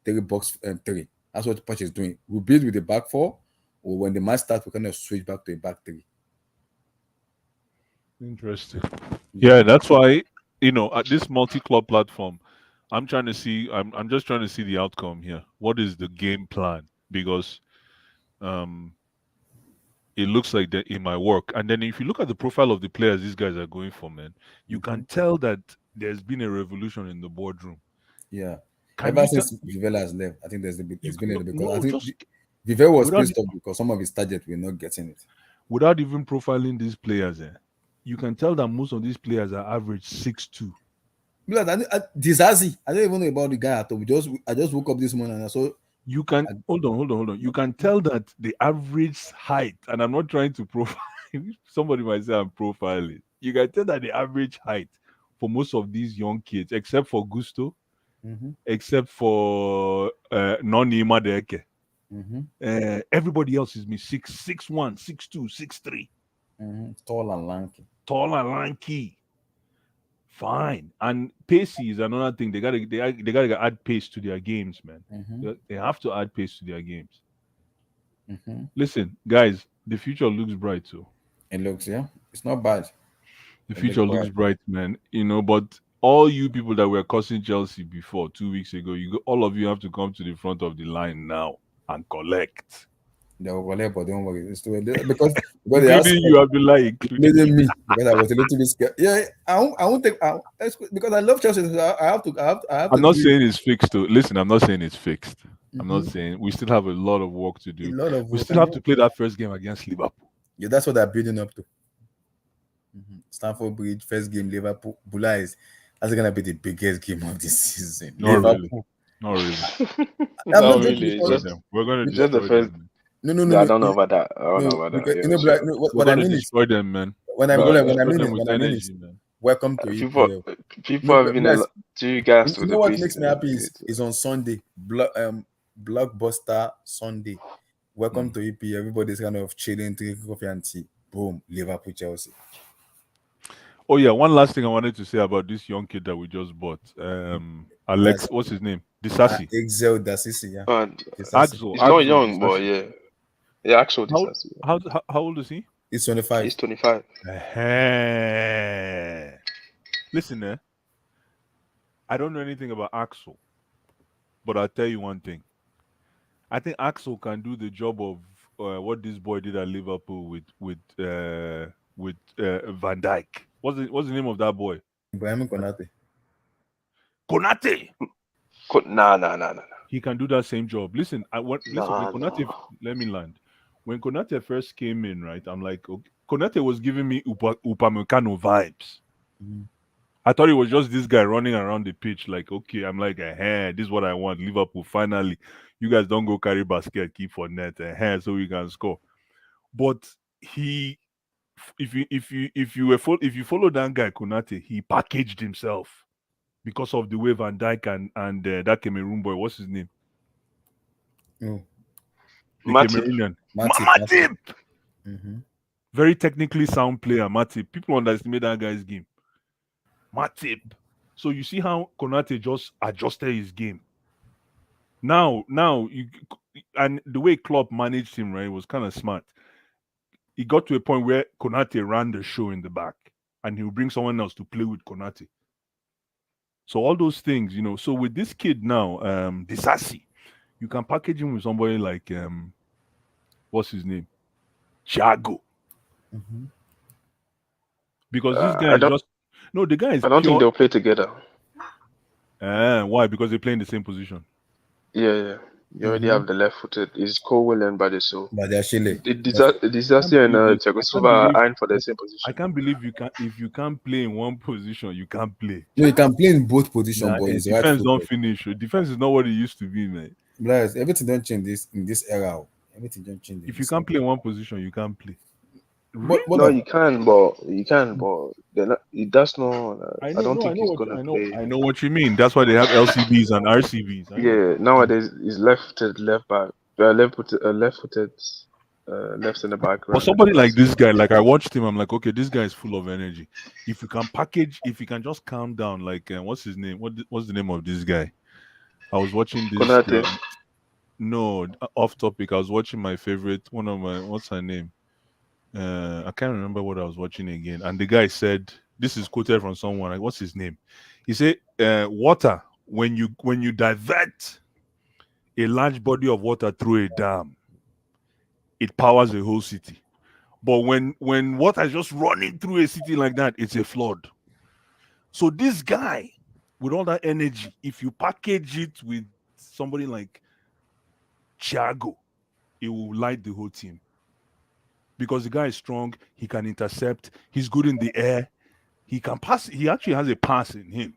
3 box 3. That's what Poch is doing. We build with the back 4, or when the match starts, we kind of switch back to a back 3. Interesting. Yeah, that's why at this multi-club platform, I'm trying to see. I'm just trying to see the outcome here. What is the game plan? Because it looks like that it might work. And then if you look at the profile of the players these guys are going for, man, you can tell that there's been a revolution in the boardroom. Yeah. Ever since Vivela has left, I think it's been a because I think Vivela was pissed off because some of his targets were not getting it. Without even profiling these players, you can tell that most of these players are average 6'2". Disasi, I don't even know about the guy at all. I just woke up this morning and I saw. You can hold on. You can tell that the average height, and I'm not trying to profile. Somebody might say I'm profiling. You can tell that the average height for most of these young kids, except for Gusto, except for Noni Madeke, everybody else is me 6'1", 6'2", 6'3". Tall and lanky. Fine. And pacey is another thing. They gotta add pace to their games, man. They have to add pace to their games. Listen, guys, the future looks bright too. It looks, it's not bad. The future looks bright, man. But all you people that were cursing Chelsea before 2 weeks ago, all of you have to come to the front of the line now and collect. They will collect, but don't worry. It's too because including you have been lying, including me, because I was a little bit scared. Yeah, I won't take because I love Chelsea. So I have to. I'm not saying it's fixed. Listen, I'm not saying it's fixed. I'm not saying we still have a lot of work to do. We still have to play that first game against Liverpool. Yeah, that's what they're building up to. Stamford Bridge, first game, Liverpool. That's gonna be the biggest game of the season. Not really. We're gonna destroy them. No. I don't know about that. What I mean is destroy them, man. When I mean is welcome to EPL. People have been too gassed. You know what makes me happy is on Sunday, blockbuster Sunday. Welcome to EPL. Everybody's kind of chilling, drinking coffee and tea. Boom, Liverpool, Chelsea. Oh yeah, one last thing I wanted to say about this young kid that we just bought. Alex, what's his name? Disasi. Axel Disasi, yeah. Axel. He's not young, but yeah. Yeah, Axel Disasi. How old is he? He's 25. He's 25. Listen, I don't know anything about Axel, but I'll tell you one thing. I think Axel can do the job of what this boy did at Liverpool with Van Dijk. What's the name of that boy? Ibrahim Konate. Konate. Nah. He can do that same job. Listen, when Konate, let me land. When Konate first came in, right, I'm like, okay, Konate was giving me Upamecano vibes. I thought it was just this guy running around the pitch, like, okay, I'm like, this is what I want. Liverpool, finally. You guys don't go carry basket, keep for net, so we can score. But if you follow that guy Konate, he packaged himself because of the way Van Dijk and that Cameroon boy, what's his name? Matip. Matip. Very technically sound player, Matip. People underestimate that guy's game. Matip. So you see how Konate just adjusted his game. Now, and the way Klopp managed him, right, was kind of smart. He got to a point where Konate ran the show in the back, and he'll bring someone else to play with Konate. So all those things, So with this kid now, Disasi, you can package him with somebody like what's his name, Thiago, because this guy I is don't. just no. The guy is I don't think pure. they'll play together. Why? Because they play in the same position. Yeah. You already have the left-footed. It's Colwell and Badiso. But they're Chile. Disaster and Thiago are eyeing for the same I position. can't believe you can if you can't play in one position, you can't play. No, you can play in both positions, Nah, but it's right defense don't foot. finish. Defense is not what it used to be, man. Bless, everything don't change in this era. Everything don't change. If you can't play in one position, you can't play. But No, you can, but they're not. That's not. I I know, don't no, think he's gonna play. I know what you mean. That's why they have LCBs and RCBs. Yeah, nowadays he's left-footed, left back, left-footed, left-footed, left in the back. But somebody like this guy, like I watched him, I'm like, okay, this guy is full of energy. If you can just calm down, like what's his name? What's the name of this guy? I was watching this. Konate. No, off topic. I was watching my favorite, what's her name? I can't remember what I was watching again. And the guy said, this is quoted from someone. Like, what's his name? He said, water, when you divert a large body of water through a dam, it powers a whole city. But when water is just running through a city like that, it's a flood. So this guy, with all that energy, if you package it with somebody like Thiago, it will light the whole team. Because the guy is strong, he can intercept, he's good in the air, he can pass. He actually has a pass in him.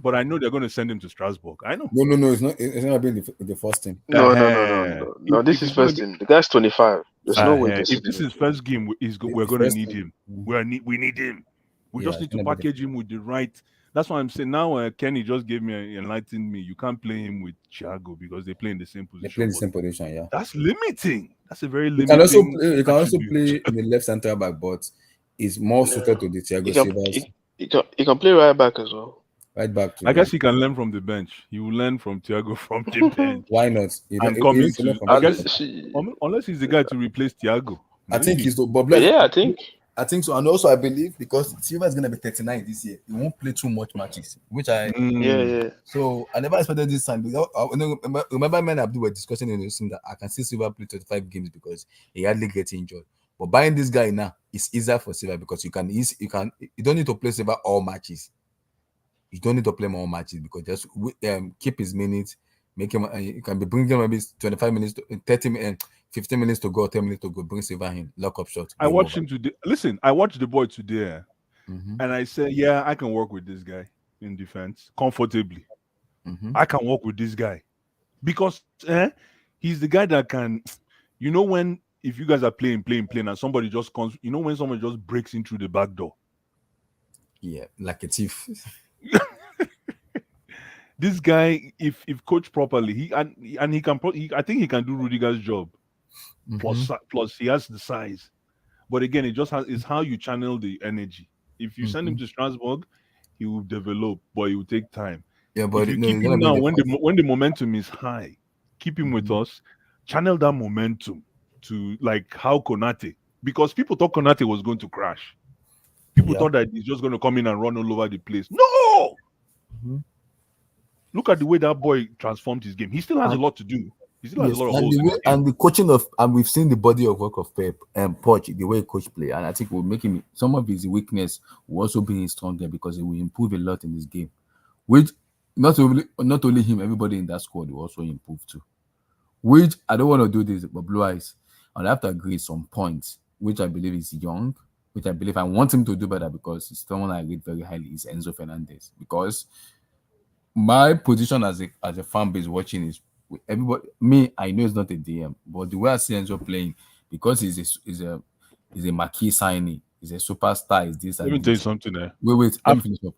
But I know they're going to send him to Strasbourg. I know. No, it's not. It's not being the first team. No. This is first team. The guy's 25. There's no way. If this is first game, we're going to need him. We need him. We just need to package him with the right. That's why I'm saying now. Kenny just gave me enlightened me. You can't play him with Thiago because they play in the same position. They play in the same position. Yeah, that's limiting. That's a very limiting. You can also play in the left center back, but it's more suited to the Thiago Silva's. He can play right back as well. Right back. I guess he can learn from the bench. He will learn from Thiago from the bench. Why not? Unless he's the guy to replace Thiago. I think he's the. But I think so, and also I believe because Silva is going to be 39 this year, he won't play too much matches, which I So I never expected this time. Because remember, me and Abdul were discussing in the scene that I can see Silva play 25 games because he hardly gets injured. But buying this guy now is easier for Silva because you don't need to play Silva all matches. You don't need to play more matches because just keep his minutes, make him. You can be bringing maybe 25 minutes, 30 minutes. 15 minutes to go, 10 minutes to go, bring Silva in, lock up shot. I watched him today. Listen, I watched the boy today, and I said, yeah, I can work with this guy in defense comfortably. I can work with this guy because he's the guy that can, when if you guys are playing, and somebody just comes, when somebody just breaks in through the back door. Yeah, like a thief. This guy, if coached properly, he can. I think he can do Rudiger's job. Plus he has the size, but again, it's how you channel the energy. If you send him to Strasbourg, he will develop, but it will take time. Yeah, but if you keep him now when the momentum is high, keep him with us. Channel that momentum to like how Konate, because people thought Konate was going to crash. People thought that he's just going to come in and run all over the place. No. Look at the way that boy transformed his game. He still has a lot to do. He still has a lot of holes. And the coaching and we've seen the body of work of Pep and Poch, the way coach play, and I think will make him some of his weakness will also be his stronger because he will improve a lot in this game. Which not only him, everybody in that squad will also improve too. Which I don't want to do this, but Blue Eyes, I'll have to agree some points, which I believe is young, which I believe I want him to do better because it's someone I rate very highly is Enzo Fernandez. Because my position as a fan base watching is everybody. Me, I know it's not a DM, but the way I see Enzo playing, because he's a marquee signing, he's a superstar. Is this? Let me tell you something there. Wait. Let me finish up.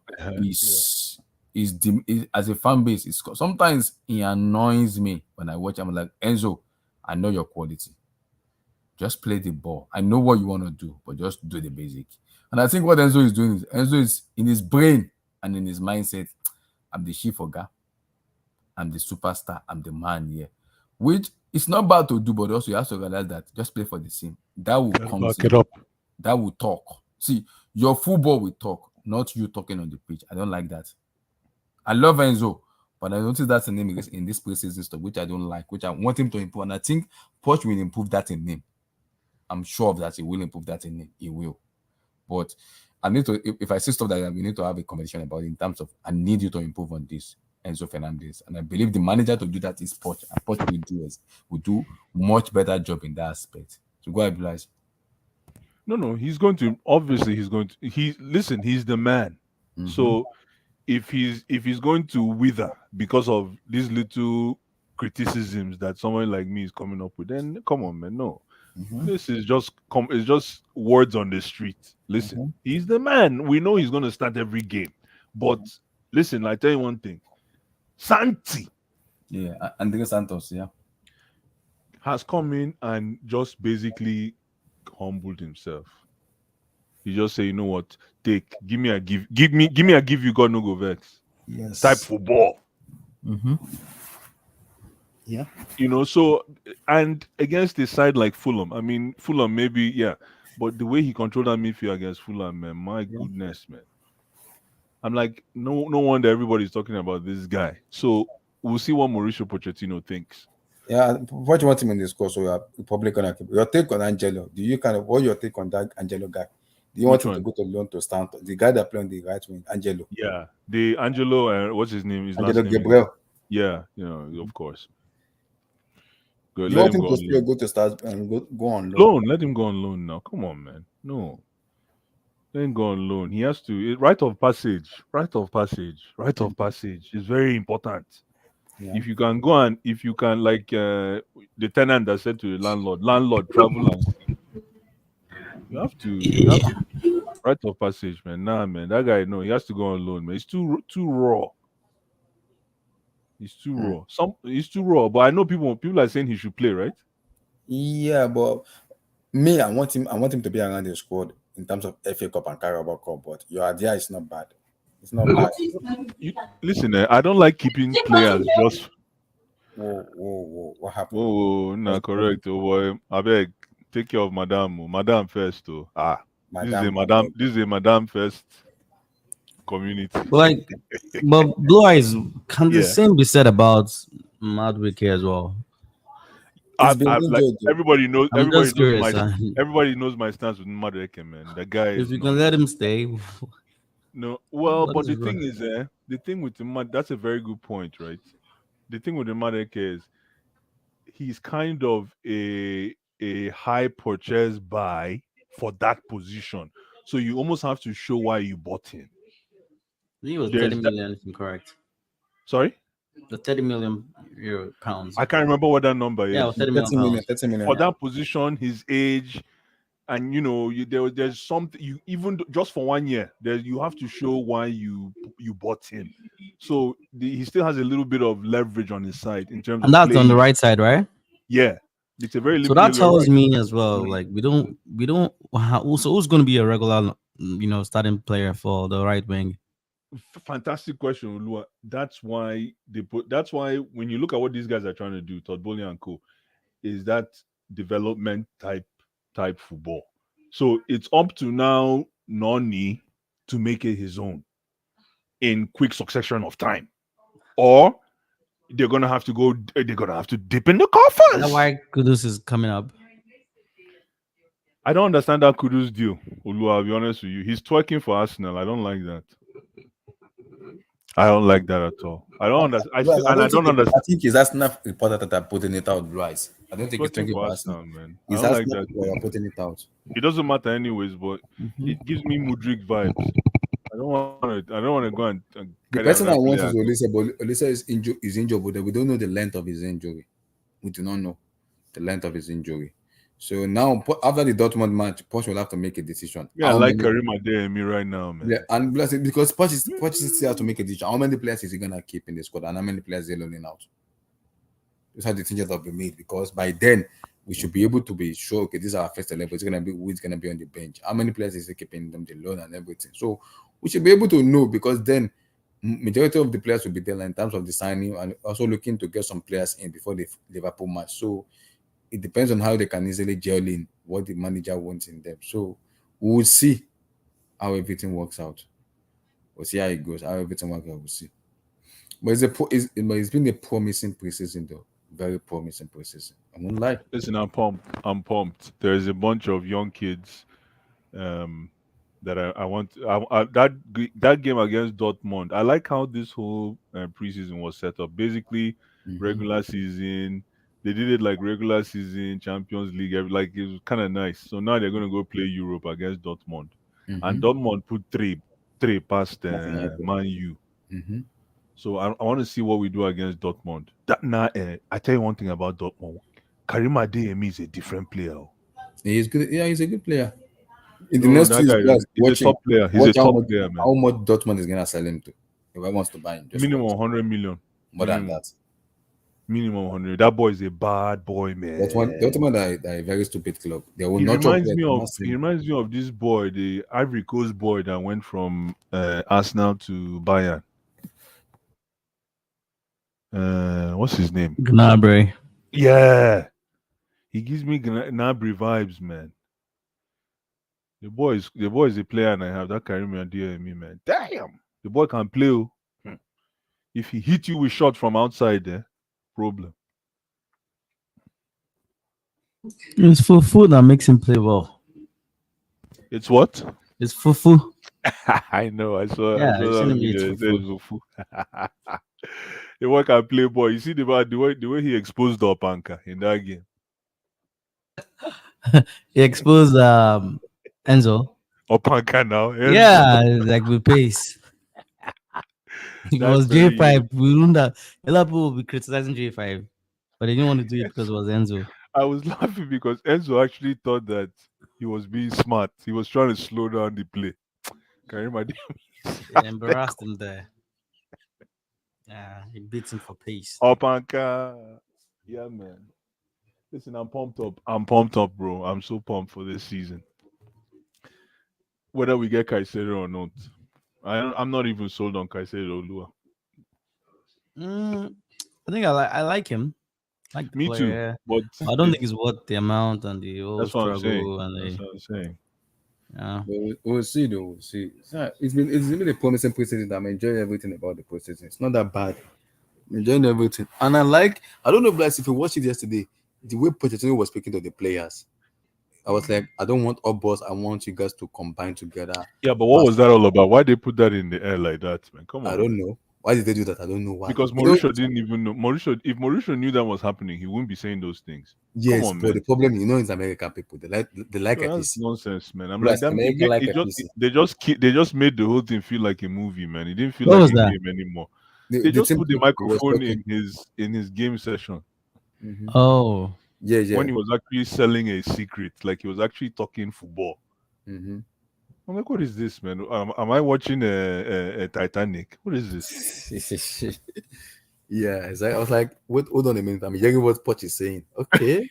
As a fan base, sometimes he annoys me when I watch him. I'm like, Enzo, I know your quality. Just play the ball. I know what you want to do, but just do the basic. And I think what Enzo is doing is in his brain and in his mindset. I'm the chief Oga. I'm the superstar. I'm the man here. Which it's not bad to do, but also you have to realize that just play for the team. That will come. Back it up. That will talk. See, your football will talk, not you talking on the pitch. I don't like that. I love Enzo, but I noticed that's a name in this preseason stuff, which I don't like, which I want him to improve. And I think Poch will improve that in him. I'm sure of that he will improve that in him. He will. But I need to, if I see stuff that we need to have a conversation about in terms of, I need you to improve on this, Enzo Fernandez. And I believe the manager to do that is Poch. And Poch will do much better job in that aspect. So go ahead, Blas. No, he's going to, obviously he's going to, listen, he's the man. So if he's going to wither because of these little criticisms that someone like me is coming up with, then come on, man. No. This is it's just words on the street. Listen, he's the man. We know he's gonna start every game. But listen, I tell you one thing. Santi. Yeah, Andre Santos, yeah. Has come in and just basically humbled himself. He just say, you know what, give me a give you God no go vex. Yes. Type football. Yeah. You know, so and against a side like Fulham, I mean Fulham maybe, yeah. But the way he controlled that midfield against Fulham, man, my goodness, man. I'm like, no wonder everybody's talking about this guy. So we'll see what Mauricio Pochettino thinks. Yeah, what you want him in this course, so you are probably gonna keep your take on Angelo. Do you what your take on that Angelo guy? Do you want him to go to loan to Stanford? The guy that played on the right wing, Angelo. Yeah, the Angelo, what's his name? His Angelo last name. Gabriel. Yeah, you know, of course. Good. You want him to still go to start and go on loan? Let him go on loan now. Come on, man. No. Let him go on loan. He has to. Rite of passage. Is very important. Yeah. If you can go and like the tenant that said to the landlord, travel and see. You have to rite of passage, man. Nah, man, that guy, no, he has to go on loan, man. It's too raw. He's too raw. He's too raw. But I know people are saying he should play, right? Yeah, but me, I want him to be around the squad in terms of FA Cup and Carabao Cup. But your idea is not bad. It's not bad. Listen, I don't like keeping players just. Whoa! What happened? Oh, no, correct. Oh boy, I beg, take care of Madame first. Oh, this is a Madame first community. Like, but Blue Eyes, can the same be said about Madwike as well? Everybody knows my stance with Madwike, man. The guy if you can let him stay. No, well, but the thing is, the thing with him, that's a very good point, right? The thing with Madwike is he's kind of a high purchase buy for that position. So you almost have to show why you bought him. He was 30 million, if I'm correct. Sorry? The 30 million pounds. I can't remember what that number is. Yeah, 30 million. For that position, his age, and you know, there's something you even just for 1 year, you have to show why you bought him. So he still has a little bit of leverage on his side in terms and of that's on the right side, right? Yeah, it's a very so that tells me as well. Like we don't. So who's going to be a regular, starting player for the right wing? Fantastic question, Ulua. That's why when you look at what these guys are trying to do, Todd Bowley and co, is that development type football. So it's up to now Noni to make it his own in quick succession of time, or they're gonna have to dip in the coffers. That's why Kudus is coming up. I don't understand that Kudus deal, Ulua. I'll be honest with you. He's twerking for Arsenal. I don't like that. I don't like that at all. I don't understand. I don't understand. I think it's Arsenal reporter that are putting it out, right? I don't think it's thinking about Arsenal, man. It's I don't Arsenal like that. Putting it out. It doesn't matter anyways, but it gives me Mudryk vibes. I don't want to go and the person I want is Olise, but Olise is injured, but we don't know the length of his injury. We do not know the length of his injury. So now, after the Dortmund match, Poch will have to make a decision. Yeah, I like Karim Adeyemi right now, man. Yeah, and because Poch still has to make a decision. How many players is he gonna keep in the squad, and how many players is he loaning out? These are the decisions that will be made, because by then we should be able to be sure. Okay, this is our first 11. It's gonna be who's gonna be on the bench. How many players is he keeping them the loan and everything? So we should be able to know, because then majority of the players will be there in terms of the signing, and also looking to get some players in before the Liverpool match. So it depends on how they can easily gel in what the manager wants in them. So we'll see how everything works out. We'll see how it goes, how everything works out. We'll see. But it's been a promising preseason though. Very promising preseason. I won't lie. Listen, I'm pumped. I'm pumped. There's a bunch of young kids um, that I want. That game against Dortmund. I like how this whole preseason was set up. Basically, Mm-hmm. regular season. They did it like regular season, Champions League. Like it was kind of nice. So now they're gonna go play Europe against Dortmund, and Mm-hmm. Dortmund put three past That's United. Man U. Mm-hmm. So I want to see what we do against Dortmund. That now, I tell you one thing about Dortmund. Karim Adeyemi is a different player. Oh. He's good. Yeah, he's a good player. In the No, next that 2 guy years, is a top player. He's a watch top player, man. how much Dortmund is gonna sell him to. If I wants to buy him, just Minimum watch. 100 million. More than Minimum. that. Minimum 100. That boy is a bad boy, man. Dortmund are a very stupid club. They will He not reminds me of this boy, the Ivory Coast boy that went from Arsenal to Bayern. What's his name? Gnabry. Yeah, he gives me Gnabry vibes, man. The boy is a player, and I have that Karim Adeyemi, man. Damn, the boy can play. Oh. If he hit you with shot from outside, problem. It's Fufu that makes him play well. It's what? It's Fufu. I know. I saw. Yeah, I saw I've that seen him video. eat It said Fufu. The boy can play boy. You see the way he exposed Opanka in that game. He exposed Enzo. Opanka now. Enzo. Yeah, like with pace. It That's was very J5. We learned that a lot of people will be criticizing J5, but they didn't want to do it because it was Enzo. I was laughing because Enzo actually thought that he was being smart. He was trying to slow down the play. Can you imagine? They embarrassed him there. Yeah, he beats him for pace. Opanka. Yeah, man. Listen, I'm pumped up. I'm pumped up, bro. I'm so pumped for this season. Whether we get Caicedo or not, I'm not even sold on Caicedo, Lua. I think I like him. Like the Me player. too, but I don't think it's worth the amount and the whole that's what I'm saying. struggle and That's what I'm saying. yeah. We'll see though. We'll see. It's been a promising preseason. I'm enjoying everything about the preseason. It's not that bad. I'm enjoying everything, and I don't know, guys, if you watched it yesterday, the way Pochettino was speaking to the players, I was like, I don't want all boss. I want you guys to combine together. Yeah, but what was that all about? Why they put that in the air like that, man? Come on. I don't know. Why did they do that? I don't know why. Because Mauricio didn't even know. If Mauricio knew that was happening, he wouldn't be saying those things. Yes, Come on, but man. The problem, is American people. They like No, a that's PC. nonsense, man. I'm Plus, like that. American like a They just made the whole thing feel like a movie, man. It didn't feel What like was a that? game anymore. The They just team put the was microphone talking. in his game session. Mhm. Oh, Yeah. When he was actually selling a secret, like he was actually talking football. Mhm. I'm like, what is this, man? Am I watching a Titanic? What is this? Yeah, exactly. I was like, wait, hold on a minute. I'm hearing what Poch is saying. Okay.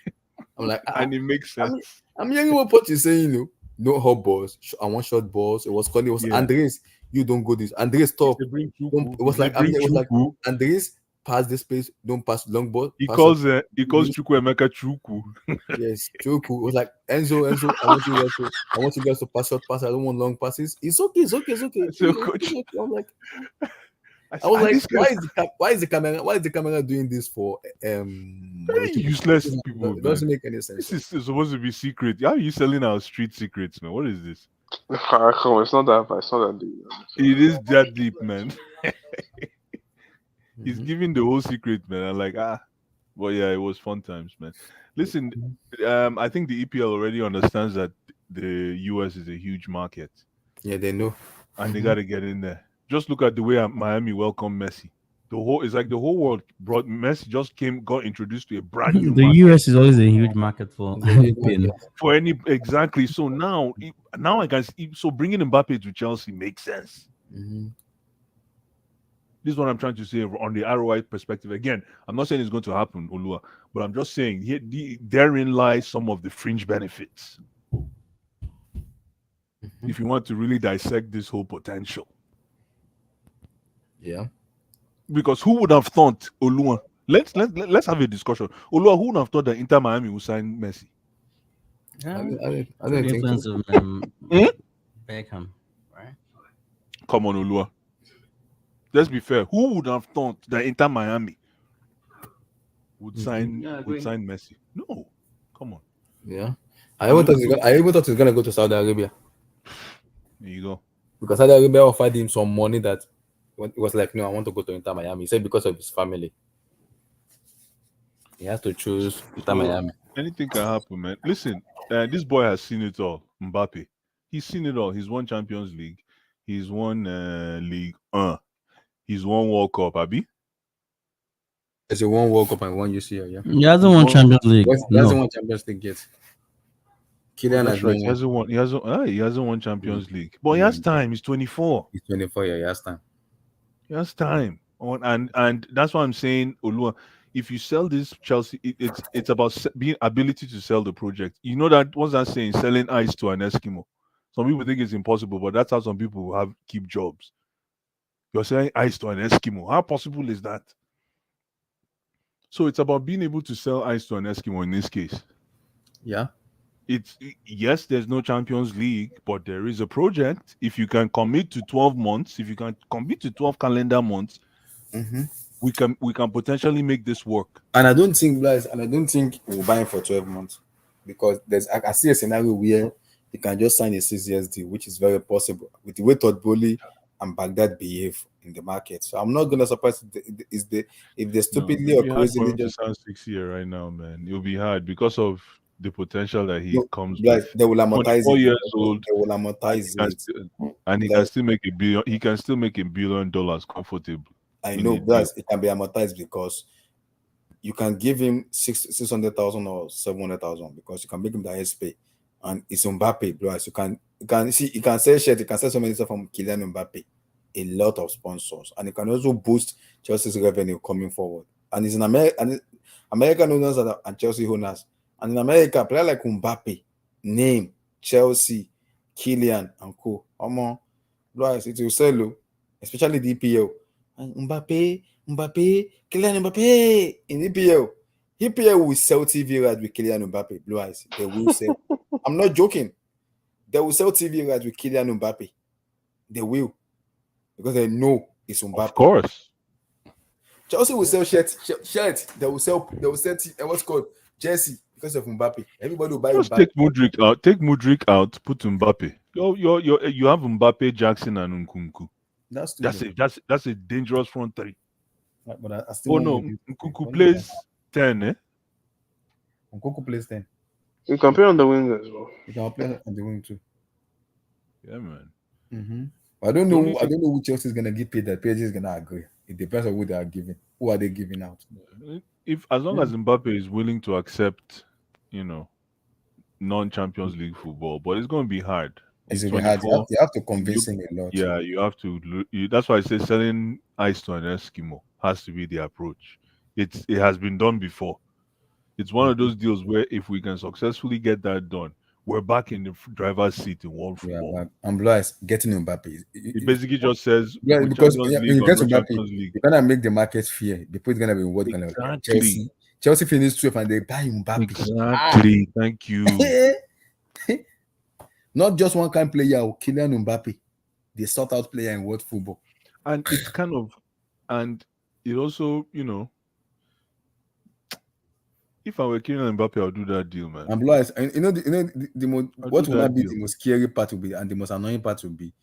I'm like, And it makes sense. I'm hearing what Poch is saying, No hot balls. I want short balls. It was calling. It was Yeah. Andres. You don't go this. Andres, stop. They bring It Chuku. was like They bring Chuku. Andres, pass this place. Don't pass long ball. He pass calls up. Chuku Emeka Chuku. Yes, Chuku. It was like Enzo. I want you guys to pass short passes. I don't want long passes. It's okay. So, coach, I'm like, I was like, why is the camera doing this for very useless people, It doesn't make any sense. This is supposed to be secret. How are you selling our street secrets, man? What is this? Come on, it's not that bad. It's not that deep. It is that deep, man. He's giving the whole secret, man. I'm like, but yeah, it was fun times, man. Listen, I think the EPL already understands that the US is a huge market. Yeah, they know, and they got to get in there. Just look at the way Miami welcomed Messi. It's like the whole world brought Messi. Got introduced to a brand new. The market. US is always a huge market for exactly. So now I can see. So bringing Mbappe to Chelsea makes sense. Mm-hmm. This is what I'm trying to say on the ROI perspective. Again, I'm not saying it's going to happen, Olua, but I'm just saying therein lies some of the fringe benefits. Mm-hmm. If you want to really dissect this whole potential. Yeah. Because who would have thought, Olua? Let's have a discussion. Olua, who would have thought that Inter Miami would sign Messi? I don't think influence of Beckham, right? Come on, Olua. Let's be fair. Who would have thought that Inter Miami would Yeah, I agree. sign Messi? No, come on. Yeah. And also, I even thought he was gonna go to Saudi Arabia there you go. because Saudi Arabia offered him some money that when he was like, no, I want to go to Inter Miami. He said because of his family. He has to choose Inter So Miami. anything can happen, man. Listen, this boy has seen it all. Mbappe, he's seen it all. He's won Champions League. He's won League. He's won World Cup. Abi, There's a one World Cup and one UCL, yeah. He hasn't he's won won. Champions League. He hasn't No. won Champions League yet. Oh, Kylian that's has right. won He one. hasn't won. He hasn't won Champions League. But he has Mm. time. He's 24. He's 24, yeah, he has time. He has time. And that's why I'm saying, Olua, if you sell this Chelsea, it's about being ability to sell the project. You know that what's that saying? Selling ice to an Eskimo. Some people think it's impossible, but that's how some people have keep jobs. You're selling ice to an Eskimo. How possible is that? So it's about being able to sell ice to an Eskimo in this case. Yeah. It's yes, there's no Champions League, but there is a project. If you can commit to 12 months, if you can commit to 12 calendar months, we can potentially make this work. And I don't think we'll buy him for 12 months because I see a scenario where he can just sign a 6 years deal, which is very possible with the way Todd Bowley and Baghdad behave in the market. So I'm not gonna surprise if they stupidly It'll or be hard for crazily him to just sign 6 year right now, man. It'll be hard because of the potential that he comes like with. they will amortize 24 it. years old, They will and he amortize can it. still, and he Like, can still make a billion. He can still make $1 billion comfortably. I in know, a deal. guys, it can be amortized because you can give him 600,000 or 700,000 because you can make him the highest pay, and it's Mbappe, bro. You can sell shirt, you can sell so many stuff from Kylian Mbappe, a lot of sponsors, and it can also boost Chelsea's revenue coming forward. And it's in America, and American owners and Chelsea owners, and in America, player like Mbappe, name Chelsea, Kylian, and co. Come on, bro, it will sell, especially the EPL. And Mbappe, Kylian Mbappe in EPL. EPL will sell TV rights with Kylian Mbappe. Blue eyes. They will sell. I'm not joking. They will sell TV rights with Kylian Mbappe. They will. Because they know it's Mbappe. Of course. Chelsea will sell shirts. They will sell what's called jersey because of Mbappe. Everybody will buy Just Mbappe. take Mudryk out. Take Mudryk out. Put Mbappe. You have Mbappe, Jackson, and Nkunku. That's a dangerous front three. But I still Nkunku plays 10, eh? Nkunku plays 10. You can play on the wing as well. You can play on the wing too. Yeah, man. Mm-hmm. I don't know who Chelsea is gonna give paid. That PSG is gonna agree. It depends on who they are giving. Who are they giving out? As long as Mbappe is willing to accept, non-Champions League football, but it's going to be hard. It's going to be hard. You have to convince him a lot. Yeah, you have to. That's why I say selling ice to an Eskimo has to be the approach. It has been done before. It's one of those deals where if we can successfully get that done, we're back in the driver's seat in world football. Yeah, I'm blessed getting Mbappe. It basically just says, because when you get Mbappe, you're gonna make the market fear. The point is gonna be what exactly. Chelsea finished 12th and they buy Mbappe. Exactly. Thank you. Not just one kind of player, Kylian Mbappe, the sort out player in world football. And it's and it also, if I were Kylian Mbappe, I'll do that deal, man. I'm blessed. What will not be the most scary part will be, and the most annoying part will be,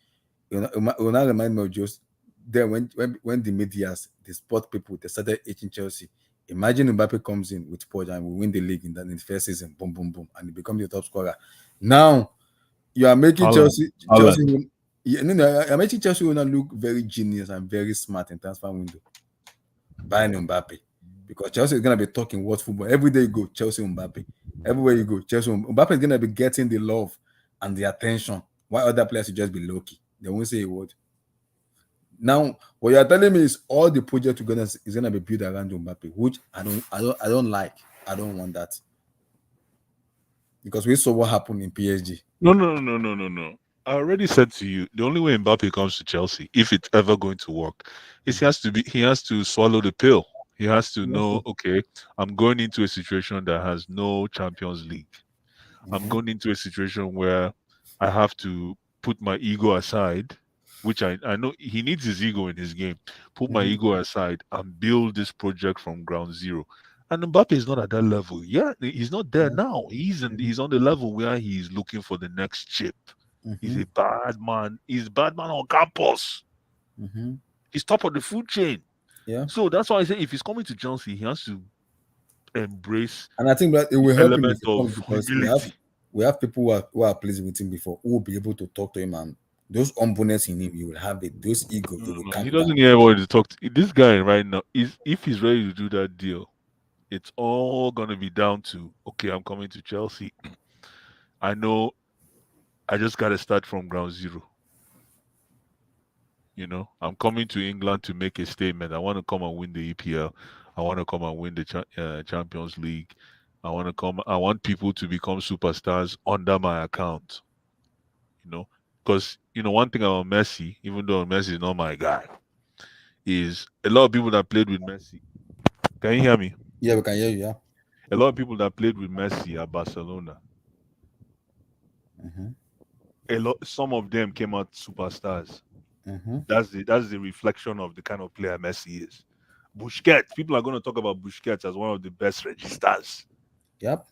it will not remind me of just then when the medias, the sport people, they started hating Chelsea. Imagine Mbappe comes in with Port and we win the league in the first season, boom, boom, boom, and he becomes the top scorer. Now you are making Chelsea you're making Chelsea will not look very genius and very smart in transfer window. Buying Mbappe. Because Chelsea is going to be talking world football. Every day you go, Chelsea Mbappe. Everywhere you go, Chelsea Mbappe is going to be getting the love and the attention. While other players will just be low-key. They won't say a word. Now, what you're telling me is all the project is gonna be built around Mbappe, which I don't like. I don't want that. Because we saw what happened in PSG. No. I already said to you, the only way Mbappe comes to Chelsea, if it's ever going to work, is he has to swallow the pill. He has to know, okay, I'm going into a situation that has no Champions League. I'm going into a situation where I have to put my ego aside which I know he needs his ego in his game. Put my ego aside and build this project from ground zero. And Mbappe is not at that level. Yeah, he's not there now. He's on the level where he's looking for the next chip. He's a bad man. He's a bad man on campus. He's top of the food chain. Yeah. So that's why I say if he's coming to Chelsea, he has to embrace And I think that it will the help him element if he comes of because humility. we have people who are pleased with him before who will be able to talk to him, and those humbleness in him, you will have it. Those ego, they will No, calm he down. doesn't hear what to talk to. This guy right now is if he's ready to do that deal, it's all gonna be down to okay, I'm coming to Chelsea. I know I just gotta start from ground zero. I'm coming to England to make a statement. I want to come and win the EPL. I want to come and win the Champions League. I want to come. I want people to become superstars under my account. Because one thing about Messi, even though Messi is not my guy, is a lot of people that played with Messi. Can you hear me? Yeah, we can hear you. Yeah. A lot of people that played with Messi at Barcelona. Some of them came out superstars. That's the reflection of the kind of player Messi is. Busquets, people are going to talk about Busquets as one of the best registers. Yep.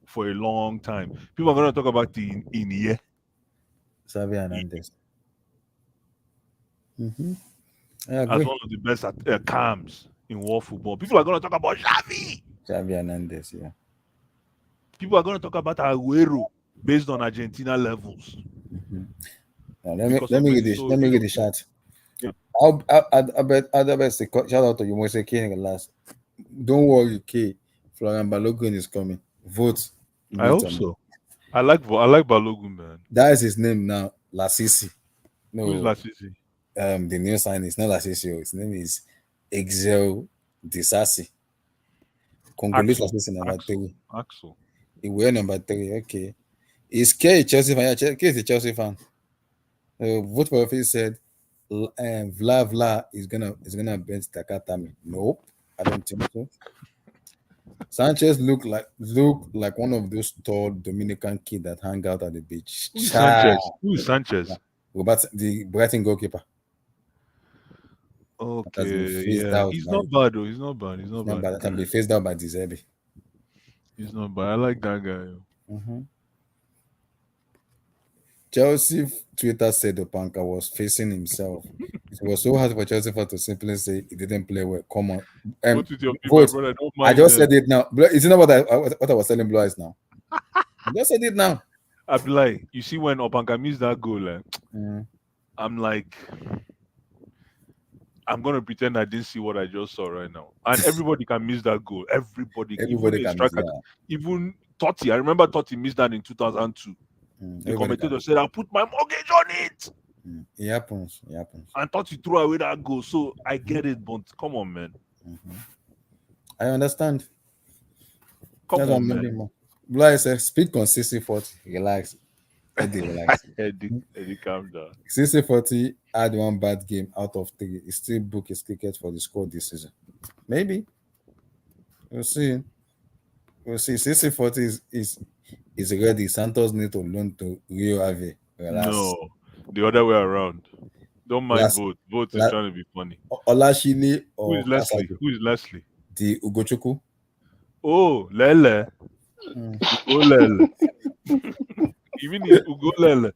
For a long time, people are going to talk about the Inye. Xavi Hernandez. I As agree. one of the best at cams in world football. People are going to talk about Xavi. Xavi Hernandez, yeah. People are going to talk about Agüero based on Argentina levels. Now, let me get the shot. Yeah. I bet shout out to you, Mose King last. Don't worry, K. Florian Balogun is coming. Vote. I hope so. I like Balogun, man. That is his name now. Lasisi. No. Who's Lasisi? The new sign is not Lasisi. His name is Exel Disasi. Congolese Lasisi number 3. Axel. He wear number 3. Okay. Is K a Chelsea fan? Yeah, K is a Chelsea fan. Vote for office said Vla is gonna bench Takatami. Nope, I don't think so. Sanchez look like one of those tall Dominican kids that hang out at the beach. Who's Sanchez? Who's Sanchez? The Brighton goalkeeper. Okay, yeah. He's not bad though. He's not bad. That can be phased out by Disasi. He's not bad. I like that guy. Chelsea Twitter said Opanka was facing himself. It was so hard for Chelsea to simply say he didn't play well. Come on. Vote. Brother, I just said it now. Is it not what I was telling Blue Eyes now? I just said it now. I'd be like, you see when Opanka missed that goal, I'm like, I'm gonna pretend I didn't see what I just saw right now. And everybody can miss that goal. Everybody can miss, even Totti. I remember Totti missed that in 2002. The commentator said, "I'll put my mortgage on it." It happens. And Totti threw away that goal. So I get it, but come on, man. I understand. Come on, man. Blue Eyes said, speak on 60-40. Relax. Eddie, relax. Eddie, calm down. 60-40 had one bad game out of 3. He still book his ticket for the squad this season. Maybe. We'll see. 60-40 is ready. Santos need to loan to Rio Ave. Relax. No, the other way around. Don't mind vote. Vote is trying to be funny. Olashile or who is Leslie? Kasadu? Who is Leslie? The Ugochukwu. Oh, Lele. Lele. Even if Ugo Lele.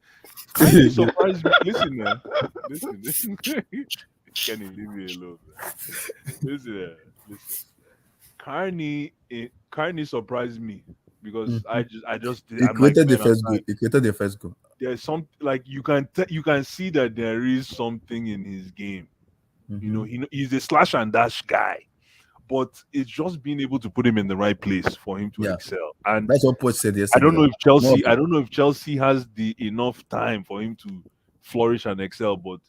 Kind of surprised me. Listen, man. Listen. Kenny, leave me alone. Listen. Carney surprised me because I just He created the first goal. There's some like you can see that there is something in his game. He's a slash and dash guy, but it's just being able to put him in the right place for him to excel. And that's what Poch said yesterday. I don't know if Chelsea has the enough time for him to flourish and excel, but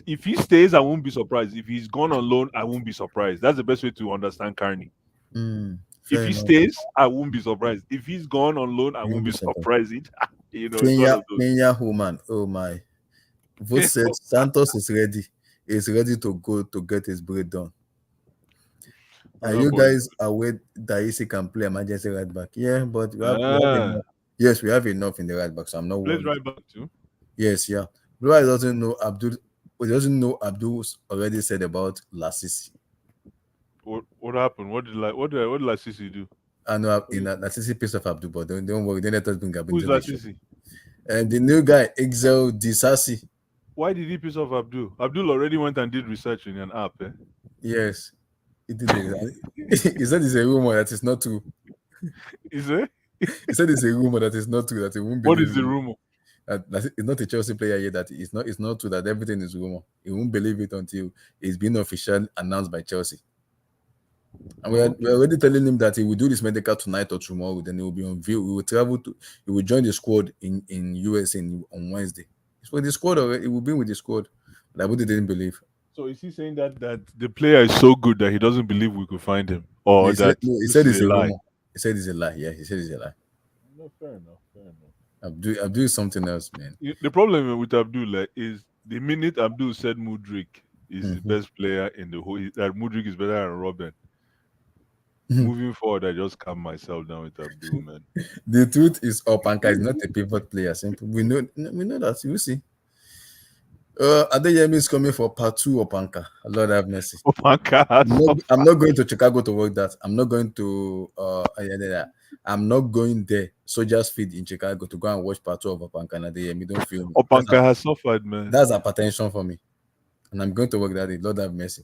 if he stays, I won't be surprised. If he's gone on loan, I won't be surprised. That's the best way to understand Carney. If he stays, I won't be surprised. If he's gone on loan, I won't be surprised. Kenya woman. Oh my. Vote said Santos is ready. He's ready to go to get his break done. And you guys aware that Isi can play emergency right back? Yeah, but we have enough. Yes, we have enough in the right back, so I'm not worried. Plays right back too. Yes, yeah. Blue doesn't know Abdul. He doesn't know Abdul's already said about Lasisi. What happened? What did Lasisi do? I know in Lasisi piece of Abdul, but don't worry. Don't let us bring Abdul Who's into the show. Lasisi? And the new guy, Excel Disasi. Why did he piss off Abdul? Abdul already went and did research in an app. Eh? Yes, he did. He said it's a rumor that is not true. Is it? He said it's a rumor that is not true. That he won't What believe. is the rumor? That it's not a Chelsea player yet. That it's not true. That everything is rumor. He won't believe it until it's been officially announced by Chelsea. And we're already telling him that he will do this medical tonight or tomorrow. Then he will be on view. He will travel to. He will join the squad in US on Wednesday. It's for the squad already. He will be with the squad. But Abudu didn't believe. So is he saying that the player is so good that he doesn't believe we could find him, or He that said this it's is a lie? rumor. He said it's a lie. Yeah, he said it's a lie. No, fair enough. Abdul is something else, man. The problem with Abdul is the minute Abdul said Mudryk is the best player in the whole, that Mudryk is better than Robin. Moving forward, I just calm myself down with Abdul, man. The truth is, Opanka is not a pivot player. Simple. We know that. You see. Adeyemi is coming for part 2 Opanka. Lord have mercy. Opanka. I'm not going to Chicago to work that. I'm not going to I'm not going there. Soldiers Feed in Chicago to go and watch part 2 of Opanka and Adeyemi. Don't feel me. Opanka has suffered, man. That's hypertension for me. And I'm going to work that day. Lord have mercy.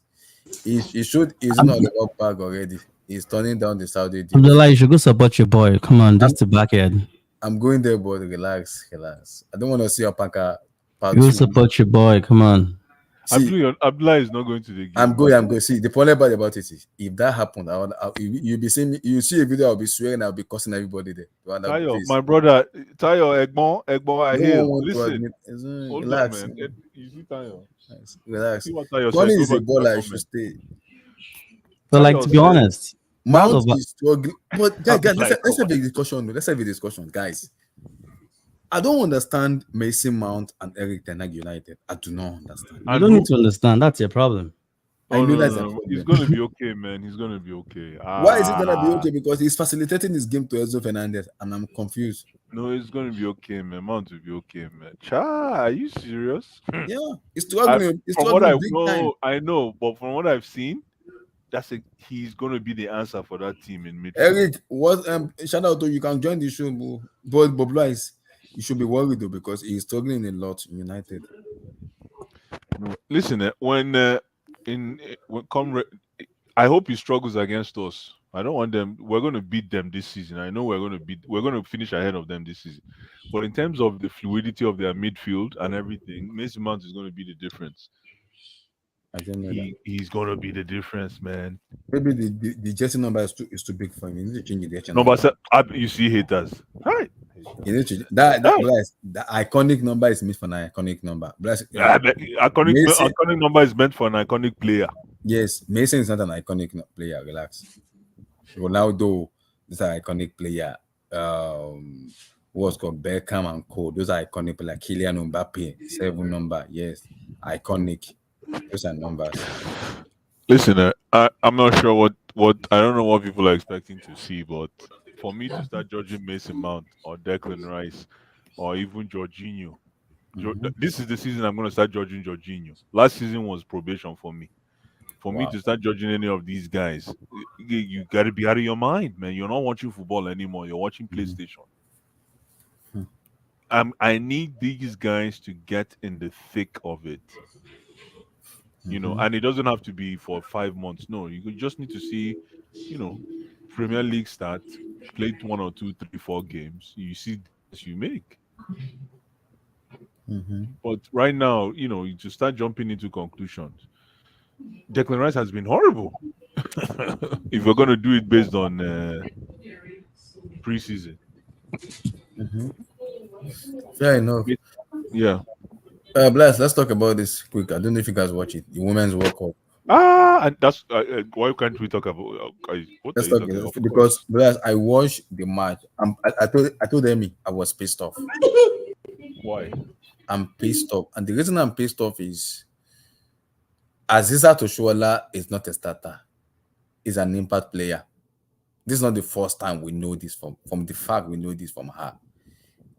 He's not on the work bag already. He's turning down the Saudi deal. You should go support your boy. Come on, just to backhead. I'm going there, but relax. I don't want to see Opanka. You support your boy. Come on. Abdullah is not going to the game. I'm going. See, the problem about it is, if that happened, you'll be seeing me. You see a video, I'll be swearing, I'll be cursing everybody there. Tayo, my brother, Tayo, Egbon, I hear. Listen, relax, man. You see Tayo. Relax. See what Tayo Tony says. is a baller. I should stay. But like, to be honest, Mount is struggling. But guys, let's have a discussion. Let's have a discussion, guys. I don't understand Mason Mount and Eric Ten Hag United. I do not understand. You don't need to understand. That's your problem. No. He's going to be okay, man. He's going to be okay. Why is it going to be okay? Because he's facilitating his game to Enzo Fernandez, and I'm confused. No, it's going to be okay, man. Mount will be okay, man. Are you serious? Yeah, he's struggling. I know, but from what I've seen, he's going to be the answer for that team in midfield. Eric, shout out to you. Can join the show, but Bob Lies. You should be worried though, because he's struggling a lot in United. No, listen, I hope he struggles against us. I don't want them. We're going to beat them this season. I know we're going to finish ahead of them this season. But in terms of the fluidity of their midfield and everything, Mason Mount is going to be the difference. I don't know that. He's going to be the difference, man. Maybe the jersey number is too big for him. You need to change the jersey number. You see haters. Right. You need to that iconic number is meant for an iconic number. Iconic number is meant for an iconic player. Yes, Mason is not an iconic player. Relax. Ronaldo is an iconic player. What's called Beckham and Co. Those are iconic, like Kylian Mbappe, 7 number. Yes, iconic. Those are numbers. Listen, I'm not sure what I don't know what people are expecting to see, but for me to start judging Mason Mount or Declan Rice or even Jorginho, this is the season I'm going to start judging Jorginho. Last season was probation for me. For me to start judging any of these guys, you got to be out of your mind, man. You're not watching football anymore. You're watching PlayStation. I need these guys to get in the thick of it. You know, and it doesn't have to be for 5 months. No, you just need to see, Premier League start, play 1 or 2, 3, 4 games. You see this you make. But right now, you just start jumping into conclusions. Declan Rice has been horrible. If we're going to do it based on preseason. Fair enough. Yeah. Blast, let's talk about this quick. I don't know if you guys watch it. The Women's World Cup. And that's why can't we talk about? Let's talk about it, because Blast, I watched the match. I told Amy I was pissed off. Why? I'm pissed off, and the reason I'm pissed off is Aziza Toshuola is not a starter. He's an impact player. This is not the first time we know this from the fact we know this from her.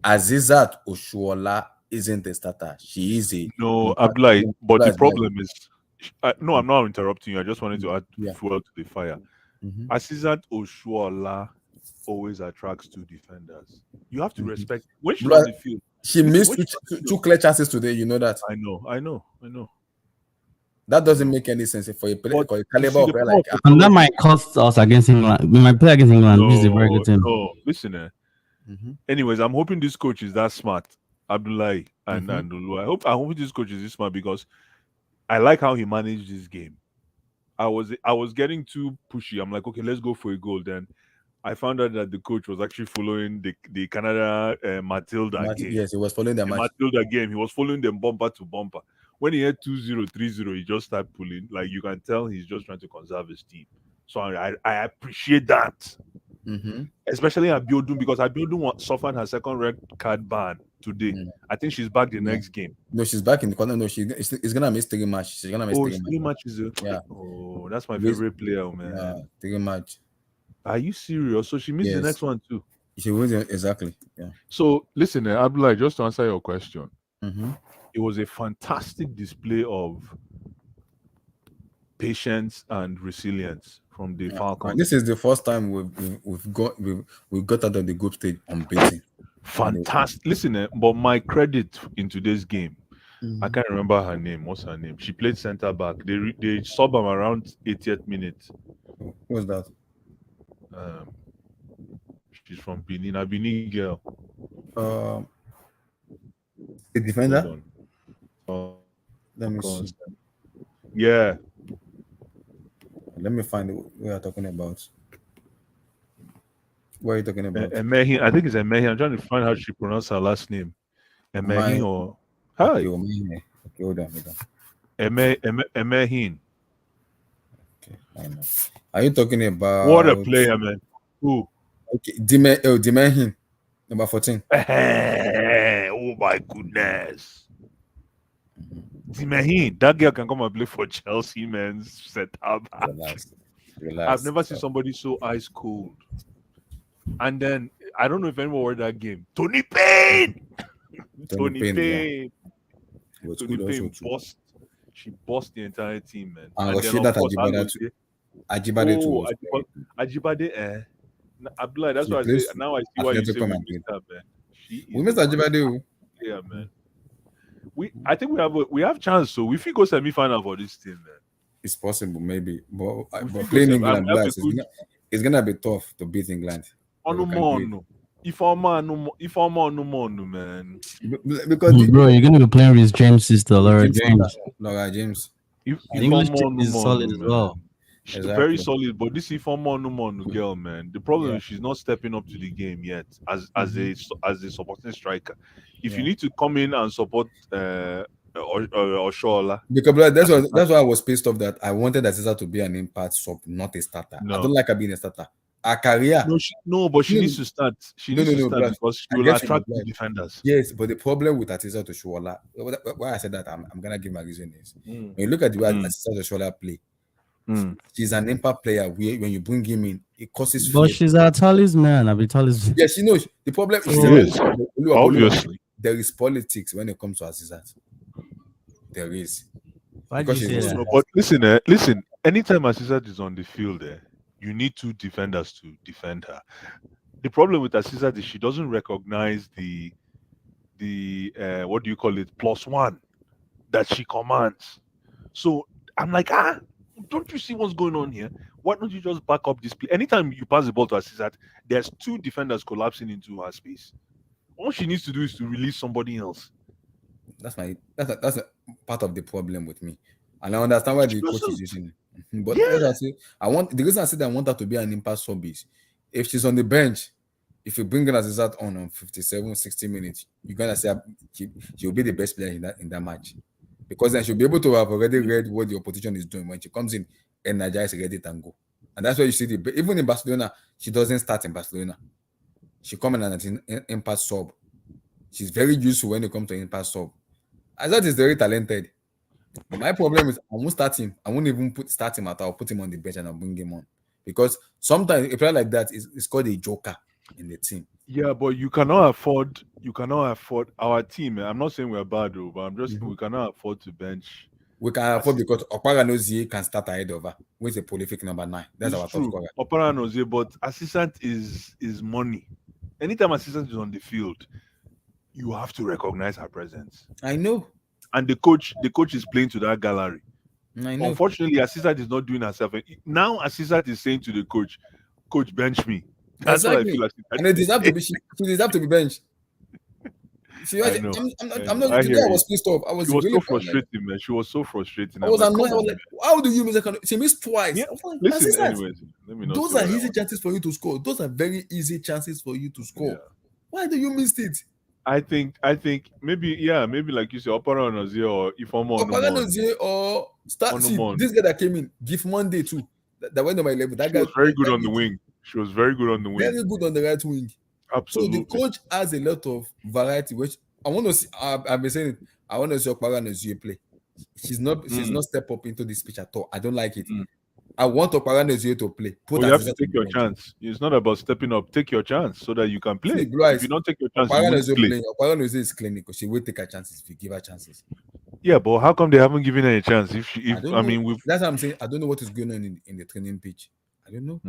Azizat Oshuola isn't a starter. She is a No, impact. Abdullah, but the That's like, problem is, no, I'm not interrupting you. I just wanted to add yeah. fuel to the fire. Mhm. Asisat Oshuala always attracts two defenders. You have to respect when she's But on the field. she Listen, missed when she's on the two field, clear chances today. You know that. I know. That doesn't make any sense for a player, But for a you caliber see, of the player power like of her. And that technology. might cost us against England. We might play against England, which is a very good team. No, listen. Anyways, I'm hoping this coach is that smart, Abdullahi and Olu. I hope this coach is this smart because I like how he managed this game. I was getting too pushy. I'm like, okay, let's go for a goal. Then I found out that the coach was actually following the Canada Matilda game. Yes, he was following the The match. Matilda game. He was following them bumper to bumper. When he had 2-0, 3-0, he just started pulling. Like you can tell he's just trying to conserve his team. So I appreciate that. Especially Abiodun, because Abiodun suffered her second red card ban today. I think she's back the next game. No, she's back in the corner. No, she's gonna miss 3 matches. She's gonna miss Oh, 3 it's matches. 3 matches. Yeah. Oh, that's my favorite player, man. Yeah, 3 match. Are you serious? So she missed the next one too. She wins exactly. Yeah. So listen, Abdullah, just to answer your question, Mhm. it was a fantastic display of patience and resilience from the Falcons. And this is the first time we've got out of the group stage unbeaten. Fantastic. Listen, but my credit in today's game, I can't remember her name. What's her name? She played center back. They sub her around 80th minute. Who was that? She's from Benin, a Benin girl. A defender. Let me see. Yeah. Let me find what we are talking about. What are you talking about? Emehin, I think it's Emehin. I'm trying to find how she pronounced her last name. Emehin or hi. Okay, hold on. Emehin. Okay, I know. Are you talking about what a player, man? Who? Okay, Dimehin, number 14. Oh my goodness. Dimehin, that girl can come and play for Chelsea, man. Relax. I've never seen somebody so ice cold. And then I don't know if anyone watched that game. Tony Payne. Tony Payne. Yeah. Tony Payne bossed. She bossed the entire team, man. And then, Rashida Ajibade too. Ajibade, Abdullah, that's why I say now I see why you say we missed her, man. We missed Ajibade. Yeah, man. I think we have chance, so if we go semi-final for this team, man. It's possible, maybe. But playing England, it's gonna be tough to beat England. If I'm on, man. Because bro, you're gonna be playing with James' sister, Laura James. Laura James. If English team is solid as well. She's very solid, but this Ifeoma girl, man. The problem is she's not stepping up to the game yet as a supporting striker. If you need to come in and support Oshola, because that's why I was pissed off that I wanted Aziza to be an impact sub, not a starter. No. I don't like her being a starter. Her career. But she needs to start. She needs to start because she will attract the defenders. Yes, but the problem with Aziza Oshola, why I said that I'm gonna give my reason is when you look at the way Aziza Oshola play. She's an impact player. When you bring him in, it causes fear. But she's a talisman. I'll be talisman. Yeah, she knows. The problem is obviously there is politics when it comes to Azizat. There is. Why do you say that? But listen. Anytime Azizat is on the field, you need two defenders to defend her. The problem with Azizat is she doesn't recognize the what do you call it, +1 that she commands. So I'm like, don't you see what's going on here? Why don't you just back up this play? Anytime you pass the ball to Azizat, there's two defenders collapsing into her space. All she needs to do is to release somebody else. That's a part of the problem with me, and I understand why the coach is using it. But the reason I said I want her to be an impact sub is if she's on the bench, if you bring her Azizat on 57, 60 minutes, you're gonna say she'll be the best player in that match. Because then she'll be able to have already read what the opposition is doing. When she comes in, energized, ready to go. And that's why you see even in Barcelona, she doesn't start in Barcelona. She comes in as an impact sub. She's very useful when it comes to impact sub. Azat is very talented. But my problem is I won't start him. I won't even start him at all. I'll put him on the bench and I'll bring him on. Because sometimes a player like that is called a joker. in the team. Yeah, but you cannot afford our team. I'm not saying we're bad, though, but I'm just saying we cannot afford to bench. We can afford because Okpara can start ahead of her. Who is a prolific number 9? That's It's our top true, scorer. Opera knows it, but assistant is money. Anytime assistant is on the field, you have to recognize her presence. I know. And the coach is playing to that gallery. I know. Unfortunately, assistant is not doing herself. Now assistant is saying to the coach, bench me. That's what I Exactly. feel assistant. And it deserves to be she deserves to be benched. I know. I'm not I today. hear I you. was pissed off. I was She was really so proud, like, frustrating, man. She was so frustrating. I was like, annoyed. come I was on, like, man. how do you miss a She missed twice. Yeah. I was like, Listen, assistant. anyways, let me not Those say are what I easy want. chances for you to score. Those are very easy chances for you to score. Yeah. Why do you miss it? I think maybe like you say, Opera on Ozzy or Ifeoma Okpara or start. See Onumon. this guy that came in, Gift Monday too. That went on my level. That She guy was very good on the wing. She was very good on the wing. very good on the right wing. Absolutely. So the coach has a lot of variety, which I want to see. I've been saying it. I want to see Okpara and Ozzy play. She's not step up into this pitch at all. I don't like it. I want Okpara and Ozzy to play. But you have to take your chance. It's not about stepping up. Take your chance so that you can play. See, if you don't take your chance, you Okpara won't play. Okpara and Ozzy is clinical. She will take her chances if you give her chances. Yeah, but how come they haven't given her a chance? That's what I'm saying. I don't know what is going on in the training pitch. I don't know.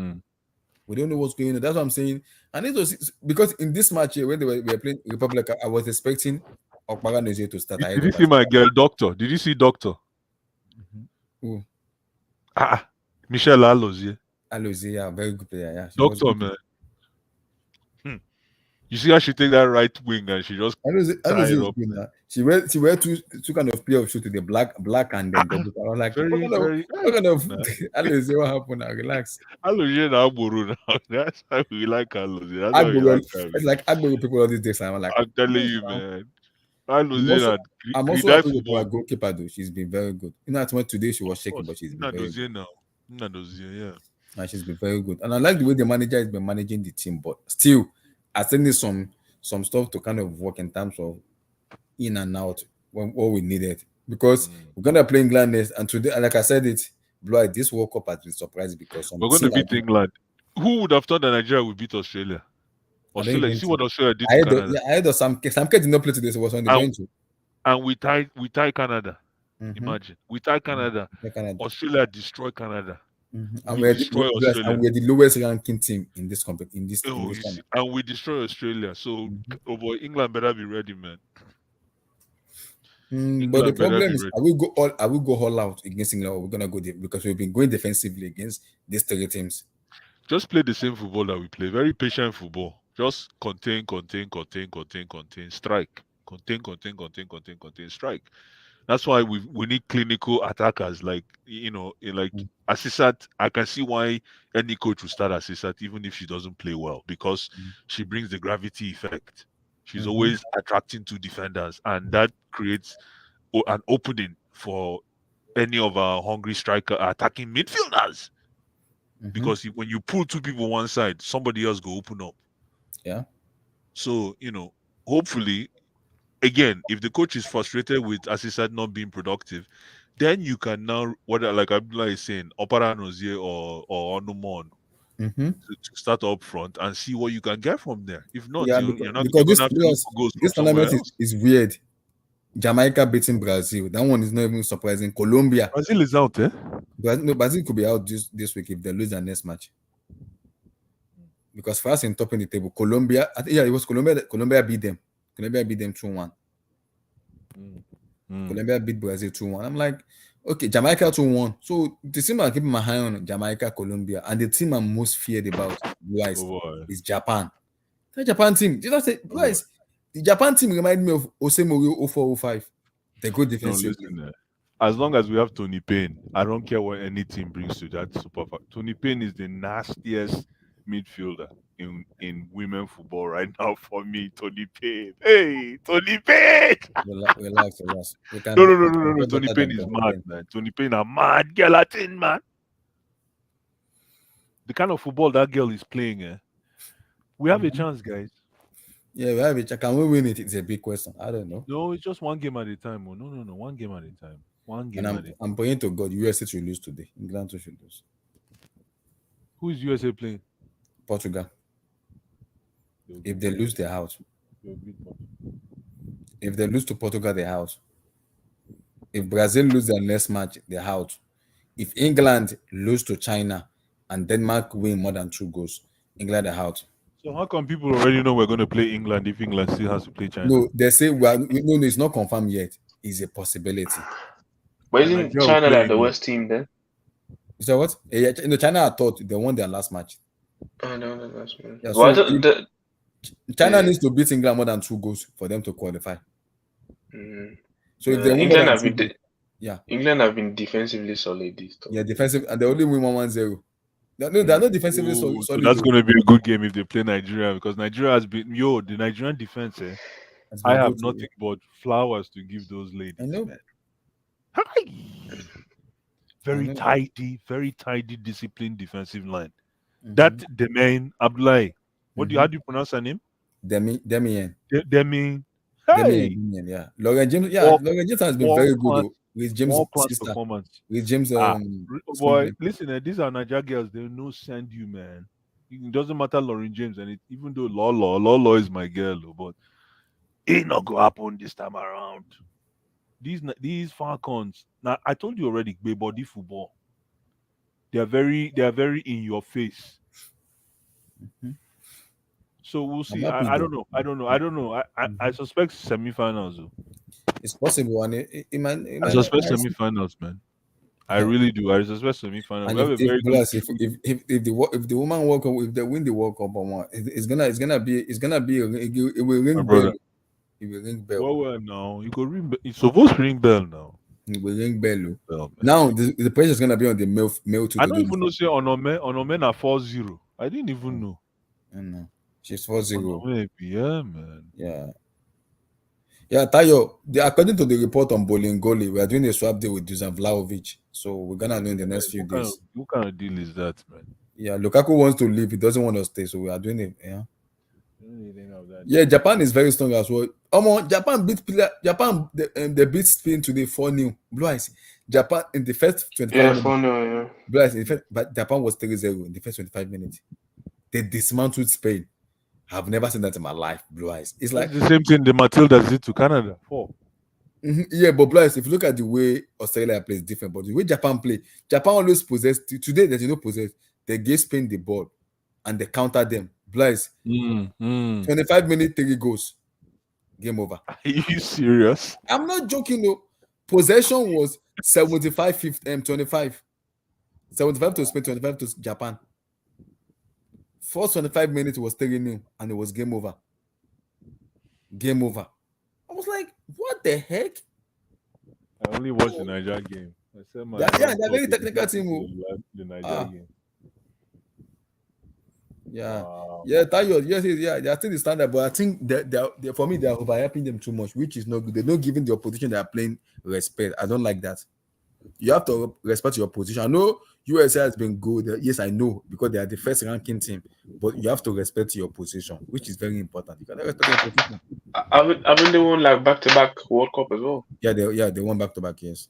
We don't know what's going on. That's what I'm saying. And it was because in this match here, when we were playing Republic, I was expecting Okpara Nozie to start. Did you see my girl, Doctor? Did you see Doctor? Who? Michelle Alozie. Alozie, yeah, very good player. Yeah, Doctor, man. You see how she take that right wing and she just Alozie is good now. She wear two kind of pair of shoes to the black and then double. I was like, what kind of Alozie? What happened now? Relax. Alozie now Buru now. That's how we like Alozie. That's how we like her. It's like Agbo people all these days. I'm like, I'm telling you, man. I'm also happy with our goalkeeper though. She's been very good. You know, today she was shaking, but she's been very good. Yeah. And she's been very good. And I like the way the manager has been managing the team, but still, I think there's some stuff to kind of work in terms of in and out what we needed. Because we're gonna play England next, and today, like I said it, Blood, this World Cup has been surprised because we're gonna beat England. Who would have thought that Nigeria would beat Australia? Australia, you see what Australia did to Canada? I heard of Sam did not play today, so it was on the bench. And we tied Canada. Imagine. We tied Canada. Australia destroyed Canada. And we're the lowest ranking team in this competition. And we destroy Australia. So boy, England better be ready, man. But the problem is, are we go all out against England, or we're gonna go because we've been going defensively against these three teams? Just play the same football that we play. Very patient football. Just contain, strike. Contain, strike. That's why we need clinical attackers like Assisat. I can see why any coach will start Assisat even if she doesn't play well, because she brings the gravity effect. She's always attracting two defenders, and that creates an opening for any of our hungry striker attacking midfielders. Because when you pull two people one side, somebody else go open up. Yeah. So hopefully, again, if the coach is frustrated with Assisat not being productive, then you can now, like Abdullah is saying, Opera Nozie or Onumon to start up front and see what you can get from there. If not, you're not going to have to go this tournament is weird. Jamaica beating Brazil. That one is not even surprising. Colombia. Brazil is out, eh? Brazil could be out this week if they lose their next match. Because for us in top in the table, Colombia, it was Colombia. Colombia beat them. Colombia beat them 2-1. Colombia beat Brazil 2-1. I'm like, okay, Jamaica 2-1. So the team I'm keeping my eye on, Jamaica, Colombia, and the team I'm most feared about is Japan. The Japan team. Did I say, guys? The Japan team remind me of Osemori 0405. They go defensively. No, listen, as long as we have Tony Payne, I don't care what any team brings to that super. Tony Payne is the nastiest midfielder in women football right now for me. Tony Payne. Hey, Tony Payne. Relax. No. Tony Payne is mad, man. Tony Payne a mad gelatin, man. The kind of football that girl is playing, we have a chance, guys. Yeah, we have a chance. Can we win it? It's a big question. I don't know. No, it's just one game at a time. Oh, no. One game at a time. I'm praying to God, USA should lose today. England should lose. Who is USA playing? Portugal. If they lose, they're out. They'll beat Portugal. If they lose to Portugal, they're out. If Brazil lose their next match, they're out. If England lose to China and Denmark win more than 2 goals, England are out. So how come people already know we're going to play England if England still has to play China? No, they say no, it's not confirmed yet. It's a possibility. But And isn't Nigeria will China play like the England. worst team then? So what? China, I thought they won their last match. Oh no, that's one. Yeah, Well, so China Yeah. needs to beat England more than 2 goals for them to qualify. So if they win more England than have 2 been goals, yeah, England have been defensively solid this time. yeah, defensive, and they only win 1-0. They're not defensively solid. So that's going to be a good game if they play Nigeria, because Nigeria has been the Nigerian defense. I have nothing but flowers to give those ladies. I know. Man. Hi. Very tidy, disciplined defensive line. That Demain Abdullahi. How do you pronounce her name? Demian. Hey. Demian, yeah. Lauren James, Lauren James has been very good with James' sister. Performance. With James. Boy, listen, these are Nigeria girls. They no send you, man. It doesn't matter Lauren James, and even though Lolo is my girl, but it not go happen this time around. These Falcons. Now I told you already, body football. They are very in your face. So we'll see. I don't know. I suspect semi-finals. It's possible, and I suspect semi-finals, man. I really do. I suspect semi-finals. And if the woman World Cup, if they win the World Cup, it's gonna be it will ring bell. It will ring bell. Well, no, you go ring. It's supposed to ring bell now. It will ring bell. Now the pressure is gonna be on the male to. I don't even know. Say Onome are 4-0. I didn't even know. I know. She's 4-0. Maybe, yeah, man. Yeah, Tayo, according to the report on Bolingoli, we are doing a swap deal with Dusan Vlahovic. So we're gonna know in the next few days. What kind of deal is that, man? Yeah, Lukaku wants to leave. He doesn't want to stay. So we are doing it. Yeah, Japan is very strong as well. Japan beat they beat Spain today 4-0. Blue Eyes. Japan in the first 25 minutes. 4-0, Blue Eyes, but Japan was 3-0 in the first 25 minutes. They dismantled Spain. I've never seen that in my life, Blue Eyes. It's like the same thing the Matildas did to Canada. 4. Yeah, but Blue Eyes, if you look at the way Australia plays different, but the way Japan play, Japan always possess. Today they don't possess. They gave Spain the ball and they counter them. Blue Eyes, 25 minutes, 3 goals. Game over. Are you serious? I'm not joking, no. Possession was 25. 75 to Spain, 25 to Japan. First 25 minutes was 3-0 and it was game over. Game over. I was like, what the heck? I only watched the Niger game. They're very technical team. The Niger game. Yeah. Wow. Yeah, Tayo, yes, I think the standard, but I think they for me, they're overhyping them too much, which is not good. They're not giving the opposition they are playing respect. I don't like that. You have to respect your position. I know USA has been good. Yes, I know, because they are the first ranking team. But you have to respect your position, which is very important. You gotta respect your position. Haven't they won like back-to-back World Cup as well? Yeah, they won back-to-back. Yes.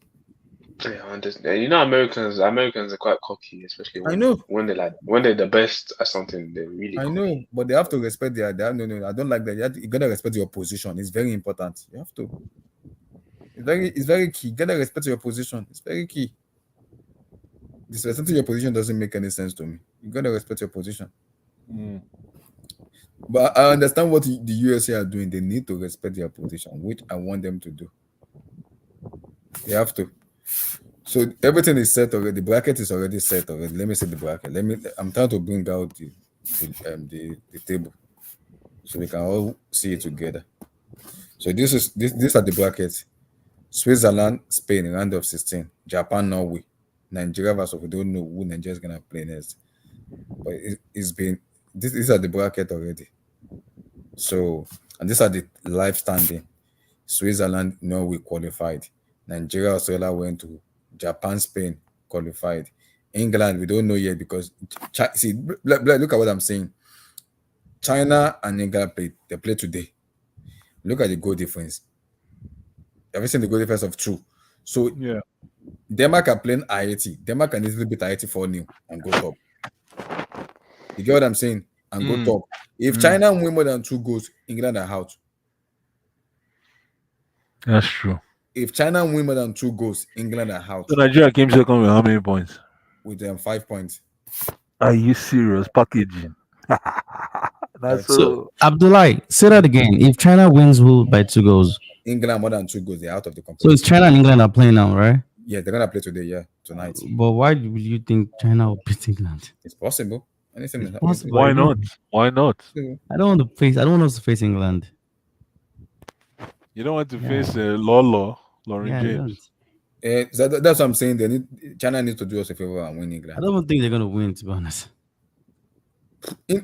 Yeah, you know, Americans are quite cocky, especially when they're the best at something. They're really. I know, but they have to respect their. No, I don't like that. You gotta respect your position. It's very important. You have to. It's very key. You gotta respect your position. It's very key. Disrespecting your position doesn't make any sense to me. You gotta respect your position. But I understand what the USA are doing. They need to respect their position, which I want them to do. They have to. So everything is set already. The bracket is already set already. Let me see the bracket. I'm trying to bring out the table so we can all see it together. So these are the brackets: Switzerland, Spain, round of 16. Japan, Norway, Nigeria versus we don't know who Nigeria is gonna play next. But it's been these are the bracket already. So, and these are the live standing. Switzerland, Norway qualified. Nigeria, Australia went to. Japan, Spain qualified. England, we don't know yet because see, look at what I'm saying. China and England they play today. Look at the goal difference. Have you seen the goal difference of 2? So yeah, Denmark are playing Haiti. Denmark can easily beat Haiti 4-0 and go top. You get what I'm saying? and go top. If China win more than 2 goals, England are out. That's true. If China win more than 2 goals, England are out So Nigeria came second with how many points? with them 5 points. Are you serious? Packaging. That's So so. Abdullah, say that again. If China wins who by 2 goals, England more than 2 goals, they're out of the so competition. it's China and England are playing now, right? Yeah, they're gonna play today. Yeah, tonight. But why would you think China will beat England? It's possible. Anything It's is possible. Why not? Why not? I don't want to face. I don't want us to face England. You don't want to Yeah. face Lolo, Lauren Yeah, I James. don't. So that's what I'm saying. China needs to do us a favor and win I England. don't think they're gonna win. To be honest,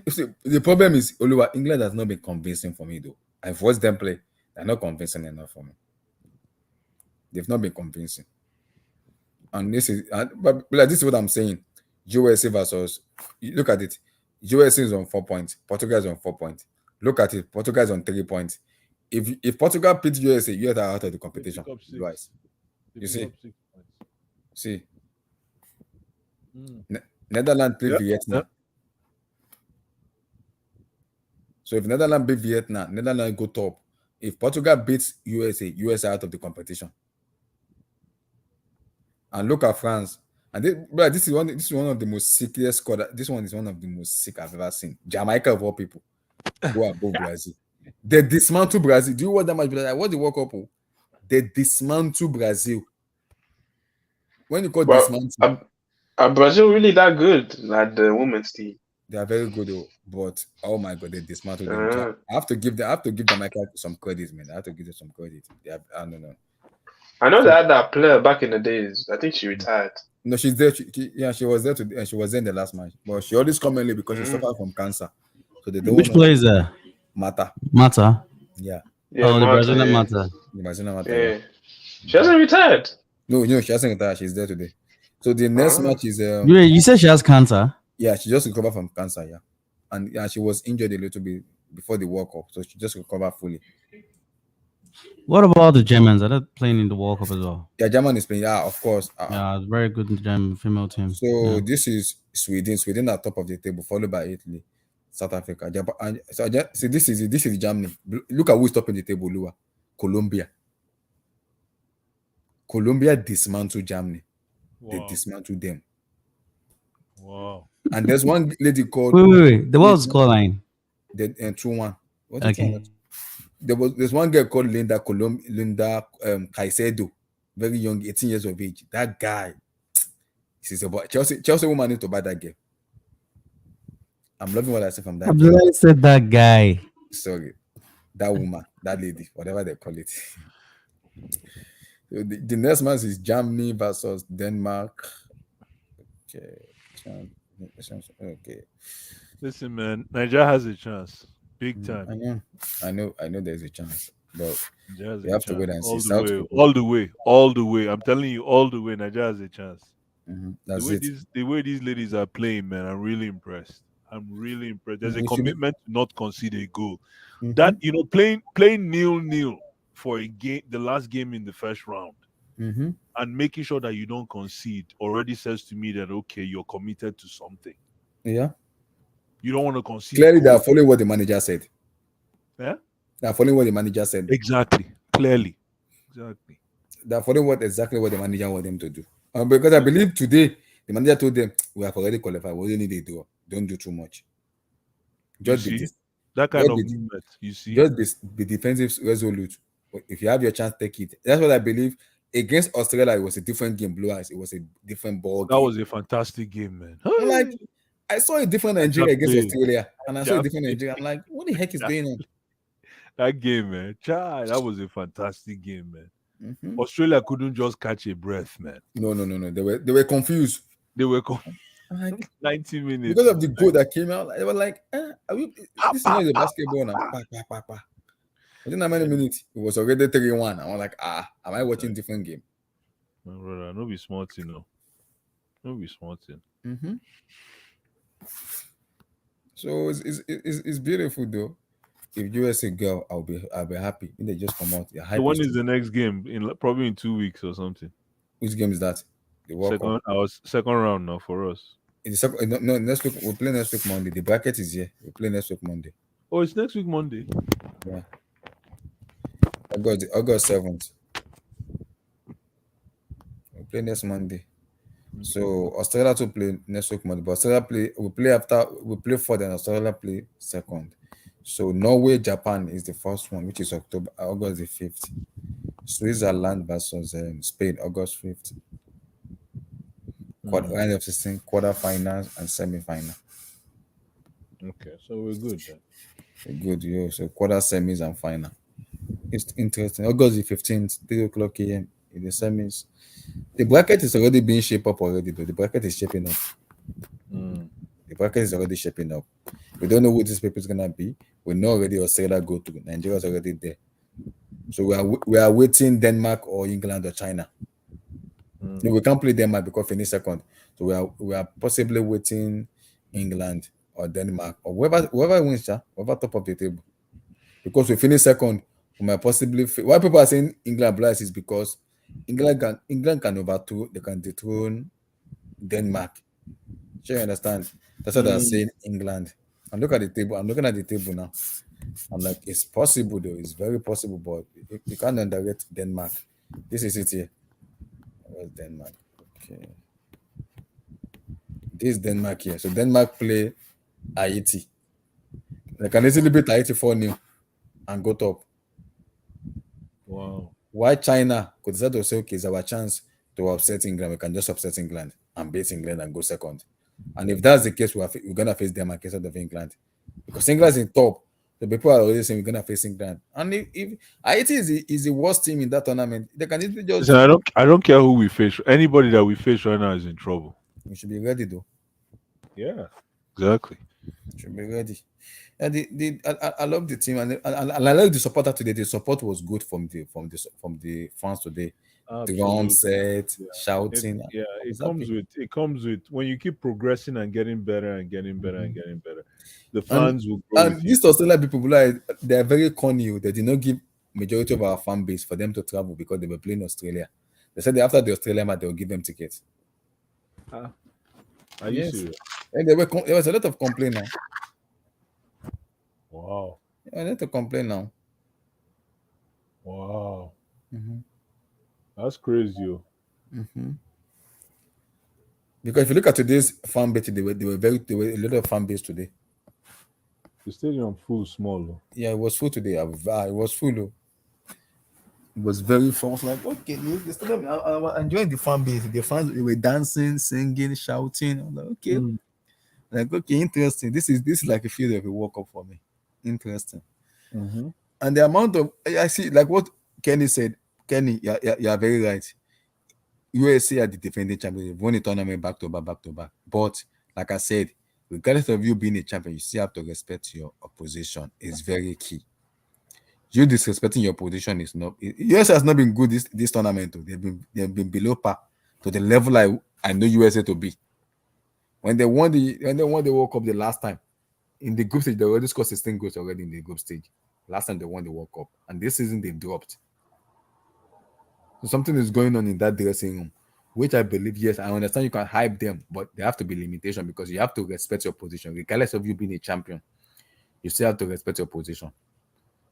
See, the problem is, Oluwa, England has not been convincing for me though. I've watched them play. They're not convincing enough for me. They've not been convincing. And but like, this is what I'm saying. USA versus, look at it. USA is on 4 points. Portugal is on 4 points. Look at it. Portugal is on 3 points. If Portugal beats USA, USA are out of the competition. Otherwise, you see. See. Netherlands play Vietnam. So if Netherlands beat Vietnam, Netherlands go top. If Portugal beats USA, USA out of the competition. And look at France. And this is one of the most sickest squad. This one is one of the most sick I've ever seen. Jamaica of all people go above Brazil. They dismantle Brazil. Do you watch that much? I watch the World Cup. They dismantle Brazil. When you call dismantle, are Brazil really that good at the women's team? They are very good, though, but oh my god, they dismantled them. I have to give Jamaica some credit, man. I have to give them some credit. I don't know. I know they had that player back in the days. I think she retired. No, she's there. She was there today, and she was there in the last match. But she always come early because she suffered from cancer. So they don't. Which player is that? Mata. Yeah. Oh, the Brazilian Mata. The Brazilian Mata. Yeah. She hasn't retired. No, she hasn't retired. She's there today. So the next match is. You said she has cancer. Yeah, she just recovered from cancer. Yeah, and she was injured a little bit before the World Cup, so she just recovered fully. What about the Germans? Are they playing in the World Cup as well? Yeah, Germany is playing. Yeah, of course. Yeah, very good German female team. So this is Sweden. Sweden at top of the table, followed by Italy, South Africa, Japan. And so this is Germany. Look at who's top in the table. Lua, Colombia. Colombia dismantled Germany. Wow. They dismantled them. Wow. And there's one lady called. Wait. The world scoreline. The 2-1. Okay. There's one girl called Linda Caicedo, very young, 18 years of age. That guy, she's about Chelsea woman need to buy that girl. I'm loving what I said from that. I said that guy. Sorry, that woman, that lady, whatever they call it. So the next match is Germany versus Denmark. Okay. Listen, man, Nigeria has a chance. Big time. I know there's a chance, but you have to wait and see. All the way. I'm telling you, all the way. Nigeria has a chance. That's the way these ladies are playing, man, I'm really impressed. There's a commitment to not concede a goal. That playing 0-0 for a game, the last game in the first round, and making sure that you don't concede already says to me that okay, you're committed to something. Yeah. You don't want to concede. Clearly, they are following what the manager said. Yeah? They are following what the manager said. Exactly. Clearly. Exactly. They are following exactly what the manager wants them to do. Because I believe today, the manager told them, we have already qualified. We only need a draw. Don't do too much. Just that kind of movement, you see. Just be defensive, resolute. If you have your chance, take it. That's what I believe. Against Australia, it was a different game. Blue Eyes, it was a different ball game. That was a fantastic game, man. I saw a different Nigeria against Australia, and I saw a different Nigeria. I'm like, what the heck is going on? That game, man. That was a fantastic game, man. Australia couldn't just catch a breath, man. No. They were confused. They were confused. Like 90 minutes. Because of the goal that came out, they were like, this is not the basketball now. Within how many minutes? It was already 3-1. I was like, am I watching different game? No, brother, no be smart, No be smart. So it's beautiful though. If USA go, I'll be happy. If they just come out. So when is the next game? Probably in 2 weeks or something. Which game is that? The World Cup. Our second round now for us. In the second, no, next week we play next week Monday. The bracket is here. We play next week Monday. Oh, it's next week Monday. Yeah. August 7th. We play next Monday. So Australia to play next week Monday. But Australia play fourth and Australia play second. So Norway, Japan is the first one, which is August the 5th. Switzerland versus Spain, August 5th. Round of 16, quarterfinals and semi-final. Okay, so we're good then. Good, yo. So quarter semis and final. It's interesting. August the 15th, 3 o'clock a.m. in the semis. The bracket is already being shaped up already, though. The bracket is shaping up. The bracket is already shaping up. We don't know who this paper is gonna be. We know already Australia go to. Nigeria is already there. So we are waiting Denmark or England or China. No, we can't play Denmark because finish second. So we are possibly waiting England or Denmark or whoever wins, whoever top of the table. Because we finish second, we might possibly. Why people are saying England blast is because England can overthrow, they can dethrone Denmark. Sure, you understand? That's what they're saying. England. And look at the table. I'm looking at the table now. I'm like, it's possible though. It's very possible, but you can't underrate Denmark. This is it here. Where's Denmark? Okay. This is Denmark here. So Denmark play Haiti. They can easily beat Haiti 4-0 and go top. Wow. Why China could decide to say, okay, it's our chance to upset England. We can just upset England and beat England and go second. And if that's the case, we're going to face Denmark instead of England. Because England is in top. The people are already saying we're going to face England. And if Haiti is the worst team in that tournament, they can easily just... Listen, I don't care who we face. Anybody that we face right now is in trouble. We should be ready, though. Yeah, exactly. Should be ready. And I love the team, and I like the supporter today. The support was good from the fans today. Absolutely. Drum set, shouting. It comes with when you keep progressing and getting better and getting better and getting better. The fans will grow. And these Australian people, they are very corny. They did not give majority of our fan base for them to travel because they were playing Australia. They said that after the Australia match, they will give them tickets. Are you serious? And there was a lot of complaint now. Wow. Yeah, a lot of complaint now. Wow. That's crazy. Because if you look at today's fan base, there were a lot of fan base today. The stadium full small. Yeah, it was full today. It was full. It was very full. I was like, okay, the stadium. I was enjoying the fan base. The fans, they were dancing, singing, shouting. I'm like, okay, okay, interesting. This is like a field of a World Cup for me. Interesting. And the amount of I see, like what Kenny said. Kenny, you are very right. USA are the defending champions. They've won the tournament back to back. But like I said, regardless of you being a champion, you still have to respect your opposition. It's very key. You disrespecting your position is not. USA has not been good this tournament. They've been below par to the level I know USA to be. When they won the World Cup the last time, in the group stage, they already scored 16 goals already in the group stage. Last time they won the World Cup, and this season they dropped. So something is going on in that dressing room, which I believe, yes, I understand you can hype them, but there have to be limitation because you have to respect your position. Regardless of you being a champion, you still have to respect your position.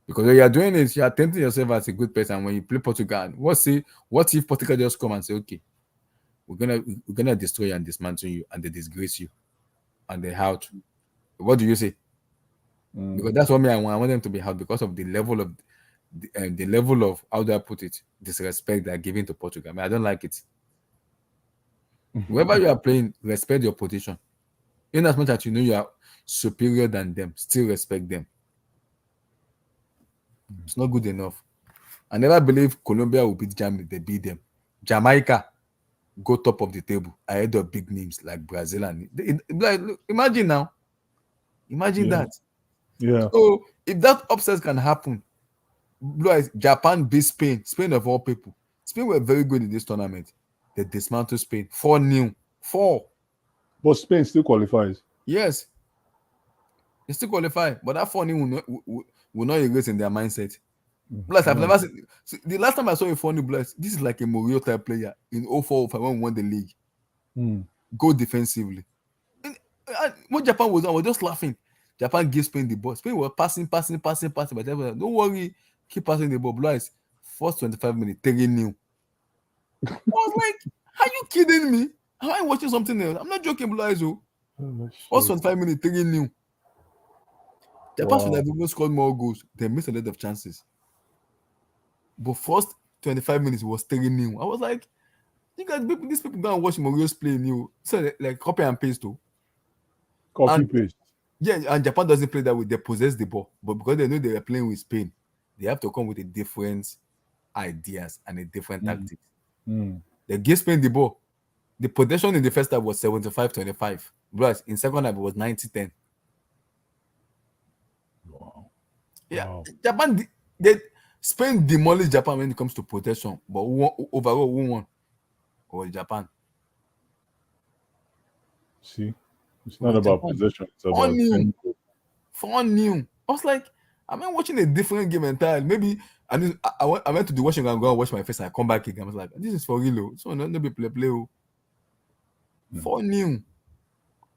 Because what you're doing is you're tempting yourself as a good person. When you play Portugal, what if Portugal just come and say, okay, we're gonna destroy you and dismantle you and they disgrace you and they out? What do you say? Because that's what I want them to be out because of the level of how do I put it, disrespect they're giving to Portugal. I don't like it. Wherever you are playing, respect your position. In as much as you know you are superior than them, still respect them. It's not good enough. I never believe Colombia will beat Germany. They beat them. Jamaica go top of the table ahead of big names like Brazil and look, imagine now. Imagine that. Yeah. So if that upset can happen, Japan beat Spain. Spain of all people. Spain were very good in this tournament. They dismantled Spain 4-0. 4. But Spain still qualifies. Yes. They still qualify. But that 4-0 will not erase in their mindset. Plus, I've never seen the last time I saw a 4-0 Bless, this is like a Mourinho type player in 04-05 when we won the league. Go defensively. when Japan was on, I was just laughing. Japan gave Spain the ball. Spain was passing. But they were, don't worry, keep passing the ball. Blaise, first 25 minutes, 3-0. I was like, are you kidding me? Am I watching something else? I'm not joking, Blaise. First 25 minutes, 3-0. Japan should have even scored more goals. They missed a lot of chances. But first 25 minutes was 3-0. I was like, you guys, these people don't watch Morio's play new. So like copy and paste too. Paste. Yeah, and Japan doesn't play that way. They possess the ball. But because they know they are playing with Spain, they have to come with a different ideas and a different tactics. They give Spain the ball. The possession in the first half was 75-25. Whereas in second half it was 90-10. Wow. Yeah, Wow. Japan, Spain demolished Japan when it comes to possession, but overall, who won? Or Japan. See, it's not about possession. It's about 4-0. I was like, am I watching a different game entirely? Maybe I went to the washing and go and wash my face. I come back again. I was like, this is for real. So not be play. 4-0.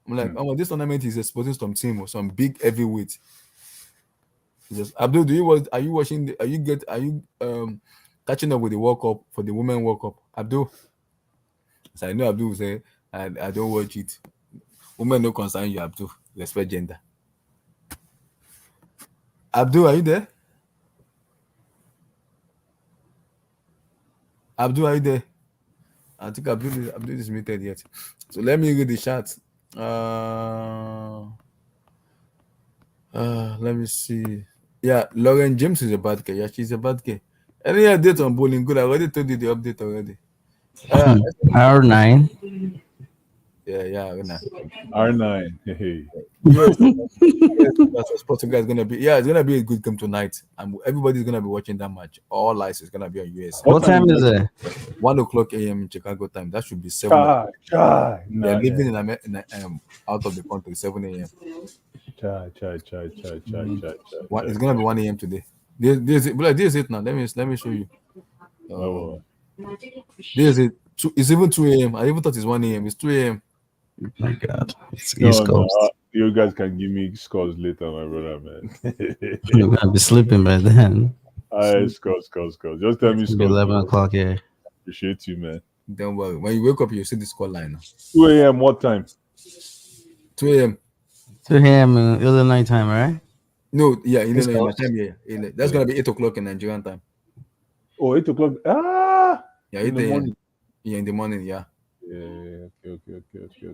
I'm like, oh, this tournament is exposing some team or some big heavyweight. Just Abdul, are you watching? Are you catching up with the World Cup for the Women World Cup? Abdul, so I know Abdul will say I don't watch it. Women no concern you, Abdul. Respect gender. Abdul, are you there? Abdul, are you there? I think Abdul is muted yet. So let me read the chat. Let me see. Yeah, Lauren James is a bad guy. Yeah, she's a bad guy. Any update on bowling? Good. I already told you the update already. R9. Yeah, R9. R9. Hey. US versus Portugal is gonna be. Yeah, it's gonna be a good game tonight, and everybody's gonna be watching that match. All eyes is gonna be on US. What time is it? 1:00 a.m. in Chicago time. That should be 7. They're living out of the country 7 a.m. It's gonna be 1 a.m. today. This is it now. Let me show you. This is it. It's even 2 a.m. I even thought it's 1 a.m. It's 2 a.m. My God, it's East Coast. You guys can give me scores later, my brother, man. You're gonna be sleeping by then. Scores. Just tell me scores. 11 o'clock here. Appreciate you, man. Don't worry. When you wake up, you see the score line now. 2 a.m. What time? 2 a.m. 2 a.m. Illinois time, right? No, yeah, Illinois time. Yeah. That's gonna be 8 o'clock in Nigerian time. Oh, 8 o'clock. Yeah, 8 a.m. Yeah, in the morning. Yeah. Yeah. Okay.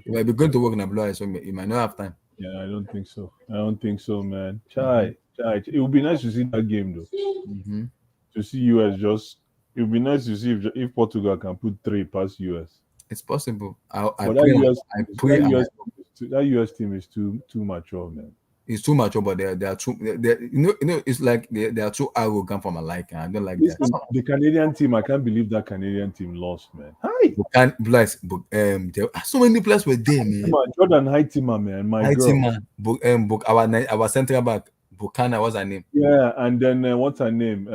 You might be going to work in Blue, so you might not have time. Yeah, I don't think so, man. Chai. It would be nice to see that game though. To see US it would be nice to see if Portugal can put 3 past US. It's possible. That US team is too mature, man. It's too mature, but they are too. It's like they are too arrogant for my liking. I don't like that. The Canadian team. I can't believe that Canadian team lost, man. There are so many players were there, man. Jordan Heitima, man. Our central back, Buchanan, what's her name? Yeah, and then what's her name?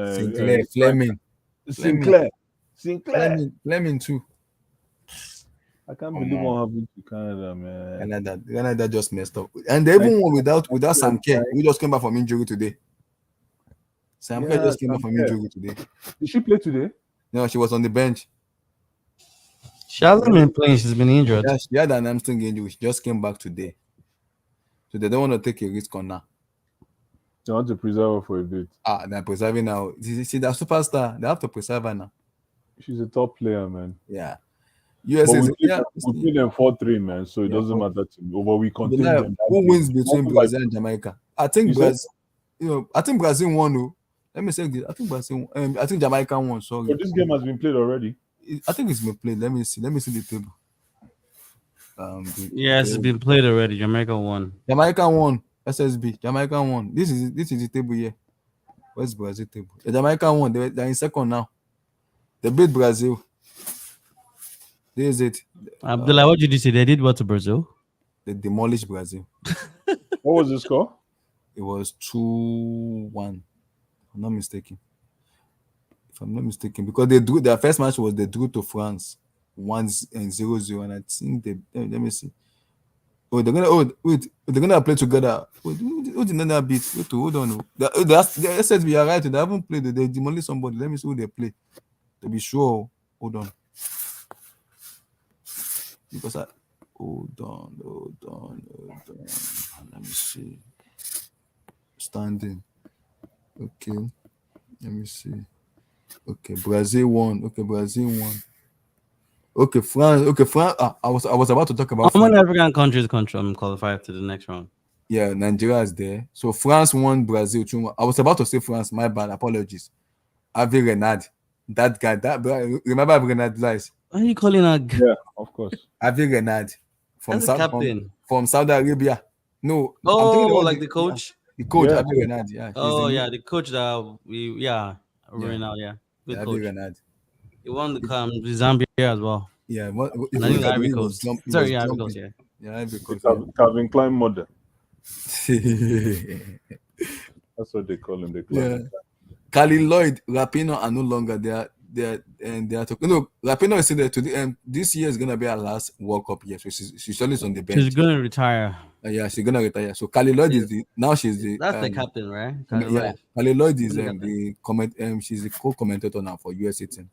Fleming too. I can't believe what happened to Canada, man. Canada just messed up, and they even won without Sanchez. We just came back from injury today. Sanchez just came back from injury today. Did she play today? No, she was on the bench. She hasn't been playing. She's been injured. Yeah, she had an hamstring injury. She just came back today, so they don't want to take a risk on her. They want to preserve her for a bit. They're preserving now. See, they're superstar. They have to preserve her now. She's a top player, man. Yeah. US we beat them 4-3, man. So it doesn't matter to me. But we continue them. Who wins between Brazil and Jamaica? I think Brazil won. Though. Let me say this. I think Brazil. I think Jamaica won. Sorry. So this game has been played already. I think it's been played. Let me see the table. Yes, it's been played already. Jamaica won. SSB. Jamaica won. This is the table here. Where's Brazil table? The Jamaica won. They're in second now. They beat Brazil. This is it. Abdullah, what did you say? They did what to Brazil? They demolished Brazil. What was the score? It was 2-1. If I'm not mistaken, because they drew their first match they drew to France 1-0, and I think let me see. Oh, they're gonna. Oh, wait. They're gonna play together. Who did not beat? Wait, hold on. That's the SSB. Are right. They haven't played. They demolished somebody. Let me see who they play. To be sure. Hold on. Because I. Hold on. Let me see. Standing. Okay. Let me see. Okay, Brazil won. Okay, Brazil won. Okay, France. Okay, France. I was about to talk about How many France. African countries qualify to the next round? Yeah, Nigeria is there. So France won, Brazil 2-1. I was about to say France. My bad. Apologies. Avi Renard. That guy. Remember Avi Renard lies. Why are you calling a Yeah, of course. Avi Renard as a captain? from Saudi Arabia. No, I'm Oh, thinking about like the coach? the coach, Yeah. Avi Renard. Yeah, Oh, yeah, the coach that right now, yeah. Good Avi coach. Renard. He won the Zambia as well. Yeah, if And you I think look at the way Ivory he was Coast. jumping, he Sorry, was yeah, Ivory jumping. Coast, yeah. Yeah, Ivory Coast. Calvin Klein model. Yeah. That's what they call him. They call Yeah. him. Kali Lloyd, Rapino are no longer there. They are talking. No, Rapino is still there today. This year is gonna be our last World Cup year. So she's always on the bench. She's going to retire. Yeah, she's gonna retire. So Kali Lloyd is she's the That's the captain, right? Yeah, Kali Lloyd is the comment. She's the co-commentator now for USA team.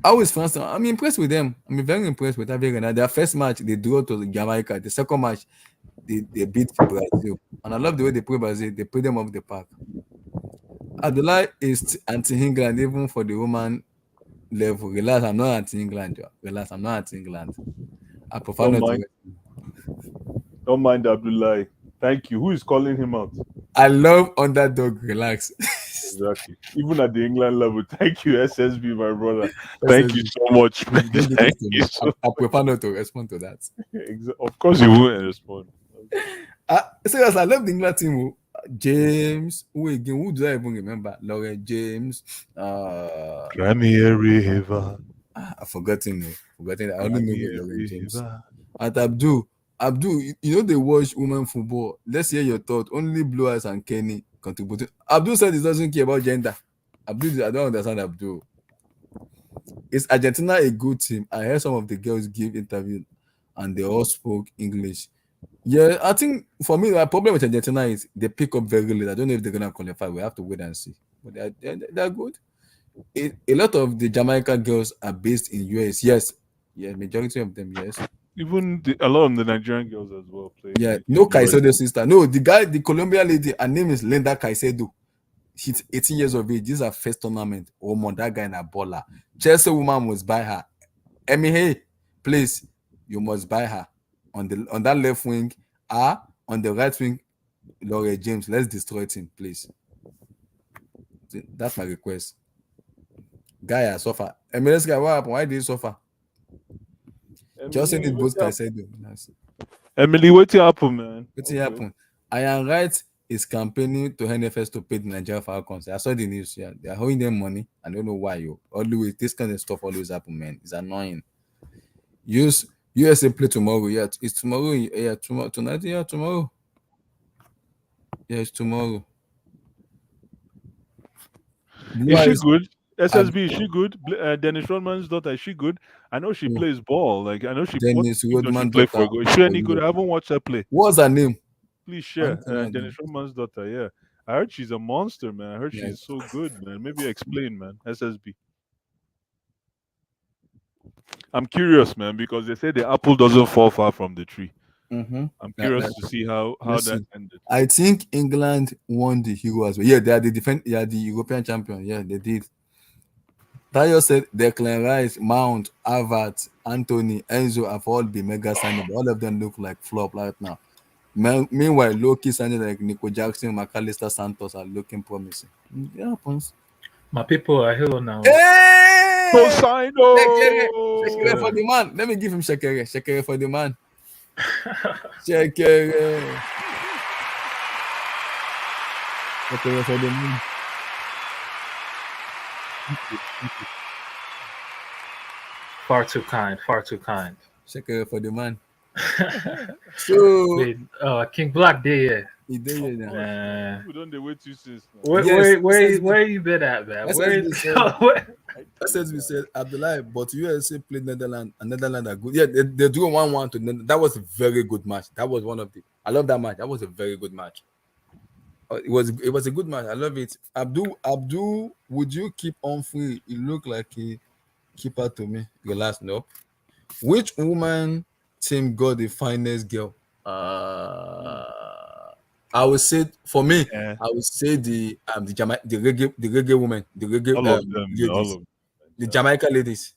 How is France? I'm impressed with them. I'm very impressed with Avi. Their first match they drew to Jamaica. The second match they beat Brazil, and I love the way they play Brazil. They play them off the park. Abdullah is anti-England even for the woman level. Relax, I'm not anti-England. Relax, I'm not anti-England. I prefer Don't not mind. Don't mind Abdullah. Thank you. Who is calling him out? I love underdog. Relax. Exactly. Even at the England level. Thank you, SSB, my brother. Thank you so much. Thank you so I prefer not to respond to that. Of course, you won't respond. Seriously, I love the England team. James, who again? Who do I even remember? Lauren James. Grammy River. I forgot him. I only know Lauren James. And Abdul, you know they watch women football. Let's hear your thought. Only Blue Eyes and Kenny contributing. Abdul said he doesn't care about gender. Abdul, I don't understand Abdul. Is Argentina a good team? I heard some of the girls give interviews and they all spoke English. Yeah, I think for me, the problem with Argentina is they pick up very late. I don't know if they're going to qualify. We have to wait and see. But they're good. A lot of the Jamaica girls are based in US. Yes. Yeah, majority of them, yes. Even a lot of the Nigerian girls as well play. Yeah, no Caicedo sister. No, the Colombian lady, her name is Linda Caicedo. She's 18 years of age. This is her first tournament. Oh, man, that guy in a baller. Chelsea woman must buy her. Emmy, hey, please, you must buy her. On that left wing, on the right wing, Laurie James. Let's destroy him, please. That's my request. Guy, I suffer. Emmy, this guy, what happened? Why did he suffer? Just need both Caicedo. Emily, what happened, man? What happened? I am right. Is campaigning to NFS to pay the Nigeria Falcons. I saw the news. Yeah, they are holding them money. I don't know why. Always this kind of stuff always happen, man. It's annoying. USA play tomorrow. Yeah, it's tomorrow. Yeah, tonight. Yeah, tomorrow. Yeah, it's tomorrow. Is she good? SSB, is she good? Dennis Rodman's daughter, is she good? I know she plays ball. Like I know she. Dennis Rodman's daughter. For is she any good? I haven't watched her play. What's her name? Please share. Dennis Rodman's daughter. Yeah, I heard she's a monster, man. I heard she's so good, man. Maybe explain, man. SSB. I'm curious, man, because they say the apple doesn't fall far from the tree. Mm-hmm. I'm curious to see how that ended. I think England won the Euro as well. Yeah, they are the European champion. Yeah, they did. Tayo said Declan Rice, Mount, Havertz, Anthony, Enzo have all been mega signing, but all of them look like flop right now. Meanwhile, low-key signing like Nico Jackson, McAllister, Santos are looking promising. It happens. My people are here now. Hey! Cosino! Shekere for the man. Let me give him Shekere. Shekere for the man. Shekere. Shekere for the man. Far too kind. Shekere for the man. So wait, King Black there. He did Of it now. course, man. Uh, People don't they wait 2 6 now. where you been at, man? Where SSB said, SSB said Abdullah, but USA played Netherlands and Netherlands are good. Yeah, they drew 1-1 to Netherlands. That was a very good match. That was one of the. I love that match. That was a very good match. It was a good match. I love it. Abdul, would you keep on free? You look like a keeper to me. Your last nope. Which woman team got the finest girl? I would say for me, Yeah. I would say the reggae woman, the reggae All of them, ladies, all of them. the Jamaica ladies.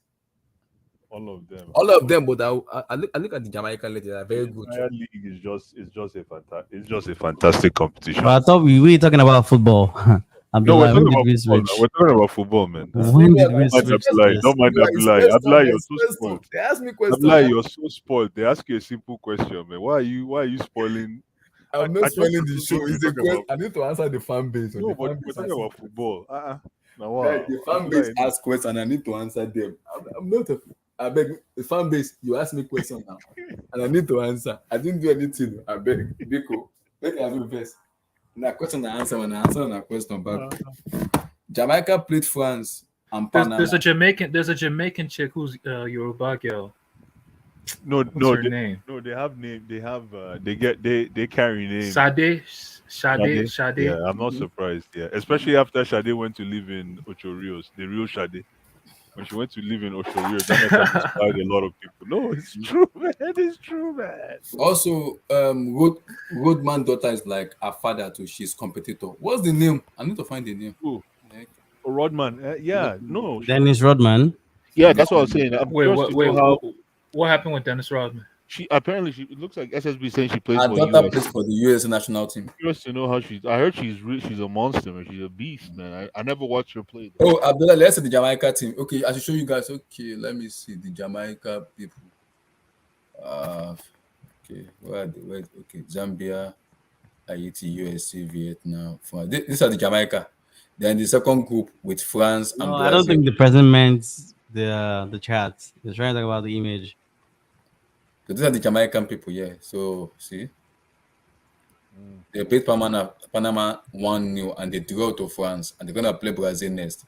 All of them. All of them, but I look at the Jamaican ladies. They're very good. The entire league is just a fantastic competition. But I thought we were talking about football. No, we're Abdullah, talking when did about we football. switch? Now. We're talking about football, man. When did we Don't mind switch Abdullah. this? Don't mind Abdullah. Abdullah, you're so spoiled. They ask me questions. Abdullah, you're so spoiled. They ask you a simple question, man. Why are you spoiling? I'm not spoiling the show. We're It's a talking question. about- I need to answer the fan base. No, The but fan we're base talking asks about questions. football. Now, wow. Right, the fan base asks questions and I need to answer them. I'm not I beg the fan base, you ask me questions now and I need to answer. I didn't do anything. I beg Biko. Make I do first. Now question I answer when I answer a question back. Jamaica played France and Panama. There's a Jamaican chick who's Yoruba girl. No, What's her name? No, they have name. They have. They carry names. Sade. Yeah, I'm not surprised. Yeah, especially after Sade went to live in Ocho Rios, the real Sade. When she went to live in Ocho Rios, that must have inspired a lot of people. No, it's true, man. It's true, man. Also, Roadman daughter is like a father to she's competitor. What's the name? I need to find the name. Who? Rodman. Yeah, no. Dennis Rodman. Yeah, that's what I was saying. What happened with Dennis Rodman? She apparently it looks like SSB saying she plays Her for daughter US. plays for the US national team. Curious to know how she's. I heard she's a monster, man. She's a beast, man. I never watched her play. Though. Oh, Abdullah, let's see the Jamaica team. Okay, I should show you guys. Okay, let me see the Jamaica people. Okay, where are they? Okay, Zambia, Haiti, USA, Vietnam. These are the Jamaica. Then the second group with France and No, Brazil. I don't think the president meant the chat. He's trying to talk about the image. So these are the Jamaican people, yeah. So see, they played Panama 1-0 and they drew to France, and they're gonna play Brazil next.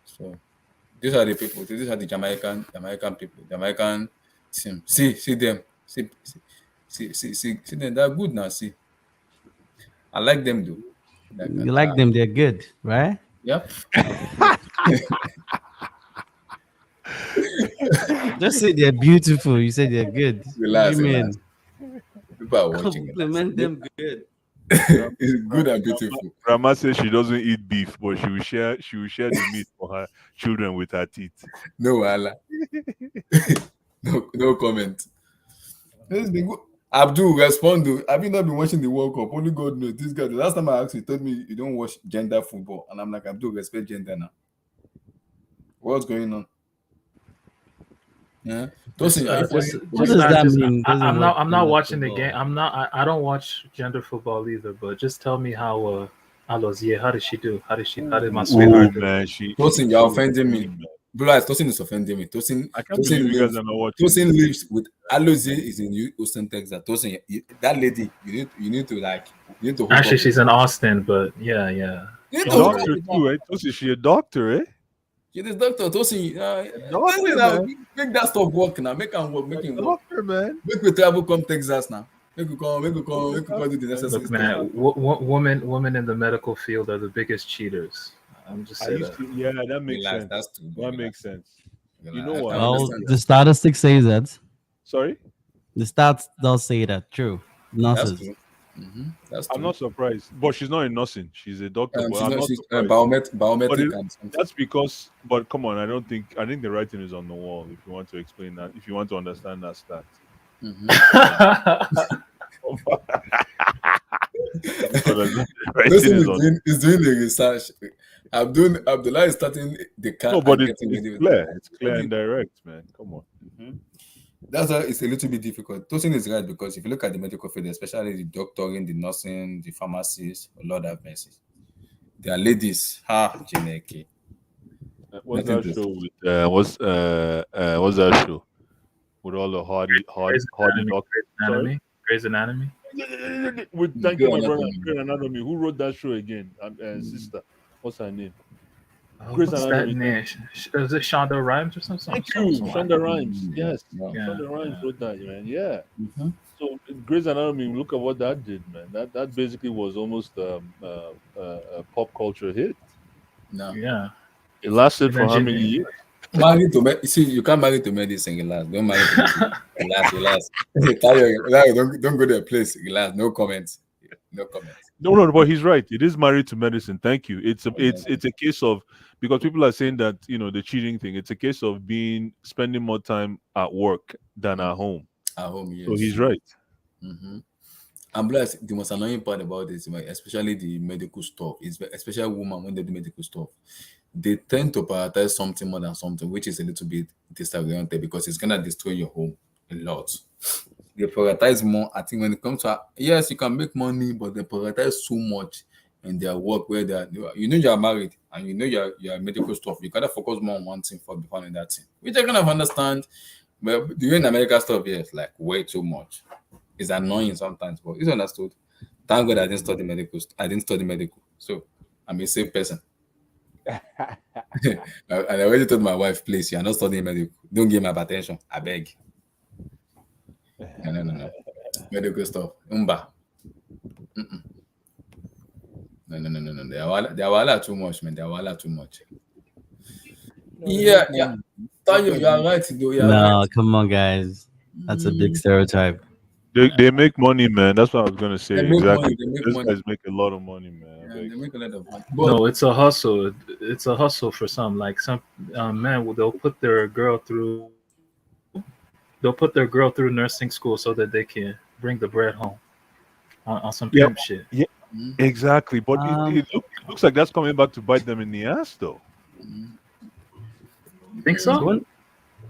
So these are the people. These are the Jamaican people, Jamaican team. See them. See them. They're good now. See, I like them though. You like them? They're good, right? Yep. Just say they're beautiful. You said they're good. Relax, What do you relax. People are watching. Compliment them good. It's good and beautiful. Grandma says she doesn't eat beef, but she will share the meat for her children with her teeth. No, wala. No comment. It's been good. Abdul, respond to. Have you not been watching the World Cup? Only God knows. This guy, the last time I asked you, he told me you don't watch gender football. And I'm like, Abdul, respect gender now. What's going on? Yeah. What does that mean? I'm not watching the game. I don't watch gender football either. But just tell me how Alozie, how did she do? How did my sweetheart do? Man, Tosin, you're offending me. Bro, Tosin is offending me. I can't believe you guys are not watching. Tosin lives with Alozie is in Houston, Texas. Tosin, that lady, you need to Actually, she's in Austin, but yeah. A doctor too, right? Tosin, she a doctor, eh? She's a doctor. Tosin, make that stuff work now. Make him work. Make him work. Doctor, man. Make we travel come Texas now. Make we come do the necessary Look, man, women in the medical field are the biggest cheaters. I'm just saying that. Yeah, that makes sense. That's too bad. That makes sense. You know what? Well, the statistics say that. Sorry? The stats does say that. True. That's Nonsense. true. That's I'm not surprised, but she's not in nursing. She's a doctor. But I'm not she's surprised. biometric and something. That's because. But come on, I think the writing is on the wall. If you want to explain that, if you want to understand that stat. He's doing the research. Abdullah is starting the car. No, but it's clear. It's clear and direct, man. Come on. That's why it's a little bit difficult. Tosin is right because if you look at the medical field, especially the doctoring, the nursing, the pharmacists, Lord have mercy. They are ladies. Jineke. What's that show with? What's that show with all the hardy doctors? Grey's Anatomy. With thank you, my brother, Grey's Anatomy. Who wrote that show again? Sister, what's her name? Grey's What's that Anatomy. name? Is it Shonda Rhimes or something? Thank you, Shonda Rhimes. Yes, Yeah. Shonda Rhimes wrote that, man. Yeah. So Grey's Anatomy, look at what that did, man. That basically was almost a pop culture hit. No. Yeah. It lasted for how many years? Married to see, you can't marry to medicine, relax. Don't marry to medicine. Relax. Don't go to a place. Relax. No comments. No, but he's right. It is married to medicine. Thank you. It's a case of, because people are saying that the cheating thing. It's a case of spending more time at work than at home. At home, yes. So he's right. And plus, the most annoying part about this, especially the medical stuff, is especially women when they do medical stuff, they tend to prioritize something more than something, which is a little bit disoriented because it's gonna destroy your home a lot. They prioritize more. I think when it comes to yes, you can make money, but they prioritize so much in their work where you are married and you're medical stuff. You gotta focus more on one thing before that thing, which I kind of understand. But doing American stuff, yes, like way too much. It's annoying sometimes, but it's understood. Thank God I didn't study medical. So I'm a safe person. And I already told my wife, please, you're not studying medical. Don't give me hypertension. I beg. No. Medical stuff. No. They are too much, man. They are too much. Yeah. Tayo, you are right, though. No, come on, guys. That's a big stereotype. They make money, man. That's what I was gonna say. Exactly. These money. guys make a lot of money, man. Yeah, they make a lot of money. No, it's a hustle. It's a hustle for some. Like some men, they'll put their girl through nursing school so that they can bring the bread home on some pimp shit. Yeah, exactly. But it looks like that's coming back to bite them in the ass, though. You think so?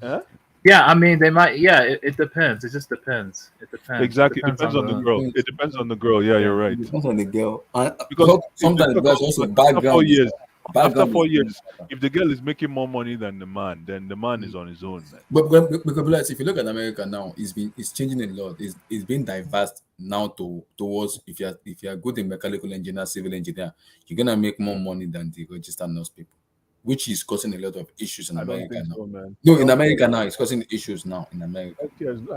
Huh? Yeah, I mean they might. Yeah, it depends. It just depends. It depends. Exactly. It depends on the girl. It depends on the girl. Yeah, you're right. It depends on the girl. Because sometimes there's also background. After 4 years, if the girl is making more money than the man, then the man is on his own, man. But if you look at America now, it's changing a lot. It's been diverse now towards if you're good in mechanical engineer, civil engineer, you're gonna make more money than the registered nurse people, which is causing a lot of issues in America now. So, man. No, in America now, it's causing issues now in America.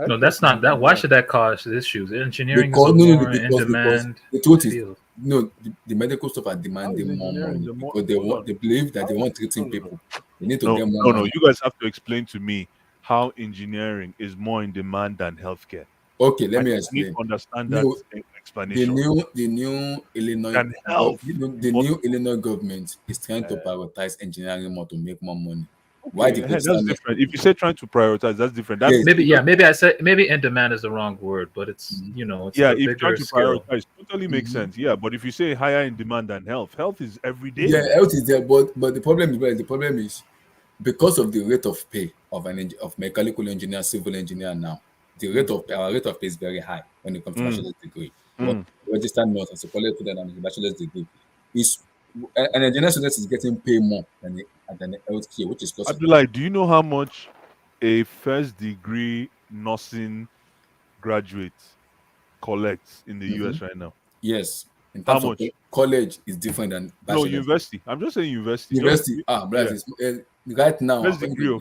No, that's not that. Why should that cause issues? Engineering is more in demand. The truth is, the medical stuff are demanding more money because they believe that they want treating people. They need to get more money. No, you guys have to explain to me how engineering is more in demand than healthcare. Okay, let me I explain. need to understand that explanation. The new Illinois new Illinois government is trying to prioritize engineering more to make more money. Why? That's different. If you say trying to prioritize, that's different. That's maybe I said in demand is the wrong word, but it's it's if you're trying to prioritize, totally makes sense. Yeah, but if you say higher in demand than health is every day. Yeah, health is there, but the problem is because of the rate of pay of mechanical engineer, civil engineer now, our rate of pay is very high when it comes to bachelor's degree. But registered nurse as a college student and a bachelor's degree is an engineer student is getting paid more than the healthcare, which is costing. Abdullah, do you know how much a first degree nursing graduate collects in the US right now? Yes. In terms of college is different than bachelor's. No, university. I'm just saying university. University. Right now. First degree.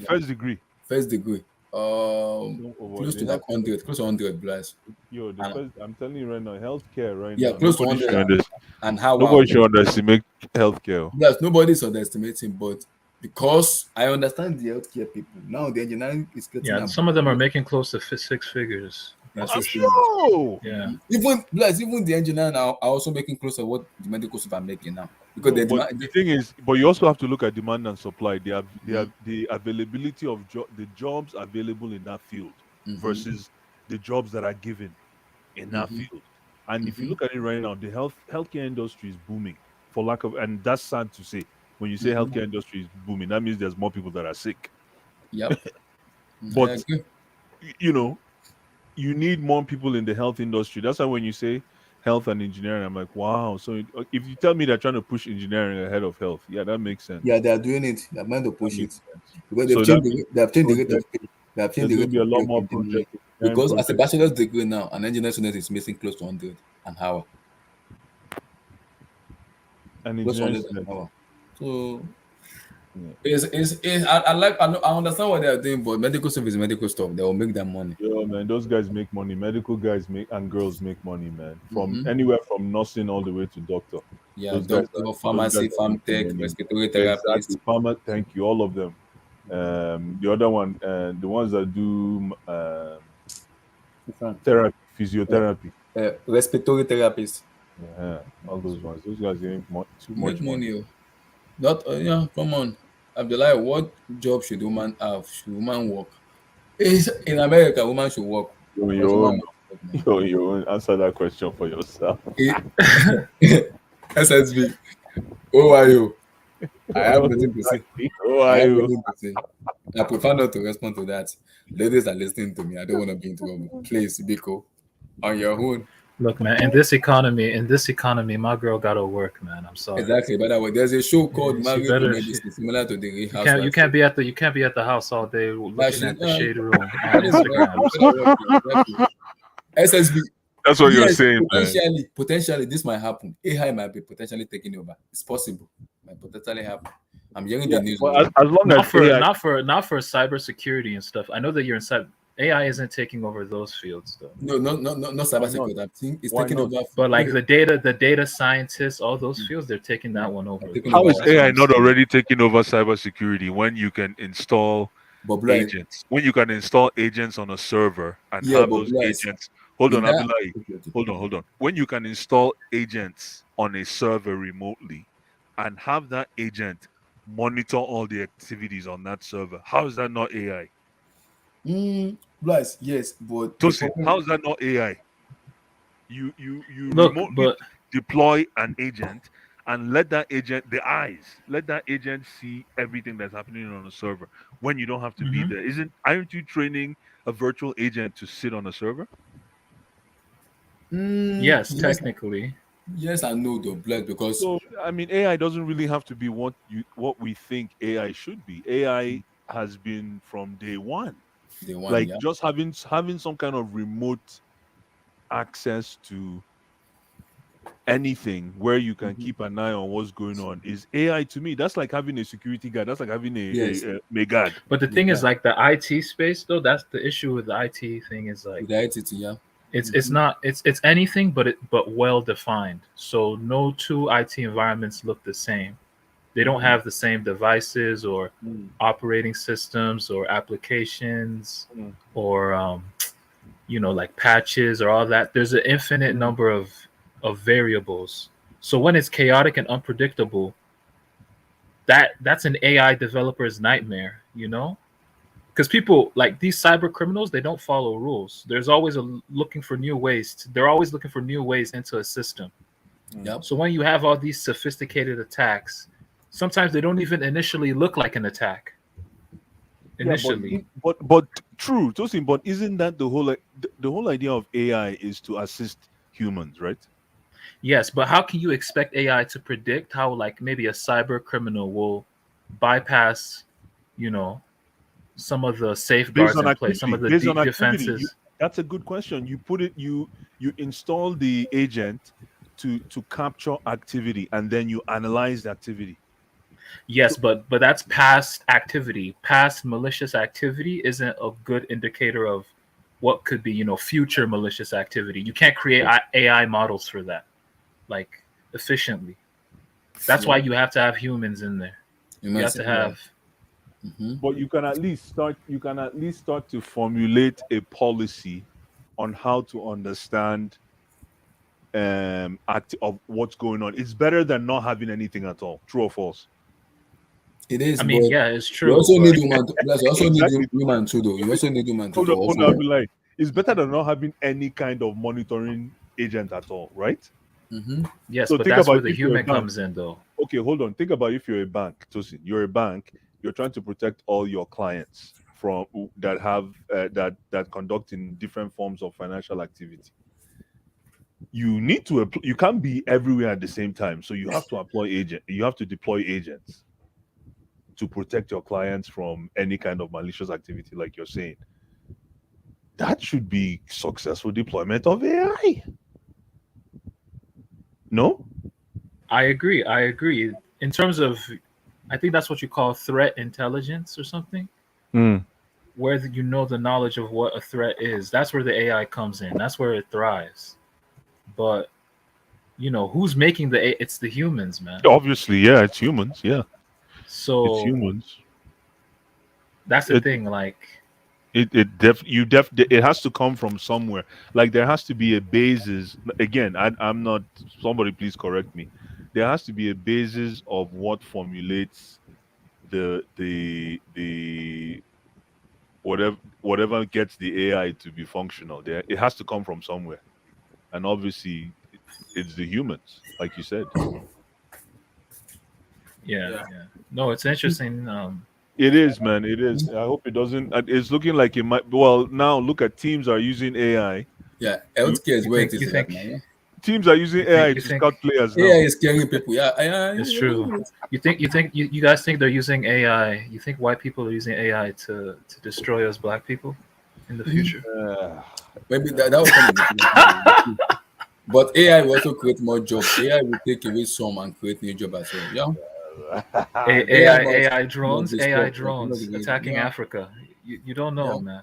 First degree. Close to like 100, close to 100 plus. I'm telling you right now, healthcare right now. Yeah, close to 100. And how nobody should underestimate healthcare. Yes, nobody's underestimating, but because I understand the healthcare people now, the engineering is getting. Yeah, some of them are making close to 6 figures. That's Yeah. Even the engineer now are also making close to what the medical students are making now. Because the thing is, but you also have to look at demand and supply. The availability of the jobs available in that field versus the jobs that are given in that field. And if you look at it right now, the healthcare industry is booming for lack of, and that's sad to say. When you say healthcare industry is booming, that means there's more people that are sick. Yep. But you need more people in the health industry. That's why when you say health and engineering, I'm like, wow. So if you tell me they're trying to push engineering ahead of health, yeah, that makes sense. Yeah, they're doing it. They're meant to push it because they've changed the rate of pay. They've changed the rate of a lot more projects. Because as a bachelor's degree now, an engineering student is making close to 100 an hour. An Close to engineering 100 an student. hour. So I understand what they are doing, but medical stuff is medical stuff. They will make that money. Yo, man, those guys make money. Medical guys make and girls make money, man. From anywhere from nursing all the way to doctor. Yeah, those doctor, guys pharmacy, are farm making tech, money. respiratory therapist. Exactly. Pharma, thank you, all of them. The other one, the ones that do therapy, physiotherapy. Respiratory therapist. Yeah, all those ones. Those guys make too Make much money. money. Not come on. Abdullah, what job should woman have? Should woman work? In America, woman should work. Your own. Answer that question for yourself. SSB. Who are you? I have nothing to say. Who are you? I prefer not to respond to that. Ladies are listening to me. I don't want to be in trouble. Please, Biko, on your own. Look, man, in this economy, my girl gotta work, man. I'm sorry. Exactly. By the way, there's a show called Married to Medicine, similar to the House. You can't be at the house all day looking at the shade room on Instagram. SSB. That's what you're saying, potentially, this might happen. AI might be potentially taking over. It's possible. Might potentially happen. I'm hearing the news. Well, as long not as for AI... not for cybersecurity and stuff. I know that you're inside. AI isn't taking over those fields, though. No, cybersecurity. I think it's taking over. But like the data scientists, all those fields, they're taking that one over. How is AI not already taking over cybersecurity when you can install agents? When you can install agents on a server and have those agents. Hold on. When you can install agents on a server remotely and have that agent monitor all the activities on that server, how is that not AI? Yes, but Tosin, how is that not AI? You remotely deploy an agent and let that agent see everything that's happening on the server when you don't have to be there. Aren't you training a virtual agent to sit on a server? Yes, technically. Yes and no, though, because I mean, AI doesn't really have to be what we think AI should be. AI has been from day one. Just having some kind of remote access to anything where you can keep an eye on what's going on is AI to me. That's like having a security guard. That's like having a guard. But the thing is, like the IT space, though, that's the issue with the IT thing is like the IT, it's not it's anything but well defined. So no two IT environments look the same. They don't have the same devices or operating systems or applications or like patches or all that. There's an infinite number of variables. So when it's chaotic and unpredictable, that's an AI developer's nightmare, because people like these cyber criminals, they don't follow rules. There's always looking for new ways. They're always looking for new ways into a system. So when you have all these sophisticated attacks, sometimes they don't even initially look like an attack. Initially, but true, Tosin. But isn't that the whole idea of AI is to assist humans, right? Yes, but how can you expect AI to predict how, like, maybe a cyber criminal will bypass, some of the safeguards in place, some of the deep defenses? That's a good question. You install the agent to capture activity, and then you analyze the activity. Yes, but that's past activity. Past malicious activity isn't a good indicator of what could be, future malicious activity. You can't create AI models for that, like, efficiently. That's why you have to have humans in there. You have to have. But you can at least start to formulate a policy on how to understand of what's going on. It's better than not having anything at all. True or false? It is. I mean, yeah, it's true. You also need human. You also need human too, though. You also need human too. It's better than not having any kind of monitoring agent at all, right? Yes, so but that's where the human comes in, though. Okay, hold on. Think about if you're a bank, Tosin. You're a bank. You're trying to protect all your clients from that have that conduct in different forms of financial activity. You need to. You can't be everywhere at the same time. So you have to You have to deploy agents to protect your clients from any kind of malicious activity, like you're saying. that should be successful deployment of AI. No? I agree. I agree. In terms of, I think that's what you call threat intelligence or something, where you know the knowledge of what a threat is. That's where the AI comes in. That's where it thrives. But who's making the AI? It's the humans, man. Obviously, yeah, it's humans. Yeah, it's So humans. that's the thing. Like, It has to come from somewhere. Like there has to be a basis. Again, I'm not. Somebody please correct me. There has to be a basis of what formulates the whatever gets the AI to be functional. There, it has to come from somewhere, and obviously, it's the humans, like you said. yeah. No, it's interesting. It is, man. It is. I hope it doesn't. It's looking like it might. Well, now look at teams are using AI. Yeah, healthcare is where it is you right think now. Yeah? Teams are using AI to scout players now. AI is scaring people. Yeah, It's true. You guys think they're using AI? You think white people are using AI to destroy us black people in the future? Maybe that will come. But AI will also create more jobs. AI will take away some and create new jobs as well. Yeah. AI drones attacking Africa. You don't know, man.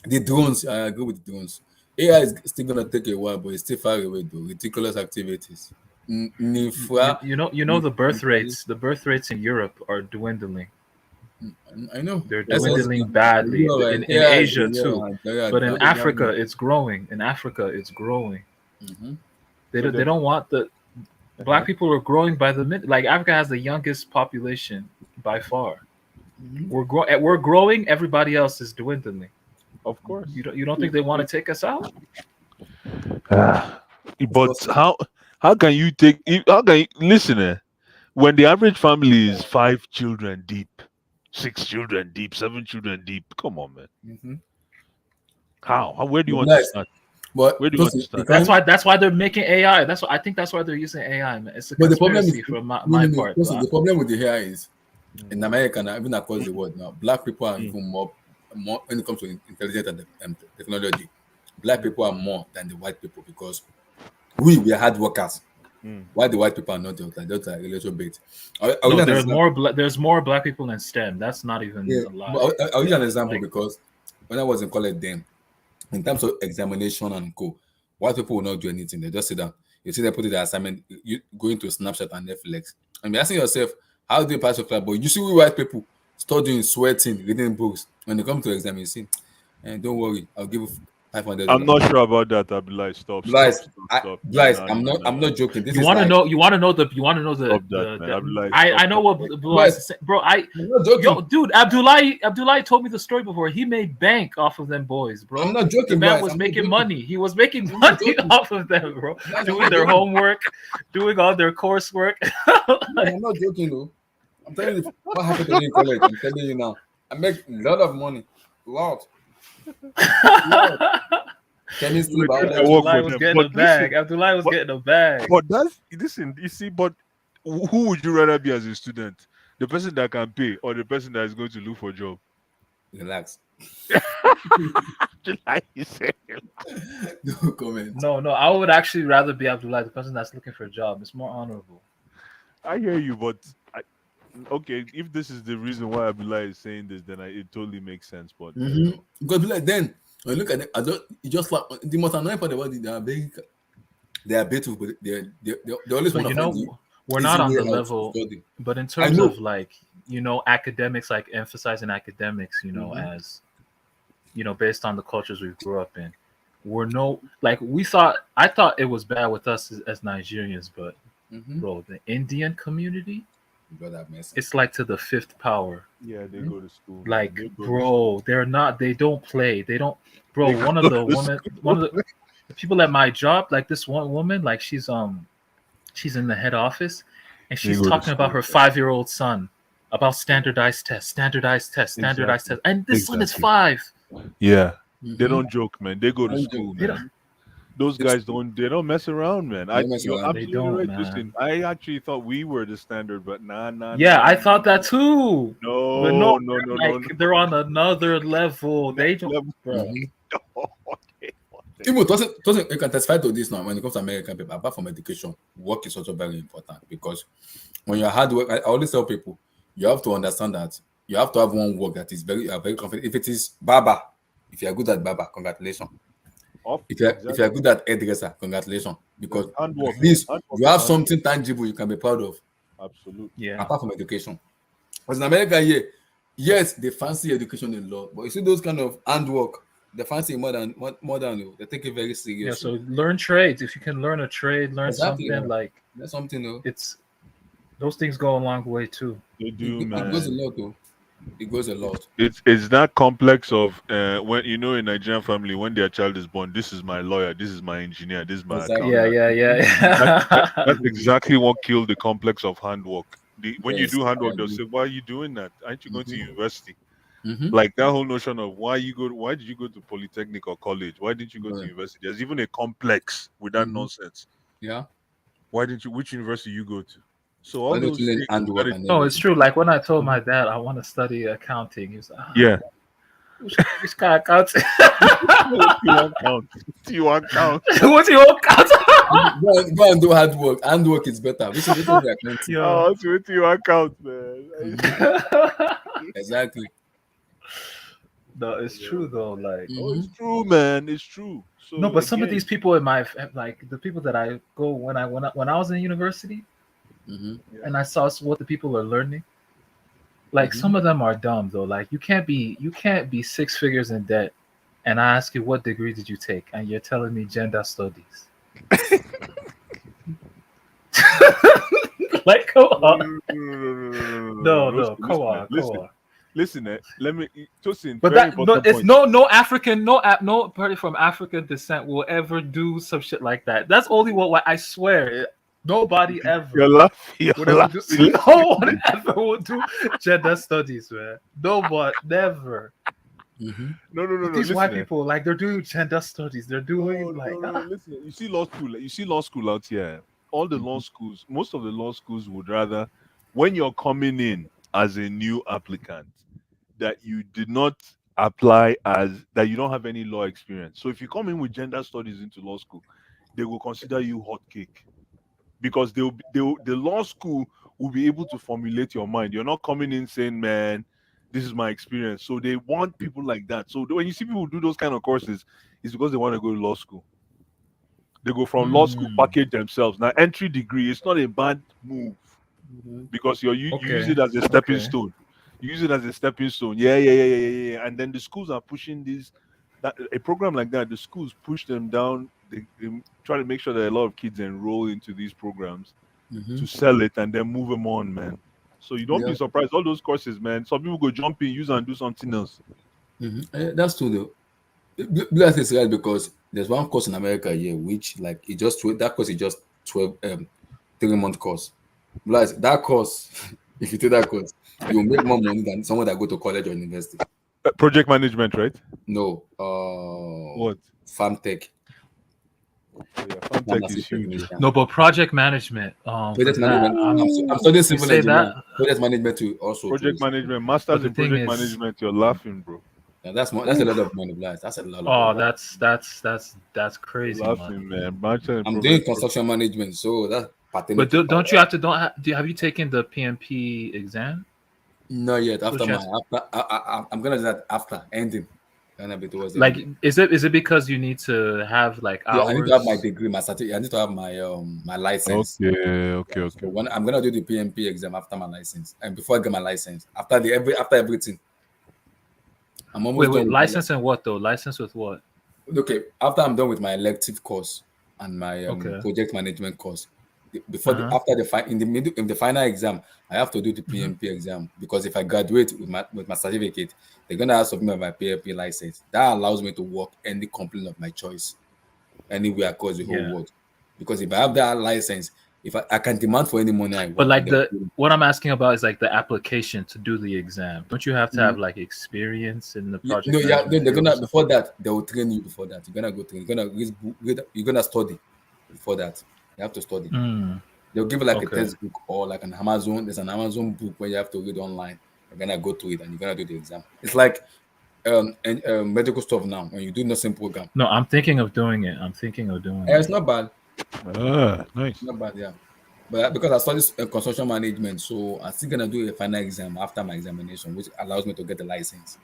The drones, I agree with the drones. AI is still gonna take a while, but it's still far away though. Ridiculous activities. You know the birth rates. The birth rates in Europe are dwindling. I know they're dwindling badly in Asia too, but in Africa it's growing. In Africa it's growing. They don't want the black people are growing by the minute. Like Africa has the youngest population by far. We're growing. Everybody else is dwindling. Of course. You don't think they want to take us out? But how can you listen? When the average family is 5 children deep, 6 children deep, 7 children deep, come on, man. How? Where do you want to start? Where do you want to start? That's why they're making AI. I think that's why they're using AI, man. It's a conspiracy from my part. The problem with the AI is in America now, even across the world now, black people are even more when it comes to intelligence and technology. Black people are more than the white people because we are hard workers. Why the white people are not just like a little bit? There's more black people in STEM. That's not even a lie. I'll use an example because when I was in college then, in terms of examination and white people will not do anything. They just sit down. You see them put the assignment, you going to Snapchat and Netflix. And you're asking yourself, how do you pass your class? But you see we white people studying, sweating, reading books. When they come to exam, you see, and don't worry, I'll give you 500. I'm not sure about that, Abdullah. Stop. I'm not joking. You want to know I know what Blue Eyes is saying. Bro, dude, Abdullah told me the story before. He made bank off of them boys, bro. I'm not joking. The man was making money. He was making money off of them, bro. Doing their homework, doing all their coursework. I'm not joking, though. I'm telling you what happened to me in college. I'm telling you now. I make a lot of money. Lot. Chemistry, Abdullah was getting a bag. Abdullah was getting a bag. But listen, you see, but who would you rather be as a student? The person that can pay or the person that is going to look for a job? Relax. Like you said. No comment. No, I would actually rather be Abdullah, the person that's looking for a job. It's more honorable. I hear you, but okay, if this is the reason why Abdullah is saying this, then it totally makes sense. But because then when you look at it, just like the most annoying part about it, they are beautiful, but they always want to. We're not on the level, but in terms of academics, like emphasizing academics, as based on the cultures we grew up in, I thought it was bad with us as Nigerians, but bro, the Indian community. It's like to the 5th power. Yeah, they go to school. Like, bro, they don't play. They don't, bro. One of the people at my job, like this one woman, like she's in the head office, and she's talking about her 5-year-old son about standardized tests, and this son is 5. Yeah, they don't joke, man. They go to school, man. Those guys they don't mess around, man. You're absolutely right. Listen, I actually thought we were the standard, but nah. Yeah, I thought that too. No. They're on another level. They don't, bro. Even doesn't you can testify to this now when it comes to American people. Apart from education, work is also very important because when you're hard work, I always tell people you have to understand that you have to have one work that is very confident. If it is barber, if you are good at barber, congratulations. If you're good at hairdresser, congratulations. Because handwork, at least handwork you have is something tangible you can be proud of. Absolutely. Yeah. Apart from education. Because in America here, yes, they fancy education a lot, but you see those kind of handwork, they fancy more than they take it very seriously. Yeah, so learn trades. If you can learn a trade, learn Exactly, something yeah. like That's something though. it's those things go a long way too. They do, It man. goes a lot though. It goes a lot. It's that complex of when you know a Nigerian family when their child is born, this is my lawyer, this is my engineer, this is my Exactly. accountant. Yeah. That's exactly what killed the complex of handwork. When you Yes, do I handwork, they'll agree. say, "Why are you doing that? Aren't you going to university?" Mhm. Like that whole notion of why did you go to polytechnic or college? Why didn't you go to Yeah. university? There's even a complex with that Mhm. nonsense. Yeah. Why didn't you? Which university you go to? So Why all don't you those learn things. handwork and No, it's everything? true. Like when I told my dad I want to study accounting, he was like, Yeah. which kind of accounting? What do you want count? What do you want count? What do you want count? Go and do hard work. Handwork is better. Which is the accounting. Yo. What do you want count, man? Exactly. No, it's true though. Like, Oh, it's true, man. It's true. So no, but some of again, these people in my like the people that I go when I was in university, and I saw what the people are learning. Like some of them are dumb though. Like you can't be 6 figures in debt, and I ask you what degree did you take, and you're telling me gender studies. Like come on. No, come on. Listen, let me Tosin, But very that no, important it's point. no African, no party from African descent will ever do some shit like that. That's only what I swear. Nobody ever You're laughing. would ever do. No one ever would do gender studies, man. No one, never. No. But these Listen, white people, like they're doing gender studies. They're doing Listen, you see law school. You see law school out here. All the law schools, most of the law schools would rather, when you're coming in as a new applicant, that you did not apply that you don't have any law experience. So if you come in with gender studies into law school, they will consider you hot cake because the law school will be able to formulate your mind. You're not coming in saying, "Man, this is my experience." So they want people like that. So when you see people do those kind of courses, it's because they want to go to law school. They go from law school, package themselves. Now, entry degree, it's not a bad move because you use it as a stepping stone. You use it as a stepping stone. Yeah. And then the schools are pushing a program like that. The schools push them down. They try to make sure that a lot of kids enroll into these programs to sell it and then move them on, man. So you don't be surprised. All those courses, man. Some people go jump in, use and do something else. That's true though. Bless is right because there's one course in America here which like that course is just 12 3-month course. Bless that course, if you take that course, you'll make more money than someone that go to college or university. Project management, right? No. What? Farm tech. Farm tech is huge. No, but project management. Project management. I'm studying civil engineering. Project management too. Also. Project management. Masters in project management. You're laughing, bro. Yeah, that's a lot of money, Blast. That's a lot. Oh, that's crazy, laughing, man. I'm doing construction management, so that's. But don't you have to have you taken the PMP exam? Not yet. I'm gonna do that after ending. Gonna be towards the like ending. Is it because you need to have like hours? Yeah, I need to have my degree, my certificate. I need to have my license. Okay. So when I'm gonna do the PMP exam after my license, and before I get my license, after everything. I'm almost done. License and what though? License with what? Okay, after I'm done with my elective course and my project management course, in the final exam, I have to do the PMP exam because if I graduate with my certificate, they're gonna ask of me my PMP license. That allows me to work any company of my choice, anywhere across the whole world. Because if I have that license, if I can demand for any money I want. But like what I'm asking about is like the application to do the exam. Don't you have to have like experience in the project? They're gonna before that they will train you before that. You're gonna go train. You're gonna study before that. You have to study. They'll give you like a textbook or like an Amazon. There's an Amazon book where you have to read online. You're gonna go to it and you're gonna do the exam. It's like and medical stuff now when you do nursing program. No, I'm thinking of doing it. I'm thinking of doing It's it. not bad. Nice. Not bad, yeah. But because I studied construction management, so I'm still gonna do a final exam after my examination, which allows me to get the license.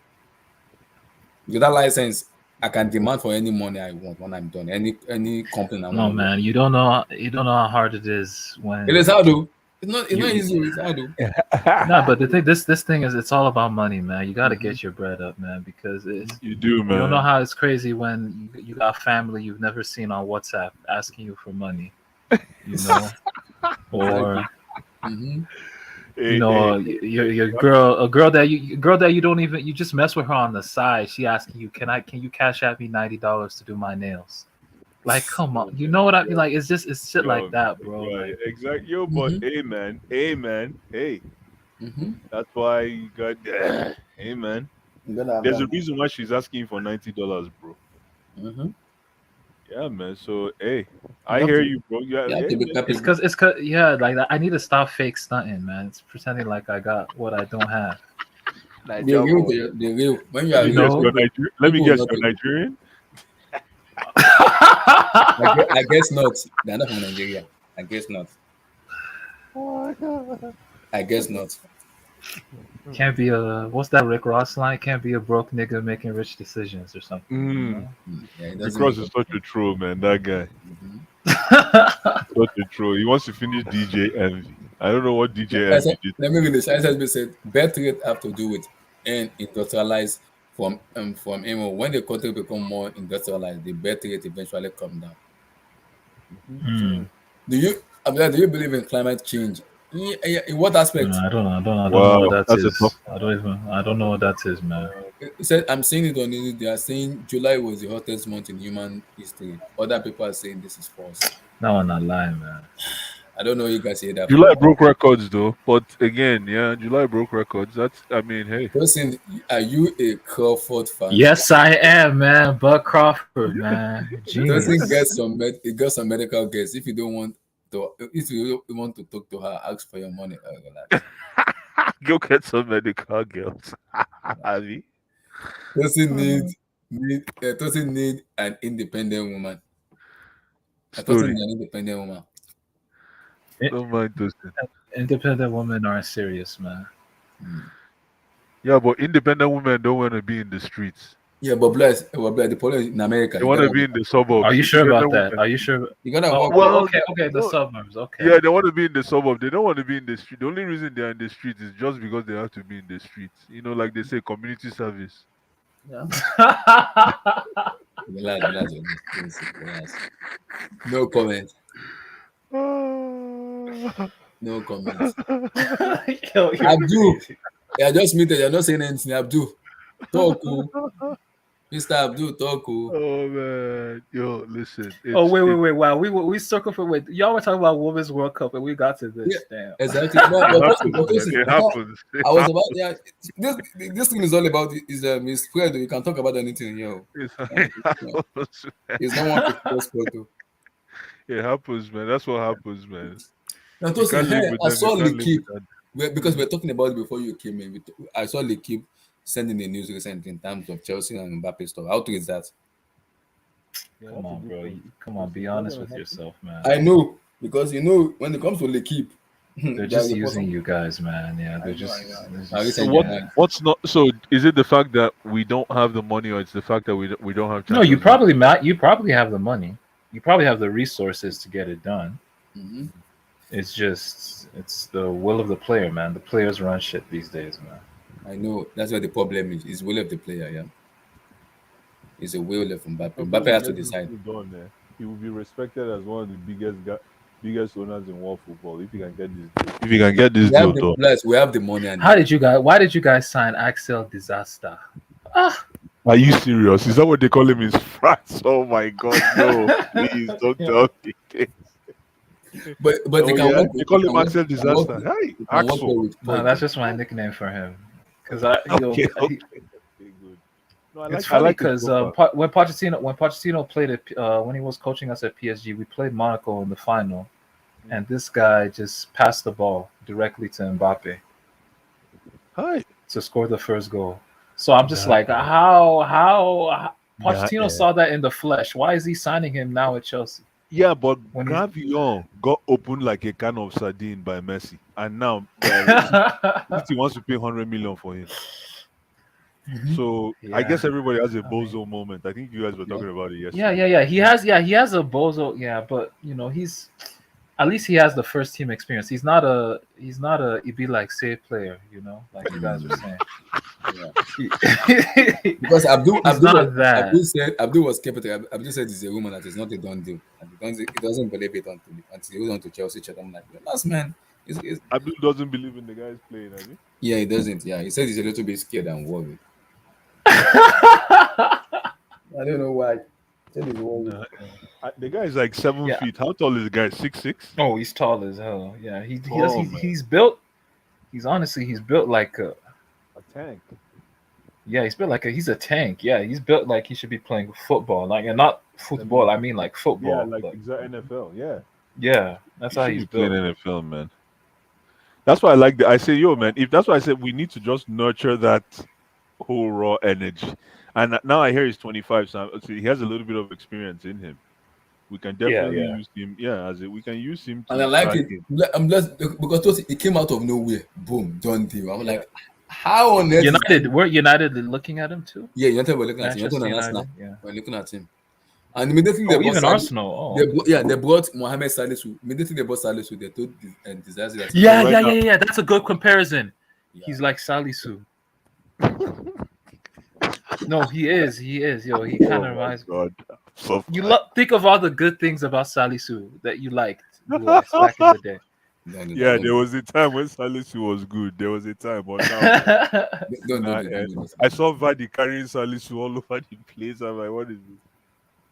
With that license, I can demand for any money I want when I'm done. Any company I want No, to work. man, you don't know how hard it is when It is hard though. It's you- not easy. It's hard though. No, but the thing, this thing is, it's all about money, man. You got to get your bread up, man, because it's You do, you don't know man. how it's crazy when you got family you've never seen on WhatsApp asking you for money, you know, or Hey, you know, hey. your girl, a girl that you don't even, you just mess with her on the side. She asking you, can you cash at me $90 to do my nails? Like, come on, you know what I mean? Like, it's shit like that, bro. Right, Like, exactly. Yo, but hey, man, hey. That's why you got. Hey, man. There's a reason why she's asking for $90, bro. Yeah, man. So hey, I hear you, bro. Yeah, You have hey, to be man. it's cause yeah, like I need to stop fake stunting, man. It's pretending like I got what I don't have. The real. When you are Let me real, guess, you're Nigerian. Let me people will guess, not you're believe. Nigerian. I guess not. They're not from Nigeria. I guess not. I guess not. Can't be a, what's that Rick Ross line? Can't be a broke nigga making rich decisions or something. You know? Yeah, it doesn't Because make it's such a troll, man. That guy. Mm-hmm. Such a troll. He wants to finish DJ Envy. I don't know what DJ I Envy said, did. let me read this. SSB said birth rate have to do with and industrialized from when the country become more industrialized, the birth rate eventually come down. Do you Abdullah, do you believe in climate change? In what aspect? I don't know. I don't know what Wow, that that's a tough is. I don't know what that is, man. He said, I'm seeing it on it. They are saying July was the hottest month in human history. Other people are saying this is false. No, I'm not lying, man. I don't know. You guys hear that July from. broke records though, but again, yeah, July broke records. That's, I mean, hey. Person, are you a Crawford fan? Yes, I am, man. Bud Crawford, man. Doesn't Genius. get it got some medical guests. If you don't want to, if you want to talk to her, ask for your money. Relax. Go get some medical girls. Abby. Doesn't need an independent woman. A person Story. need an independent woman. Don't mind those things. Independent women are serious, man. Yeah, but independent women don't want to be in the streets. Yeah, but bless the police in America. They want to be in the suburbs. Are you sure Independent about that? women- Are you sure? You gotta Oh, work. Well, okay, the no. suburbs. Okay. Yeah, they want to be in the suburb. They don't want to be in the street. The only reason they're in the streets is just because they have to be in the streets. You know, like they say, community service. Yeah. Relax. No comment. No comment. Abdul, yeah, just muted. You're not saying anything. Abdul, talk. Mr. Abdul, talk. Oh man, yo, listen. Oh wait! Wow, we circled for wait. Y'all were talking about Women's World Cup, and we got to this. Yeah, Damn. exactly. No, It happens. I was about this thing is all about is spread. You can talk about anything, yo. It's no one to sport. It happens, man. That's what happens, man. Now, You can't live with I them. saw You can't live Lekip with them. because we're talking about it before you came in. I saw Lekip sending the news recently in terms of Chelsea and Mbappe stuff. How true is that? Come on, bro. Come on, be honest with yourself, man. I know because when it comes to Lekip, they're just using you guys, man. Yeah, they're just. So what's not? So is it the fact that we don't have the money, or it's the fact that we don't have? No, you probably have the money. You probably have the resources to get it done. Mm-hmm. It's the will of the player, man. The players run shit these days, man. I know that's where the problem is. It's will of the player, yeah. It's a will of Mbappe. Mbappe has to decide. He will be respected as one of the biggest owners in world football if he can get this deal. If he can get this deal done. We have the money. And Why did you guys sign Axel Disaster? Are you serious? Is that what they call him in France? Oh my God, no! Please don't tell me this. But they call him Axel Disaster. Hey, Axel. No, that's just my nickname for him. Because it's funny because when Pochettino played it when he was coaching us at PSG, we played Monaco in the final, and this guy just passed the ball directly to Mbappe. Hi. To score the first goal. So I'm just like, how Nah, Pochettino saw that in the flesh. Why is he signing him now at Chelsea? yeah, but When he's Gravillon got opened like a can of sardine by Messi, and now City wants to pay 100 million for him. So I yeah, guess everybody has a I mean, bozo moment. I think you guys were talking about it yeah, yesterday. He has a bozo. Yeah, but you know, he's at least he has the first team experience. He's not a he'd be like save player, you know, like you guys were saying. Because He's not that. Abdul was skeptical. Abdul said it's a woman that is not a done deal, and he doesn't believe it until he goes on to Chelsea. Chat. I'm like, last man, Abdul doesn't believe in the guys playing, I mean. yeah, he doesn't. Yeah, he said he's a little bit scared and worried. I don't know why. The guy is like 7 Yeah. feet. How tall is the guy? 6'6"? Oh, he's tall as hell. Yeah, Oh, he's built. He's built like a tank. Yeah, he's built like he's a tank. Yeah, he's built like he should be playing football. Like, and not football. I mean like football. Yeah, like exact NFL. Yeah. Yeah, that's how he's playing built. NFL, man. That's why I like I say, yo, man. If that's why I said we need to just nurture that whole raw energy. And now I hear he's 25, so he has a little bit of experience in him. We can definitely use him. Yeah, we can use him. And I like it. I'm blessed because it came out of nowhere. Boom, done deal. I'm like, how on earth? United, we're United looking at him too. Yeah, United were looking at him. United, we're looking at him. And immediately they even Arsenal. They brought Mohamed Salisu. Immediately they brought Salisu. They told Disasi that. Yeah. That's a good comparison. Yeah. He's like Salisu. No, he is. Yo, he kind of reminds me. You think of all the good things about Salisu that you liked back in the day. Yeah, there was a time when Salisu was good. There was a time, but now I saw Vardy carrying Salisu all over the place. I'm like, what is this?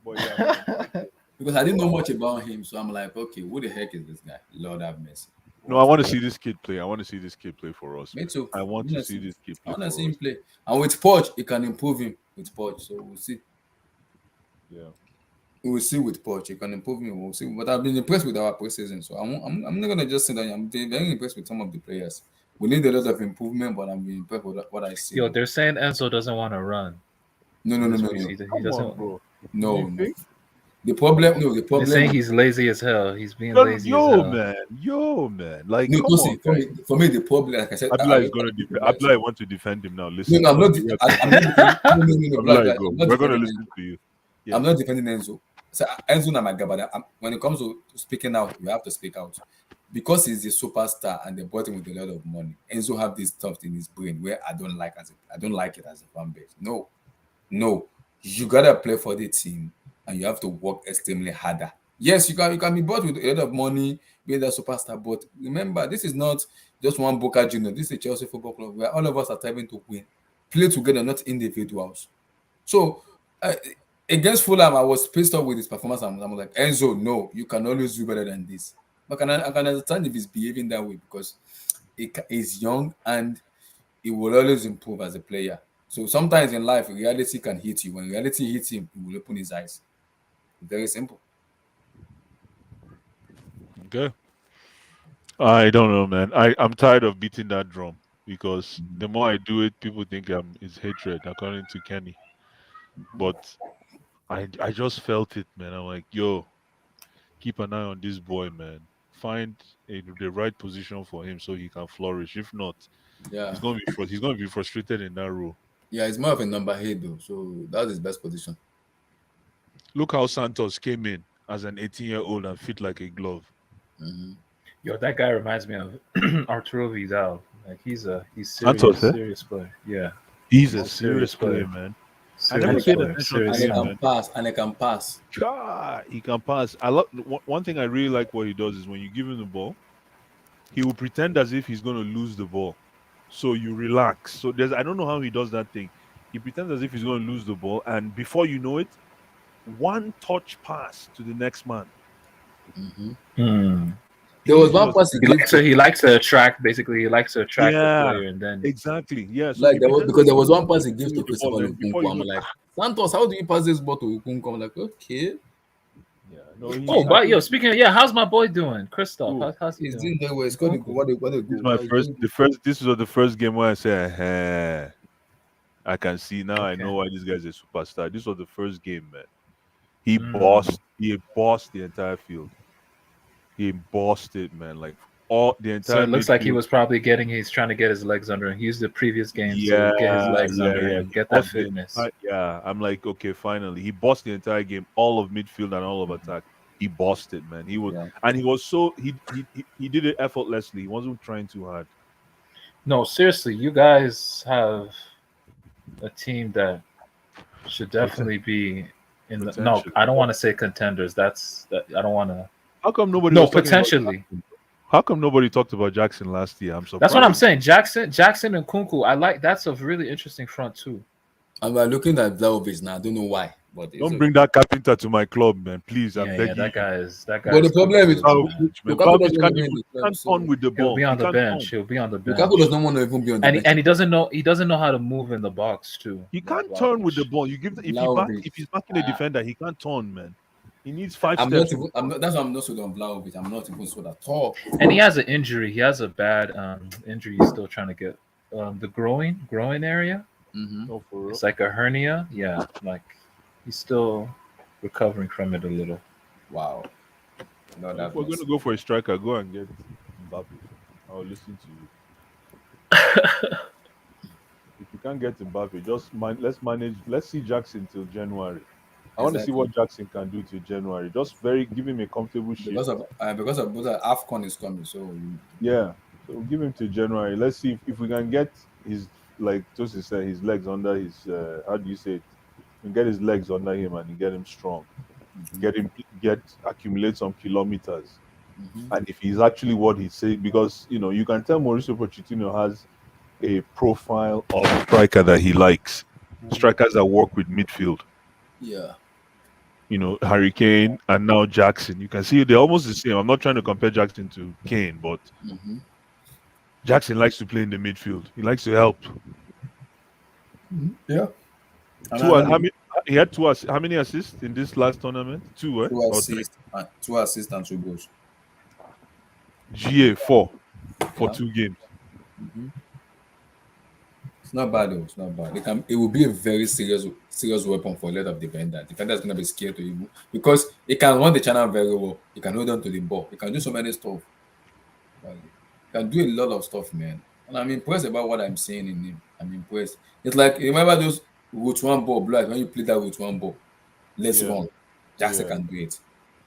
But yeah, because I didn't know much about him, so I'm like, okay, who the heck is this guy? Lord have mercy. No, I want to see this kid play. I want to see this kid play for us. Me too. I want to see this kid play. I want to see him play. And with Poch, it can improve him with Poch. So we'll see. Yeah. We'll see with Poch. It can improve him. We'll see. But I've been impressed with our preseason. So I'm not gonna just say that. I'm very impressed with some of the players. We need a lot of improvement, but I'm impressed with what I see. Yo, they're saying Enzo doesn't want to run. No. He doesn't. No. The problem. They're saying he's lazy as hell. He's being lazy as hell. Yo, man. Like, no, for me, the problem, like I said, Abdullah is going to defend. Abdullah wants to defend him now. Listen. No, I'm not. We're going to listen to you. Yeah. I'm not defending Enzo. So Enzo not my guy, but when it comes to speaking out, you have to speak out because he's a superstar and they bought him with a lot of money. Enzo have this stuff in his brain where I don't like it as a fan base. No, you gotta play for the team. And you have to work extremely harder. Yes, you can be bought with a lot of money, be the superstar. But remember, this is not just one Boca Junior. This is a Chelsea Football Club where all of us are trying to win, play together, not individuals. So against Fulham, I was pissed off with his performance. I'm like, Enzo, no, you can always do better than this. But I can understand if he's behaving that way because he's young and he will always improve as a player. So sometimes in life, reality can hit you. When reality hits him, he will open his eyes. Very simple. Okay. I don't know, man. I'm tired of beating that drum because the more I do it, people think it's hatred, according to Kenny. But I just felt it, man. I'm like, yo, keep an eye on this boy, man. Find the right position for him so he can flourish. If not, he's gonna be frustrated in that role. Yeah, he's more of a number 8 though, so that's his best position. Look how Santos came in as an 18-year-old and fit like a glove. Mm-hmm. Yo, that guy reminds me of Arturo Vidal. Like he's serious, Santos, serious player. Yeah, he's a serious player, man. And he can pass. God, he can pass. One thing I really like what he does is when you give him the ball, he will pretend as if he's going to lose the ball. So you relax. So I don't know how he does that thing. He pretends as if he's going to lose the ball, and before you know it, one touch pass to the next man. Mm-hmm. There was one pass he likes to attract. Basically, he likes to attract the player, and then exactly, yeah. So like there was one pass he gave to Christopher Lukaku. I'm like, Santos, how do you pass this ball to Lukaku? I'm like, okay. Yeah, but yo, speaking of, how's my boy doing, Christoph? How's he doing? He's doing well. It's going to This is the first game where I say, I can see now. I Okay. know why this guy's a superstar. This was the first game, man. He Mm. bossed the entire field. He bossed it, man. Like all the So entire it looks like he midfield. was probably he's trying to get his legs under him. He used the previous game Yeah, to get his legs yeah, under yeah. him, get that Bossed the fitness. yeah, I'm like, okay, finally. He bossed the entire game, all of midfield and all of attack. He bossed it, man. He was, and he was so he did it effortlessly. He wasn't trying too hard. No, seriously, you guys have a team that should definitely be in the. No, Potentially. I don't want to say contenders. I don't want to. How come nobody? No, was talking about potentially. Jackson? How come nobody talked about Jackson last year? I'm surprised. That's what I'm saying. Jackson and Kunku. I like that's a really interesting front too. And we're looking at Vlahovic now. I don't know why, but Don't bring that carpenter to my club, man. Please, I'm begging that guy is. But the problem is Vlahovic can't turn with the ball. He'll be on the He can't bench. turn. He'll be on the bench. Lukaku does not want to even be on the bench. And he doesn't know. He doesn't know how to move in the box too. He can't turn with the ball. You give if he's backing a defender, he can't turn, man. He needs 5 steps. That's why I'm not so on Vlahovic. I'm not even so at all. And he has an injury. He has a bad injury. He's still trying to get the growing area. Mm-hmm. Oh, for real? It's like a hernia. Yeah, like he's still recovering from it a little. Wow. No, if we're gonna go for a striker, go and get Mbappe. I'll listen to you. If you can't get Mbappe, just let's manage. Let's see Jackson till January. I want to see what Jackson can do till January. Just give him a comfortable shift. Because of both AFCON is coming, so yeah. So give him till January. Let's see if we can get his, like Tosi said, his legs under his how do you say it? We can get his legs under him and get him strong. Accumulate some kilometers. And if he's actually what he said, because you can tell Mauricio Pochettino has a profile of striker that he likes. Strikers that work with midfield. Yeah. Harry Kane and now Jackson. You can see they're almost the same. I'm not trying to compare Jackson to Kane, but Jackson likes to play in the midfield. He likes to help. Yeah. He had two. How many assists in this last tournament? 2, right? 2 assists and 2 goals. GA 4 for 2 games. It's not bad though. It's not bad. It will be a very serious weapon for a lot of defender. Defender is gonna be scared to even because he can run the channel very well. He can hold on to the ball. He can do so many stuff. He can do a lot of stuff, man. And I'm impressed about what I'm seeing in him. I'm impressed. It's like remember those with one ball, blood when you play that with one ball. Let's run. Jackson can do it.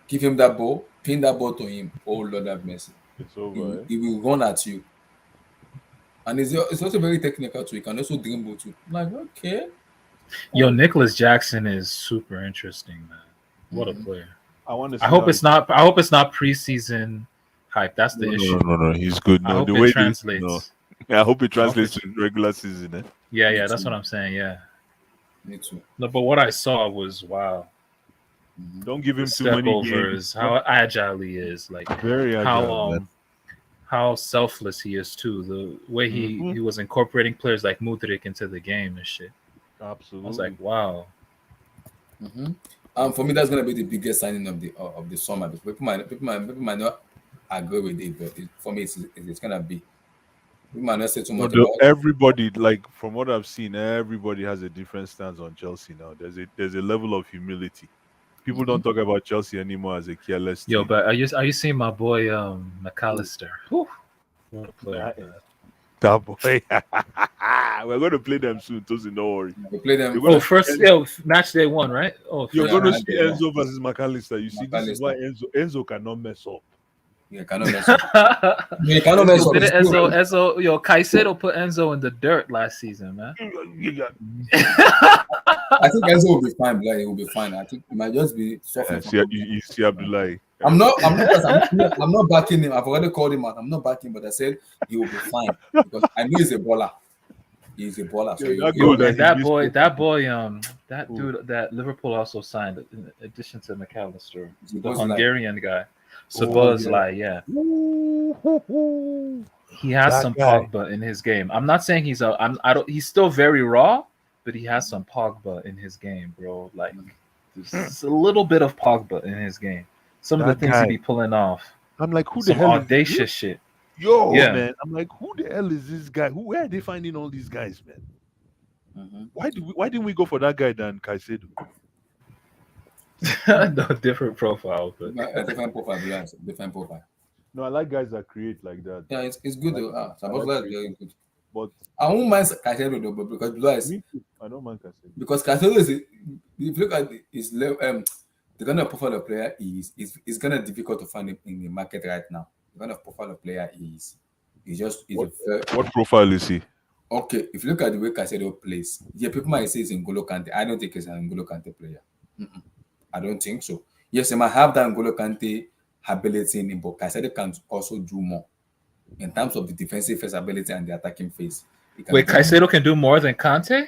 Give him that ball, pin that ball to him. Oh Lord have mercy. It's over. He will run at you. And it's also very technical too. He can also dribble too. I'm like, okay. Yo, Nicholas Jackson is super interesting, man. What a player. I hope it's not preseason hype. That's the issue. No. He's good. No, I hope the way it translates. I hope it translates to regular season. Yeah, that's what I'm saying. Yeah. Me too. No, but what I saw was wow. Don't give him too Step many overs, games. how agile he is, like very agile. How selfless he is too. The way he was incorporating players like Mudryk into the game and shit. Absolutely. I was like, wow. For me, that's gonna be the biggest signing of the summer. People might not agree with it, but for me, it's gonna be. We might not say too much about everybody, like from what I've seen, everybody has a different stance on Chelsea now. There's a level of humility. People don't talk about Chelsea anymore as a careless team. Yo, but are you seeing my boy McAllister? Whew. What a player. That boy. We're going to play them soon, Tosin, don't worry. We'll play them. Match day 1, right? You're going to see Enzo versus McAllister. You see, this is why Enzo cannot mess up. Yeah, cannot mess up. Cannot mess up. Enzo, yo, Caicedo put Enzo in the dirt last season, man. I think Enzo will be fine. Like, he will be fine. I think it might just be soft. You see Abdullahi. I'm not backing him. I've already called him out. I'm not backing, but I said he will be fine because I know he's a baller. He's a baller. So that dude that Liverpool also signed in addition to McAllister, the Hungarian guy. Szoboszlai, yeah. He has some Pogba in his game. I'm not saying he's still very raw, but he has some Pogba in his game, bro. Like there's a little bit of Pogba in his game. Some of the things he be pulling off. I'm like, who the hell? Audacious shit. Man. I'm like, who the hell is this guy? Where are they finding all these guys, man? Why didn't we go for that guy than Caicedo? No, different profile, but different profile, different profile. No, I like guys that create like that. Yeah, it's good though. Sabozla is very good. But I won't mind Caicedo though, but because Blue Eyes, I don't mind Caicedo. because Caicedo is, if you look at his level, the kind of profile of player is kind of difficult to find in the market right now. The kind of profile of player is what profile is he? Okay, if you look at the way Caicedo plays, yeah, people might say it's N'Golo Kante. I don't think he's an N'Golo Kante player. I don't think so. Yes, he might have that N'Golo Kante ability in him, but Caicedo can also do more in terms of the defensive phase ability and the attacking phase. Wait, Caicedo can do more than Kante?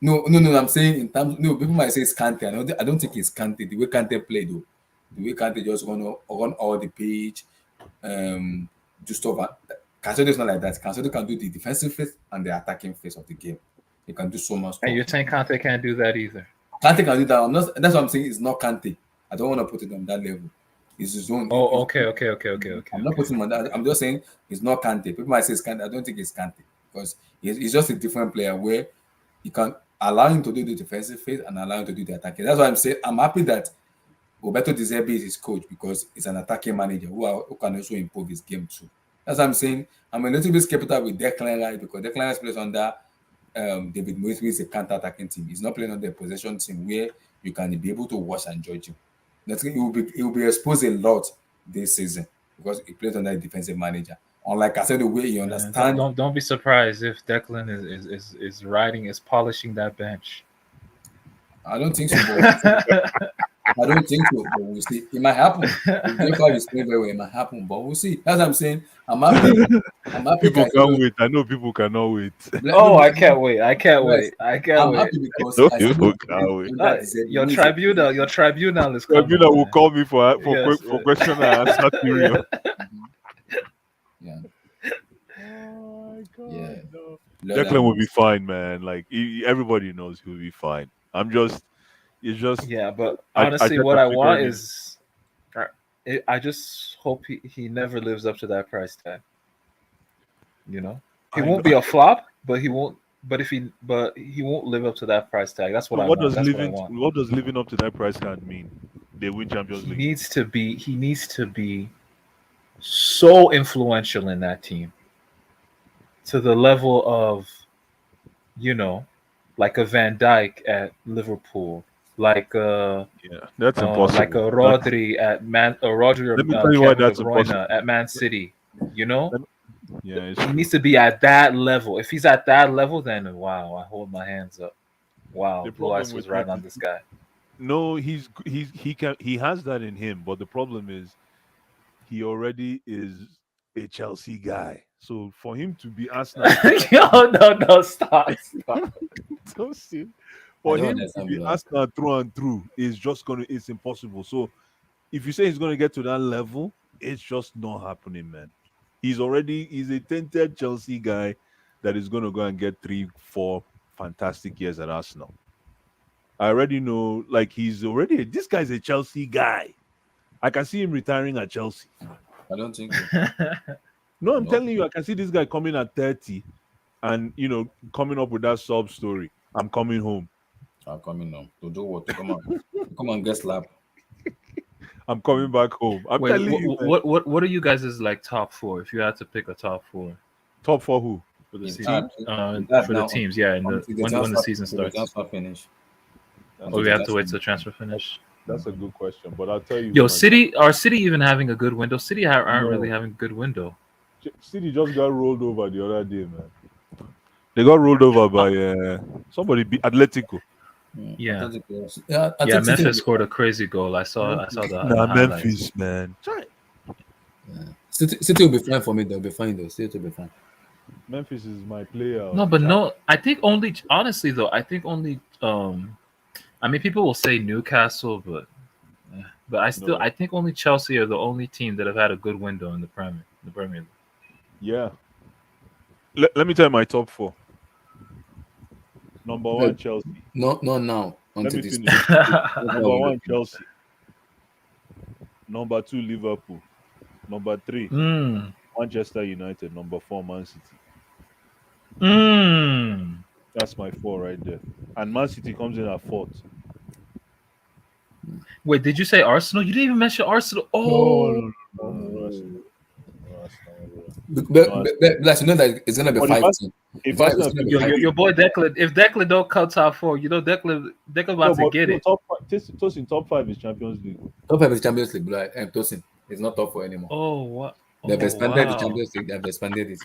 No. I'm saying in terms. No, people might say it's Kante. I don't think it's Kante. The way Kante played, though, the way Kante just run all the page, do stuff. Caicedo is not like that. Caicedo can do the defensive phase and the attacking phase of the game. He can do so much stuff. And you're saying Kante can't do that either? Kante can do that. That's what I'm saying. It's not Kante. I don't want to put it on that level. It's his own. Oh, okay. I'm not putting him on that. I'm just saying it's not Kante. People might say it's Kante. I don't think it's Kante because he's just a different player where you can allow him to do the defensive phase and allow him to do the attacking. That's why I'm saying I'm happy that Roberto De Zerbi is his coach because he's an attacking manager who can also improve his game too. That's what I'm saying. I'm a little bit skeptical with Declan Rice because Declan Rice plays under David Moyes, who is a counter-attacking team. He's not playing on the possession team where you can be able to watch and judge him. He will be exposed a lot this season because he plays under a defensive manager. Unlike I said, the way he understands. Don't be surprised if Declan is polishing that bench. I don't think so. I don't think so, but we'll see. It might happen. If is playing very well, it might happen, but we'll see. That's what I'm saying. I'm happy. People can't wait. I know people cannot wait. Oh, I can't wait. I'm happy because people can't wait. Your tribunal is coming. Tribunal will call me for question and answer period. Yeah. Oh my god. Yeah. No. Declan will be fine, man. Like everybody knows he'll be fine. It's just but honestly, what I want is, I just hope he never lives up to that price tag. You know, he won't be a flop, but he won't. But he won't live up to that price tag. That's what I want. What does living up to that price tag mean? They win Champions League. He needs to be so influential in that team to the level of, like a Van Dijk at Liverpool. Like that's impossible. Like a Rodri at Rodri Let me tell you why that's impossible. At Man City. He needs to be at that level. If he's at that level, then wow, I hold my hands up. Wow, Blue Eyes was right on this guy. No, he has that in him, but the problem is he already is a Chelsea guy. So for him to be Arsenal, no, stop. Don't see. For him to be Arsenal through and through it's impossible. So if you say he's gonna get to that level, it's just not happening, man. He's a tainted Chelsea guy that is gonna go and get 3-4 fantastic years at Arsenal. I already know, like this guy's a Chelsea guy. I can see him retiring at Chelsea. I don't think so. No, I'm telling you, I can see this guy coming at 30 and coming up with that sub story. I'm coming home. I'm coming home. To do what? To come and get slapped. I'm coming back home. I'm telling you. What are you guys' like top four? If you had to pick a top four. Top four who? For the season? For the teams, yeah. When the season starts. Finish. We have to wait till the transfer finish. That's a good question, but I'll tell you. Are City even having a good window? City aren't really having a good window. City just got rolled over the other day, man. They got rolled over by somebody, Atletico. Yeah, Memphis scored a crazy goal. I saw that. Memphis, man. Yeah. City will be fine for me. They'll be fine though. City will be fine. Memphis is my player. I think only. Honestly, though, I think only. I mean, people will say Newcastle, but I think only Chelsea are the only team that have had a good window in the Premier League. Yeah. Let me tell you my top four. Number one, Chelsea. No, now. Let me finish. Number one, Chelsea. Number two, Liverpool. Number three, Manchester United. Number four, Man City. That's my 4 right there. And Man City comes in at 4th. Wait, did you say Arsenal? You didn't even mention Arsenal. No, Oh, no, that's But you know that it's gonna be But if 5 Ars- teams. if It's Arsenal gonna be finish your, 5 your, teams. your boy Declan. If Declan don't come top 4, you know Declan no, about to but get no, it. top 5 is Champions League. Top 5 is Champions League, but Tosin is not top 4 anymore. Oh what? They've Oh expanded the wow. Champions League. They've expanded it.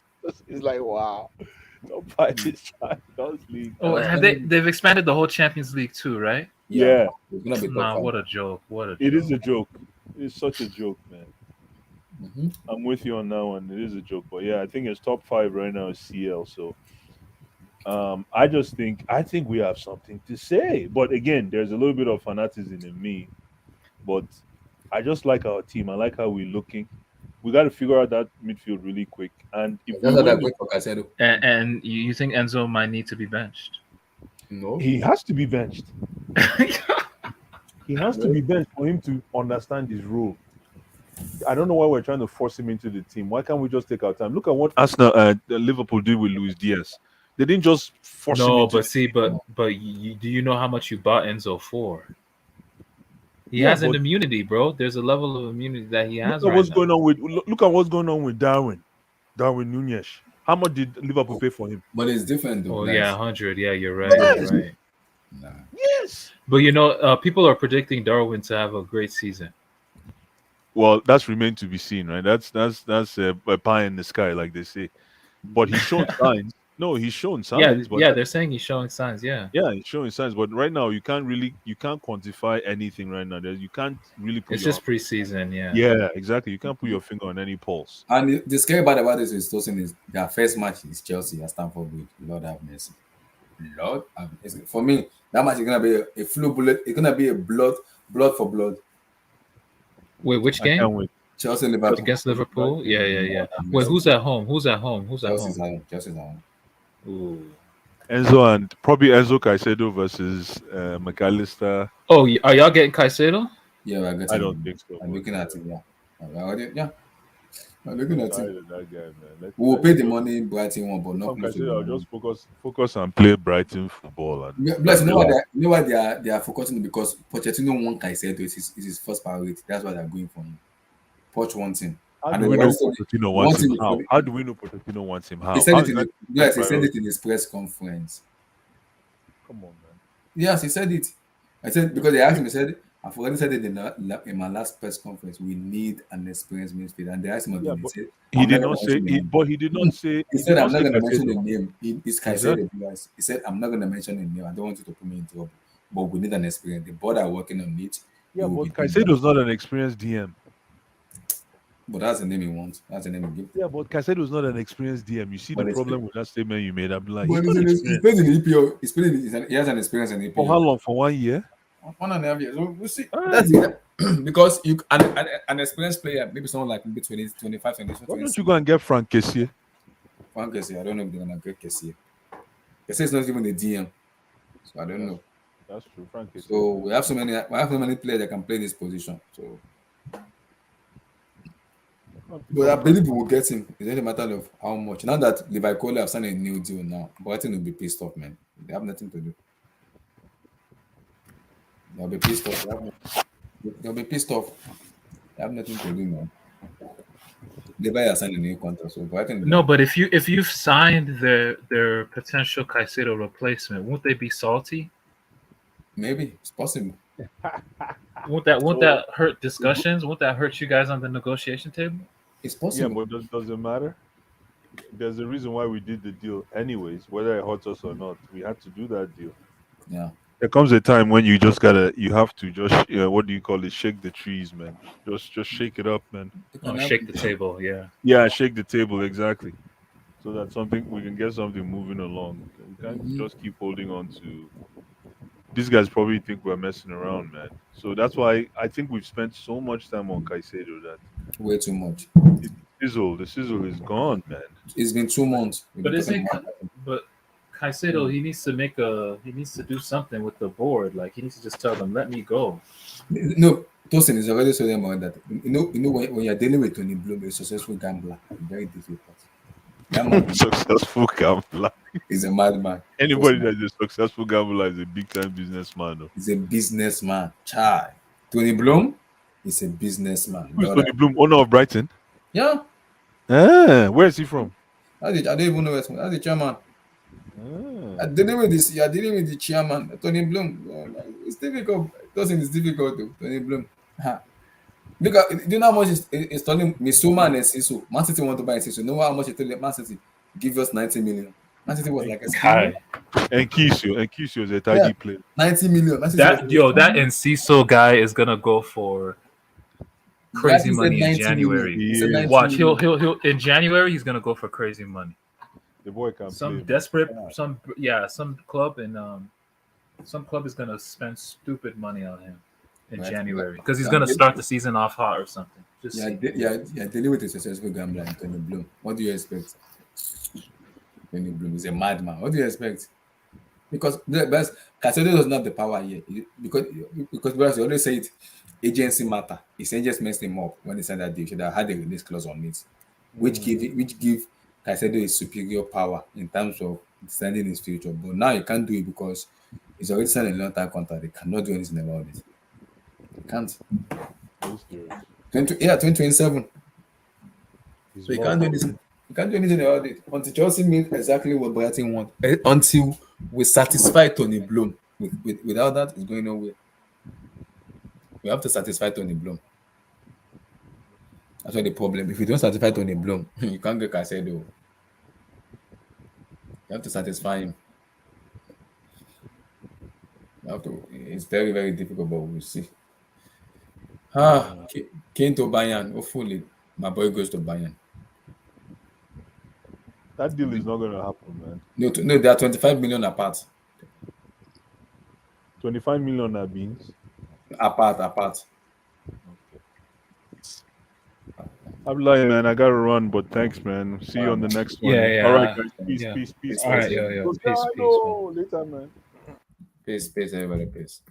It's like wow. Top 5 is Champions League. Oh, have they've expanded the whole Champions League too, right? Yeah. It's gonna be top Nah, 5. what a joke. What a joke. It is a joke. It's such a joke, man. Mhm. I'm with you on that one. It is a joke, but yeah, I think it's top 5 right now is CL. So, I think we have something to say. But again, there's a little bit of fanaticism in me. But I just like our team. I like how we're looking. We got to figure out that midfield really quick. And if we That's what win, I'm going for Casado. And you think Enzo might need to be benched? No. he has to be benched. He has to be benched for him to understand his role. I don't know why we're trying to force him into the team. Why can't we just take our time? Look at what Arsenal, Liverpool did with Luis Diaz. They didn't just force him No, into. but do you know how much you bought Enzo for? He Yeah, has an but- immunity, bro. There's a level of immunity that he has Look at right what's now. going on with look at what's going on with Darwin Nunez. How much did Liverpool pay for him? But it's different though. Oh guys. yeah, 100. Yeah, you're right. Yes. You're right. Nah. Yes. But you know, people are predicting Darwin to have a great season. Well, that's remained to be seen, right? That's a pie in the sky, like they say. But he's shown signs. No, he's shown signs. But They're saying he's showing signs. Yeah. yeah, he's showing signs. But right now, you can't quantify anything right now. You can't really put. It's just preseason. Yeah. Yeah, exactly. You can't put your finger on any pulse. And the scary part about this is Tosin is their first match is Chelsea at Stamford Bridge. Lord have mercy. Lord have mercy. For me, that match is gonna be a flu bullet. It's gonna be a blood for blood. Wait, which I game? can't wait. Chelsea Liverpool. Against Liverpool? Yeah. Wait, who's at home? Who's at home? Chelsea's at home. Chelsea's at home. Ooh. Enzo and probably Enzo Caicedo versus McAllister. Oh, are y'all getting Caicedo? Yeah, we're getting. I don't think so. I'm looking at it. Yeah. I'm looking at Tired it. of that guy, man. We will pay the money Brighton one, but not close to Caicedo, the I'll just focus and play Brighton football. And Bless, you know why they are focusing because Pochettino wants Caicedo is his first priority. That's why they're going for him. Poch wants him. How And do the we know rest of Pochettino it- wants him? him- How? How do we know Pochettino wants him? How? He said How it is in that yes, he said priority? it in his press conference. Come on, man. Yes, he said it. I said because they asked him, he said, I've already said it in my last press conference. We need an experienced midfielder. And they asked him Yeah, again. but He said, he "I'm did not not gonna say. mention the name." But he did not say. He said, did I'm not say going to mention Caicedo. the name. It's Caicedo. Guys. He said, I'm not going to mention the name. I don't want you to put me in trouble. But we need an experience. The board are working on it. Yeah, It will but be done. Caicedo's not an experienced DM. But that's the name he wants. That's the name he gives. Yeah, but Caicedo's not an experienced DM. You see But the it's- problem with that statement you made. I'm like, But he's not he's experienced. played in EPL. He has an experience in EPL. For how long? For 1 year? 1.5 years. We'll see. That's it. Because you an experienced player, maybe someone like maybe 20, 25, 26, Why don't you go and get Frank Kessié? Frank Kessié. I don't know if they're gonna get Kessié. Kessié is not even a DM, so I don't know. That's true, Frank Kessié. So we have so many players that can play this position. So, but I believe we will get him. It's only a matter of how much. Now that Levi Coley have signed a new deal now, Brighton will be pissed off, man. They have nothing to do. They'll be pissed off. They'll be pissed off. They have nothing to do, man. Levi has signed a new contract, so Brighton. No, but if you've signed their potential Caicedo replacement, won't they be salty? Maybe it's possible. Won't that hurt discussions? Won't that hurt you guys on the negotiation table? It's Yeah, possible. but does it matter? There's a reason why we did the deal, anyways. Whether it hurts us or not, we had to do that deal. Yeah. There comes a time when you have to just, what do you call it? Shake the trees, man. Just shake it up, man. Oh, shake the table, yeah. Yeah, shake the table, exactly. So that we can get something moving along. We can't just keep holding on to. These guys probably think we're messing around, man. So that's why I think we've spent so much time on Caicedo that Way too much. the sizzle is gone, man. It's been 2 months. But Caicedo, he needs to do something with the board. Like he needs to just tell them, let me go. No, Tosin is already saying about that. You know when you're dealing with Tony Bloom, a successful gambler, it's very difficult. That man Successful gambler. is a madman. Anybody that's a successful gambler is a big time businessman. Though. He's a businessman. Chai. Tony Bloom is a businessman. Who's Tony Bloom? Owner of Brighton? Yeah. Where is he from? I don't even know where. That's the chairman. You're dealing with the chairman, Tony Bloom. It's difficult. It's difficult though, Tony Bloom. Look at, do you know how much it's telling Misuma and Sisu? Man City want to buy Sisu. Know how much it told Man City? Give us 90 million. Man City was like a Kai. And Kisio is a tidy player. 90 million. That Enciso guy is gonna go for crazy money in January. Watch, he'll in January he's gonna go for crazy money. The boy can some play, desperate some club is gonna spend stupid money on him in January because he's gonna start the season off hot or something. Dealing with a successful gambler, Tony Bloom. What do you expect? Tony Bloom is a madman. What do you expect? Because the best Casado doesn't have the power yet. Because you always say it, agency matter. His agents messed him up when they signed that deal. Should have had a release clause on it, which give Casado a superior power in terms of deciding his future. But now he can't do it because he's already signed a long-term contract. They cannot do anything about it. They can't. 2027. So you can't do anything. You can't do anything about it until Chelsea means exactly what Brighton want. Until we satisfy Tony Bloom. Without that, it's going nowhere. We have to satisfy Tony Bloom. That's not the problem. If you don't satisfy Tony Bloom, you can't get Casado. You have to satisfy him. You have to. It's very, very difficult, but we'll see. Kane to Bayern. Hopefully, my boy goes to Bayern. That deal is not going to happen, man. No, they are 25 million apart. 25 million are beans? Apart. Okay. I'm lying, man. I got to run, but thanks, man. See you on the next one. Yeah. All right, guys. Peace. All right, peace. Later, man. Peace, everybody. Peace.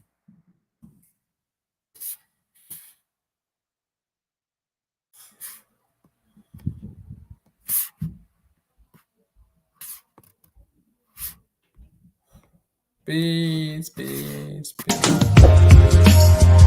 Peace.